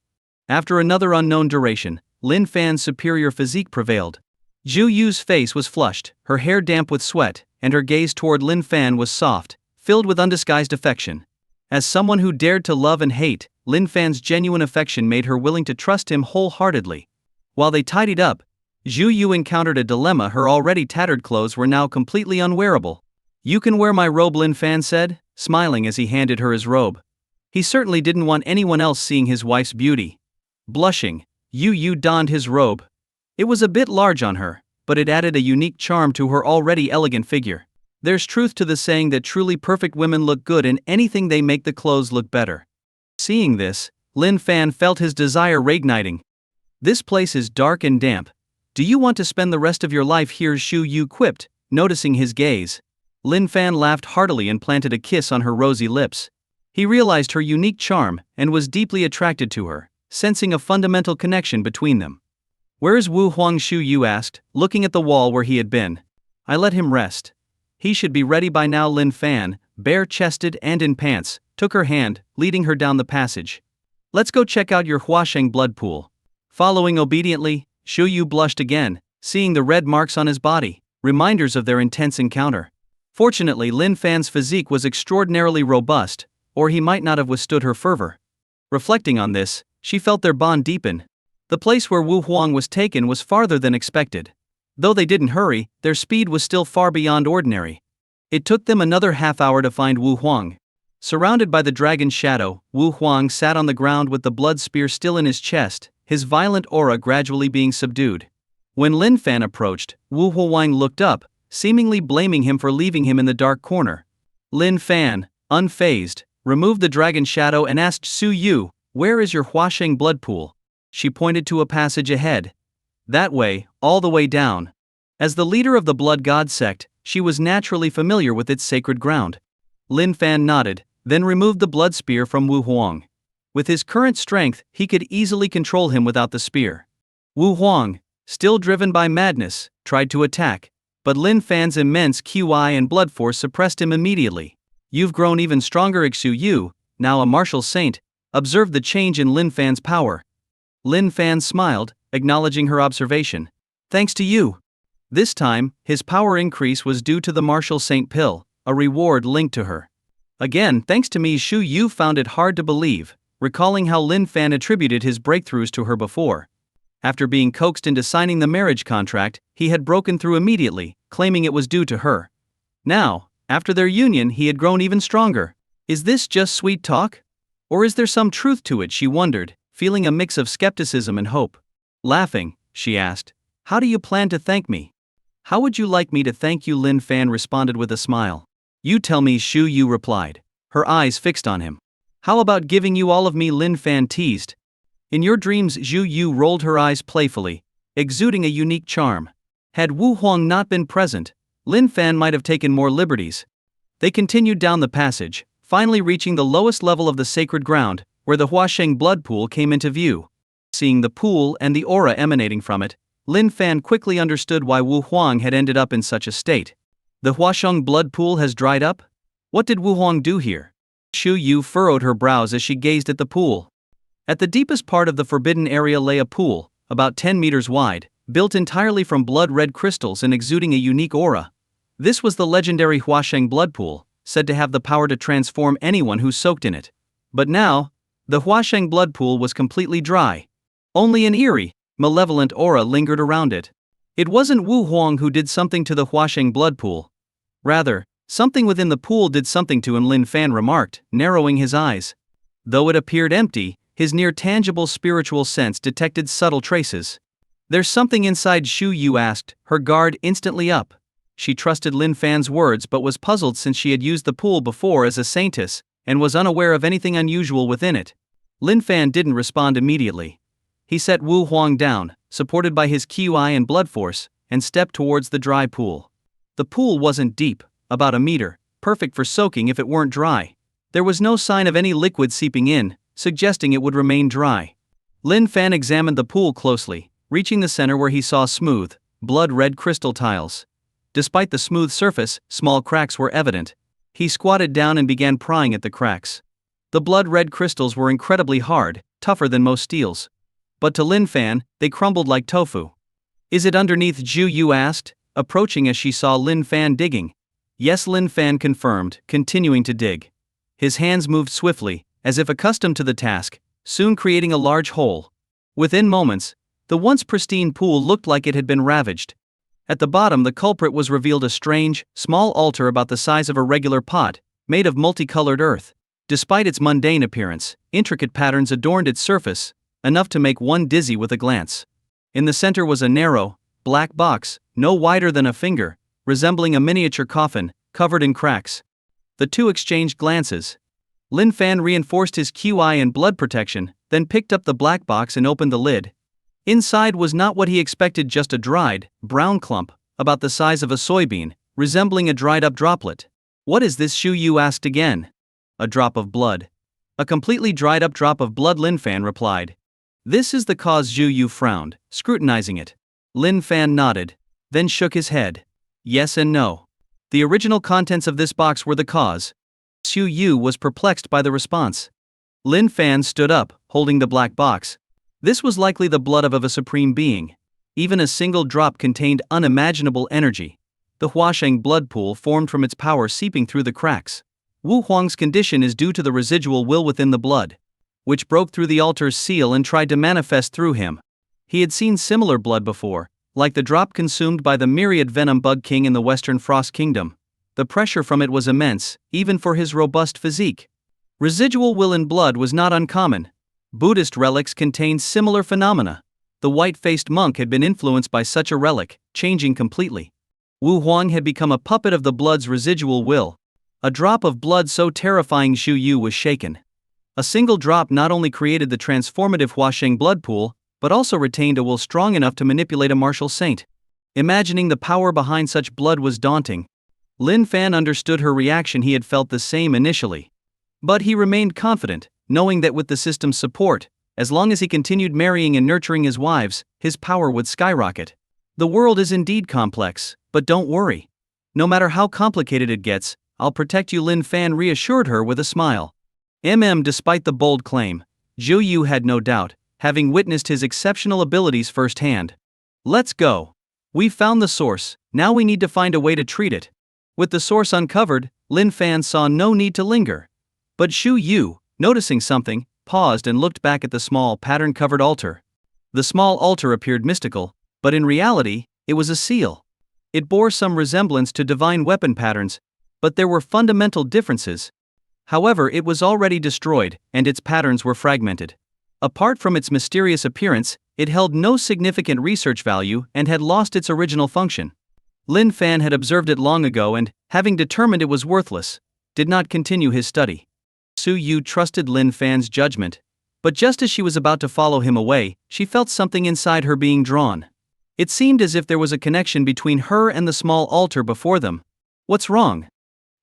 After another unknown duration, Lin Fan's superior physique prevailed. Xu Yu's face was flushed, her hair damp with sweat, and her gaze toward Lin Fan was soft, filled with undisguised affection. As someone who dared to love and hate, Lin Fan's genuine affection made her willing to trust him wholeheartedly. While they tidied up, Xu Yu encountered a dilemma. Her already tattered clothes were now completely unwearable. You can wear my robe, Lin Fan said, smiling as he handed her his robe. He certainly didn't want anyone else seeing his wife's beauty. Blushing, Xu Yu donned his robe. It was a bit large on her, but it added a unique charm to her already elegant figure. There's truth to the saying that truly perfect women look good in anything they make the clothes look better. Seeing this, Lin Fan felt his desire reigniting. This place is dark and damp. Do you want to spend the rest of your life here? Shu Yu quipped, noticing his gaze. Lin Fan laughed heartily and planted a kiss on her rosy lips. He realized her unique charm and was deeply attracted to her, sensing a fundamental connection between them. Where is Wu Huang? Shu Yu asked, looking at the wall where he had been. I let him rest. He should be ready by now. Lin Fan, bare-chested and in pants, took her hand, leading her down the passage. Let's go check out your Huasheng blood pool. Following obediently, Shu Yu blushed again, seeing the red marks on his body, reminders of their intense encounter. Fortunately, Lin Fan's physique was extraordinarily robust, or he might not have withstood her fervor. Reflecting on this, she felt their bond deepen. The place where Wu Huang was taken was farther than expected. Though they didn't hurry, their speed was still far beyond ordinary. It took them another half-hour to find Wu Huang. Surrounded by the dragon's shadow, Wu Huang sat on the ground with the blood spear still in his chest, his violent aura gradually being subdued. When Lin Fan approached, Wu Huang looked up, seemingly blaming him for leaving him in the dark corner. Lin Fan, unfazed, removed the dragon shadow and asked Shu Yu, "Where is your Huasheng blood pool?" She pointed to a passage ahead. That way, all the way down. As the leader of the blood god sect, she was naturally familiar with its sacred ground. Lin Fan nodded, then removed the blood spear from Wu Huang. With his current strength, he could easily control him without the spear. Wu Huang, still driven by madness, tried to attack, but Lin Fan's immense QI and blood force suppressed him immediately. You've grown even stronger. Shu Yu, now a martial saint, observed the change in Lin Fan's power. Lin Fan smiled, acknowledging her observation. Thanks to you. This time, his power increase was due to the martial saint pill, a reward linked to her. Again, thanks to me. Shu Yu found it hard to believe, recalling how Lin Fan attributed his breakthroughs to her before. After being coaxed into signing the marriage contract, he had broken through immediately, claiming it was due to her. Now, after their union, he had grown even stronger. Is this just sweet talk? Or is there some truth to it? She wondered, feeling a mix of skepticism and hope. Laughing, she asked, "How do you plan to thank me?" "How would you like me to thank you?" Lin Fan responded with a smile. "You tell me," Shu Yu replied, her eyes fixed on him. "How about giving you all of me?" Lin Fan teased. "In your dreams." Shu Yu rolled her eyes playfully, exuding a unique charm. Had Wu Huang not been present, Lin Fan might have taken more liberties. They continued down the passage, finally reaching the lowest level of the sacred ground, where the Huasheng blood pool came into view. Seeing the pool and the aura emanating from it, Lin Fan quickly understood why Wu Huang had ended up in such a state. The Huasheng blood pool has dried up? What did Wu Huang do here? Shu Yu furrowed her brows as she gazed at the pool. At the deepest part of the forbidden area lay a pool, about 10 meters wide, built entirely from blood-red crystals and exuding a unique aura. This was the legendary Huasheng blood pool, said to have the power to transform anyone who soaked in it. But now, the Huasheng blood pool was completely dry. Only an eerie, malevolent aura lingered around it. It wasn't Wu Huang who did something to the Huasheng blood pool. Rather, something within the pool did something to him, Lin Fan remarked, narrowing his eyes. Though it appeared empty, his near-tangible spiritual sense detected subtle traces. "There's something inside?" Shu Yu asked, her guard instantly up. She trusted Lin Fan's words but was puzzled since she had used the pool before as a saintess, and was unaware of anything unusual within it. Lin Fan didn't respond immediately. He set Wu Huang down, supported by his QI and blood force, and stepped towards the dry pool. The pool wasn't deep, about a meter, perfect for soaking if it weren't dry. There was no sign of any liquid seeping in, suggesting it would remain dry. Lin Fan examined the pool closely, reaching the center where he saw smooth, blood-red crystal tiles. Despite the smooth surface, small cracks were evident. He squatted down and began prying at the cracks. The blood-red crystals were incredibly hard, tougher than most steels. But to Lin Fan, they crumbled like tofu. "Is it underneath?" Shu Yu asked, approaching as she saw Lin Fan digging. "Yes," Lin Fan confirmed, continuing to dig. His hands moved swiftly, as if accustomed to the task, soon creating a large hole. Within moments, the once pristine pool looked like it had been ravaged. At the bottom, the culprit was revealed, a strange, small altar about the size of a regular pot, made of multicolored earth. Despite its mundane appearance, intricate patterns adorned its surface, enough to make one dizzy with a glance. In the center was a narrow, black box, no wider than a finger, resembling a miniature coffin, covered in cracks. The two exchanged glances. Lin Fan reinforced his QI and blood protection, then picked up the black box and opened the lid. Inside was not what he expected, just a dried, brown clump, about the size of a soybean, resembling a dried-up droplet. "What is this?" Xu Yu asked again. "A drop of blood." "A completely dried-up drop of blood," Lin Fan replied. "This is the cause." Xu Yu frowned, scrutinizing it. Lin Fan nodded, then shook his head. "Yes and no. The original contents of this box were the cause." Xu Yu was perplexed by the response. Lin Fan stood up, holding the black box. This was likely the blood of a supreme being. Even a single drop contained unimaginable energy. The Huasheng blood pool formed from its power seeping through the cracks. Wu Huang's condition is due to the residual will within the blood, which broke through the altar's seal and tried to manifest through him. He had seen similar blood before, like the drop consumed by the myriad venom bug king in the Western Frost Kingdom. The pressure from it was immense, even for his robust physique. Residual will in blood was not uncommon. Buddhist relics contained similar phenomena. The white-faced monk had been influenced by such a relic, changing completely. Wu Huang had become a puppet of the blood's residual will. A drop of blood so terrifying Xu Yu was shaken. A single drop not only created the transformative Huasheng blood pool, but also retained a will strong enough to manipulate a martial saint. Imagining the power behind such blood was daunting. Lin Fan understood her reaction. He had felt the same initially. But he remained confident, knowing that with the system's support, as long as he continued marrying and nurturing his wives, his power would skyrocket. "The world is indeed complex, but don't worry. No matter how complicated it gets, I'll protect you," Lin Fan reassured her with a smile. Despite the bold claim, Xu Yu had no doubt, having witnessed his exceptional abilities firsthand. "Let's go. We've found the source, now we need to find a way to treat it." With the source uncovered, Lin Fan saw no need to linger. But Xu Yu, noticing something, paused and looked back at the small, pattern-covered altar. The small altar appeared mystical, but in reality, it was a seal. It bore some resemblance to divine weapon patterns, but there were fundamental differences. However, it was already destroyed, and its patterns were fragmented. Apart from its mysterious appearance, it held no significant research value and had lost its original function. Lin Fan had observed it long ago and, having determined it was worthless, did not continue his study. Xu Yu trusted Lin Fan's judgment, but just as she was about to follow him away, she felt something inside her being drawn. It seemed as if there was a connection between her and the small altar before them. "What's wrong?"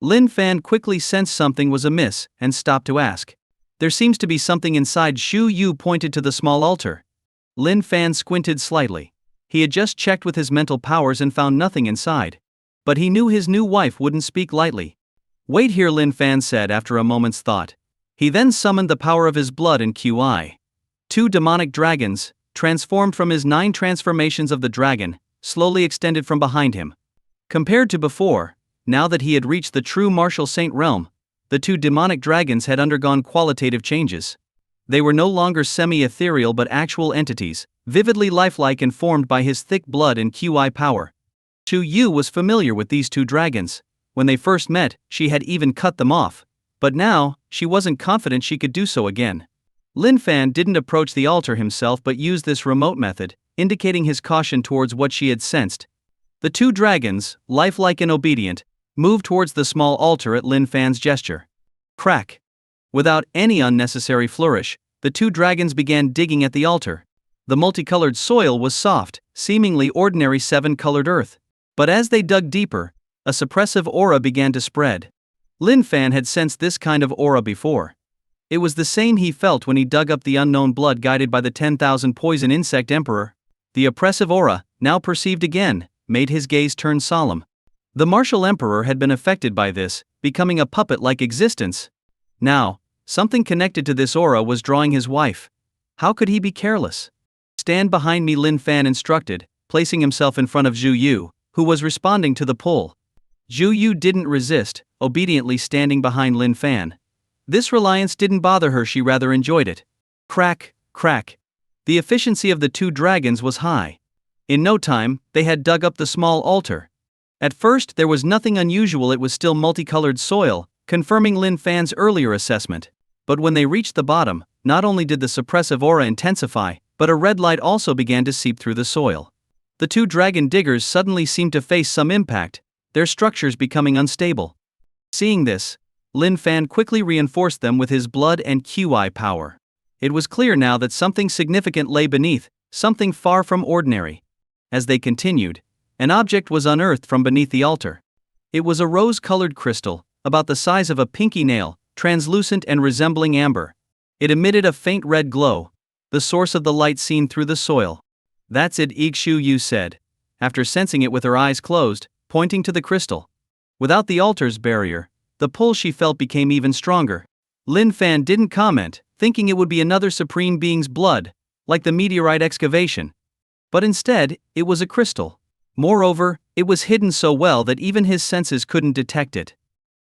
Lin Fan quickly sensed something was amiss and stopped to ask. "There seems to be something inside." Xu Yu pointed to the small altar. Lin Fan squinted slightly. He had just checked with his mental powers and found nothing inside. But he knew his new wife wouldn't speak lightly. "Wait here," Lin Fan said after a moment's thought. He then summoned the power of his blood and QI. 2 demonic dragons, transformed from his 9 transformations of the dragon, slowly extended from behind him. Compared to before, now that he had reached the true martial saint realm, the 2 demonic dragons had undergone qualitative changes. They were no longer semi-ethereal but actual entities, vividly lifelike and formed by his thick blood and QI power. Xu Yu was familiar with these 2 dragons. When they first met, she had even cut them off. But now, she wasn't confident she could do so again. Lin Fan didn't approach the altar himself but used this remote method, indicating his caution towards what she had sensed. The 2 dragons, lifelike and obedient, moved towards the small altar at Lin Fan's gesture. Crack! Without any unnecessary flourish, the 2 dragons began digging at the altar. The multicolored soil was soft, seemingly ordinary 7-colored earth. But as they dug deeper, a suppressive aura began to spread. Lin Fan had sensed this kind of aura before. It was the same he felt when he dug up the unknown blood guided by the 10,000 poison insect emperor. The oppressive aura, now perceived again, made his gaze turn solemn. The martial emperor had been affected by this, becoming a puppet-like existence. Now, something connected to this aura was drawing his wife. How could he be careless? "Stand behind me," Lin Fan instructed, placing himself in front of Xu Yu, who was responding to the pull. Xu Yu didn't resist, obediently standing behind Lin Fan. This reliance didn't bother her, she rather enjoyed it. Crack, crack. The efficiency of the 2 dragons was high. In no time, they had dug up the small altar. At first, there was nothing unusual, it was still multicolored soil, confirming Lin Fan's earlier assessment. But when they reached the bottom, not only did the suppressive aura intensify, but a red light also began to seep through the soil. The 2 dragon diggers suddenly seemed to face some impact. their structures becoming unstable. Seeing this, Lin Fan quickly reinforced them with his blood and qi power. It was clear now that something significant lay beneath, something far from ordinary. As they continued, an object was unearthed from beneath the altar. It was a rose-colored crystal, about the size of a pinky nail, translucent and resembling amber. It emitted a faint red glow, the source of the light seen through the soil. "That's it," Shu Yu said, after sensing it with her eyes closed, pointing to the crystal. Without the altar's barrier, the pull she felt became even stronger. Lin Fan didn't comment, thinking it would be another supreme being's blood, like the meteorite excavation. But instead, it was a crystal. Moreover, it was hidden so well that even his senses couldn't detect it.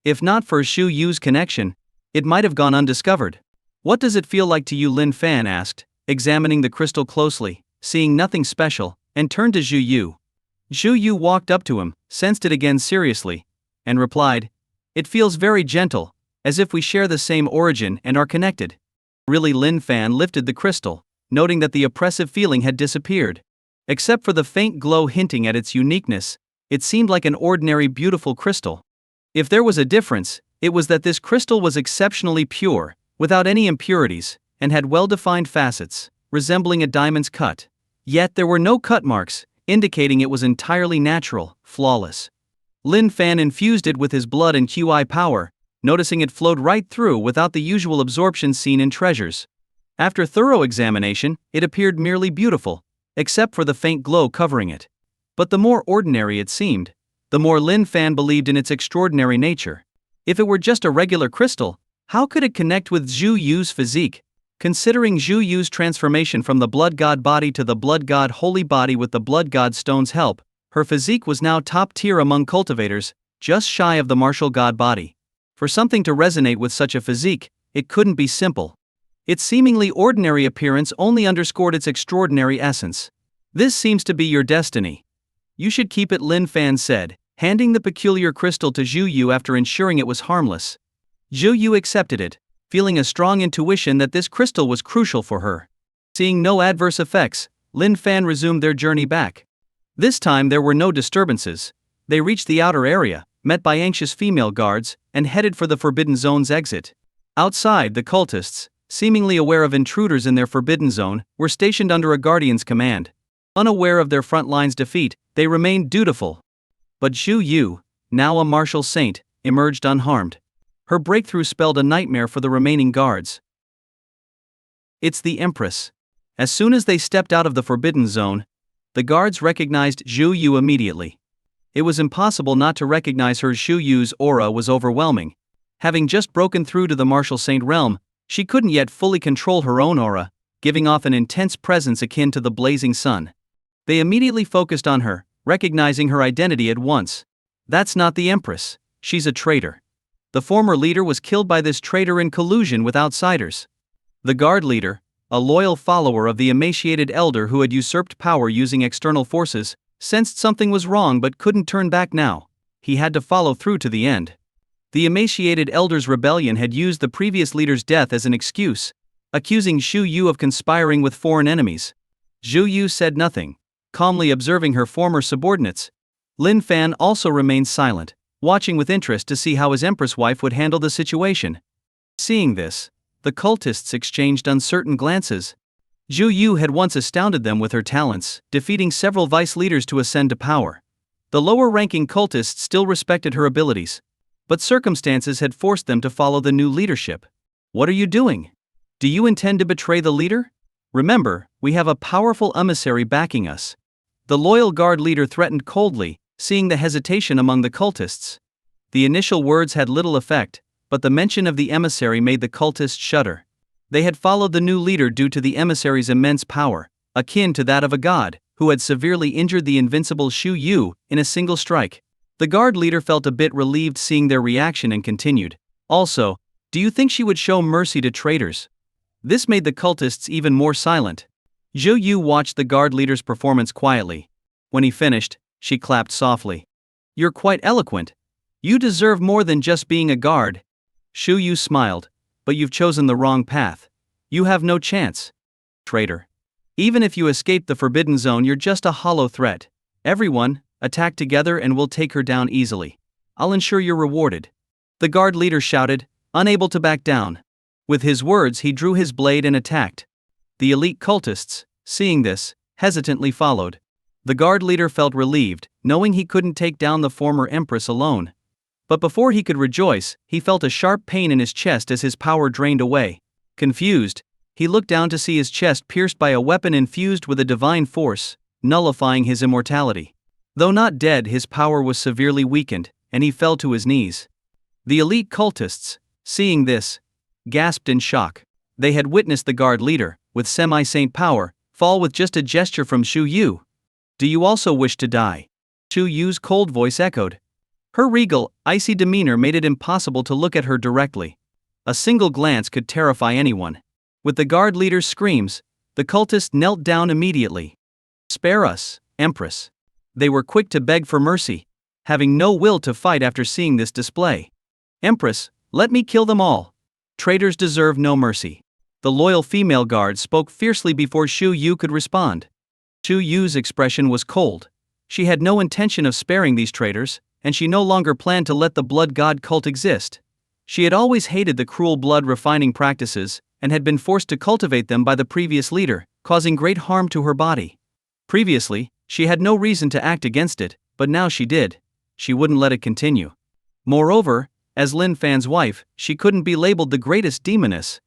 If not for Shu Yu's connection, it might have gone undiscovered. "What does it feel like to you?" Lin Fan asked, examining the crystal closely, seeing nothing special, and turned to Zhu Yu. Zhu Yu walked up to him, sensed it again seriously, and replied, "It feels very gentle, as if we share the same origin and are connected." Really, Lin Fan lifted the crystal, noting that the oppressive feeling had disappeared. Except for the faint glow hinting at its uniqueness, it seemed like an ordinary beautiful crystal. If there was a difference, it was that this crystal was exceptionally pure, without any impurities, and had well-defined facets, resembling a diamond's cut. Yet there were no cut marks, indicating it was entirely natural, flawless. Lin Fan infused it with his blood and qi power, noticing it flowed right through without the usual absorption seen in treasures. After thorough examination, it appeared merely beautiful, except for the faint glow covering it. But the more ordinary it seemed, the more Lin Fan believed in its extraordinary nature. If it were just a regular crystal, how could it connect with Zhu Yu's physique? Considering Zhu Yu's transformation from the blood god body to the blood god holy body with the blood god stone's help, her physique was now top tier among cultivators, just shy of the martial god body. For something to resonate with such a physique, it couldn't be simple. Its seemingly ordinary appearance only underscored its extraordinary essence. "This seems to be your destiny. You should keep it," Lin Fan said, handing the peculiar crystal to Zhu Yu after ensuring it was harmless. Zhu Yu accepted it, feeling a strong intuition that this crystal was crucial for her. Seeing no adverse effects, Lin Fan resumed their journey back. This time there were no disturbances. They reached the outer area, met by anxious female guards, and headed for the Forbidden Zone's exit. Outside, the cultists, seemingly aware of intruders in their Forbidden Zone, were stationed under a guardian's command. Unaware of their front line's defeat, they remained dutiful. But Zhu Yu, now a martial saint, emerged unharmed. Her breakthrough spelled a nightmare for the remaining guards. "It's the Empress." As soon as they stepped out of the Forbidden Zone, the guards recognized Zhu Yu immediately. It was impossible not to recognize her. Zhu Yu's aura was overwhelming. Having just broken through to the martial saint realm, she couldn't yet fully control her own aura, giving off an intense presence akin to the blazing sun. They immediately focused on her, recognizing her identity at once. "That's not the Empress, she's a traitor." The former leader was killed by this traitor in collusion with outsiders. The guard leader, a loyal follower of the emaciated elder who had usurped power using external forces, sensed something was wrong but couldn't turn back now. He had to follow through to the end. The emaciated elder's rebellion had used the previous leader's death as an excuse, accusing Zhu Yu of conspiring with foreign enemies. Zhu Yu said nothing, calmly observing her former subordinates. Lin Fan also remained silent, watching with interest to see how his empress wife would handle the situation. Seeing this, the cultists exchanged uncertain glances. Zhu Yu had once astounded them with her talents, defeating several vice leaders to ascend to power. The lower-ranking cultists still respected her abilities, but circumstances had forced them to follow the new leadership. "What are you doing? Do you intend to betray the leader? Remember, we have a powerful emissary backing us." The loyal guard leader threatened coldly, seeing the hesitation among the cultists. The initial words had little effect, but the mention of the emissary made the cultists shudder. They had followed the new leader due to the emissary's immense power, akin to that of a god, who had severely injured the invincible Zhu Yu in a single strike. The guard leader felt a bit relieved seeing their reaction and continued, "Also, do you think she would show mercy to traitors?" This made the cultists even more silent. Zhu Yu watched the guard leader's performance quietly. When he finished, she clapped softly. "You're quite eloquent. You deserve more than just being a guard." Zhu Yu smiled, "But you've chosen the wrong path. You have no chance. Traitor. Even if you escape the Forbidden Zone, you're just a hollow threat. Everyone, Attack together and we'll take her down easily. I'll ensure you're rewarded." The guard leader shouted, unable to back down. With his words, he drew his blade and attacked. The elite cultists, seeing this, hesitantly followed. The guard leader felt relieved, knowing he couldn't take down the former empress alone. But before he could rejoice, he felt a sharp pain in his chest as his power drained away. Confused, he looked down to see his chest pierced by a weapon infused with a divine force, nullifying his immortality. Though not dead, his power was severely weakened, and he fell to his knees. The elite cultists, seeing this, gasped in shock. They had witnessed the guard leader, with semi-saint power, fall with just a gesture from Shu Yu. "Do you also wish to die?" Shu Yu's cold voice echoed. Her regal, icy demeanor made it impossible to look at her directly. A single glance could terrify anyone. With the guard leader's screams, the cultists knelt down immediately. "Spare us, Empress." They were quick to beg for mercy, having no will to fight after seeing this display. "Empress, let me kill them all. Traitors deserve no mercy." The loyal female guard spoke fiercely before Shu Yu could respond. Shu Yu's expression was cold. She had no intention of sparing these traitors, and she no longer planned to let the blood god cult exist. She had always hated the cruel blood refining practices, and had been forced to cultivate them by the previous leader, causing great harm to her body. Previously, she had no reason to act against it, but now she did. She wouldn't let it continue. Moreover, as Lin Fan's wife, she couldn't be labeled the greatest demoness.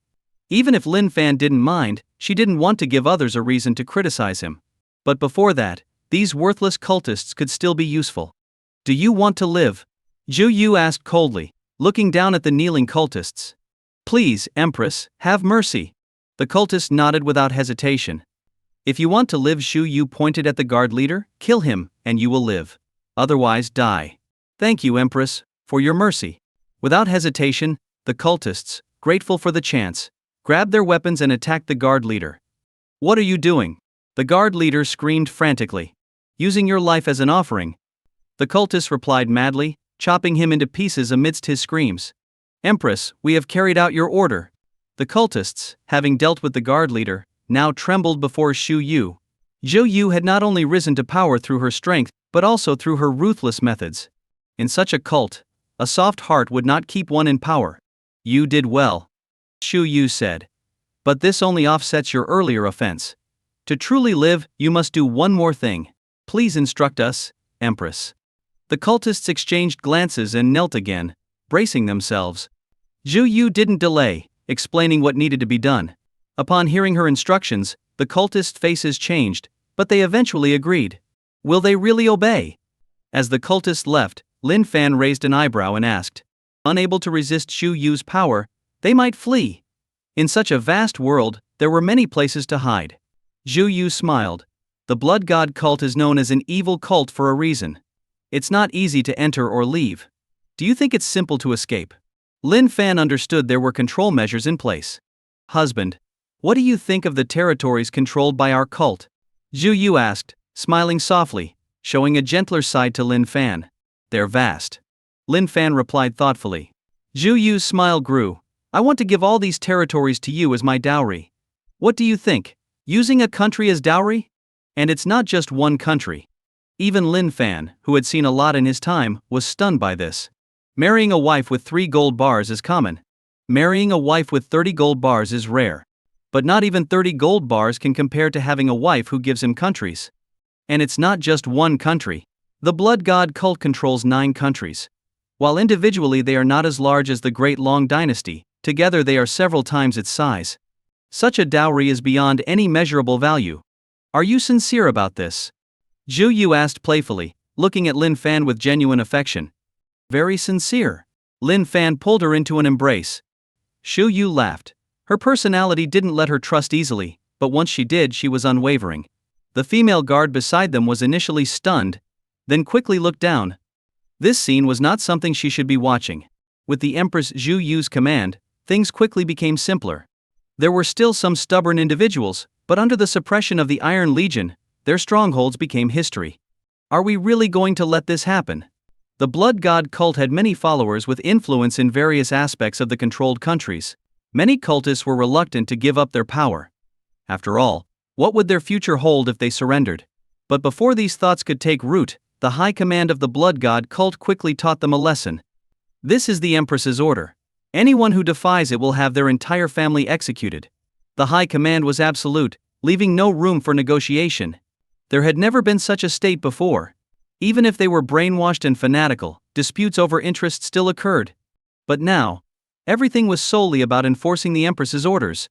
Even if Lin Fan didn't mind, she didn't want to give others a reason to criticize him. But before that, these worthless cultists could still be useful. "Do you want to live?" Zhu Yu asked coldly, looking down at the kneeling cultists. "Please, Empress, have mercy." The cultists nodded without hesitation. "If you want to live," Shu Yu pointed at the guard leader, "kill him, and you will live. Otherwise, die." "Thank you, Empress, for your mercy." Without hesitation, the cultists, grateful for the chance, grabbed their weapons and attacked the guard leader. "What are you doing?" The guard leader screamed frantically. "Using your life as an offering." The cultists replied madly, chopping him into pieces amidst his screams. "Empress, we have carried out your order." The cultists, having dealt with the guard leader, now trembled before Shu Yu. Zhou Yu had not only risen to power through her strength, but also through her ruthless methods. In such a cult, a soft heart would not keep one in power. "You did well," Shu Yu said. "But this only offsets your earlier offense. To truly live, you must do one more thing. Please instruct us, Empress." The cultists exchanged glances and knelt again, bracing themselves. Zhu Yu didn't delay, explaining what needed to be done. Upon hearing her instructions, the cultists' faces changed, but they eventually agreed. Will they really obey? As the cultists left, Lin Fan raised an eyebrow and asked. Unable to resist Shu Yu's power, they might flee. In such a vast world, there were many places to hide. Zhu Yu smiled. The blood god cult is known as an evil cult for a reason. It's not easy to enter or leave. Do you think it's simple to escape? Lin Fan understood there were control measures in place. Husband, what do you think of the territories controlled by our cult? Zhu Yu asked, smiling softly, showing a gentler side to Lin Fan. They're vast. Lin Fan replied thoughtfully. Zhu Yu's smile grew. I want to give all these territories to you as my dowry. What do you think? Using a country as dowry? And it's not just one country. Even Lin Fan, who had seen a lot in his time, was stunned by this. Marrying a wife with 3 gold bars is common. Marrying a wife with 30 gold bars is rare. But not even 30 gold bars can compare to having a wife who gives him countries. And it's not just one country. The blood god cult controls 9 countries. While individually they are not as large as the Great Long Dynasty, together they are several times its size. Such a dowry is beyond any measurable value. Are you sincere about this? Zhu Yu asked playfully, looking at Lin Fan with genuine affection. Very sincere. Lin Fan pulled her into an embrace. Shu Yu laughed. Her personality didn't let her trust easily, but once she did, she was unwavering. The female guard beside them was initially stunned, then quickly looked down. This scene was not something she should be watching. With the Empress Zhu Yu's command, things quickly became simpler. There were still some stubborn individuals, but under the suppression of the Iron Legion, their strongholds became history. Are we really going to let this happen? The blood god cult had many followers with influence in various aspects of the controlled countries. Many cultists were reluctant to give up their power. After all, what would their future hold if they surrendered? But before these thoughts could take root, the high command of the blood god cult quickly taught them a lesson. This is the Empress's order. Anyone who defies it will have their entire family executed. The high command was absolute, leaving no room for negotiation. There had never been such a state before. Even if they were brainwashed and fanatical, disputes over interest still occurred. But now, everything was solely about enforcing the Empress's orders.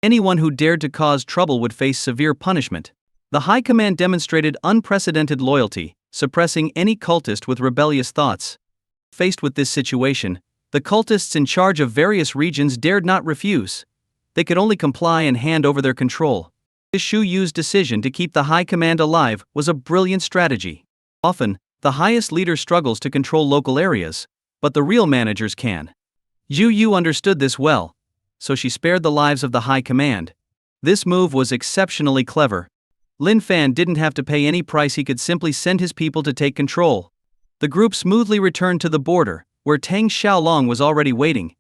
Anyone who dared to cause trouble would face severe punishment. The high command demonstrated unprecedented loyalty, suppressing any cultist with rebellious thoughts. Faced with this situation, the cultists in charge of various regions dared not refuse. They could only comply and hand over their control. Shu Yu's decision to keep the high command alive was a brilliant strategy. Often, the highest leader struggles to control local areas, but the real managers can. Zhu Yu understood this well, so she spared the lives of the high command. This move was exceptionally clever. Lin Fan didn't have to pay any price, he could simply send his people to take control. The group smoothly returned to the border, where Tang Xiaolong was already waiting.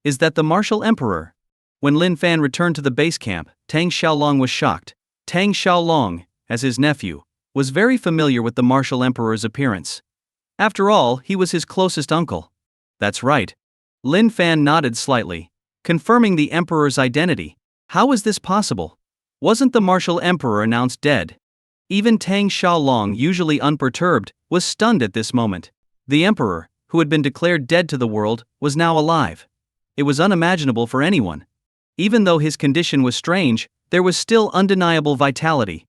Is that the martial emperor? When Lin Fan returned to the base camp, Tang Xiaolong was shocked. Tang Xiaolong, as his nephew, was very familiar with the martial emperor's appearance. After all, he was his closest uncle. That's right. Lin Fan nodded slightly, confirming the emperor's identity. How was this possible? Wasn't the martial emperor announced dead? Even Tang Xiaolong, usually unperturbed, was stunned at this moment. The emperor, who had been declared dead to the world, was now alive. It was unimaginable for anyone. Even though his condition was strange, there was still undeniable vitality.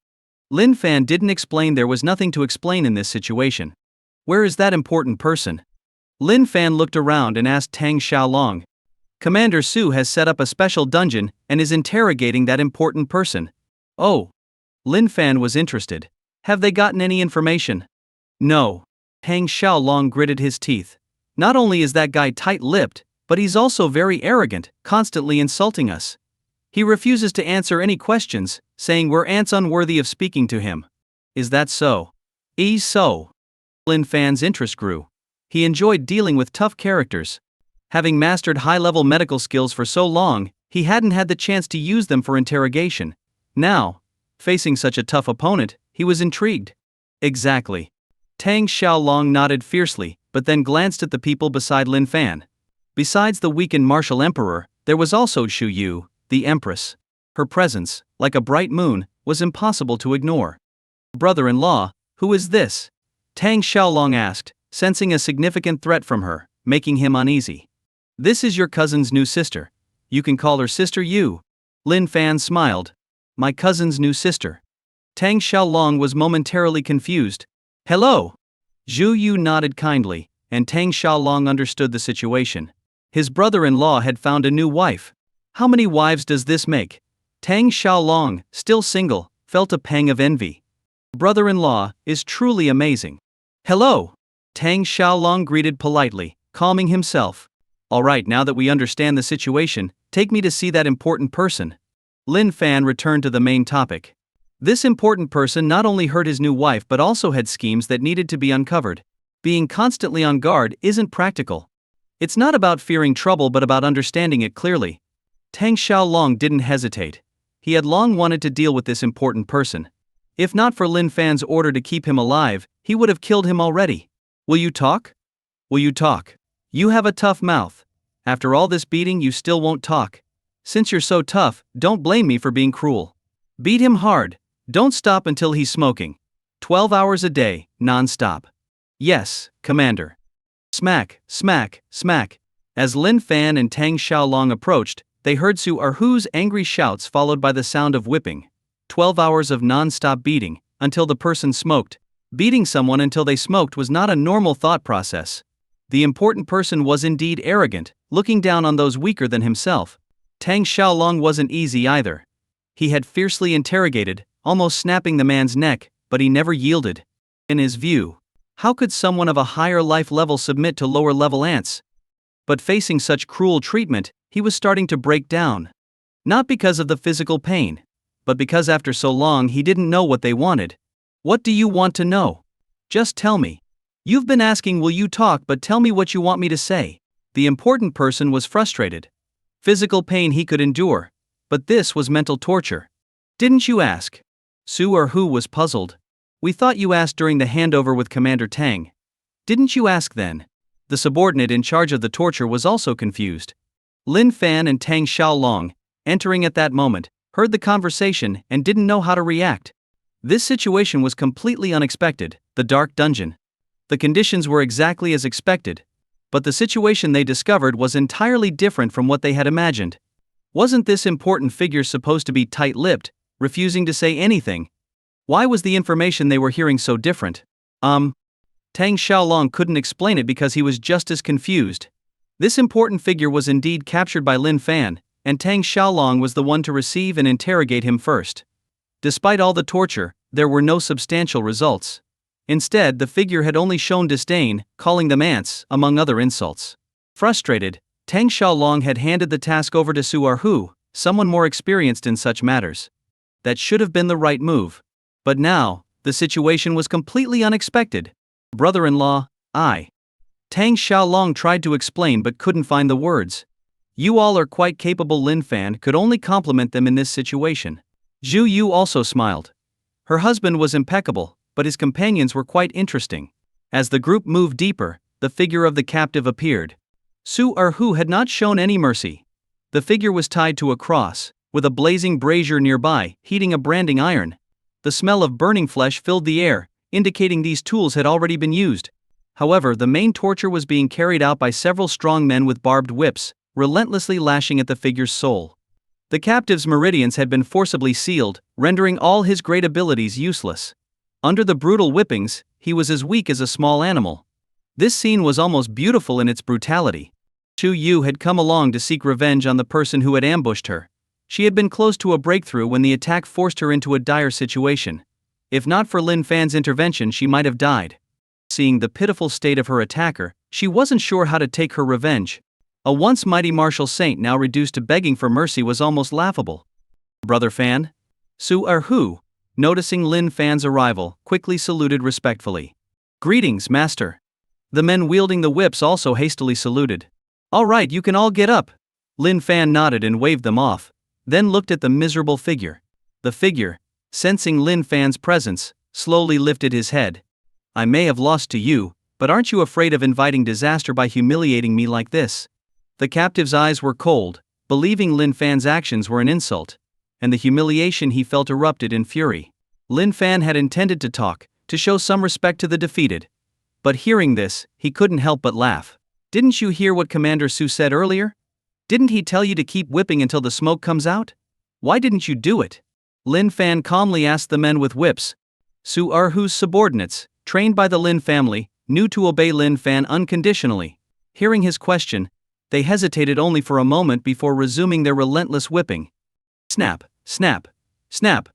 Lin Fan didn't explain. There was nothing to explain in this situation. Where is that important person? Lin Fan looked around and asked Tang Xiaolong. Commander Su has set up a special dungeon and is interrogating that important person. Oh. Lin Fan was interested. Have they gotten any information? No. Tang Xiaolong gritted his teeth. Not only is that guy tight-lipped, but he's also very arrogant, constantly insulting us. He refuses to answer any questions, saying we're ants unworthy of speaking to him. Is that so? So. Lin Fan's interest grew. He enjoyed dealing with tough characters. Having mastered high-level medical skills for so long, he hadn't had the chance to use them for interrogation. Now, facing such a tough opponent, he was intrigued. Exactly. Tang Xiaolong nodded fiercely, but then glanced at the people beside Lin Fan. Besides the weakened martial emperor, there was also Shu Yu, the empress. Her presence, like a bright moon, was impossible to ignore. Brother-in-law, who is this? Tang Xiaolong asked, sensing a significant threat from her, making him uneasy. This is your cousin's new sister. You can call her Sister Yu. Lin Fan smiled. My cousin's new sister. Tang Xiaolong was momentarily confused. Hello. Zhu Yu nodded kindly, and Tang Xiaolong understood the situation. His brother-in-law had found a new wife. How many wives does this make? Tang Xiaolong, still single, felt a pang of envy. Brother-in-law is truly amazing. Hello. Tang Xiaolong greeted politely, calming himself. All right, now that we understand the situation, take me to see that important person. Lin Fan returned to the main topic. This important person not only hurt his new wife but also had schemes that needed to be uncovered. Being constantly on guard isn't practical. It's not about fearing trouble but about understanding it clearly. Tang Xiaolong didn't hesitate. He had long wanted to deal with this important person. If not for Lin Fan's order to keep him alive, he would have killed him already. Will you talk? Will you talk? You have a tough mouth. After all this beating, you still won't talk. Since you're so tough, don't blame me for being cruel. Beat him hard. Don't stop until he's smoking. 12 hours a day, non-stop. Yes, Commander. Smack, smack, smack. As Lin Fan and Tang Xiaolong approached, they heard Su Erhu's angry shouts followed by the sound of whipping. 12 hours of non-stop beating, until the person smoked. Beating someone until they smoked was not a normal thought process. The important person was indeed arrogant, looking down on those weaker than himself. Tang Xiaolong wasn't easy either. He had fiercely interrogated, almost snapping the man's neck, but he never yielded. In his view, how could someone of a higher life level submit to lower level ants? But facing such cruel treatment, he was starting to break down. Not because of the physical pain, but because after so long he didn't know what they wanted. What do you want to know? Just tell me. You've been asking will you talk, but tell me what you want me to say. The important person was frustrated. Physical pain he could endure, but this was mental torture. Didn't you ask? Su Erhu was puzzled. We thought you asked during the handover with Commander Tang. Didn't you ask then? The subordinate in charge of the torture was also confused. Lin Fan and Tang Xiaolong, entering at that moment, heard the conversation and didn't know how to react. This situation was completely unexpected, the dark dungeon. The conditions were exactly as expected. But the situation they discovered was entirely different from what they had imagined. Wasn't this important figure supposed to be tight-lipped, refusing to say anything? Why was the information they were hearing so different? Tang Xiaolong couldn't explain it because he was just as confused. This important figure was indeed captured by Lin Fan, and Tang Xiaolong was the one to receive and interrogate him first. Despite all the torture, there were no substantial results. Instead, the figure had only shown disdain, calling them ants, among other insults. Frustrated, Tang Xiaolong had handed the task over to Su Erhu, someone more experienced in such matters. That should have been the right move. But now, the situation was completely unexpected. Brother-in-law, Tang Xiaolong tried to explain but couldn't find the words. You all are quite capable. Lin Fan could only compliment them in this situation. Zhu Yu also smiled. Her husband was impeccable, but his companions were quite interesting. As the group moved deeper, the figure of the captive appeared. Su Erhu had not shown any mercy. The figure was tied to a cross, with a blazing brazier nearby, heating a branding iron. The smell of burning flesh filled the air, indicating these tools had already been used. However, the main torture was being carried out by several strong men with barbed whips, relentlessly lashing at the figure's soul. The captive's meridians had been forcibly sealed, rendering all his great abilities useless. Under the brutal whippings, he was as weak as a small animal. This scene was almost beautiful in its brutality. Zhu Yu had come along to seek revenge on the person who had ambushed her. She had been close to a breakthrough when the attack forced her into a dire situation. If not for Lin Fan's intervention, she might have died. Seeing the pitiful state of her attacker, she wasn't sure how to take her revenge. A once mighty martial saint now reduced to begging for mercy was almost laughable. Brother Fan? Su Erhu, noticing Lin Fan's arrival, quickly saluted respectfully. Greetings, master. The men wielding the whips also hastily saluted. All right, you can all get up. Lin Fan nodded and waved them off, then looked at the miserable figure. The figure, sensing Lin Fan's presence, slowly lifted his head. I may have lost to you, but aren't you afraid of inviting disaster by humiliating me like this? The captive's eyes were cold, believing Lin Fan's actions were an insult, and the humiliation he felt erupted in fury. Lin Fan had intended to talk, to show some respect to the defeated. But hearing this, he couldn't help but laugh. Didn't you hear what Commander Su said earlier? Didn't he tell you to keep whipping until the smoke comes out? Why didn't you do it? Lin Fan calmly asked the men with whips. Su Erhu's subordinates, trained by the Lin family, knew to obey Lin Fan unconditionally. Hearing his question, they hesitated only for a moment before resuming their relentless whipping. Snap, snap, snap.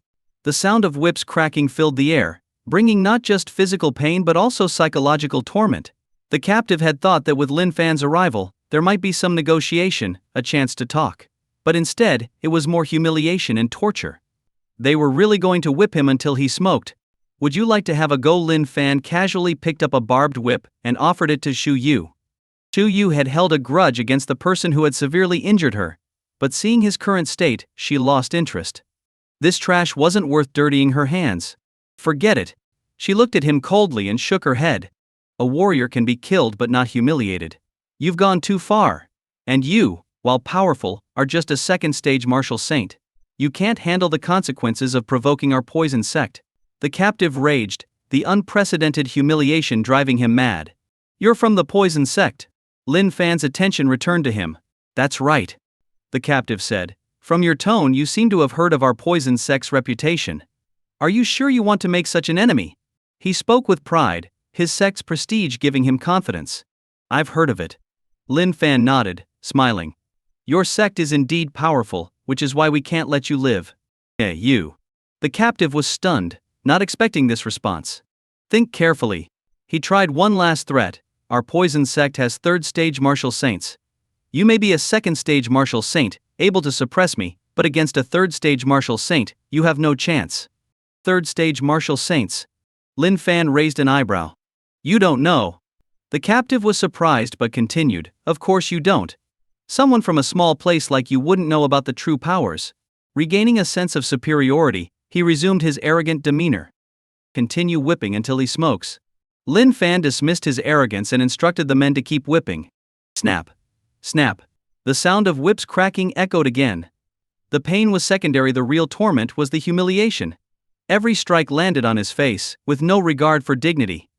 The sound of whips cracking filled the air, bringing not just physical pain but also psychological torment. The captive had thought that with Lin Fan's arrival, there might be some negotiation, a chance to talk. But instead, it was more humiliation and torture. They were really going to whip him until he smoked. Would you like to have a go? Lin Fan casually picked up a barbed whip and offered it to Zhu Yu. Zhu Yu had held a grudge against the person who had severely injured her, but seeing his current state, she lost interest. This trash wasn't worth dirtying her hands. Forget it. She looked at him coldly and shook her head. A warrior can be killed but not humiliated. You've gone too far. And you, while powerful, are just a second-stage martial saint. You can't handle the consequences of provoking our poison sect. The captive raged, the unprecedented humiliation driving him mad. You're from the poison sect. Lin Fan's attention returned to him. That's right. The captive said. From your tone you seem to have heard of our poison sect's reputation. Are you sure you want to make such an enemy? He spoke with pride, his sect's prestige giving him confidence. I've heard of it. Lin Fan nodded, smiling. Your sect is indeed powerful, which is why we can't let you live. You. The captive was stunned, not expecting this response. Think carefully. He tried one last threat. Our poison sect has third-stage martial saints. You may be a second-stage martial saint, able to suppress me, but against a third-stage martial saint, you have no chance. Third-stage martial saints. Lin Fan raised an eyebrow. You don't know. The captive was surprised but continued, of course you don't. Someone from a small place like you wouldn't know about the true powers. Regaining a sense of superiority, he resumed his arrogant demeanor. Continue whipping until he smokes. Lin Fan dismissed his arrogance and instructed the men to keep whipping. Snap. Snap. The sound of whips cracking echoed again. The pain was secondary, the real torment was the humiliation. Every strike landed on his face, with no regard for dignity.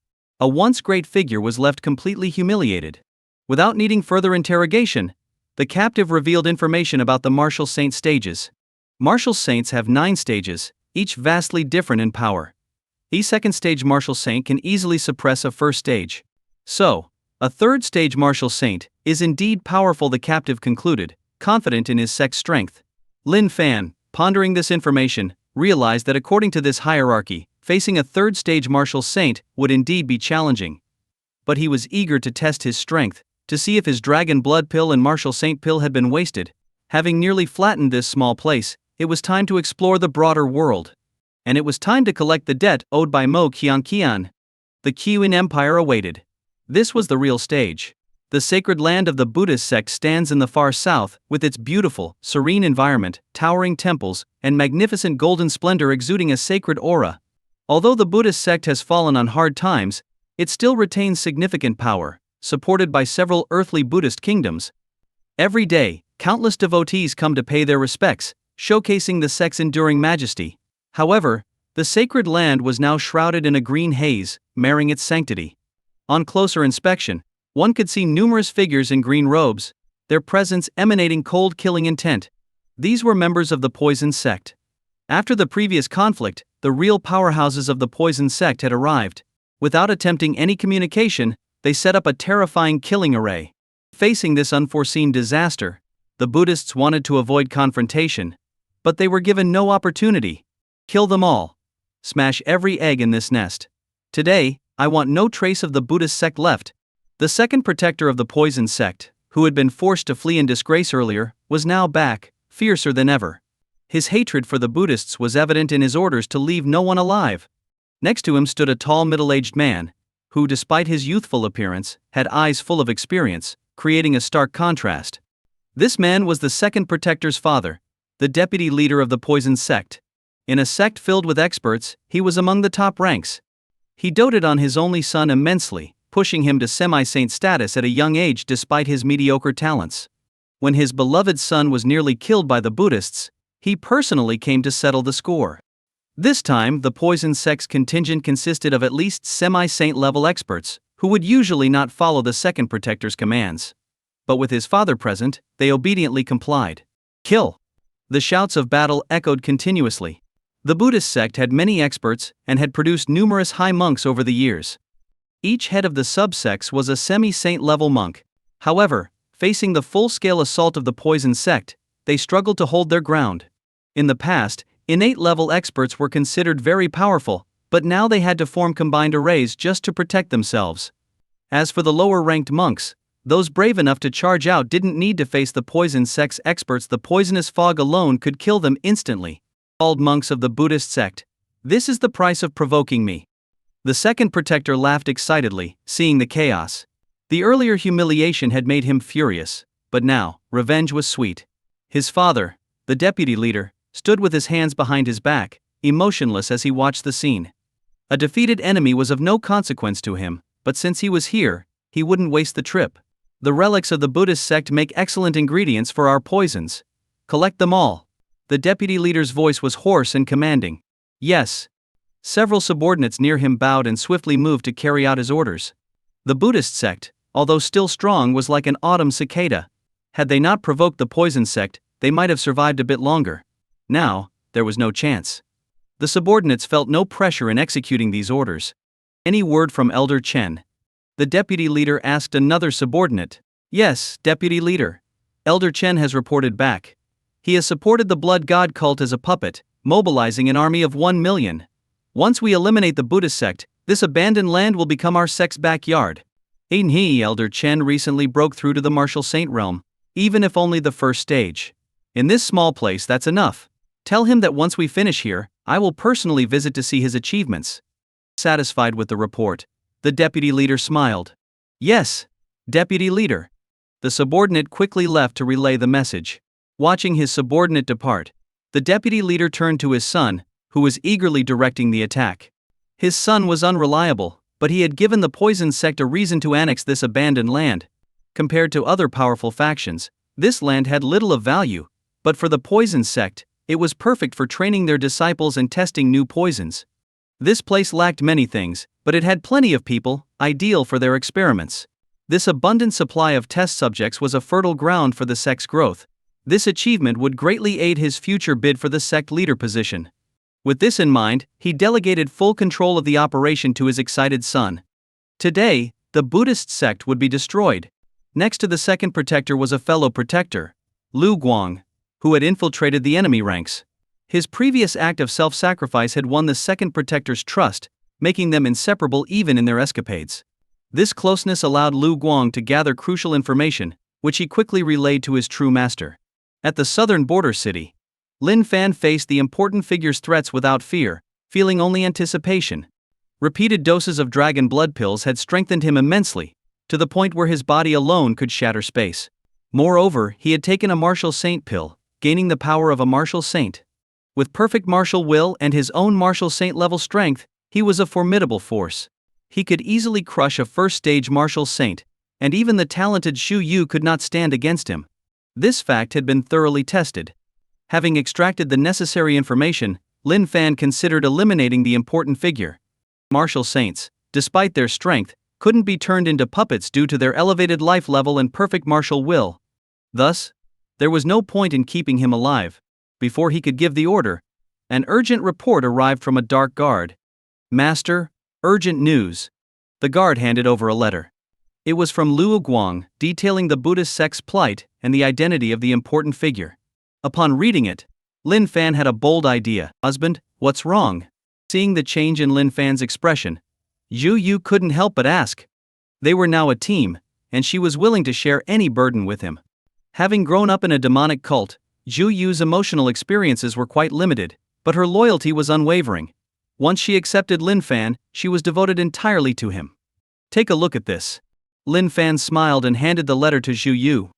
A once great figure was left completely humiliated. Without needing further interrogation, the captive revealed information about the martial saint stages. Martial saints have 9 stages, each vastly different in power. Each second stage martial saint can easily suppress a first stage. So, a third stage martial saint is indeed powerful, the captive concluded, confident in his Sect's strength. Lin Fan, pondering this information, realized that according to this hierarchy, facing a third stage martial saint would indeed be challenging. But he was eager to test his strength, to see if his dragon blood pill and martial saint pill had been wasted. Having nearly flattened this small place, it was time to explore the broader world. And it was time to collect the debt owed by Mo Qianqian. The Qian Empire awaited. This was the real stage. The sacred land of the Buddhist sect stands in the far south, with its beautiful, serene environment, towering temples, and magnificent golden splendor exuding a sacred aura. Although the Buddhist sect has fallen on hard times, it still retains significant power, supported by several earthly Buddhist kingdoms. Every day, countless devotees come to pay their respects, showcasing the sect's enduring majesty. However, the sacred land was now shrouded in a green haze, marring its sanctity. On closer inspection, one could see numerous figures in green robes, their presence emanating cold killing intent. These were members of the Poison Sect. After the previous conflict, the real powerhouses of the Poison Sect had arrived. Without attempting any communication, they set up a terrifying killing array. Facing this unforeseen disaster, the Buddhists wanted to avoid confrontation, but they were given no opportunity. Kill them all. Smash every egg in this nest. Today, I want no trace of the Buddhist sect left. The second protector of the Poison Sect, who had been forced to flee in disgrace earlier, was now back, fiercer than ever. His hatred for the Buddhists was evident in his orders to leave no one alive. Next to him stood a tall middle-aged man, who, despite his youthful appearance, had eyes full of experience, creating a stark contrast. This man was the second protector's father, the deputy leader of the Poison Sect. In a sect filled with experts, he was among the top ranks. He doted on his only son immensely, pushing him to semi-saint status at a young age despite his mediocre talents. When his beloved son was nearly killed by the Buddhists, he personally came to settle the score. This time, the Poison Sect's contingent consisted of at least semi-saint level experts, who would usually not follow the second protector's commands. But with his father present, they obediently complied. Kill! The shouts of battle echoed continuously. The Buddhist sect had many experts and had produced numerous high monks over the years. Each head of the subsects was a semi-saint level monk. However, facing the full-scale assault of the Poison Sect, they struggled to hold their ground. In the past, innate level experts were considered very powerful, but now they had to form combined arrays just to protect themselves. As for the lower-ranked monks, those brave enough to charge out didn't need to face the Poison Sect's experts. The poisonous fog alone could kill them instantly. Called monks of the Buddhist sect, this is the price of provoking me. The second protector laughed excitedly, seeing the chaos. The earlier humiliation had made him furious, but now, revenge was sweet. His father, the deputy leader, stood with his hands behind his back, emotionless as he watched the scene. A defeated enemy was of no consequence to him, but since he was here, he wouldn't waste the trip. The relics of the Buddhist sect make excellent ingredients for our poisons. Collect them all. The deputy leader's voice was hoarse and commanding. Yes. Several subordinates near him bowed and swiftly moved to carry out his orders. The Buddhist sect, although still strong, was like an autumn cicada. Had they not provoked the Poison Sect, they might have survived a bit longer. Now, there was no chance. The subordinates felt no pressure in executing these orders. Any word from Elder Chen? The deputy leader asked another subordinate. Yes, deputy leader. Elder Chen has reported back. He has supported the blood god cult as a puppet, mobilizing an army of 1 million. Once we eliminate the Buddhist sect, this abandoned land will become our sect's backyard. Elder Chen recently broke through to the martial saint realm, even if only the first stage. In this small place, that's enough. Tell him that once we finish here, I will personally visit to see his achievements. Satisfied with the report, the deputy leader smiled. Yes, deputy leader. The subordinate quickly left to relay the message. Watching his subordinate depart, the deputy leader turned to his son, who was eagerly directing the attack. His son was unreliable, but he had given the poison sect a reason to annex this abandoned land. Compared to other powerful factions, this land had little of value, but for the poison sect, it was perfect for training their disciples and testing new poisons. This place lacked many things, but it had plenty of people, ideal for their experiments. This abundant supply of test subjects was a fertile ground for the sect's growth. This achievement would greatly aid his future bid for the sect leader position. With this in mind, he delegated full control of the operation to his excited son. Today, the Buddhist sect would be destroyed. Next to the second protector was a fellow protector, Lu Guang, who had infiltrated the enemy ranks. His previous act of self-sacrifice had won the second protector's trust, making them inseparable even in their escapades. This closeness allowed Lu Guang to gather crucial information, which he quickly relayed to his true master. At the southern border city, Lin Fan faced the important figure's threats without fear, feeling only anticipation. Repeated doses of dragon blood pills had strengthened him immensely, to the point where his body alone could shatter space. Moreover, he had taken a martial saint pill, gaining the power of a martial saint. With perfect martial will and his own martial saint level strength, he was a formidable force. He could easily crush a first-stage martial saint, and even the talented Xu Yu could not stand against him. This fact had been thoroughly tested. Having extracted the necessary information, Lin Fan considered eliminating the important figure. Martial saints, despite their strength, couldn't be turned into puppets due to their elevated life level and perfect martial will. Thus, there was no point in keeping him alive. Before he could give the order, an urgent report arrived from a dark guard. "Master, urgent news." The guard handed over a letter. It was from Lu Guang, detailing the Buddhist sect's plight and the identity of the important figure. Upon reading it, Lin Fan had a bold idea. "Husband, what's wrong?" Seeing the change in Lin Fan's expression, Xu Yu couldn't help but ask. They were now a team, and she was willing to share any burden with him. Having grown up in a demonic cult, Xu Yu's emotional experiences were quite limited, but her loyalty was unwavering. Once she accepted Lin Fan, she was devoted entirely to him. "Take a look at this." Lin Fan smiled and handed the letter to Xu Yu.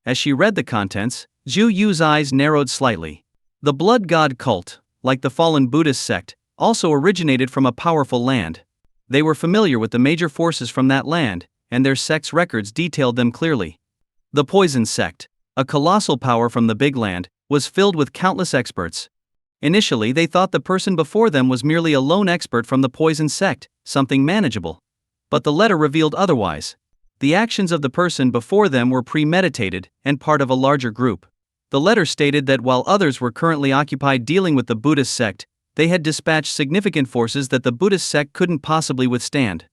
As she read the contents, Xu Yu's eyes narrowed slightly. The blood god cult, like the fallen Buddhist sect, also originated from a powerful land. They were familiar with the major forces from that land, and their sect's records detailed them clearly. The Poison Sect, a colossal power from the Big Land, was filled with countless experts. Initially, they thought the person before them was merely a lone expert from the Poison Sect, something manageable. But the letter revealed otherwise. The actions of the person before them were premeditated and part of a larger group. The letter stated that while others were currently occupied dealing with the Buddhist sect, they had dispatched significant forces that the Buddhist sect couldn't possibly withstand.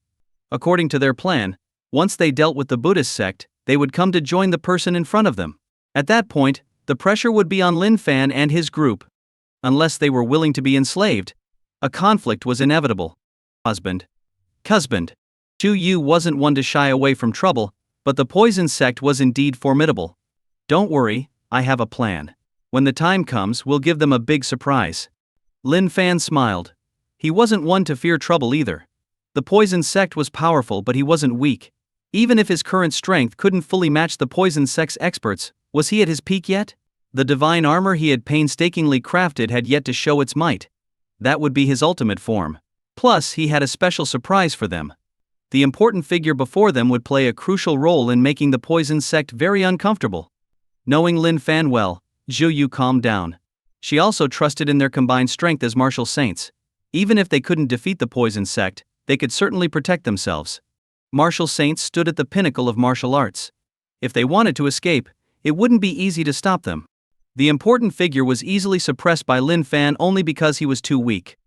According to their plan, once they dealt with the Buddhist sect, they would come to join the person in front of them. At that point, the pressure would be on Lin Fan and his group. Unless they were willing to be enslaved, a conflict was inevitable. Husband. Xu Yu wasn't one to shy away from trouble, but the Poison Sect was indeed formidable. "Don't worry, I have a plan. When the time comes, we'll give them a big surprise." Lin Fan smiled. He wasn't one to fear trouble either. The Poison Sect was powerful, but he wasn't weak. Even if his current strength couldn't fully match the Poison Sect's experts, was he at his peak yet? The divine armor he had painstakingly crafted had yet to show its might. That would be his ultimate form. Plus, he had a special surprise for them. The important figure before them would play a crucial role in making the Poison Sect very uncomfortable. Knowing Lin Fan well, Xu Yu calmed down. She also trusted in their combined strength as martial saints. Even if they couldn't defeat the Poison Sect, they could certainly protect themselves. Martial saints stood at the pinnacle of martial arts. If they wanted to escape, it wouldn't be easy to stop them. The important figure was easily suppressed by Lin Fan only because he was too weak.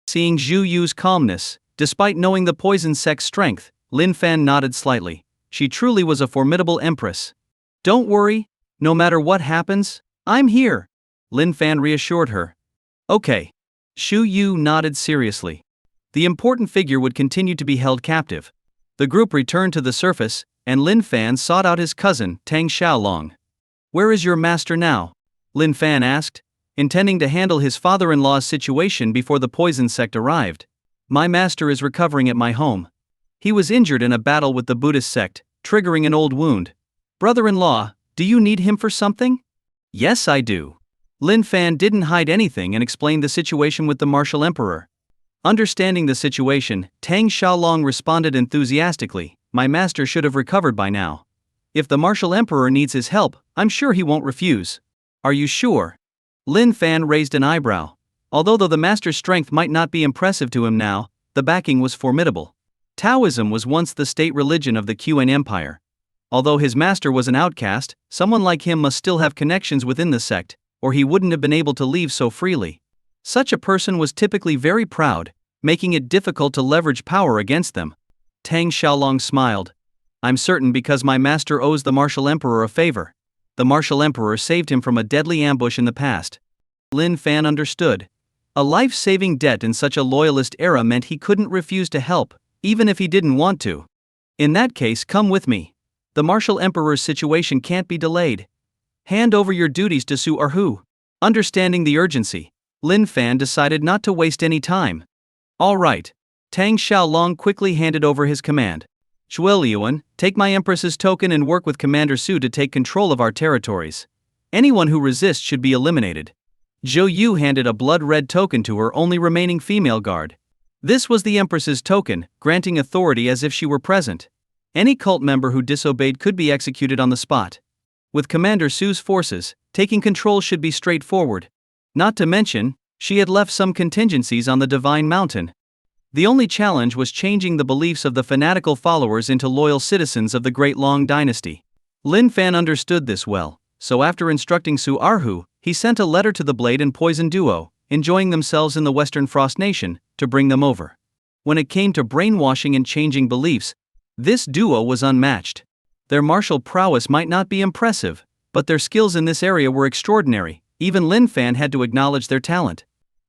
Seeing Xu Yu's calmness, despite knowing the Poison Sect's strength, Lin Fan nodded slightly. She truly was a formidable empress. "Don't worry, no matter what happens, I'm here," Lin Fan reassured her. "Okay." Xu Yu nodded seriously. The important figure would continue to be held captive. The group returned to the surface, and Lin Fan sought out his cousin, Tang Xiaolong. "Where is your master now?" Lin Fan asked, intending to handle his father-in-law's situation before the Poison Sect arrived. "My master is recovering at my home. He was injured in a battle with the Buddhist sect, triggering an old wound. Brother-in-law, do you need him for something?" "Yes, I do." Lin Fan didn't hide anything and explained the situation with the martial emperor. Understanding the situation, Tang Xiaolong responded enthusiastically, "My master should have recovered by now. If the martial emperor needs his help, I'm sure he won't refuse." "Are you sure?" Lin Fan raised an eyebrow. Although the master's strength might not be impressive to him now, the backing was formidable. Taoism was once the state religion of the Qin Empire. Although his master was an outcast, someone like him must still have connections within the sect, or he wouldn't have been able to leave so freely. Such a person was typically very proud, making it difficult to leverage power against them. Tang Xiaolong smiled. "I'm certain because my master owes the martial emperor a favor. The martial emperor saved him from a deadly ambush in the past." Lin Fan understood. A life-saving debt in such a loyalist era meant he couldn't refuse to help, even if he didn't want to. "In that case, come with me. The martial emperor's situation can't be delayed. Hand over your duties to Su Erhu." Understanding the urgency, Lin Fan decided not to waste any time. "All right." Tang Xiaolong quickly handed over his command. "Zhueliuan, take my empress's token and work with Commander Su to take control of our territories. Anyone who resists should be eliminated." Zhou Yu handed a blood-red token to her only remaining female guard. This was the empress's token, granting authority as if she were present. Any cult member who disobeyed could be executed on the spot. With Commander Su's forces, taking control should be straightforward. Not to mention, she had left some contingencies on the Divine Mountain. The only challenge was changing the beliefs of the fanatical followers into loyal citizens of the Great Long Dynasty. Lin Fan understood this well, so after instructing Su Erhu, he sent a letter to the Blade and Poison duo, enjoying themselves in the Western Frost Nation, to bring them over. When it came to brainwashing and changing beliefs, this duo was unmatched. Their martial prowess might not be impressive, but their skills in this area were extraordinary. Even Lin Fan had to acknowledge their talent.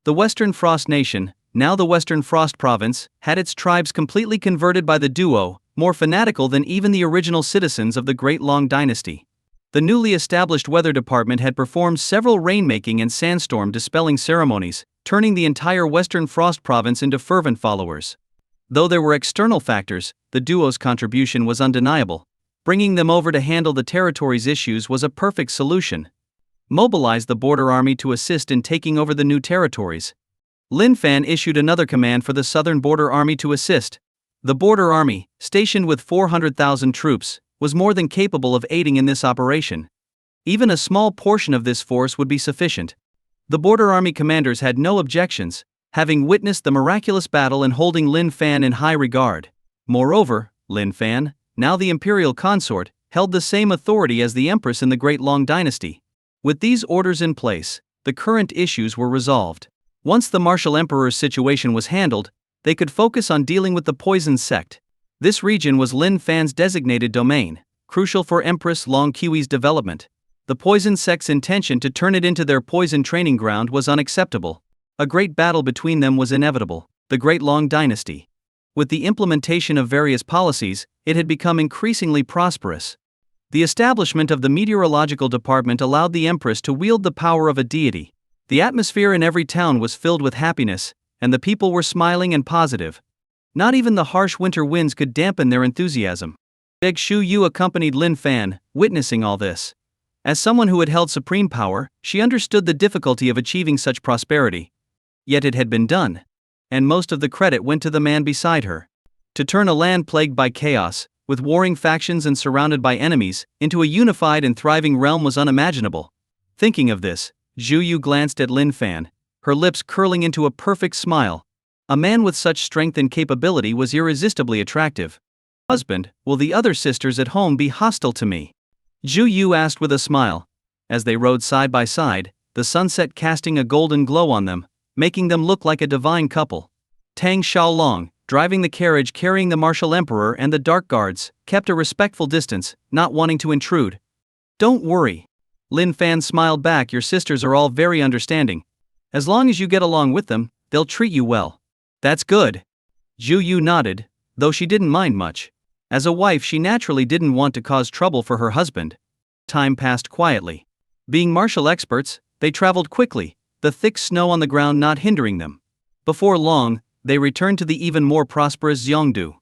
The Western Frost Nation, now the Western Frost Province, had its tribes completely converted by the duo, more fanatical than even the original citizens of the Great Long Dynasty. The newly established weather department had performed several rainmaking and sandstorm dispelling ceremonies, turning the entire Western Frost Province into fervent followers. Though there were external factors, the duo's contribution was undeniable. Bringing them over to handle the territory's issues was a perfect solution. Mobilize the border army to assist in taking over the new territories. Lin Fan issued another command for the southern border army to assist. The border army, stationed with 400,000 troops, was more than capable of aiding in this operation. Even a small portion of this force would be sufficient. The border army commanders had no objections, having witnessed the miraculous battle and holding Lin Fan in high regard. Moreover, Lin Fan, now the imperial consort, held the same authority as the empress in the Great Long Dynasty. With these orders in place, the current issues were resolved. Once the martial emperor's situation was handled, they could focus on dealing with the poison sect. This region was Lin Fan's designated domain, crucial for Empress Long Qiui's development. The poison sect's intention to turn it into their poison training ground was unacceptable. A great battle between them was inevitable. The Great Long Dynasty. With the implementation of various policies, it had become increasingly prosperous. The establishment of the meteorological department allowed the empress to wield the power of a deity. The atmosphere in every town was filled with happiness, and the people were smiling and positive. Not even the harsh winter winds could dampen their enthusiasm. Deng Shuyu accompanied Lin Fan, witnessing all this. As someone who had held supreme power, she understood the difficulty of achieving such prosperity. Yet it had been done. And most of the credit went to the man beside her. To turn a land plagued by chaos, with warring factions and surrounded by enemies, into a unified and thriving realm was unimaginable. Thinking of this, Zhu Yu glanced at Lin Fan, her lips curling into a perfect smile. A man with such strength and capability was irresistibly attractive. "Husband, will the other sisters at home be hostile to me?" Zhu Yu asked with a smile. As they rode side by side, the sunset casting a golden glow on them, making them look like a divine couple. Tang Xiaolong, driving the carriage carrying the martial emperor and the dark guards, kept a respectful distance, not wanting to intrude. "Don't worry." Lin Fan smiled back, "Your sisters are all very understanding. As long as you get along with them, they'll treat you well." "That's good." Zhu Yu nodded, though she didn't mind much. As a wife, she naturally didn't want to cause trouble for her husband. Time passed quietly. Being martial experts, they traveled quickly, the thick snow on the ground not hindering them. Before long, they returned to the even more prosperous Xiongdu.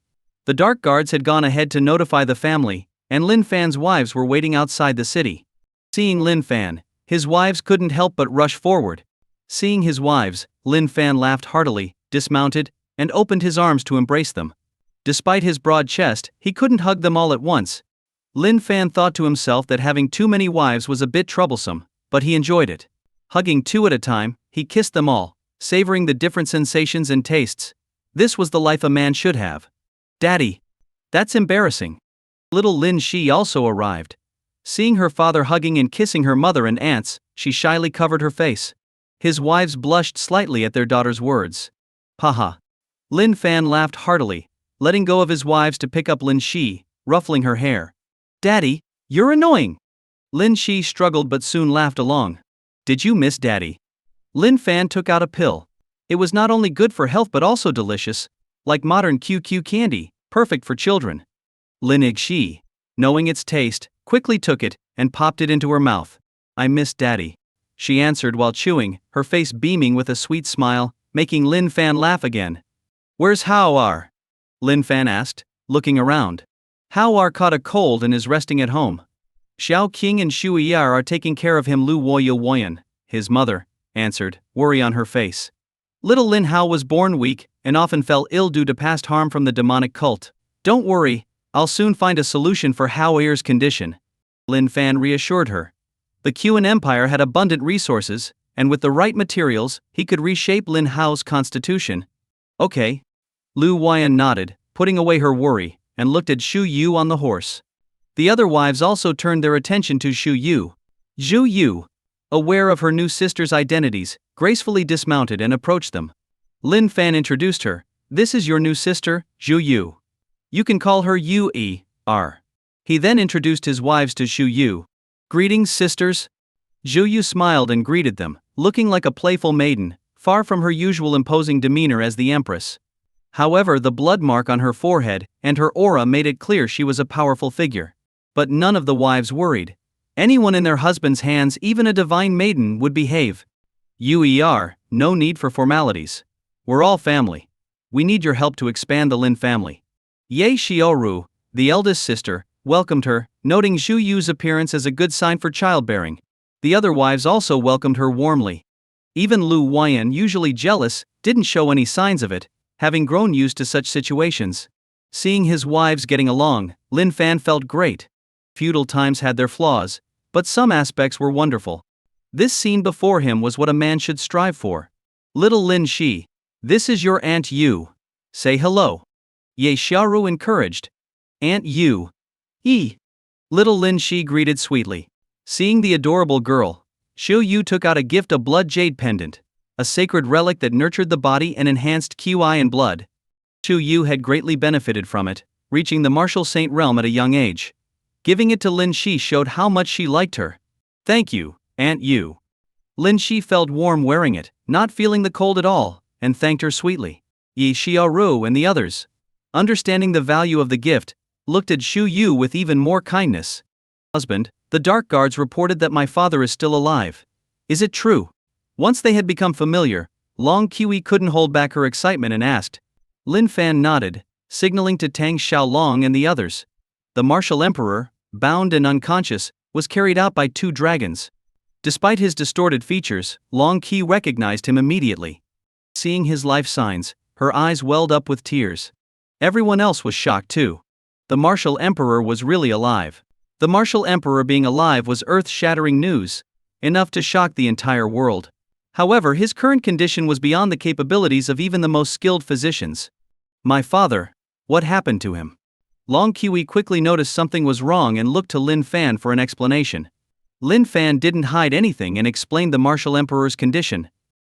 The dark guards had gone ahead to notify the family, and Lin Fan's wives were waiting outside the city. Seeing Lin Fan, his wives couldn't help but rush forward. Seeing his wives, Lin Fan laughed heartily, dismounted, and opened his arms to embrace them. Despite his broad chest, he couldn't hug them all at once. Lin Fan thought to himself that having too many wives was a bit troublesome, but he enjoyed it. Hugging two at a time, he kissed them all, savoring the different sensations and tastes. This was the life a man should have. Daddy. That's embarrassing. Little Lin Shi also arrived. Seeing her father hugging and kissing her mother and aunts, she shyly covered her face. His wives blushed slightly at their daughter's words. Haha. Lin Fan laughed heartily, letting go of his wives to pick up Lin Shi, ruffling her hair. Daddy, you're annoying. Lin Shi struggled but soon laughed along. Did you miss Daddy? Lin Fan took out a pill. It was not only good for health but also delicious, like modern QQ candy, perfect for children. Lin Shi, knowing its taste, quickly took it and popped it into her mouth. I miss Daddy, she answered while chewing, her face beaming with a sweet smile, making Lin Fan laugh again. Where's Hao-er? Lin Fan asked, looking around. Hao-er caught a cold and is resting at home. Xiao Qing and Shu Yar are taking care of him. Lu Woyan, his mother, answered, worry on her face. Little Lin Hao was born weak and often fell ill due to past harm from the demonic cult. Don't worry, I'll soon find a solution for Hao-er's condition. Lin Fan reassured her. The Qin Empire had abundant resources, and with the right materials, he could reshape Lin Hao's constitution. Okay. Lu Woyan nodded, putting away her worry, and looked at Shu Yu on the horse. The other wives also turned their attention to Shu Yu. Zhu Yu, aware of her new sister's identities, gracefully dismounted and approached them. Lin Fan introduced her. This is your new sister, Zhu Yu. You can call her Yu-er. He then introduced his wives to Shu Yu. Greetings, sisters. Zhu Yu smiled and greeted them, looking like a playful maiden, far from her usual imposing demeanor as the empress. However, the blood mark on her forehead and her aura made it clear she was a powerful figure. But none of the wives worried. Anyone in their husband's hands, even a divine maiden, would behave. Yu-er, no need for formalities. We're all family. We need your help to expand the Lin family. Ye Xiaoru, the eldest sister, welcomed her, noting Zhu Yu's appearance as a good sign for childbearing. The other wives also welcomed her warmly. Even Lu Woyan, usually jealous, didn't show any signs of it, having grown used to such situations. Seeing his wives getting along, Lin Fan felt great. Feudal times had their flaws, but some aspects were wonderful. This scene before him was what a man should strive for. Little Lin Shi, this is your Aunt Yu. Say hello. Ye Xiaoru encouraged. Aunt Yu. Little Lin Shi greeted sweetly. Seeing the adorable girl, Shu Yu took out a gift, a blood jade pendant, a sacred relic that nurtured the body and enhanced QI and blood. Shu Yu had greatly benefited from it, reaching the martial saint realm at a young age. Giving it to Lin Shi showed how much she liked her. Thank you, Aunt Yu. Lin Shi felt warm wearing it, not feeling the cold at all, and thanked her sweetly. Ye Xiaoru and the others, understanding the value of the gift, looked at Shu Yu with even more kindness. Husband, the Dark Guards reported that my father is still alive. Is it true? Once they had become familiar, Long Qi couldn't hold back her excitement and asked. Lin Fan nodded, signaling to Tang Xiaolong and the others. The martial emperor, bound and unconscious, was carried out by two dragons. Despite his distorted features, Long Qi recognized him immediately. Seeing his life signs, her eyes welled up with tears. Everyone else was shocked too. The martial emperor was really alive. The martial emperor being alive was earth-shattering news, enough to shock the entire world. However, his current condition was beyond the capabilities of even the most skilled physicians. My father, what happened to him? Long Qi quickly noticed something was wrong and looked to Lin Fan for an explanation. Lin Fan didn't hide anything and explained the martial emperor's condition.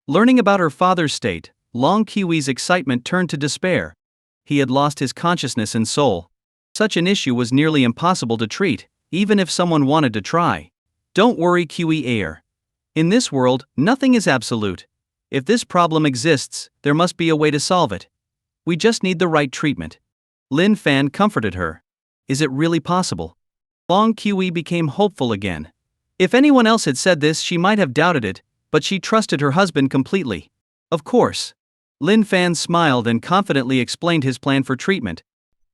Learning about her father's state, Long Qi's excitement turned to despair. He had lost his consciousness and soul. Such an issue was nearly impossible to treat, even if someone wanted to try. Don't worry, Qi. In this world, nothing is absolute. If this problem exists, there must be a way to solve it. We just need the right treatment. Lin Fan comforted her. Is it really possible? Long Qi became hopeful again. If anyone else had said this, she might have doubted it, but she trusted her husband completely. Of course. Lin Fan smiled and confidently explained his plan for treatment.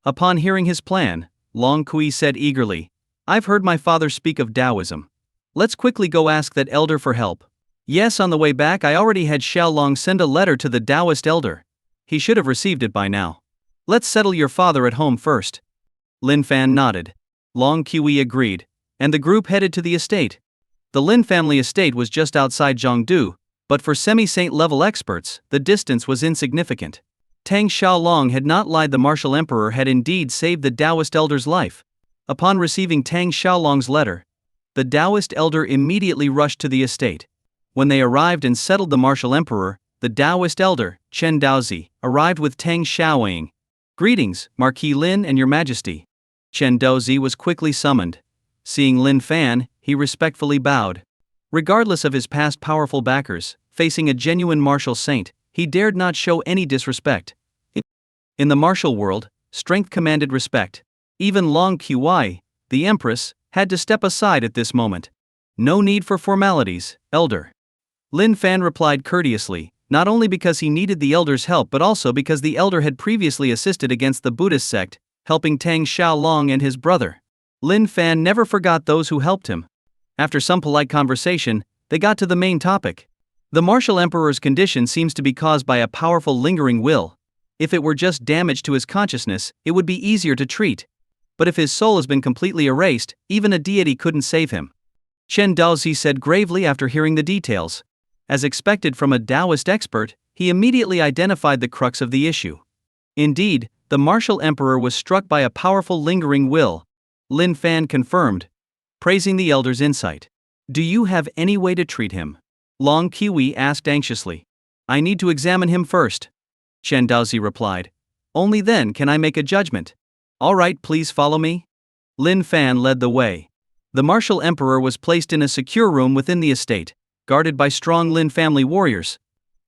Upon hearing his plan, Long Qi said eagerly, I've heard my father speak of Taoism. Let's quickly go ask that elder for help. Yes, on the way back I already had Xiaolong send a letter to the Taoist elder. He should have received it by now. Let's settle your father at home first. Lin Fan nodded. Long Qi agreed, and the group headed to the estate. The Lin family estate was just outside Zhongdu, but for semi-saint level experts, the distance was insignificant. Tang Xiaolong had not lied, the martial emperor had indeed saved the Taoist elder's life. Upon receiving Tang Xiaolong's letter, the Taoist elder immediately rushed to the estate. When they arrived and settled, the martial emperor, the Taoist elder, Chen Daozi, arrived with Tang Xiaoying. Greetings, Marquis Lin and your majesty. Chen Daozi was quickly summoned. Seeing Lin Fan, he respectfully bowed. Regardless of his past powerful backers, facing a genuine martial saint, he dared not show any disrespect. In the martial world, strength commanded respect. Even Long Qi, the empress, had to step aside at this moment. No need for formalities, elder. Lin Fan replied courteously, not only because he needed the elder's help but also because the elder had previously assisted against the Buddhist sect, helping Tang Xiaolong and his brother. Lin Fan never forgot those who helped him. After some polite conversation, they got to the main topic. The martial emperor's condition seems to be caused by a powerful lingering will. If it were just damage to his consciousness, it would be easier to treat. But if his soul has been completely erased, even a deity couldn't save him. Chen Daozi said gravely after hearing the details. As expected from a Taoist expert, he immediately identified the crux of the issue. Indeed, the martial emperor was struck by a powerful lingering will. Lin Fan confirmed, praising the elder's insight. Do you have any way to treat him? Long Qi asked anxiously. I need to examine him first. Chen Daozi replied. Only then can I make a judgment. All right, please follow me. Lin Fan led the way. The martial emperor was placed in a secure room within the estate, guarded by strong Lin family warriors.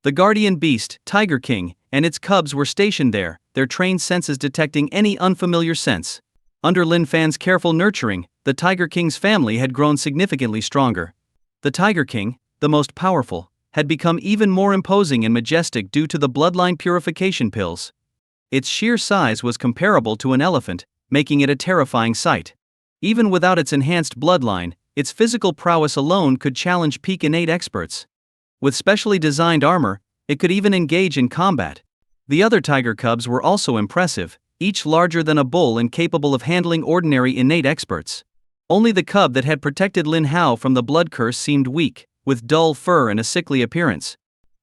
The guardian beast, Tiger King, and its cubs were stationed there, their trained senses detecting any unfamiliar sense. Under Lin Fan's careful nurturing, the Tiger King's family had grown significantly stronger. The Tiger King, the most powerful, had become even more imposing and majestic due to the bloodline purification pills. Its sheer size was comparable to an elephant, making it a terrifying sight. Even without its enhanced bloodline, its physical prowess alone could challenge peak innate experts. With specially designed armor, it could even engage in combat. The other tiger cubs were also impressive, each larger than a bull and capable of handling ordinary innate experts. Only the cub that had protected Lin Hao from the blood curse seemed weak, with dull fur and a sickly appearance.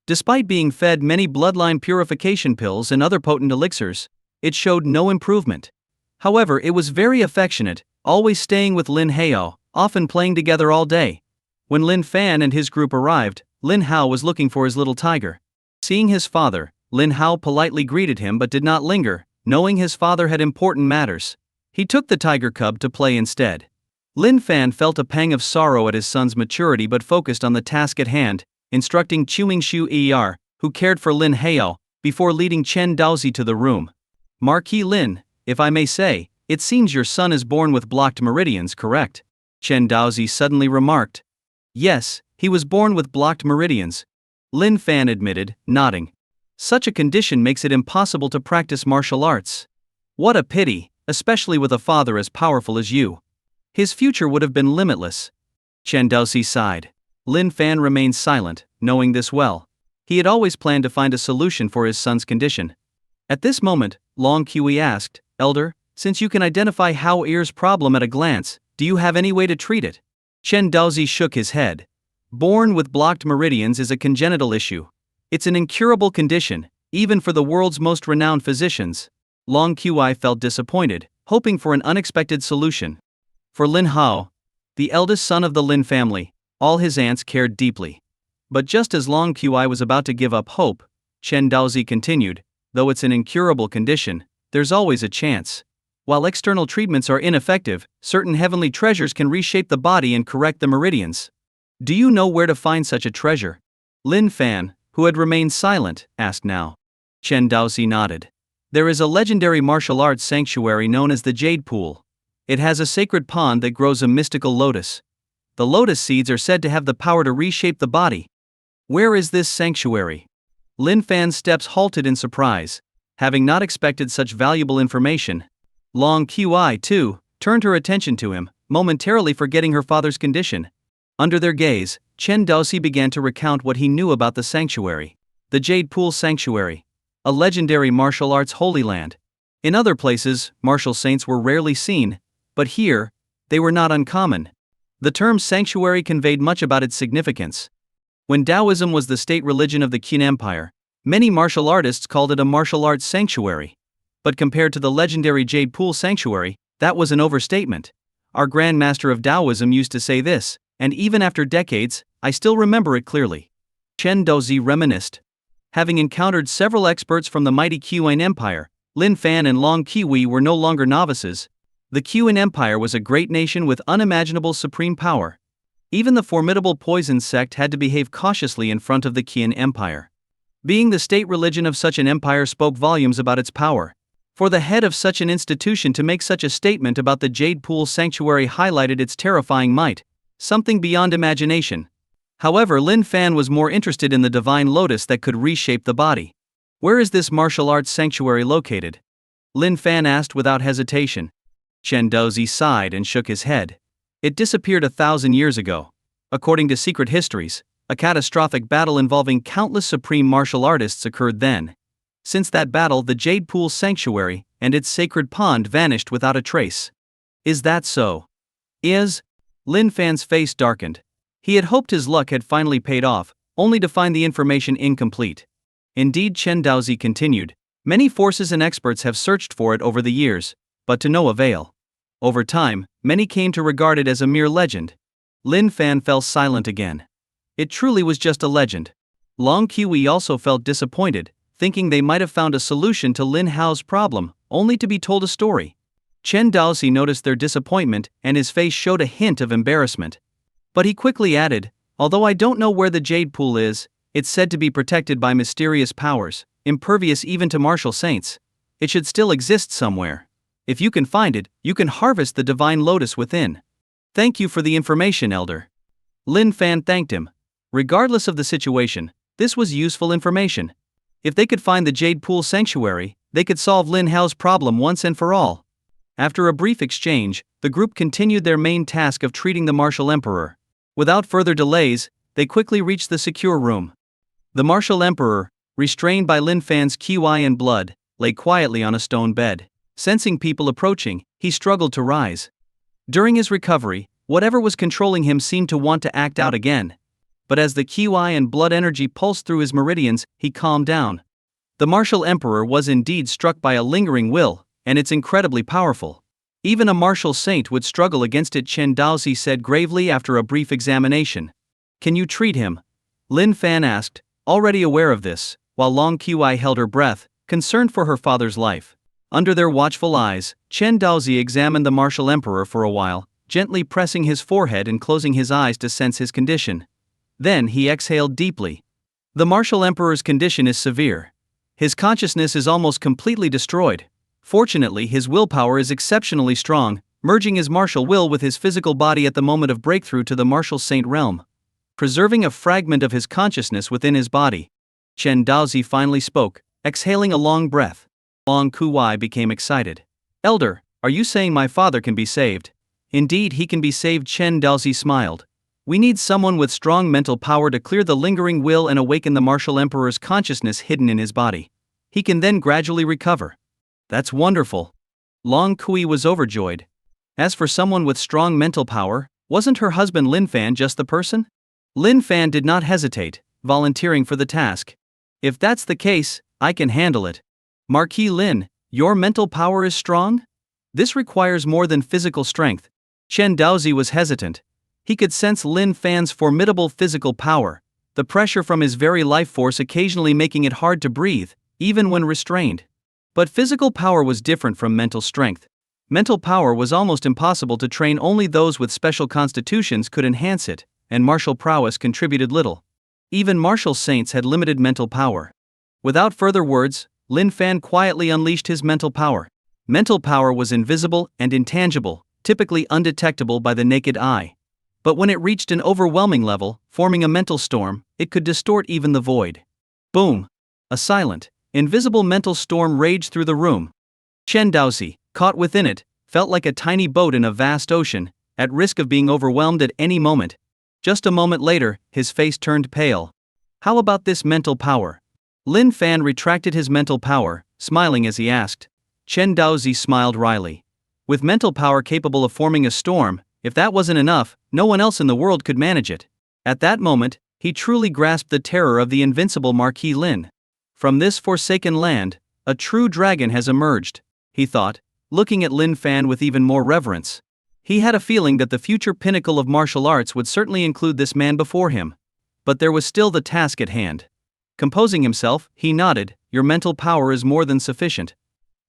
Despite being fed many bloodline purification pills and other potent elixirs, it showed no improvement. However, it was very affectionate, always staying with Lin Hao, often playing together all day. When Lin Fan and his group arrived, Lin Hao was looking for his little tiger. Seeing his father, Lin Hao politely greeted him but did not linger, knowing his father had important matters. He took the tiger cub to play instead. Lin Fan felt a pang of sorrow at his son's maturity but focused on the task at hand, instructing Chewing Shu Er, who cared for Lin Hao, before leading Chen Daozi to the room. Marquis Lin, if I may say, it seems your son is born with blocked meridians, correct? Chen Daozi suddenly remarked. Yes, he was born with blocked meridians. Lin Fan admitted, nodding. Such a condition makes it impossible to practice martial arts. What a pity, especially with a father as powerful as you. His future would have been limitless. Chen Daozi sighed. Lin Fan remained silent, knowing this well. He had always planned to find a solution for his son's condition. At this moment, Long Qi asked, Elder, since you can identify Hao Er's problem at a glance, do you have any way to treat it? Chen Daozi shook his head. Born with blocked meridians is a congenital issue. It's an incurable condition, even for the world's most renowned physicians. Long Qi felt disappointed, hoping for an unexpected solution. For Lin Hao, the eldest son of the Lin family, all his aunts cared deeply. But just as Long Qi was about to give up hope, Chen Daozi continued, though it's an incurable condition, there's always a chance. While external treatments are ineffective, certain heavenly treasures can reshape the body and correct the meridians. Do you know where to find such a treasure? Lin Fan, who had remained silent, asked now. Chen Daozi nodded. There is a legendary martial arts sanctuary known as the Jade Pool. It has a sacred pond that grows a mystical lotus. The lotus seeds are said to have the power to reshape the body. Where is this sanctuary? Lin Fan's steps halted in surprise, having not expected such valuable information. Long Qi, too, turned her attention to him, momentarily forgetting her father's condition. Under their gaze, Chen Daozi began to recount what he knew about the sanctuary. The Jade Pool Sanctuary. a legendary martial arts holy land. In other places, martial saints were rarely seen, but here, they were not uncommon. The term sanctuary conveyed much about its significance. When Taoism was the state religion of the Qin Empire, many martial artists called it a martial arts sanctuary. But compared to the legendary Jade Pool Sanctuary, that was an overstatement. Our Grand Master of Taoism used to say this, and even after decades, I still remember it clearly. Chen Daozi reminisced. Having encountered several experts from the mighty Qin Empire, Lin Fan and Long Qiwei were no longer novices. The Qin Empire was a great nation with unimaginable supreme power. Even the formidable poison sect had to behave cautiously in front of the Qin Empire. Being the state religion of such an empire spoke volumes about its power. For the head of such an institution to make such a statement about the Jade Pool Sanctuary highlighted its terrifying might, something beyond imagination. However, Lin Fan was more interested in the divine lotus that could reshape the body. Where is this martial arts sanctuary located? Lin Fan asked without hesitation. Chen Daozi sighed and shook his head. It disappeared 1,000 years ago. According to secret histories, a catastrophic battle involving countless supreme martial artists occurred then. Since that battle, the Jade Pool Sanctuary and its sacred pond vanished without a trace. Is that so? Lin Fan's face darkened. He had hoped his luck had finally paid off, only to find the information incomplete. Indeed, Chen Daozi continued, many forces and experts have searched for it over the years, but to no avail. Over time, many came to regard it as a mere legend. Lin Fan fell silent again. It truly was just a legend. Long Qiwei also felt disappointed, thinking they might have found a solution to Lin Hao's problem, only to be told a story. Chen Daozi noticed their disappointment and his face showed a hint of embarrassment. But he quickly added, although I don't know where the Jade Pool is, it's said to be protected by mysterious powers, impervious even to martial saints. It should still exist somewhere. If you can find it, you can harvest the divine lotus within. Thank you for the information, Elder. Lin Fan thanked him. Regardless of the situation, this was useful information. If they could find the Jade Pool Sanctuary, they could solve Lin Hao's problem once and for all. After a brief exchange, the group continued their main task of treating the martial emperor. Without further delays, they quickly reached the secure room. The martial emperor, restrained by Lin Fan's qi and blood, lay quietly on a stone bed. Sensing people approaching, he struggled to rise. During his recovery, whatever was controlling him seemed to want to act out again. But as the qi and blood energy pulsed through his meridians, he calmed down. The martial emperor was indeed struck by a lingering will, and it's incredibly powerful. Even a martial saint would struggle against it, Chen Daozi said gravely after a brief examination. Can you treat him? Lin Fan asked, already aware of this, while Long Qiwei held her breath, concerned for her father's life. Under their watchful eyes, Chen Daozi examined the martial emperor for a while, gently pressing his forehead and closing his eyes to sense his condition. Then he exhaled deeply. The martial emperor's condition is severe. His consciousness is almost completely destroyed. Fortunately, his willpower is exceptionally strong, merging his martial will with his physical body at the moment of breakthrough to the martial saint realm, preserving a fragment of his consciousness within his body. Chen Daozi finally spoke, exhaling a long breath. Long Qiwei became excited. Elder, are you saying my father can be saved? Indeed, he can be saved, Chen Daozi smiled. We need someone with strong mental power to clear the lingering will and awaken the martial emperor's consciousness hidden in his body. He can then gradually recover. That's wonderful. Long Qiwei was overjoyed. As for someone with strong mental power, wasn't her husband Lin Fan just the person? Lin Fan did not hesitate, volunteering for the task. If that's the case, I can handle it. Marquis Lin, your mental power is strong? This requires more than physical strength. Chen Daozi was hesitant. He could sense Lin Fan's formidable physical power, the pressure from his very life force occasionally making it hard to breathe, even when restrained. But physical power was different from mental strength. Mental power was almost impossible to train, only those with special constitutions could enhance it, and martial prowess contributed little. Even martial saints had limited mental power. Without further words, Lin Fan quietly unleashed his mental power. Mental power was invisible and intangible, typically undetectable by the naked eye. But when it reached an overwhelming level, forming a mental storm, it could distort even the void. Boom! A silent, invisible mental storm raged through the room. Chen Daozi, caught within it, felt like a tiny boat in a vast ocean, at risk of being overwhelmed at any moment. Just a moment later, his face turned pale. How about this mental power? Lin Fan retracted his mental power, smiling as he asked. Chen Daozi smiled wryly. With mental power capable of forming a storm, if that wasn't enough, no one else in the world could manage it. At that moment, he truly grasped the terror of the invincible Marquis Lin. From this forsaken land, a true dragon has emerged, he thought, looking at Lin Fan with even more reverence. He had a feeling that the future pinnacle of martial arts would certainly include this man before him. But there was still the task at hand. Composing himself, he nodded, "Your mental power is more than sufficient.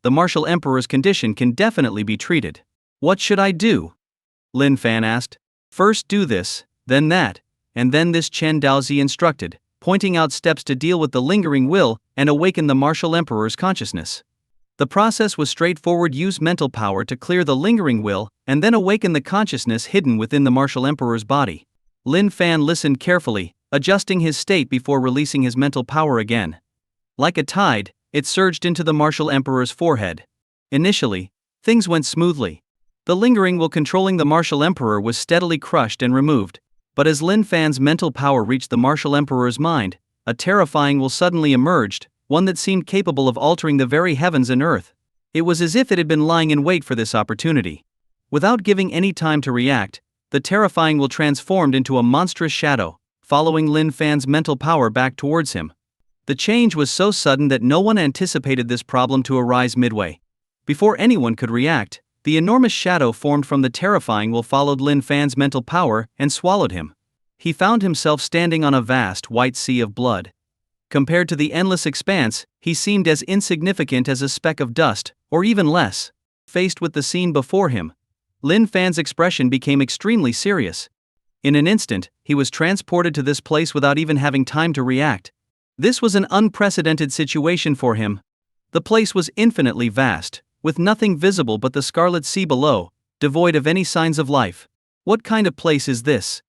The martial emperor's condition can definitely be treated." "What should I do?" Lin Fan asked. "First do this, then that, and then this," Chen Daozi instructed, pointing out steps to deal with the lingering will and awaken the martial emperor's consciousness. The process was straightforward: use mental power to clear the lingering will, and then awaken the consciousness hidden within the martial emperor's body. Lin Fan listened carefully, adjusting his state before releasing his mental power again. Like a tide, it surged into the martial emperor's forehead. Initially, things went smoothly. The lingering will controlling the martial emperor was steadily crushed and removed. But as Lin Fan's mental power reached the martial emperor's mind, a terrifying will suddenly emerged, one that seemed capable of altering the very heavens and earth. It was as if it had been lying in wait for this opportunity. Without giving any time to react, the terrifying will transformed into a monstrous shadow, following Lin Fan's mental power back towards him. The change was so sudden that no one anticipated this problem to arise midway. Before anyone could react, the enormous shadow formed from the terrifying will followed Lin Fan's mental power and swallowed him. He found himself standing on a vast white sea of blood. Compared to the endless expanse, he seemed as insignificant as a speck of dust, or even less. Faced with the scene before him, Lin Fan's expression became extremely serious. In an instant, he was transported to this place without even having time to react. This was an unprecedented situation for him. The place was infinitely vast, with nothing visible but the scarlet sea below, devoid of any signs of life. What kind of place is this?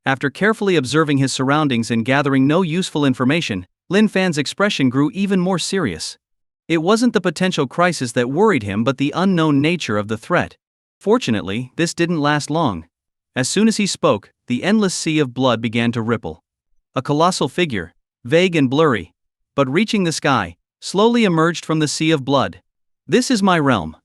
After carefully observing his surroundings and gathering no useful information, Lin Fan's expression grew even more serious. It wasn't the potential crisis that worried him but the unknown nature of the threat. Fortunately, this didn't last long. As soon as he spoke, the endless sea of blood began to ripple. A colossal figure, vague and blurry, but reaching the sky, slowly emerged from the sea of blood. "This is my realm.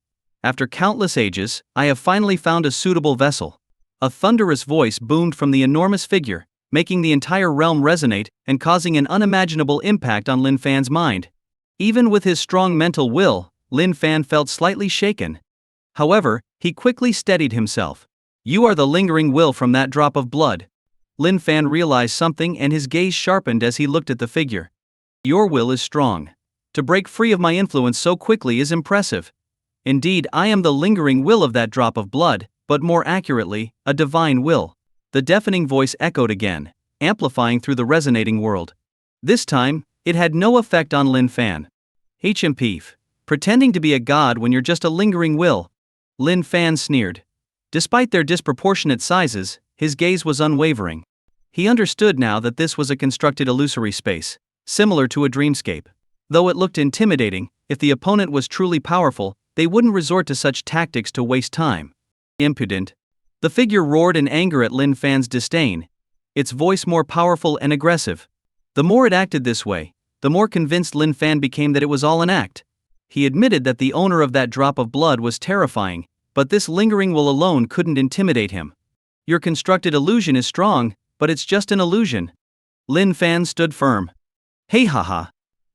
After countless ages, I have finally found a suitable vessel." A thunderous voice boomed from the enormous figure, making the entire realm resonate and causing an unimaginable impact on Lin Fan's mind. Even with his strong mental will, Lin Fan felt slightly shaken. However, he quickly steadied himself. "You are the lingering will from that drop of blood." Lin Fan realized something and his gaze sharpened as he looked at the figure. "Your will is strong. To break free of my influence so quickly is impressive. Indeed, I am the lingering will of that drop of blood, but more accurately, a divine will." The deafening voice echoed again, amplifying through the resonating world. This time, it had no effect on Lin Fan. "HMPF, pretending to be a god when you're just a lingering will." Lin Fan sneered. Despite their disproportionate sizes, his gaze was unwavering. He understood now that this was a constructed illusory space, similar to a dreamscape. Though it looked intimidating, if the opponent was truly powerful, they wouldn't resort to such tactics to waste time. "Impudent." The figure roared in anger at Lin Fan's disdain, its voice more powerful and aggressive. The more it acted this way, the more convinced Lin Fan became that it was all an act. He admitted that the owner of that drop of blood was terrifying, but this lingering will alone couldn't intimidate him. "Your constructed illusion is strong, but it's just an illusion." Lin Fan stood firm. "Hey haha."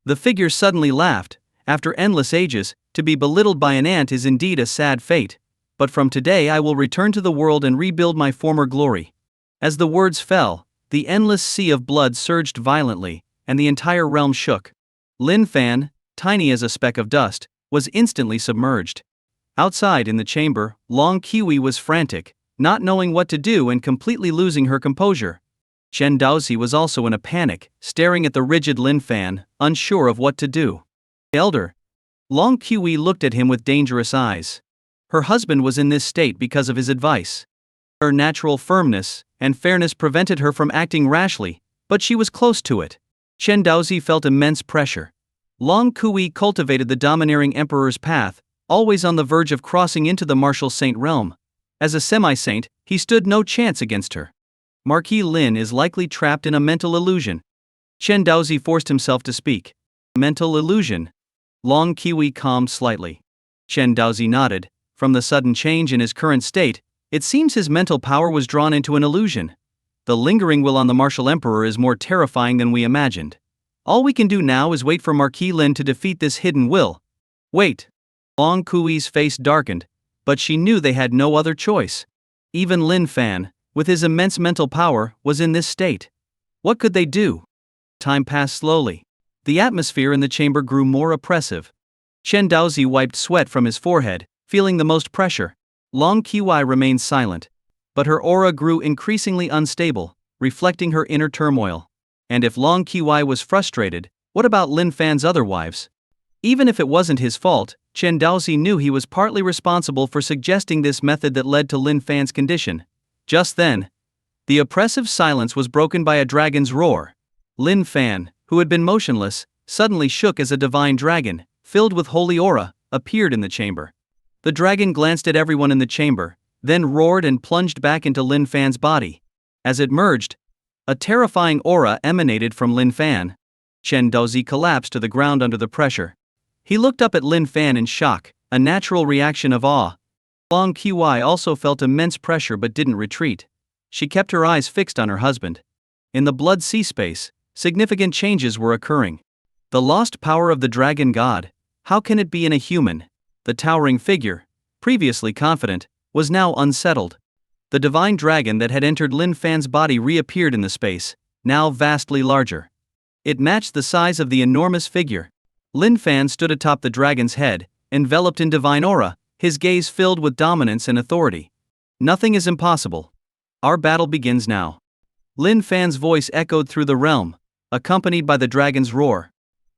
The figure suddenly laughed. "After endless ages, to be belittled by an ant is indeed a sad fate. But from today I will return to the world and rebuild my former glory." As the words fell, the endless sea of blood surged violently, and the entire realm shook. Lin Fan, tiny as a speck of dust, was instantly submerged. Outside in the chamber, Long Kiwi was frantic, not knowing what to do and completely losing her composure. Chen Daozi was also in a panic, staring at the rigid Lin Fan, unsure of what to do. "Elder." Long Kiwi looked at him with dangerous eyes. Her husband was in this state because of his advice. Her natural firmness and fairness prevented her from acting rashly, but she was close to it. Chen Daozi felt immense pressure. Long Kui cultivated the domineering emperor's path, always on the verge of crossing into the martial saint realm. As a semi-saint, he stood no chance against her. Marquis Lin is likely trapped in a mental illusion. Chen Daozi forced himself to speak. Mental illusion. Long Kiwi calmed slightly. Chen Daozi nodded. From the sudden change in his current state, it seems his mental power was drawn into an illusion. The lingering will on the martial emperor is more terrifying than we imagined. All we can do now is wait for Marquis Lin to defeat this hidden will. Wait. Long Kui's face darkened, but she knew they had no other choice. Even Lin Fan, with his immense mental power, was in this state. What could they do? Time passed slowly. The atmosphere in the chamber grew more oppressive. Chen Daozi wiped sweat from his forehead, feeling the most pressure. Long Qiwai remained silent. But her aura grew increasingly unstable, reflecting her inner turmoil. And if Long Qiwai was frustrated, what about Lin Fan's other wives? Even if it wasn't his fault, Chen Daozi knew he was partly responsible for suggesting this method that led to Lin Fan's condition. Just then, the oppressive silence was broken by a dragon's roar. Lin Fan, who had been motionless, suddenly shook as a divine dragon, filled with holy aura, appeared in the chamber. The dragon glanced at everyone in the chamber, then roared and plunged back into Lin Fan's body. As it merged, a terrifying aura emanated from Lin Fan. Chen Daozi collapsed to the ground under the pressure. He looked up at Lin Fan in shock, a natural reaction of awe. Long Qiwai also felt immense pressure but didn't retreat. She kept her eyes fixed on her husband. In the blood sea space, significant changes were occurring. The lost power of the dragon god, how can it be in a human? The towering figure, previously confident, was now unsettled. The divine dragon that had entered Lin Fan's body reappeared in the space, now vastly larger. It matched the size of the enormous figure. Lin Fan stood atop the dragon's head, enveloped in divine aura, his gaze filled with dominance and authority. Nothing is impossible. Our battle begins now. Lin Fan's voice echoed through the realm, accompanied by the dragon's roar.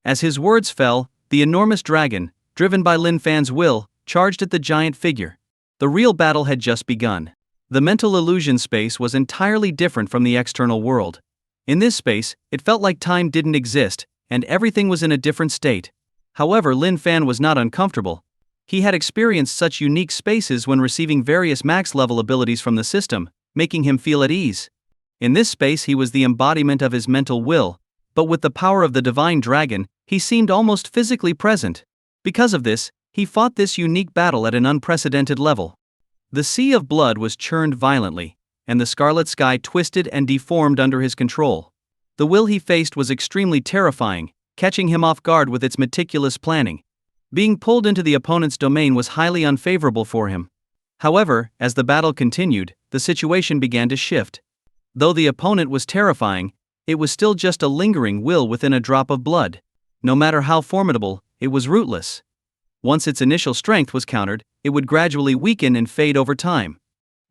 As his words fell, the enormous dragon, driven by Lin Fan's will, charged at the giant figure. The real battle had just begun. The mental illusion space was entirely different from the external world. In this space, it felt like time didn't exist, and everything was in a different state. However, Lin Fan was not uncomfortable. He had experienced such unique spaces when receiving various max-level abilities from the system, making him feel at ease. In this space he was the embodiment of his mental will, but with the power of the divine dragon, he seemed almost physically present. Because of this, he fought this unique battle at an unprecedented level. The sea of blood was churned violently, and the scarlet sky twisted and deformed under his control. The will he faced was extremely terrifying, catching him off guard with its meticulous planning. Being pulled into the opponent's domain was highly unfavorable for him. However, as the battle continued, the situation began to shift. Though the opponent was terrifying, it was still just a lingering will within a drop of blood. No matter how formidable, it was rootless. Once its initial strength was countered, it would gradually weaken and fade over time.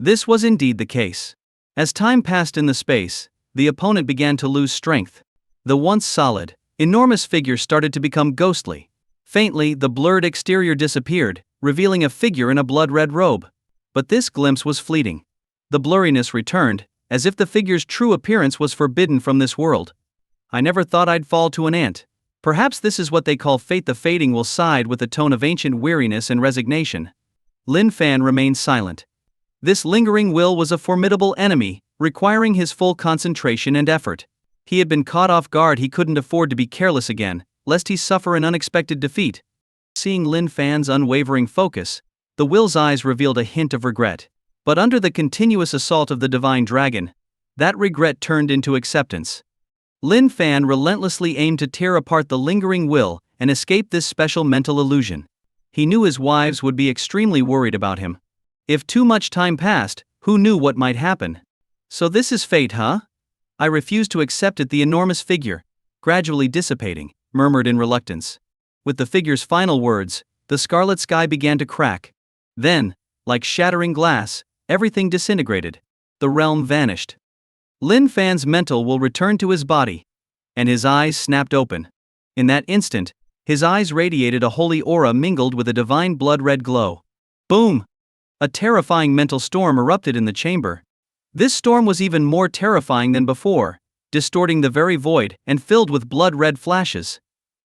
This was indeed the case. As time passed in the space, the opponent began to lose strength. The once solid, enormous figure started to become ghostly. Faintly, the blurred exterior disappeared, revealing a figure in a blood-red robe. But this glimpse was fleeting. The blurriness returned, as if the figure's true appearance was forbidden from this world. I never thought I'd fall to an ant. Perhaps this is what they call fate. The fading will sighed with a tone of ancient weariness and resignation. Lin Fan remained silent. This lingering will was a formidable enemy, requiring his full concentration and effort. He had been caught off guard. He couldn't afford to be careless again, lest he suffer an unexpected defeat. Seeing Lin Fan's unwavering focus, the will's eyes revealed a hint of regret. But under the continuous assault of the divine dragon, that regret turned into acceptance. Lin Fan relentlessly aimed to tear apart the lingering will and escape this special mental illusion. He knew his wives would be extremely worried about him. If too much time passed, who knew what might happen? So this is fate, huh? I refuse to accept it. The enormous figure, gradually dissipating, murmured in reluctance. With the figure's final words, the scarlet sky began to crack. Then, like shattering glass, everything disintegrated. The realm vanished. Lin Fan's mental will returned to his body, and his eyes snapped open. In that instant, his eyes radiated a holy aura mingled with a divine blood-red glow. Boom! A terrifying mental storm erupted in the chamber. This storm was even more terrifying than before, distorting the very void and filled with blood-red flashes.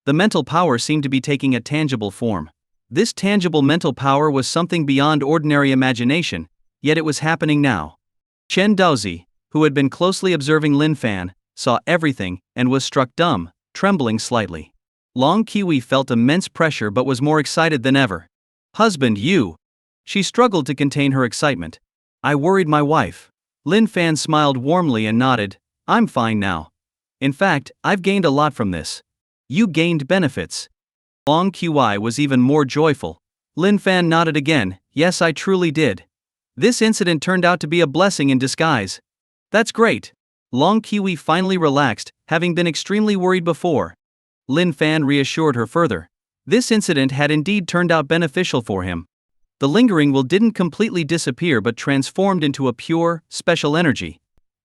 The mental power seemed to be taking a tangible form. This tangible mental power was something beyond ordinary imagination, yet it was happening now. Chen Daozi, who had been closely observing Lin Fan, saw everything and was struck dumb, trembling slightly. Long Kiwi felt immense pressure but was more excited than ever. Husband, you. She struggled to contain her excitement. I worried my wife. Lin Fan smiled warmly and nodded. I'm fine now. In fact, I've gained a lot from this. You gained benefits. Long Qi was even more joyful. Lin Fan nodded again. Yes, I truly did. This incident turned out to be a blessing in disguise. That's great. Long Kiwi finally relaxed, having been extremely worried before. Lin Fan reassured her further. This incident had indeed turned out beneficial for him. The lingering will didn't completely disappear but transformed into a pure, special energy.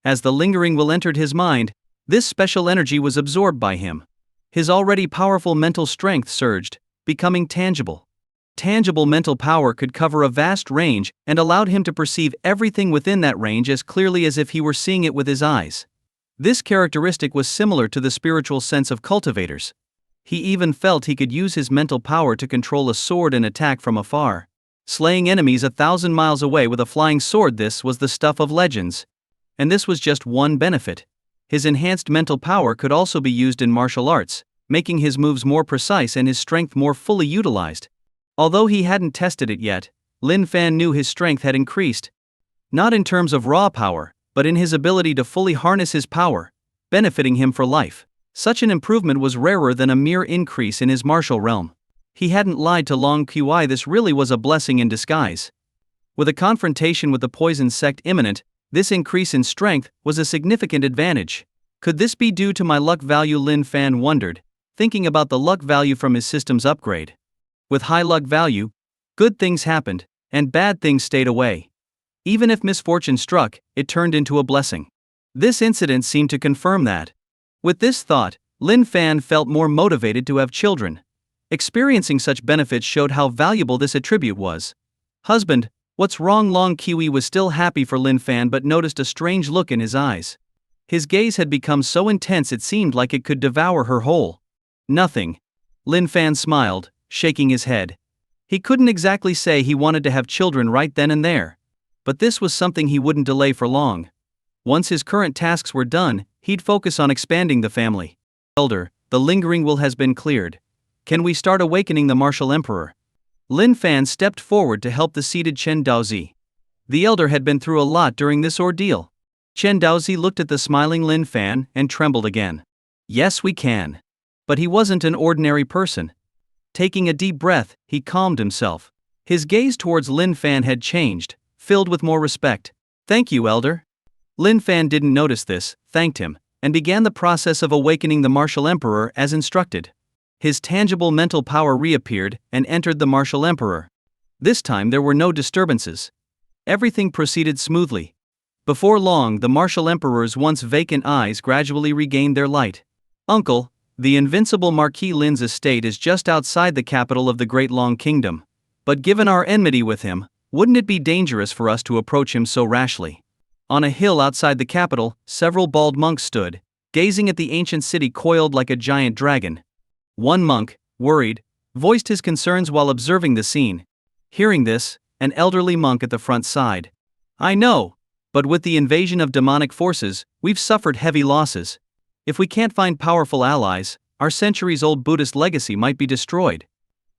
As the lingering will entered his mind, this special energy was absorbed by him. His already powerful mental strength surged, becoming tangible. Tangible mental power could cover a vast range and allowed him to perceive everything within that range as clearly as if he were seeing it with his eyes. This characteristic was similar to the spiritual sense of cultivators. He even felt he could use his mental power to control a sword and attack from afar. Slaying enemies 1,000 miles away with a flying sword, this was the stuff of legends. And this was just one benefit. His enhanced mental power could also be used in martial arts, making his moves more precise and his strength more fully utilized. Although he hadn't tested it yet, Lin Fan knew his strength had increased. Not in terms of raw power, but in his ability to fully harness his power, benefiting him for life. Such an improvement was rarer than a mere increase in his martial realm. He hadn't lied to Long Qi, this really was a blessing in disguise. With a confrontation with the poison sect imminent, this increase in strength was a significant advantage. Could this be due to my luck value? Lin Fan wondered, thinking about the luck value from his system's upgrade. With high luck value, good things happened, and bad things stayed away. Even if misfortune struck, it turned into a blessing. This incident seemed to confirm that. With this thought, Lin Fan felt more motivated to have children. Experiencing such benefits showed how valuable this attribute was. Husband, what's wrong? Long Kiwi was still happy for Lin Fan but noticed a strange look in his eyes. His gaze had become so intense it seemed like it could devour her whole. Nothing. Lin Fan smiled, shaking his head. He couldn't exactly say he wanted to have children right then and there. But this was something he wouldn't delay for long. Once his current tasks were done, he'd focus on expanding the family. Elder, the lingering will has been cleared. Can we start awakening the martial emperor? Lin Fan stepped forward to help the seated Chen Daozi. The elder had been through a lot during this ordeal. Chen Daozi looked at the smiling Lin Fan and trembled again. Yes, we can. But he wasn't an ordinary person. Taking a deep breath, he calmed himself. His gaze towards Lin Fan had changed, filled with more respect. Thank you, elder. Lin Fan didn't notice this, thanked him, and began the process of awakening the martial emperor as instructed. His tangible mental power reappeared and entered the martial emperor. This time there were no disturbances. Everything proceeded smoothly. Before long, the martial emperor's once vacant eyes gradually regained their light. Uncle, the invincible Marquis Lin's estate is just outside the capital of the Great Long Kingdom. But given our enmity with him, wouldn't it be dangerous for us to approach him so rashly? On a hill outside the capital, several bald monks stood, gazing at the ancient city coiled like a giant dragon. One monk, worried, voiced his concerns while observing the scene. Hearing this, an elderly monk at the front sighed. I know, but with the invasion of demonic forces, we've suffered heavy losses. If we can't find powerful allies, our centuries-old Buddhist legacy might be destroyed.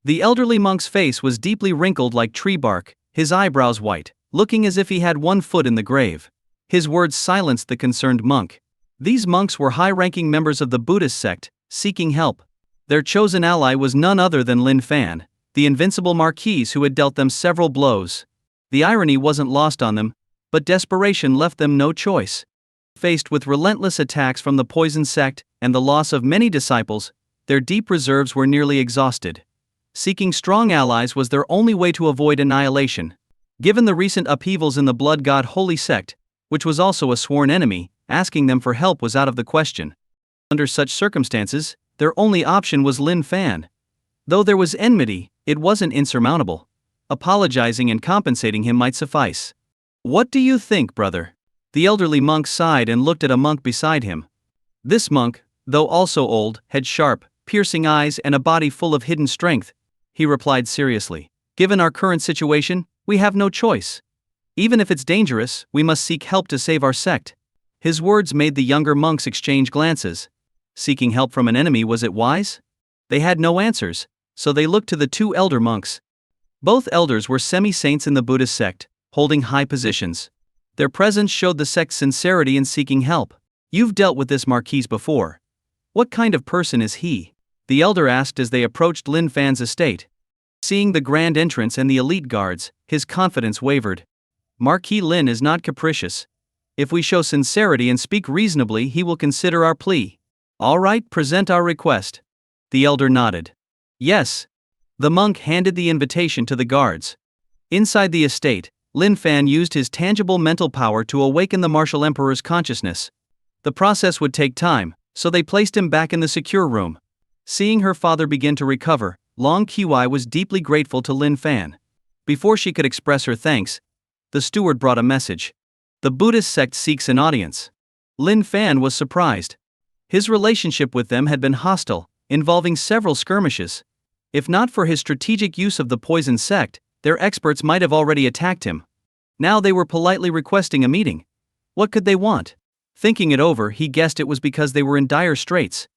The elderly monk's face was deeply wrinkled like tree bark, his eyebrows white, looking as if he had one foot in the grave. His words silenced the concerned monk. These monks were high-ranking members of the Buddhist sect, seeking help. Their chosen ally was none other than Lin Fan, the invincible Marquis who had dealt them several blows. The irony wasn't lost on them, but desperation left them no choice. Faced with relentless attacks from the poison sect and the loss of many disciples, their deep reserves were nearly exhausted. Seeking strong allies was their only way to avoid annihilation. Given the recent upheavals in the blood god Holy Sect, which was also a sworn enemy, asking them for help was out of the question. Under such circumstances, their only option was Lin Fan. Though there was enmity, it wasn't insurmountable. Apologizing and compensating him might suffice. What do you think, brother? The elderly monk sighed and looked at a monk beside him. This monk, though also old, had sharp, piercing eyes and a body full of hidden strength. He replied seriously, given our current situation, we have no choice. Even if it's dangerous, we must seek help to save our sect. His words made the younger monks exchange glances. Seeking help from an enemy, was it wise? They had no answers, so they looked to the two elder monks. Both elders were semi-saints in the Buddhist sect, holding high positions. Their presence showed the sect's sincerity in seeking help. "You've dealt with this marquis before. What kind of person is he?" the elder asked as they approached Lin Fan's estate. Seeing the grand entrance and the elite guards, his confidence wavered. "Marquis Lin is not capricious. If we show sincerity and speak reasonably, he will consider our plea." "All right, present our request." The elder nodded. "Yes." The monk handed the invitation to the guards. Inside the estate, Lin Fan used his tangible mental power to awaken the martial emperor's consciousness. The process would take time, so they placed him back in the secure room. Seeing her father begin to recover, Long Qi was deeply grateful to Lin Fan. Before she could express her thanks, the steward brought a message. "The Buddhist sect seeks an audience." Lin Fan was surprised. His relationship with them had been hostile, involving several skirmishes. If not for his strategic use of the poison sect, their experts might have already attacked him. Now they were politely requesting a meeting. What could they want? Thinking it over, he guessed it was because they were in dire straits.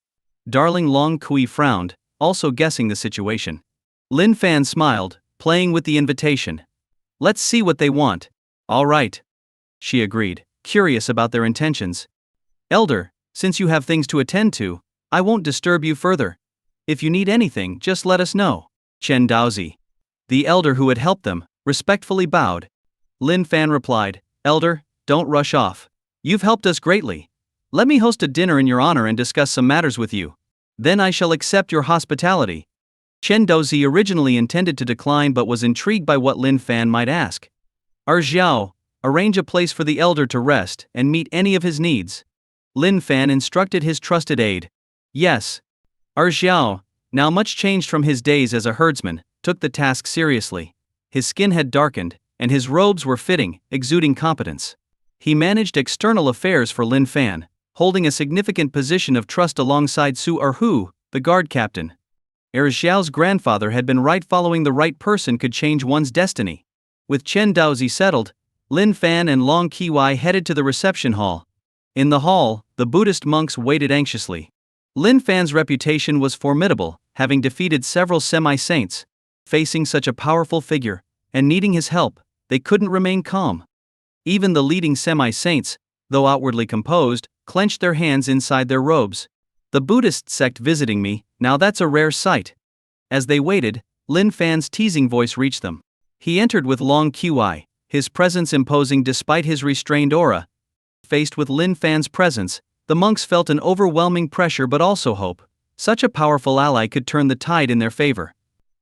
Darling Long Qi frowned, also guessing the situation. Lin Fan smiled, playing with the invitation. "Let's see what they want." "All right," she agreed, curious about their intentions. "Elder, since you have things to attend to, I won't disturb you further. If you need anything, just let us know." Chen Daozi, the elder who had helped them, respectfully bowed. Lin Fan replied, "Elder, don't rush off. You've helped us greatly. Let me host a dinner in your honor and discuss some matters with you. Then I shall accept your hospitality." Chen Daozi originally intended to decline but was intrigued by what Lin Fan might ask. "Xiao, arrange a place for the elder to rest and meet any of his needs." Lin Fan instructed his trusted aide. Yes. Xiao, now much changed from his days as a herdsman, took the task seriously. His skin had darkened, and his robes were fitting, exuding competence. He managed external affairs for Lin Fan, holding a significant position of trust alongside Su Erhu, the guard captain. Xiao's grandfather had been right. Following the right person could change one's destiny. With Chen Daozi settled, Lin Fan and Long Qi headed to the reception hall. In the hall, the Buddhist monks waited anxiously. Lin Fan's reputation was formidable, having defeated several semi-saints. Facing such a powerful figure, and needing his help, they couldn't remain calm. Even the leading semi-saints, though outwardly composed, clenched their hands inside their robes. "The Buddhist sect visiting me, now that's a rare sight." As they waited, Lin Fan's teasing voice reached them. He entered with Long Qi, his presence imposing despite his restrained aura. Faced with Lin Fan's presence, the monks felt an overwhelming pressure but also hope. Such a powerful ally could turn the tide in their favor.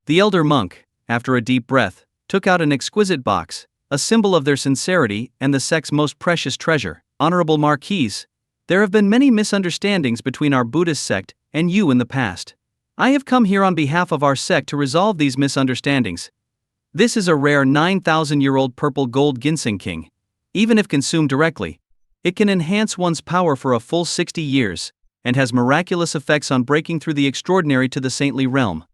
The elder monk, after a deep breath, took out an exquisite box, a symbol of their sincerity and the sect's most precious treasure. "Honorable Marquis, there have been many misunderstandings between our Buddhist sect and you in the past. I have come here on behalf of our sect to resolve these misunderstandings. This is a rare 9,000-year-old purple gold ginseng king. Even if consumed directly, it can enhance one's power for a full 60 years, and has miraculous effects on breaking through the extraordinary to the saintly realm.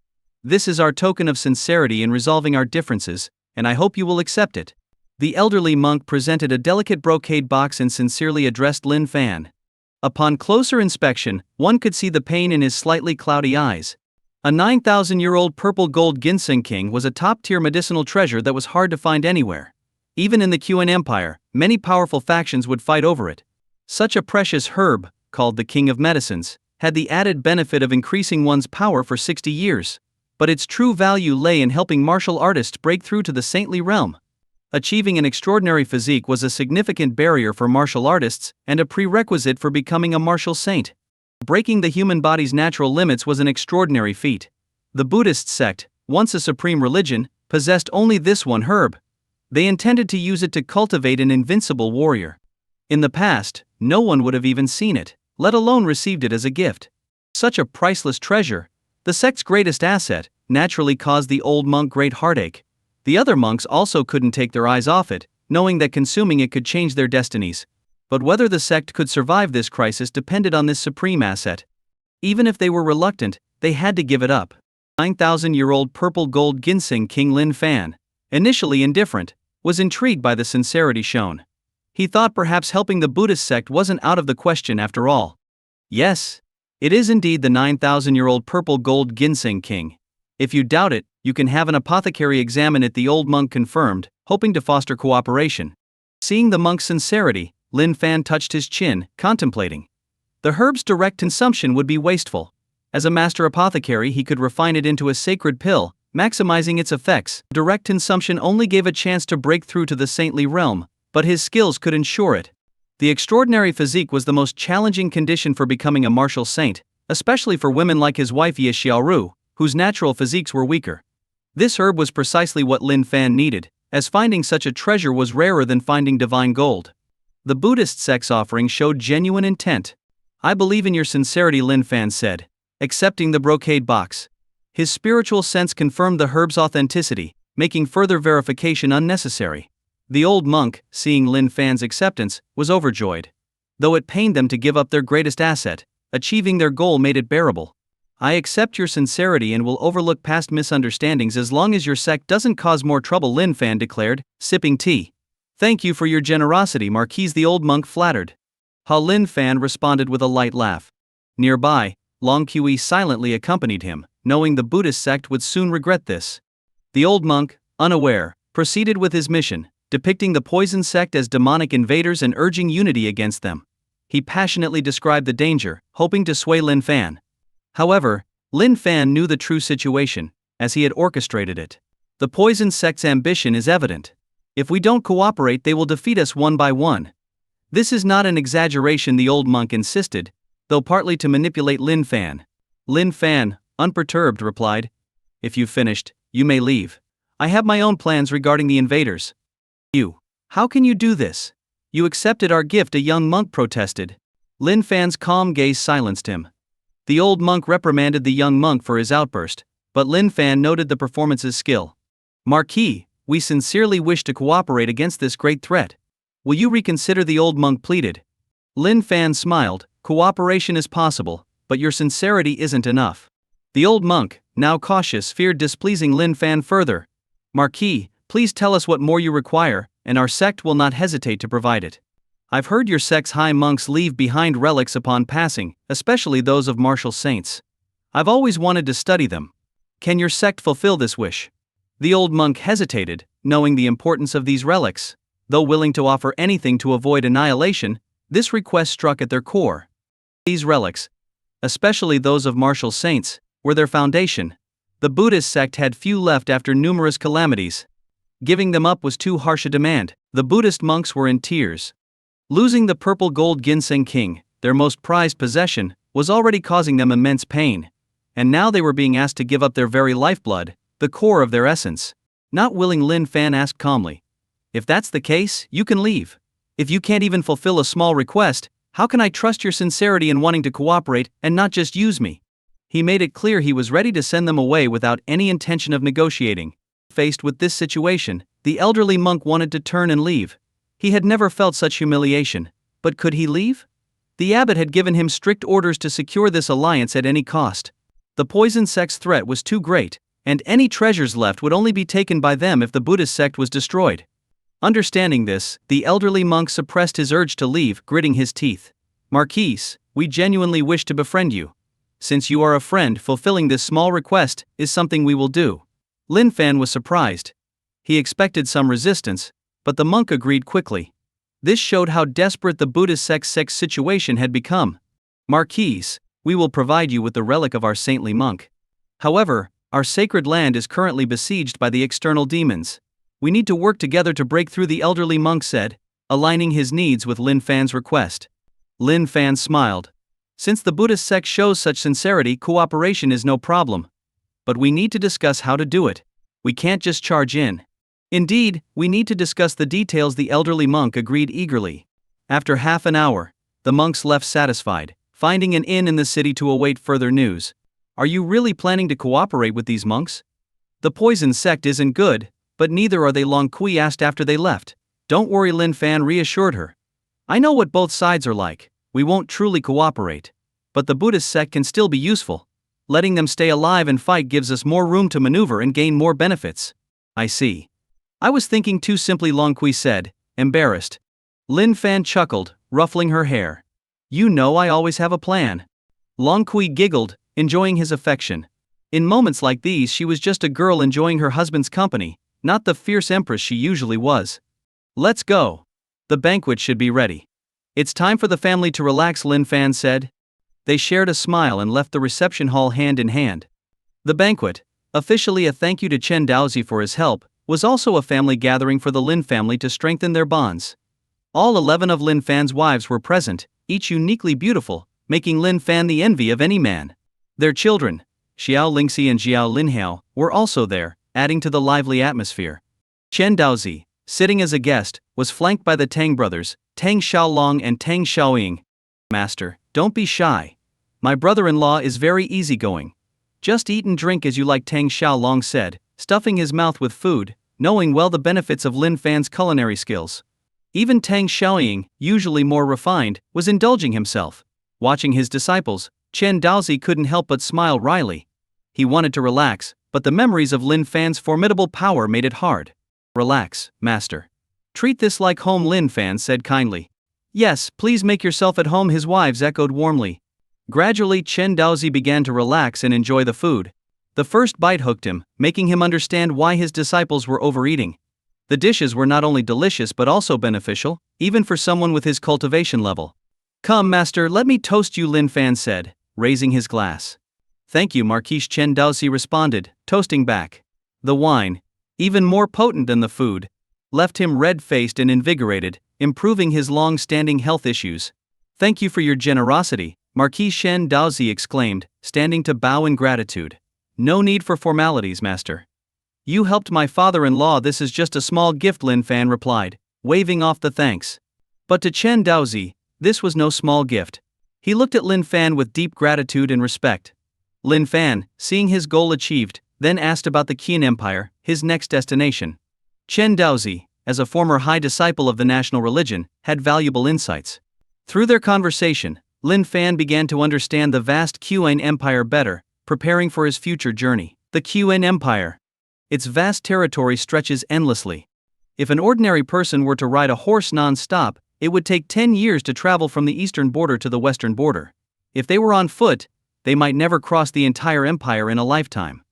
This is our token of sincerity in resolving our differences, and I hope you will accept it." The elderly monk presented a delicate brocade box and sincerely addressed Lin Fan. Upon closer inspection, one could see the pain in his slightly cloudy eyes. A 9,000-year-old purple gold ginseng king was a top-tier medicinal treasure that was hard to find anywhere. Even in the Qin Empire, many powerful factions would fight over it. Such a precious herb, called the King of Medicines, had the added benefit of increasing one's power for 60 years. But its true value lay in helping martial artists break through to the saintly realm. Achieving an extraordinary physique was a significant barrier for martial artists and a prerequisite for becoming a martial saint. Breaking the human body's natural limits was an extraordinary feat. The Buddhist sect, once a supreme religion, possessed only this one herb. They intended to use it to cultivate an invincible warrior. In the past, no one would have even seen it, let alone received it as a gift. Such a priceless treasure, the sect's greatest asset, naturally caused the old monk great heartache. The other monks also couldn't take their eyes off it, knowing that consuming it could change their destinies. But whether the sect could survive this crisis depended on this supreme asset. Even if they were reluctant, they had to give it up. 9,000-year-old purple gold ginseng King Lin Fan, initially indifferent, was intrigued by the sincerity shown. He thought perhaps helping the Buddhist sect wasn't out of the question after all. "Yes. It is indeed the 9,000-year-old purple gold ginseng king. If you doubt it, you can have an apothecary examine it, the old monk confirmed, hoping to foster cooperation. Seeing the monk's sincerity, Lin Fan touched his chin, contemplating. The herb's direct consumption would be wasteful. As a master apothecary, he could refine it into a sacred pill, maximizing its effects. Direct consumption only gave a chance to break through to the saintly realm, but his skills could ensure it. The extraordinary physique was the most challenging condition for becoming a martial saint, especially for women like his wife Ye Xiaoru, whose natural physiques were weaker. This herb was precisely what Lin Fan needed, as finding such a treasure was rarer than finding divine gold. The Buddhist sect's offering showed genuine intent. "I believe in your sincerity," Lin Fan said, accepting the brocade box. His spiritual sense confirmed the herb's authenticity, making further verification unnecessary. The old monk, seeing Lin Fan's acceptance, was overjoyed. Though it pained them to give up their greatest asset, achieving their goal made it bearable. "I accept your sincerity and will overlook past misunderstandings as long as your sect doesn't cause more trouble," Lin Fan declared, sipping tea. "Thank you for your generosity, Marquise," the old monk flattered. Lin Fan responded with a light laugh. Nearby, Long Kui silently accompanied him, knowing the Buddhist sect would soon regret this. The old monk, unaware, proceeded with his mission, depicting the poison sect as demonic invaders and urging unity against them. He passionately described the danger, hoping to sway Lin Fan. However, Lin Fan knew the true situation, as he had orchestrated it. The poison sect's ambition is evident. If we don't cooperate, they will defeat us one by one. This is not an exaggeration, the old monk insisted, though partly to manipulate Lin Fan. Lin Fan, unperturbed, replied, "If you've finished, you may leave. I have my own plans regarding the invaders." "How can you do this? You accepted our gift," a young monk protested. Lin Fan's calm gaze silenced him. The old monk reprimanded the young monk for his outburst, but Lin Fan noted the performance's skill. "Marquis, we sincerely wish to cooperate against this great threat. Will you reconsider?" the old monk pleaded. Lin Fan smiled. "Cooperation is possible, but your sincerity isn't enough." The old monk, now cautious, feared displeasing Lin Fan further. "Marquis, please tell us what more you require, and our sect will not hesitate to provide it. I've heard your sect's high monks leave behind relics upon passing, especially those of martial saints. I've always wanted to study them. Can your sect fulfill this wish?" The old monk hesitated, knowing the importance of these relics. Though willing to offer anything to avoid annihilation, this request struck at their core. These relics, especially those of martial saints, were their foundation. The Buddhist sect had few left after numerous calamities. Giving them up was too harsh a demand. The Buddhist monks were in tears. Losing the purple gold ginseng king, their most prized possession, was already causing them immense pain. And now they were being asked to give up their very lifeblood, the core of their essence. Not willing, Lin Fan asked calmly, "If that's the case, you can leave. If you can't even fulfill a small request, how can I trust your sincerity in wanting to cooperate and not just use me?" He made it clear he was ready to send them away without any intention of negotiating. Faced with this situation, the elderly monk wanted to turn and leave. He had never felt such humiliation, but could he leave? The abbot had given him strict orders to secure this alliance at any cost. The poison sect's threat was too great, and any treasures left would only be taken by them if the Buddhist sect was destroyed. Understanding this, the elderly monk suppressed his urge to leave, gritting his teeth. "Marquise, we genuinely wish to befriend you. Since you are a friend, fulfilling this small request is something we will do." Lin Fan was surprised. He expected some resistance, but the monk agreed quickly. This showed how desperate the Buddhist sect's situation had become. "Marquise, we will provide you with the relic of our saintly monk. However, our sacred land is currently besieged by the external demons. We need to work together to break through," the elderly monk said, aligning his needs with Lin Fan's request. Lin Fan smiled. "Since the Buddhist sect shows such sincerity, cooperation is no problem. But we need to discuss how to do it. We can't just charge in." "Indeed, we need to discuss the details," the elderly monk agreed eagerly. After half an hour, the monks left satisfied, finding an inn in the city to await further news. "Are you really planning to cooperate with these monks?" "The poison sect isn't good, but neither are they," Long Kui asked after they left. "Don't worry," Lin Fan reassured her. "I know what both sides are like. We won't truly cooperate. But the Buddhist sect can still be useful. Letting them stay alive and fight gives us more room to maneuver and gain more benefits." "I see. I was thinking too simply," Long Kui said, embarrassed. Lin Fan chuckled, ruffling her hair. "You know I always have a plan." Long Kui giggled, enjoying his affection. In moments like these, she was just a girl enjoying her husband's company, not the fierce empress she usually was. Let's go. The banquet should be ready. It's time for the family to relax, Lin Fan said. They shared a smile and left the reception hall hand in hand. The banquet, officially a thank you to Chen Daozi for his help, was also a family gathering for the Lin family to strengthen their bonds. All 11 of Lin Fan's wives were present, each uniquely beautiful, making Lin Fan the envy of any man. Their children, Xiao Lingxi and Xiao Linhao, were also there, adding to the lively atmosphere. Chen Daozi, sitting as a guest, was flanked by the Tang brothers, Tang Xiaolong and Tang Xiaoying. Master, don't be shy. My brother-in-law is very easygoing. Just eat and drink as you like, Tang Xiaolong said, stuffing his mouth with food, knowing well the benefits of Lin Fan's culinary skills. Even Tang Xiaoying, usually more refined, was indulging himself. Watching his disciples, Chen Daozi couldn't help but smile wryly. He wanted to relax, but the memories of Lin Fan's formidable power made it hard. Relax, master. Treat this like home, Lin Fan said kindly. Yes, please make yourself at home, his wives echoed warmly. Gradually, Chen Daozi began to relax and enjoy the food. The first bite hooked him, making him understand why his disciples were overeating. The dishes were not only delicious but also beneficial, even for someone with his cultivation level. Come, master, let me toast you, Lin Fan said, raising his glass. Thank you, Marquis, Chen Daozi responded, toasting back. The wine, even more potent than the food, left him red-faced and invigorated, improving his long-standing health issues. Thank you for your generosity, Marquis Chen Daozi exclaimed, standing to bow in gratitude. No need for formalities, master. You helped my father-in-law, this is just a small gift, Lin Fan replied, waving off the thanks. But to Chen Daozi, this was no small gift. He looked at Lin Fan with deep gratitude and respect. Lin Fan, seeing his goal achieved, then asked about the Qin Empire, his next destination. Chen Daozi, as a former high disciple of the national religion, had valuable insights. Through their conversation, Lin Fan began to understand the vast Qin Empire better, preparing for his future journey. The Qin Empire. Its vast territory stretches endlessly. If an ordinary person were to ride a horse non-stop, it would take 10 years to travel from the eastern border to the western border. If they were on foot, they might never cross the entire empire in a lifetime.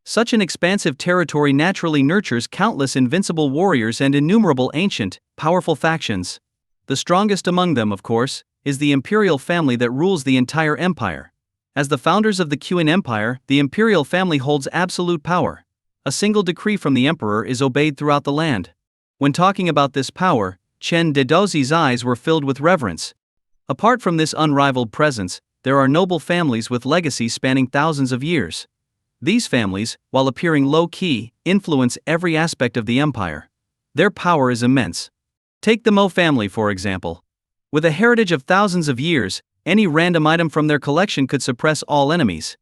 Such an expansive territory naturally nurtures countless invincible warriors and innumerable ancient, powerful factions. The strongest among them, of course, is the imperial family that rules the entire empire. As the founders of the Qin Empire, the imperial family holds absolute power. A single decree from the emperor is obeyed throughout the land. When talking about this power, Chen Daozi's eyes were filled with reverence. Apart from this unrivaled presence, there are noble families with legacies spanning thousands of years. These families, while appearing low-key, influence every aspect of the empire. Their power is immense. Take the Mo family, for example. With a heritage of thousands of years, any random item from their collection could suppress all enemies.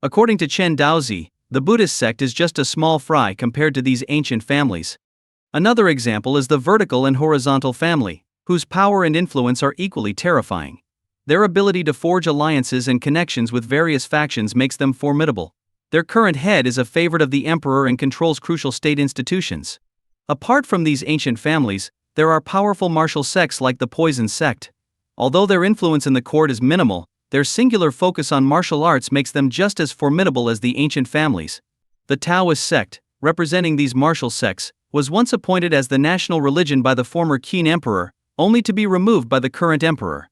According to Chen Daozi, the Buddhist sect is just a small fry compared to these ancient families. Another example is the vertical and horizontal family, whose power and influence are equally terrifying. Their ability to forge alliances and connections with various factions makes them formidable. Their current head is a favorite of the emperor and controls crucial state institutions. Apart from these ancient families, there are powerful martial sects like the Poison Sect. Although their influence in the court is minimal, their singular focus on martial arts makes them just as formidable as the ancient families. The Taoist sect, representing these martial sects, was once appointed as the national religion by the former Qin emperor, only to be removed by the current emperor.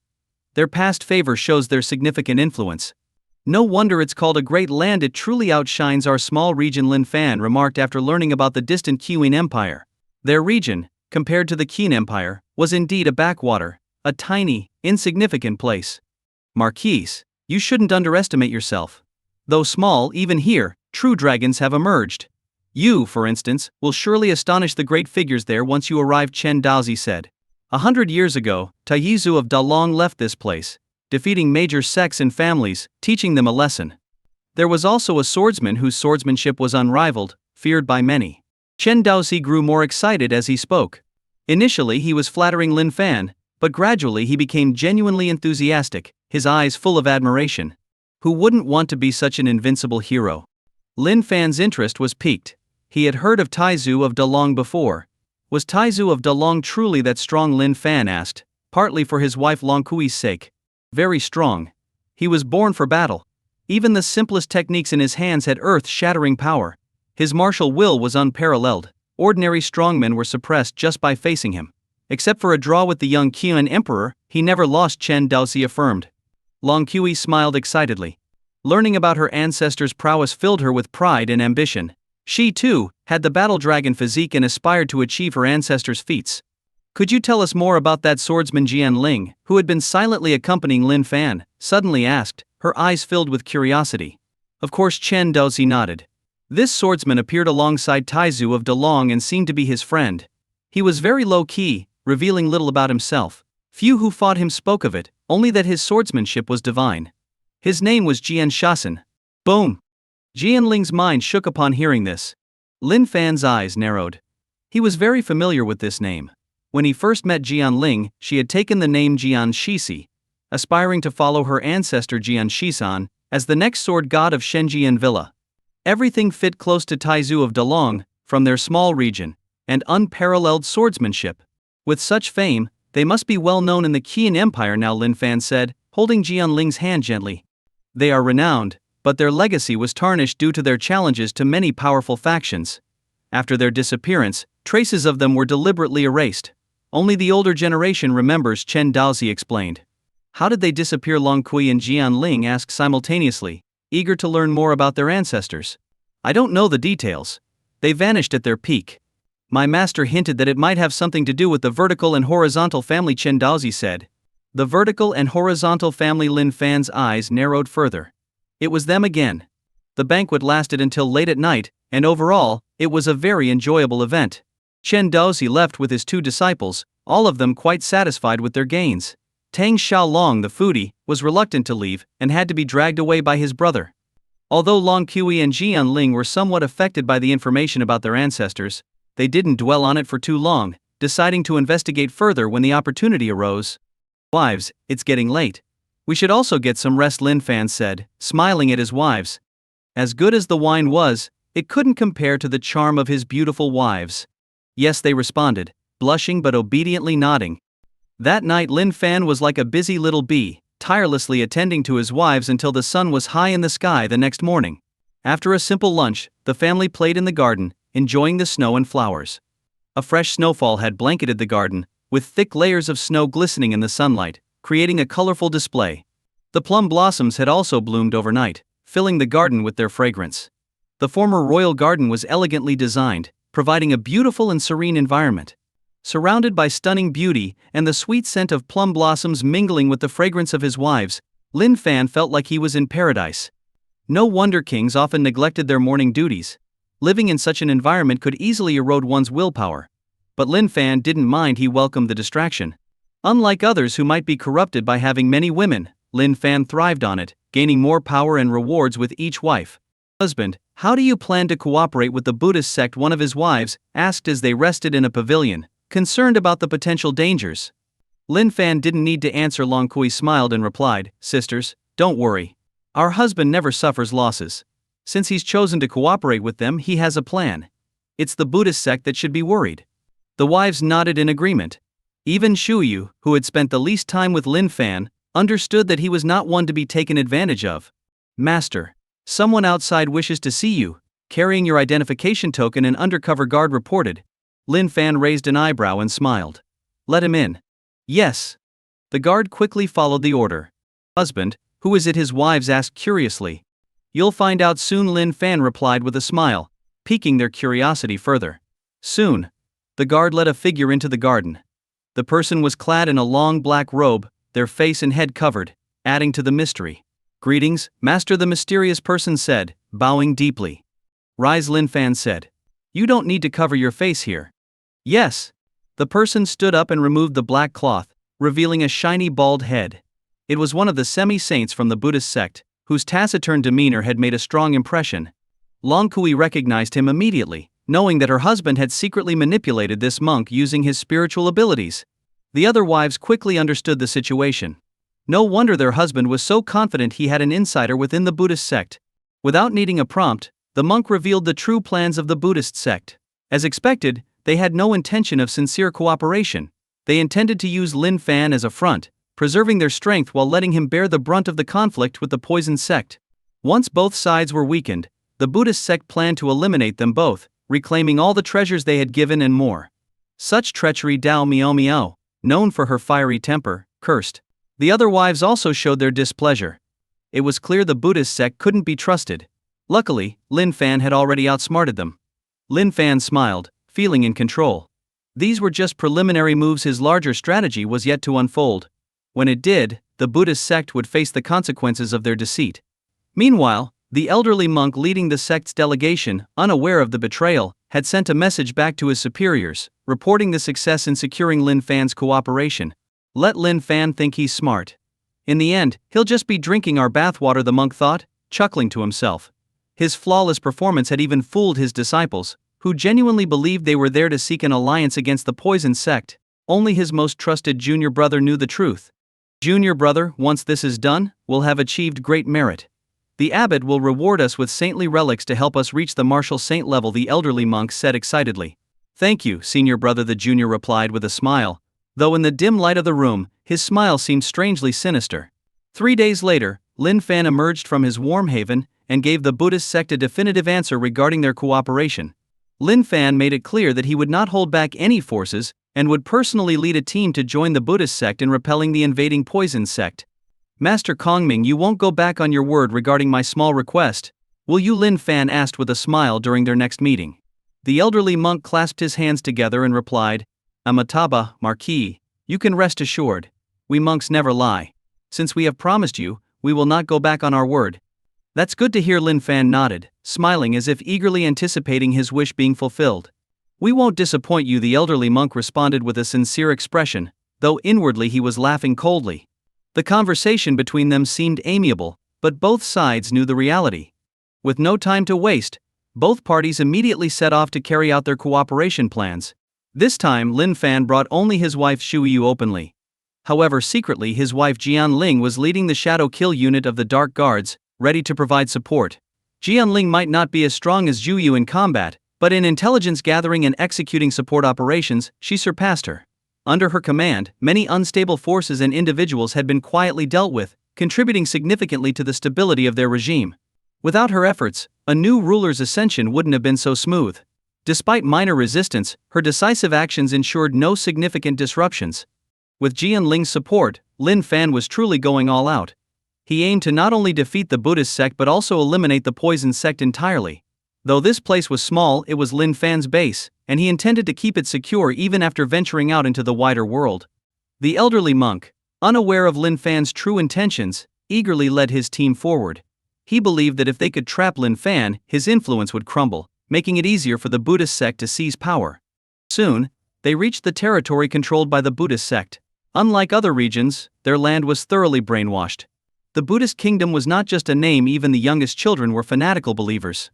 Their past favor shows their significant influence. No wonder it's called a great land, it truly outshines our small region, Lin Fan remarked after learning about the distant Qin Empire. Their region, compared to the Qin Empire, was indeed a backwater, a tiny, insignificant place. Marquis, you shouldn't underestimate yourself. Though small, even here, true dragons have emerged. You, for instance, will surely astonish the great figures there once you arrive, Chen Daozi said. 100 years ago, Taiyizu of Dalong left this place, defeating major sects and families, teaching them a lesson. There was also a swordsman whose swordsmanship was unrivaled, feared by many. Chen Daozi grew more excited as he spoke. Initially he was flattering Lin Fan, but gradually he became genuinely enthusiastic, his eyes full of admiration. Who wouldn't want to be such an invincible hero? Lin Fan's interest was piqued. He had heard of Taizu of Dalong before. Was Taizu of Dalong truly that strong? Lin Fan asked, partly for his wife Long Kui's sake. Very strong. He was born for battle. Even the simplest techniques in his hands had earth-shattering power. His martial will was unparalleled. Ordinary strongmen were suppressed just by facing him. Except for a draw with the young Qian emperor, he never lost, Chen Daozi affirmed. Long Kui smiled excitedly. Learning about her ancestors' prowess filled her with pride and ambition. She, too, had the battle dragon physique and aspired to achieve her ancestors' feats. Could you tell us more about that swordsman Jian Ling, who had been silently accompanying Lin Fan? Suddenly asked, her eyes filled with curiosity. Of course, Chen Daozi nodded. This swordsman appeared alongside Taizu of Dalong and seemed to be his friend. He was very low-key, revealing little about himself. Few who fought him spoke of it, only that his swordsmanship was divine. His name was Jian Shasan. Boom! Jian Ling's mind shook upon hearing this. Lin Fan's eyes narrowed. He was very familiar with this name. When he first met Jian Ling, she had taken the name Jian Shisi, aspiring to follow her ancestor Jian Shisan as the next sword god of Shenjian Villa. Everything fit close to Taizu of Dalong, from their small region, and unparalleled swordsmanship. With such fame, they must be well known in the Qian Empire now, Lin Fan said, holding Jian Ling's hand gently. They are renowned, but their legacy was tarnished due to their challenges to many powerful factions. After their disappearance, traces of them were deliberately erased. Only the older generation remembers, Chen Daozi explained. How did they disappear? Long Kui and Jian Ling asked simultaneously, eager to learn more about their ancestors. I don't know the details. They vanished at their peak. My master hinted that it might have something to do with the vertical and horizontal family, Chen Daozi said. The vertical and horizontal family. Lin Fan's eyes narrowed further. It was them again. The banquet lasted until late at night, and overall, it was a very enjoyable event. Chen Daozi left with his two disciples, all of them quite satisfied with their gains. Tang Xiaolong, the foodie, was reluctant to leave and had to be dragged away by his brother. Although Long Kui and Jian Ling were somewhat affected by the information about their ancestors, they didn't dwell on it for too long, deciding to investigate further when the opportunity arose. Wives, it's getting late. We should also get some rest, Lin Fan said, smiling at his wives. As good as the wine was, it couldn't compare to the charm of his beautiful wives. Yes, they responded, blushing but obediently nodding. That night Lin Fan was like a busy little bee, tirelessly attending to his wives until the sun was high in the sky the next morning. After a simple lunch, the family played in the garden, enjoying the snow and flowers. A fresh snowfall had blanketed the garden, with thick layers of snow glistening in the sunlight, creating a colorful display. The plum blossoms had also bloomed overnight, filling the garden with their fragrance. The former royal garden was elegantly designed, providing a beautiful and serene environment. Surrounded by stunning beauty and the sweet scent of plum blossoms mingling with the fragrance of his wives, Lin Fan felt like he was in paradise. No wonder kings often neglected their morning duties. Living in such an environment could easily erode one's willpower. But Lin Fan didn't mind. He welcomed the distraction. Unlike others who might be corrupted by having many women, Lin Fan thrived on it, gaining more power and rewards with each wife. Husband, how do you plan to cooperate with the Buddhist sect? One of his wives asked as they rested in a pavilion, concerned about the potential dangers. Lin Fan didn't need to answer. Long Kui smiled and replied, Sisters, don't worry. Our husband never suffers losses. Since he's chosen to cooperate with them, he has a plan. It's the Buddhist sect that should be worried. The wives nodded in agreement. Even Shuyu, who had spent the least time with Lin Fan, understood that he was not one to be taken advantage of. Master, someone outside wishes to see you. Carrying your identification token, an undercover guard reported. Lin Fan raised an eyebrow and smiled. Let him in. Yes. The guard quickly followed the order. Husband, who is it? His wives asked curiously. You'll find out soon, Lin Fan replied with a smile, piquing their curiosity further. Soon. The guard led a figure into the garden. The person was clad in a long black robe, their face and head covered, adding to the mystery. Greetings, Master, the mysterious person said, bowing deeply. Rise, Lin Fan said. You don't need to cover your face here. Yes. The person stood up and removed the black cloth, revealing a shiny bald head. It was one of the semi-saints from the Buddhist sect, whose taciturn demeanor had made a strong impression. Long Kui recognized him immediately, knowing that her husband had secretly manipulated this monk using his spiritual abilities. The other wives quickly understood the situation. No wonder their husband was so confident he had an insider within the Buddhist sect. Without needing a prompt, the monk revealed the true plans of the Buddhist sect. As expected, they had no intention of sincere cooperation. They intended to use Lin Fan as a front, preserving their strength while letting him bear the brunt of the conflict with the poison sect. Once both sides were weakened, the Buddhist sect planned to eliminate them both, reclaiming all the treasures they had given and more. Such treachery Dao Miao Miao, known for her fiery temper, cursed. The other wives also showed their displeasure. It was clear the Buddhist sect couldn't be trusted. Luckily, Lin Fan had already outsmarted them. Lin Fan smiled, feeling in control. These were just preliminary moves. His larger strategy was yet to unfold. When it did, the Buddhist sect would face the consequences of their deceit. Meanwhile, the elderly monk leading the sect's delegation, unaware of the betrayal, had sent a message back to his superiors, reporting the success in securing Lin Fan's cooperation. Let Lin Fan think he's smart. In the end, he'll just be drinking our bathwater, the monk thought, chuckling to himself. His flawless performance had even fooled his disciples, who genuinely believed they were there to seek an alliance against the poison sect. Only his most trusted junior brother knew the truth. Junior brother, once this is done, we'll have achieved great merit. The abbot will reward us with saintly relics to help us reach the martial saint level, the elderly monk said excitedly. Thank you, senior brother, the junior replied with a smile, though in the dim light of the room, his smile seemed strangely sinister. 3 days later, Lin Fan emerged from his warm haven and gave the Buddhist sect a definitive answer regarding their cooperation. Lin Fan made it clear that he would not hold back any forces and would personally lead a team to join the Buddhist sect in repelling the invading poison sect. Master Kongming, you won't go back on your word regarding my small request, will you? Lin Fan asked with a smile during their next meeting. The elderly monk clasped his hands together and replied, Amitabha, Marquis, you can rest assured. We monks never lie. Since we have promised you, we will not go back on our word. That's good to hear. Lin Fan nodded, smiling as if eagerly anticipating his wish being fulfilled. We won't disappoint you, the elderly monk responded with a sincere expression, though inwardly he was laughing coldly. The conversation between them seemed amiable, but both sides knew the reality. With no time to waste, both parties immediately set off to carry out their cooperation plans. This time Lin Fan brought only his wife Shu Yu openly. However, secretly his wife Jian Ling was leading the shadow kill unit of the Dark Guards, ready to provide support. Jian Ling might not be as strong as Zhu Yu in combat, but in intelligence gathering and executing support operations, she surpassed her. Under her command, many unstable forces and individuals had been quietly dealt with, contributing significantly to the stability of their regime. Without her efforts, a new ruler's ascension wouldn't have been so smooth. Despite minor resistance, her decisive actions ensured no significant disruptions. With Jian Ling's support, Lin Fan was truly going all out. He aimed to not only defeat the Buddhist sect but also eliminate the poison sect entirely. Though this place was small, it was Lin Fan's base, and he intended to keep it secure even after venturing out into the wider world. The elderly monk, unaware of Lin Fan's true intentions, eagerly led his team forward. He believed that if they could trap Lin Fan, his influence would crumble, making it easier for the Buddhist sect to seize power. Soon, they reached the territory controlled by the Buddhist sect. Unlike other regions, their land was thoroughly brainwashed. The Buddhist kingdom was not just a name, even the youngest children were fanatical believers.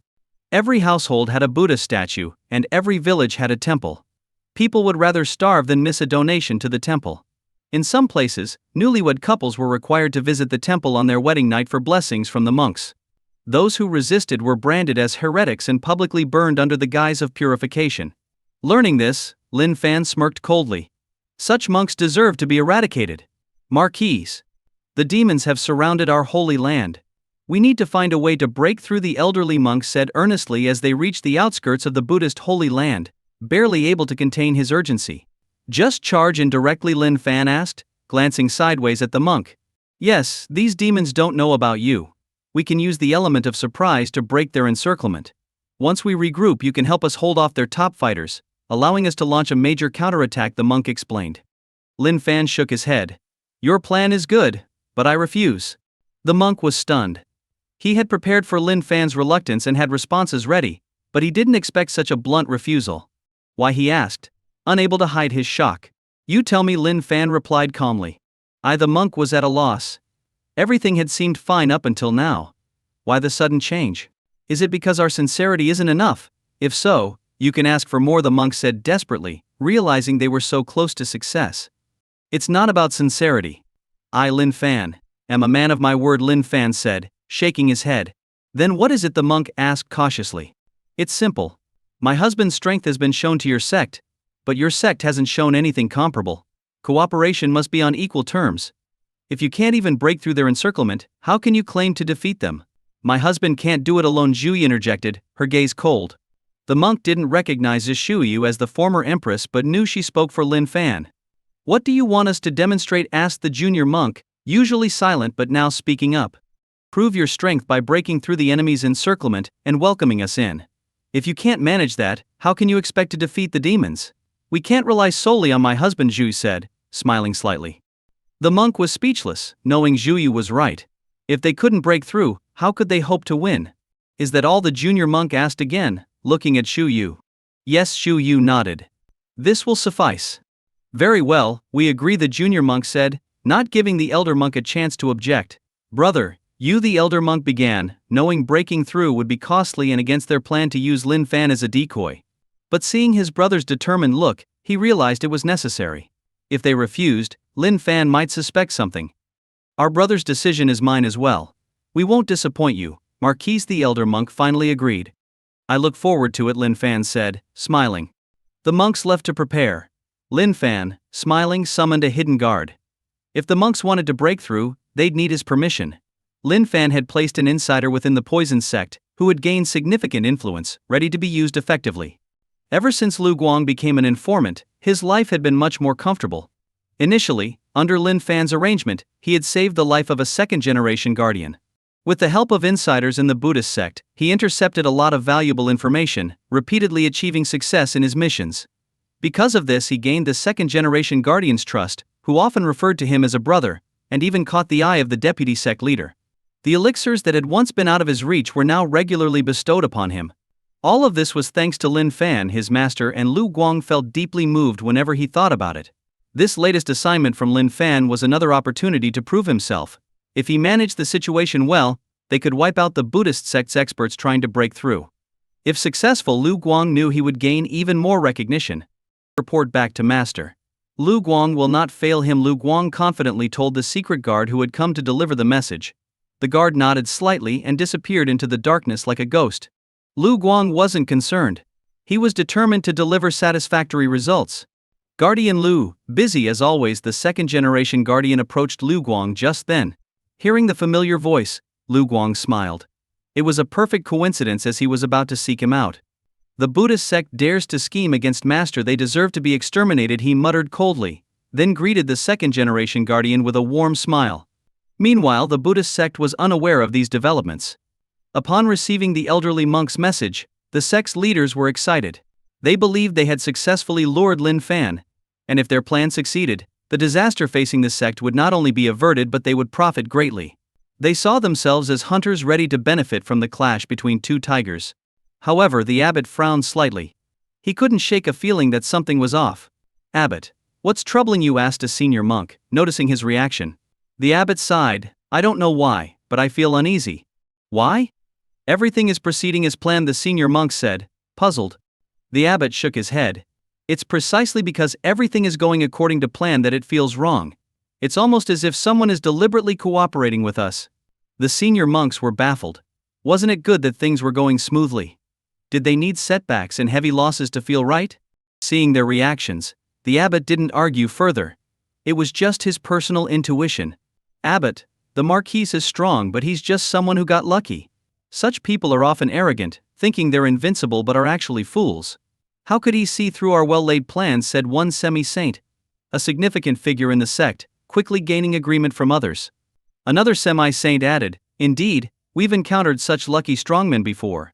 Every household had a Buddha statue, and every village had a temple. People would rather starve than miss a donation to the temple. In some places, newlywed couples were required to visit the temple on their wedding night for blessings from the monks. Those who resisted were branded as heretics and publicly burned under the guise of purification. Learning this, Lin Fan smirked coldly. Such monks deserve to be eradicated. Marquis, the demons have surrounded our holy land. We need to find a way to break through, the elderly monk said earnestly as they reached the outskirts of the Buddhist holy land, barely able to contain his urgency. Just charge in directly? Lin Fan asked, glancing sideways at the monk. Yes, these demons don't know about you. We can use the element of surprise to break their encirclement. Once we regroup, you can help us hold off their top fighters, allowing us to launch a major counterattack, the monk explained. Lin Fan shook his head. Your plan is good, but I refuse. The monk was stunned. He had prepared for Lin Fan's reluctance and had responses ready, but he didn't expect such a blunt refusal. Why, he asked, unable to hide his shock. You tell me, Lin Fan replied calmly. The monk was at a loss. Everything had seemed fine up until now. Why the sudden change? Is it because our sincerity isn't enough? If so, you can ask for more, the monk said desperately, realizing they were so close to success. It's not about sincerity. I, Lin Fan, am a man of my word, Lin Fan said, shaking his head. Then what is it? The monk asked cautiously. It's simple. My husband's strength has been shown to your sect, but your sect hasn't shown anything comparable. Cooperation must be on equal terms. If you can't even break through their encirclement, how can you claim to defeat them? My husband can't do it alone, Zhuyi interjected, her gaze cold. The monk didn't recognize Zhuyu as the former empress but knew she spoke for Lin Fan. What do you want us to demonstrate? Asked the junior monk, usually silent but now speaking up. Prove your strength by breaking through the enemy's encirclement and welcoming us in. If you can't manage that, how can you expect to defeat the demons? We can't rely solely on my husband, Zhu said, smiling slightly. The monk was speechless, knowing Zhuyu was right. If they couldn't break through, how could they hope to win? Is that all? The junior monk asked again, looking at Shu Yu. Yes, Shu Yu nodded. This will suffice. Very well, we agree, the junior monk said, not giving the elder monk a chance to object. Brother, you, the elder monk began, knowing breaking through would be costly and against their plan to use Lin Fan as a decoy. But seeing his brother's determined look, he realized it was necessary. If they refused, Lin Fan might suspect something. Our brother's decision is mine as well. We won't disappoint you, Marquise, the elder monk finally agreed. I look forward to it, Lin Fan said, smiling. The monks left to prepare. Lin Fan, smiling, summoned a hidden guard. If the monks wanted to break through, they'd need his permission. Lin Fan had placed an insider within the poison sect, who had gained significant influence, ready to be used effectively. Ever since Lu Guang became an informant, his life had been much more comfortable. Initially, under Lin Fan's arrangement, he had saved the life of a second-generation guardian. With the help of insiders in the Buddhist sect, he intercepted a lot of valuable information, repeatedly achieving success in his missions. Because of this, he gained the second-generation guardian's trust, who often referred to him as a brother, and even caught the eye of the deputy sect leader. The elixirs that had once been out of his reach were now regularly bestowed upon him. All of this was thanks to Lin Fan, his master, and Lu Guang felt deeply moved whenever he thought about it. This latest assignment from Lin Fan was another opportunity to prove himself. If he managed the situation well, they could wipe out the Buddhist sect's experts trying to break through. If successful, Lu Guang knew he would gain even more recognition. Report back to Master. Lu Guang will not fail him, Lu Guang confidently told the secret guard who had come to deliver the message. The guard nodded slightly and disappeared into the darkness like a ghost. Lu Guang wasn't concerned. He was determined to deliver satisfactory results. Guardian Lu, busy as always, the second-generation guardian approached Lu Guang just then. Hearing the familiar voice, Lu Guang smiled. It was a perfect coincidence as he was about to seek him out. The Buddhist sect dares to scheme against Master, they deserve to be exterminated, he muttered coldly, then greeted the second-generation guardian with a warm smile. Meanwhile, the Buddhist sect was unaware of these developments. Upon receiving the elderly monk's message, the sect's leaders were excited. They believed they had successfully lured Lin Fan, and if their plan succeeded, the disaster facing the sect would not only be averted but they would profit greatly. They saw themselves as hunters ready to benefit from the clash between two tigers. However, the abbot frowned slightly. He couldn't shake a feeling that something was off. Abbot, what's troubling you? Asked a senior monk, noticing his reaction. The abbot sighed. I don't know why, but I feel uneasy. Why? Everything is proceeding as planned, the senior monk said, puzzled. The abbot shook his head. It's precisely because everything is going according to plan that it feels wrong. It's almost as if someone is deliberately cooperating with us. The senior monks were baffled. Wasn't it good that things were going smoothly? Did they need setbacks and heavy losses to feel right? Seeing their reactions, the abbot didn't argue further. It was just his personal intuition. Abbot, the Marquis is strong, but he's just someone who got lucky. Such people are often arrogant, thinking they're invincible but are actually fools. How could he see through our well-laid plans? Said one semi-saint. A significant figure in the sect, quickly gaining agreement from others. Another semi-saint added, indeed, we've encountered such lucky strongmen before.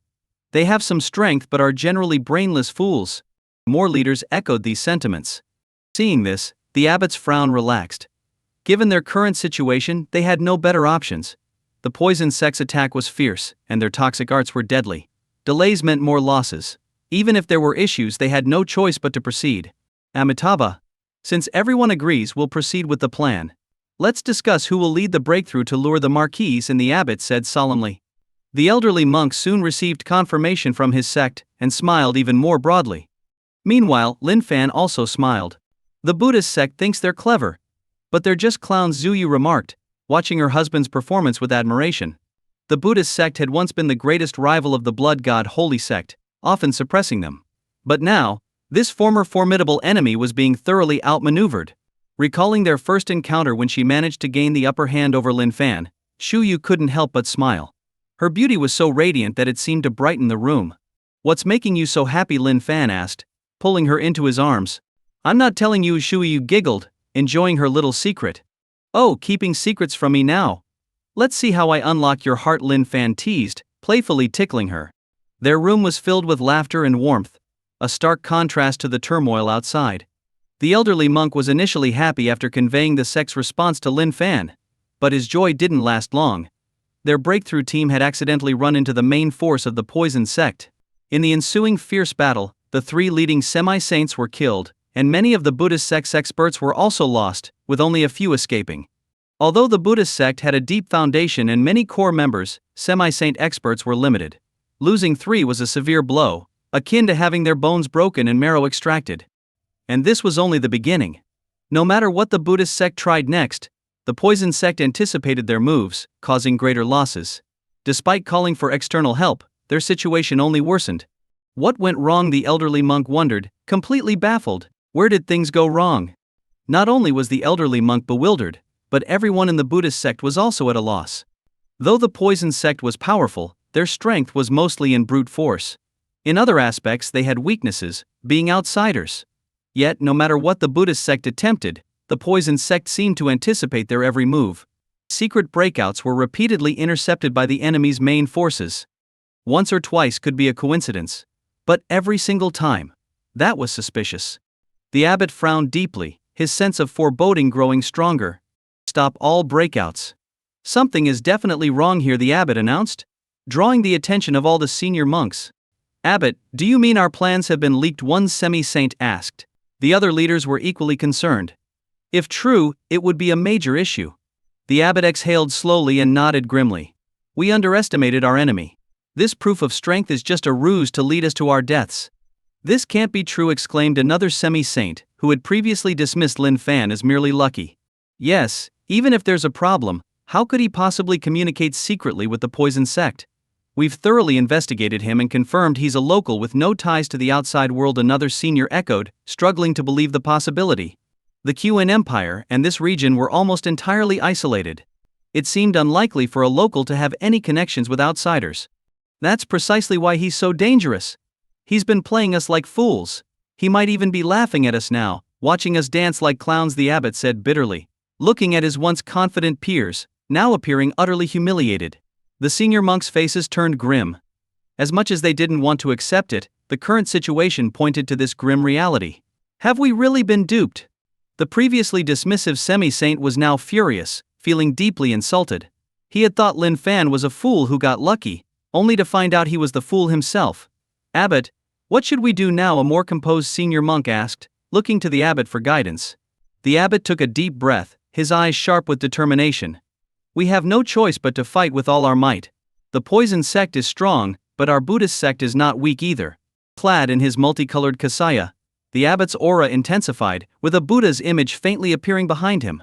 They have some strength but are generally brainless fools. More leaders echoed these sentiments. Seeing this, the abbot's frown relaxed. Given their current situation, they had no better options. The poison sect's attack was fierce, and their toxic arts were deadly. Delays meant more losses. Even if there were issues, they had no choice but to proceed. Amitabha. Since everyone agrees, we'll proceed with the plan. Let's discuss who will lead the breakthrough to lure the Marquis, and the abbot said solemnly. The elderly monk soon received confirmation from his sect, and smiled even more broadly. Meanwhile, Lin Fan also smiled. The Buddhist sect thinks they're clever. But they're just clowns, Zhuyu remarked, watching her husband's performance with admiration. The Buddhist sect had once been the greatest rival of the blood god Holy Sect, often suppressing them. But now, this former formidable enemy was being thoroughly outmaneuvered. Recalling their first encounter when she managed to gain the upper hand over Lin Fan, Shu Yu couldn't help but smile. Her beauty was so radiant that it seemed to brighten the room. "What's making you so happy?" Lin Fan asked, pulling her into his arms. "I'm not telling you," Shu Yu giggled, enjoying her little secret. "Oh, keeping secrets from me now? Let's see how I unlock your heart," Lin Fan teased, playfully tickling her. Their room was filled with laughter and warmth, a stark contrast to the turmoil outside. The elderly monk was initially happy after conveying the sect's response to Lin Fan, but his joy didn't last long. Their breakthrough team had accidentally run into the main force of the poison sect. In the ensuing fierce battle, the 3 leading semi-saints were killed, and many of the Buddhist sect's experts were also lost, with only a few escaping. Although the Buddhist sect had a deep foundation and many core members, semi-saint experts were limited. Losing 3 was a severe blow, akin to having their bones broken and marrow extracted. And this was only the beginning. No matter what the Buddhist sect tried next, the poison sect anticipated their moves, causing greater losses. Despite calling for external help, their situation only worsened. What went wrong? The elderly monk wondered, completely baffled. Where did things go wrong? Not only was the elderly monk bewildered, but everyone in the Buddhist sect was also at a loss. Though the poison sect was powerful, their strength was mostly in brute force. In other aspects they had weaknesses, being outsiders. Yet, no matter what the Buddhist sect attempted, the poison sect seemed to anticipate their every move. Secret breakouts were repeatedly intercepted by the enemy's main forces. Once or twice could be a coincidence, but every single time, that was suspicious. The abbot frowned deeply, his sense of foreboding growing stronger. "Stop all breakouts. Something is definitely wrong here," the abbot announced, drawing the attention of all the senior monks. "Abbot, do you mean our plans have been leaked?" one semi-saint asked. The other leaders were equally concerned. If true, it would be a major issue. The abbot exhaled slowly and nodded grimly. "We underestimated our enemy. This proof of strength is just a ruse to lead us to our deaths." "This can't be true," exclaimed another semi-saint, who had previously dismissed Lin Fan as merely lucky. "Yes, even if there's a problem, how could he possibly communicate secretly with the poison sect? We've thoroughly investigated him and confirmed he's a local with no ties to the outside world," another senior echoed, struggling to believe the possibility. The QN Empire and this region were almost entirely isolated. It seemed unlikely for a local to have any connections with outsiders. "That's precisely why he's so dangerous. He's been playing us like fools. He might even be laughing at us now, watching us dance like clowns," the abbot said bitterly, looking at his once confident peers, now appearing utterly humiliated. The senior monks' faces turned grim. As much as they didn't want to accept it, the current situation pointed to this grim reality. Have we really been duped? The previously dismissive semi-saint was now furious, feeling deeply insulted. He had thought Lin Fan was a fool who got lucky, only to find out he was the fool himself. "Abbot, what should we do now?" a more composed senior monk asked, looking to the abbot for guidance. The abbot took a deep breath, his eyes sharp with determination. "We have no choice but to fight with all our might. The poison sect is strong, but our Buddhist sect is not weak either." Clad in his multicolored kasaya, the abbot's aura intensified, with a Buddha's image faintly appearing behind him.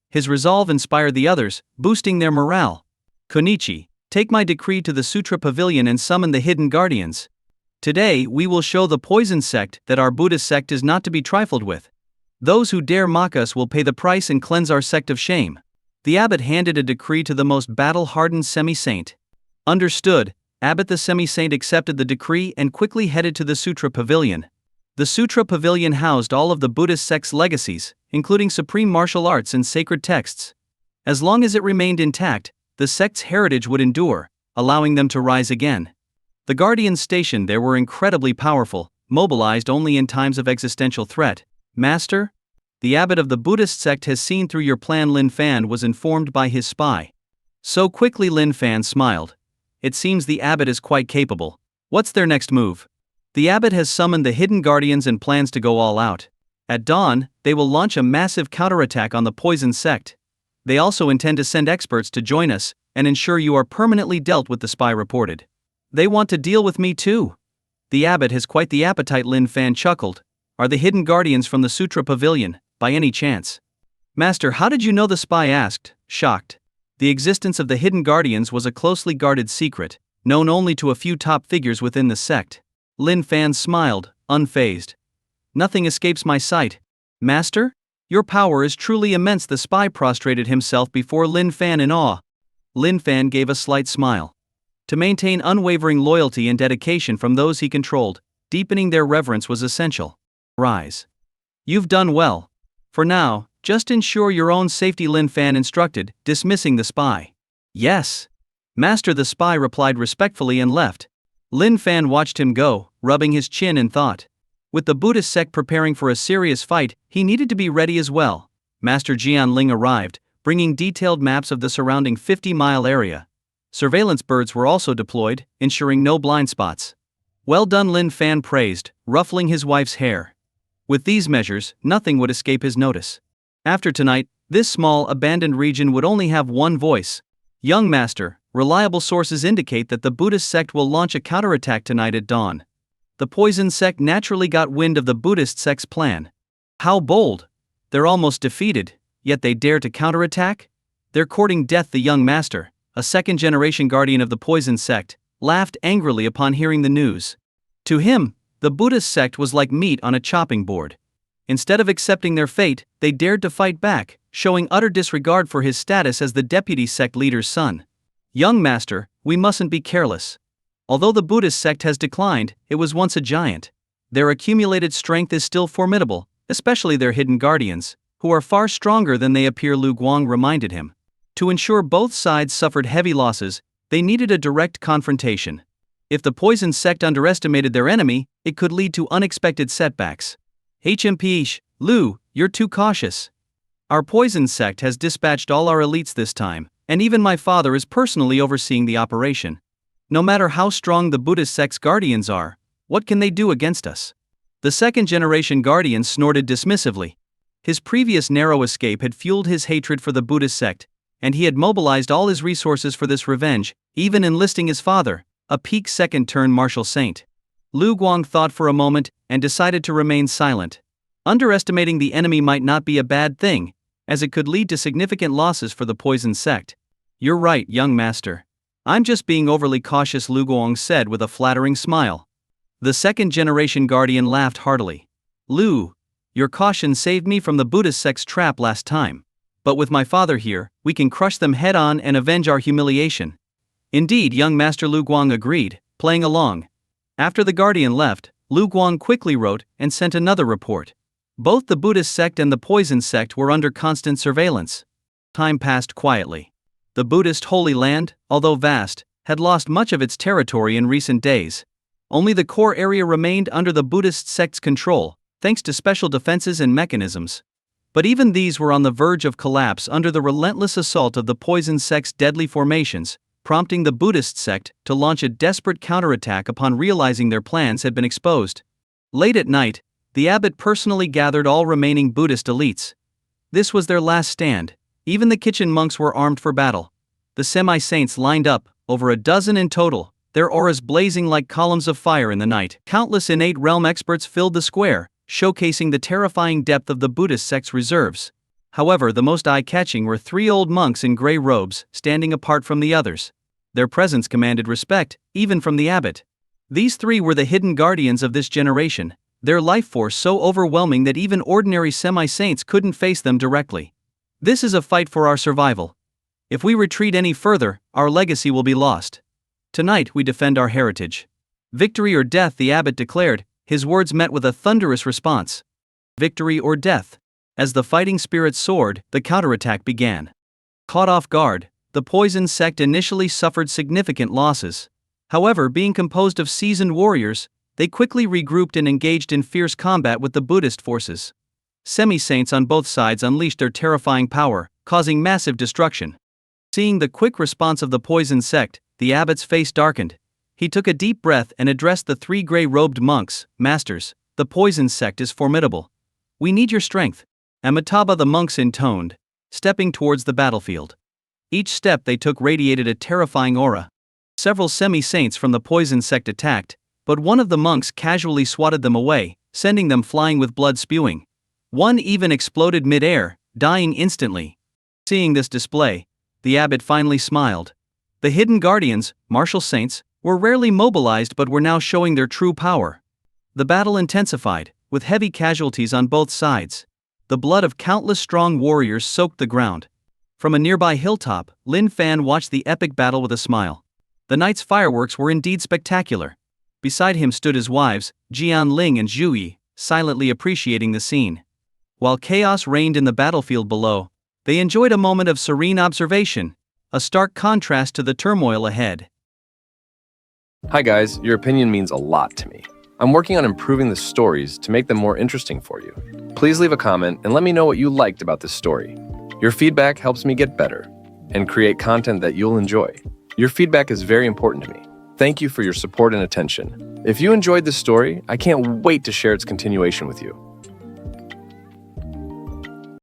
His resolve inspired the others, boosting their morale. "Konichi, take my decree to the Sutra Pavilion and summon the hidden guardians. Today we will show the poison sect that our Buddhist sect is not to be trifled with. Those who dare mock us will pay the price and cleanse our sect of shame." The abbot handed a decree to the most battle-hardened semi-saint. "Understood." Abbot the semi-saint accepted the decree and quickly headed to the Sutra Pavilion. The Sutra Pavilion housed all of the Buddhist sect's legacies, including supreme martial arts and sacred texts. As long as it remained intact, the sect's heritage would endure, allowing them to rise again. The guardians stationed there were incredibly powerful, mobilized only in times of existential threat. "Master? The abbot of the Buddhist sect has seen through your plan," Lin Fan was informed by his spy. So quickly, Lin Fan smiled. "It seems the abbot is quite capable. What's their next move?" "The abbot has summoned the hidden guardians and plans to go all out. At dawn, they will launch a massive counterattack on the poison sect. They also intend to send experts to join us and ensure you are permanently dealt with," the spy reported. "They want to deal with me too. The abbot has quite the appetite," Lin Fan chuckled. "Are the hidden guardians from the Sutra Pavilion, by any chance?" "Master, how did you know?" the spy asked, shocked. The existence of the hidden guardians was a closely guarded secret, known only to a few top figures within the sect. Lin Fan smiled, unfazed. "Nothing escapes my sight. Master? Your power is truly immense. The spy prostrated himself before Lin Fan in awe. Lin Fan gave a slight smile. To maintain unwavering loyalty and dedication from those he controlled, deepening their reverence was essential. Rise. You've done well. For now, just ensure your own safety, Lin Fan instructed, dismissing the spy. Yes. Master, the spy replied respectfully and left. Lin Fan watched him go, rubbing his chin in thought. With the Buddhist sect preparing for a serious fight, he needed to be ready as well. Master Jianling arrived, bringing detailed maps of the surrounding 50-mile area. Surveillance birds were also deployed, ensuring no blind spots. Well done, Lin Fan praised, ruffling his wife's hair. With these measures, nothing would escape his notice. After tonight, this small, abandoned region would only have one voice. Young Master, reliable sources indicate that the Buddhist sect will launch a counterattack tonight at dawn. The poison sect naturally got wind of the Buddhist sect's plan. How bold! They're almost defeated, yet they dare to counterattack? They're courting death. The young master, a second-generation guardian of the poison sect, laughed angrily upon hearing the news. To him, the Buddhist sect was like meat on a chopping board. Instead of accepting their fate, they dared to fight back, showing utter disregard for his status as the deputy sect leader's son. Young master, we mustn't be careless. Although the Buddhist sect has declined, it was once a giant. Their accumulated strength is still formidable, especially their hidden guardians, who are far stronger than they appear, Lu Guang reminded him. To ensure both sides suffered heavy losses, they needed a direct confrontation. If the poison sect underestimated their enemy, it could lead to unexpected setbacks. HMP, Lu, you're too cautious. Our poison sect has dispatched all our elites this time, and even my father is personally overseeing the operation. No matter how strong the Buddhist sect's guardians are, what can they do against us? The second-generation guardian snorted dismissively. His previous narrow escape had fueled his hatred for the Buddhist sect, and he had mobilized all his resources for this revenge, even enlisting his father, a peak second-turn martial saint. Lu Guang thought for a moment and decided to remain silent. Underestimating the enemy might not be a bad thing, as it could lead to significant losses for the poison sect. You're right, young master. I'm just being overly cautious, Lu Guang said with a flattering smile. The second-generation guardian laughed heartily. Lu, your caution saved me from the Buddhist sect's trap last time. But with my father here, we can crush them head-on and avenge our humiliation. Indeed, young master, Lu Guang agreed, playing along. After the guardian left, Lu Guang quickly wrote and sent another report. Both the Buddhist sect and the poison sect were under constant surveillance. Time passed quietly. The Buddhist Holy Land, although vast, had lost much of its territory in recent days. Only the core area remained under the Buddhist sect's control, thanks to special defenses and mechanisms. But even these were on the verge of collapse under the relentless assault of the poison sect's deadly formations, prompting the Buddhist sect to launch a desperate counterattack upon realizing their plans had been exposed. Late at night, the abbot personally gathered all remaining Buddhist elites. This was their last stand. Even the kitchen monks were armed for battle. The semi-saints lined up, over a dozen in total, their auras blazing like columns of fire in the night. Countless innate realm experts filled the square, showcasing the terrifying depth of the Buddhist sect's reserves. However, the most eye-catching were three old monks in gray robes, standing apart from the others. Their presence commanded respect, even from the abbot. These three were the hidden guardians of this generation, their life force so overwhelming that even ordinary semi-saints couldn't face them directly. This is a fight for our survival. If we retreat any further, our legacy will be lost. Tonight we defend our heritage. Victory or death, the abbot declared, his words met with a thunderous response. Victory or death. As the fighting spirits soared, the counterattack began. Caught off guard, the poison sect initially suffered significant losses. However, being composed of seasoned warriors, they quickly regrouped and engaged in fierce combat with the Buddhist forces. Semi-saints on both sides unleashed their terrifying power, causing massive destruction. Seeing the quick response of the poison sect, the abbot's face darkened. He took a deep breath and addressed the three gray-robed monks. Masters, the poison sect is formidable. We need your strength. Amitabha, the monks intoned, stepping towards the battlefield. Each step they took radiated a terrifying aura. Several semi-saints from the poison sect attacked, but one of the monks casually swatted them away, sending them flying with blood spewing. One even exploded mid-air, dying instantly. Seeing this display, the abbot finally smiled. The hidden guardians, martial saints, were rarely mobilized but were now showing their true power. The battle intensified, with heavy casualties on both sides. The blood of countless strong warriors soaked the ground. From a nearby hilltop, Lin Fan watched the epic battle with a smile. The night's fireworks were indeed spectacular. Beside him stood his wives, Jian Ling and Zhu Yi, silently appreciating the scene. While chaos reigned in the battlefield below, they enjoyed a moment of serene observation, a stark contrast to the turmoil ahead. Hi guys, your opinion means a lot to me. I'm working on improving the stories to make them more interesting for you. Please leave a comment and let me know what you liked about this story. Your feedback helps me get better and create content that you'll enjoy. Your feedback is very important to me. Thank you for your support and attention. If you enjoyed this story, I can't wait to share its continuation with you.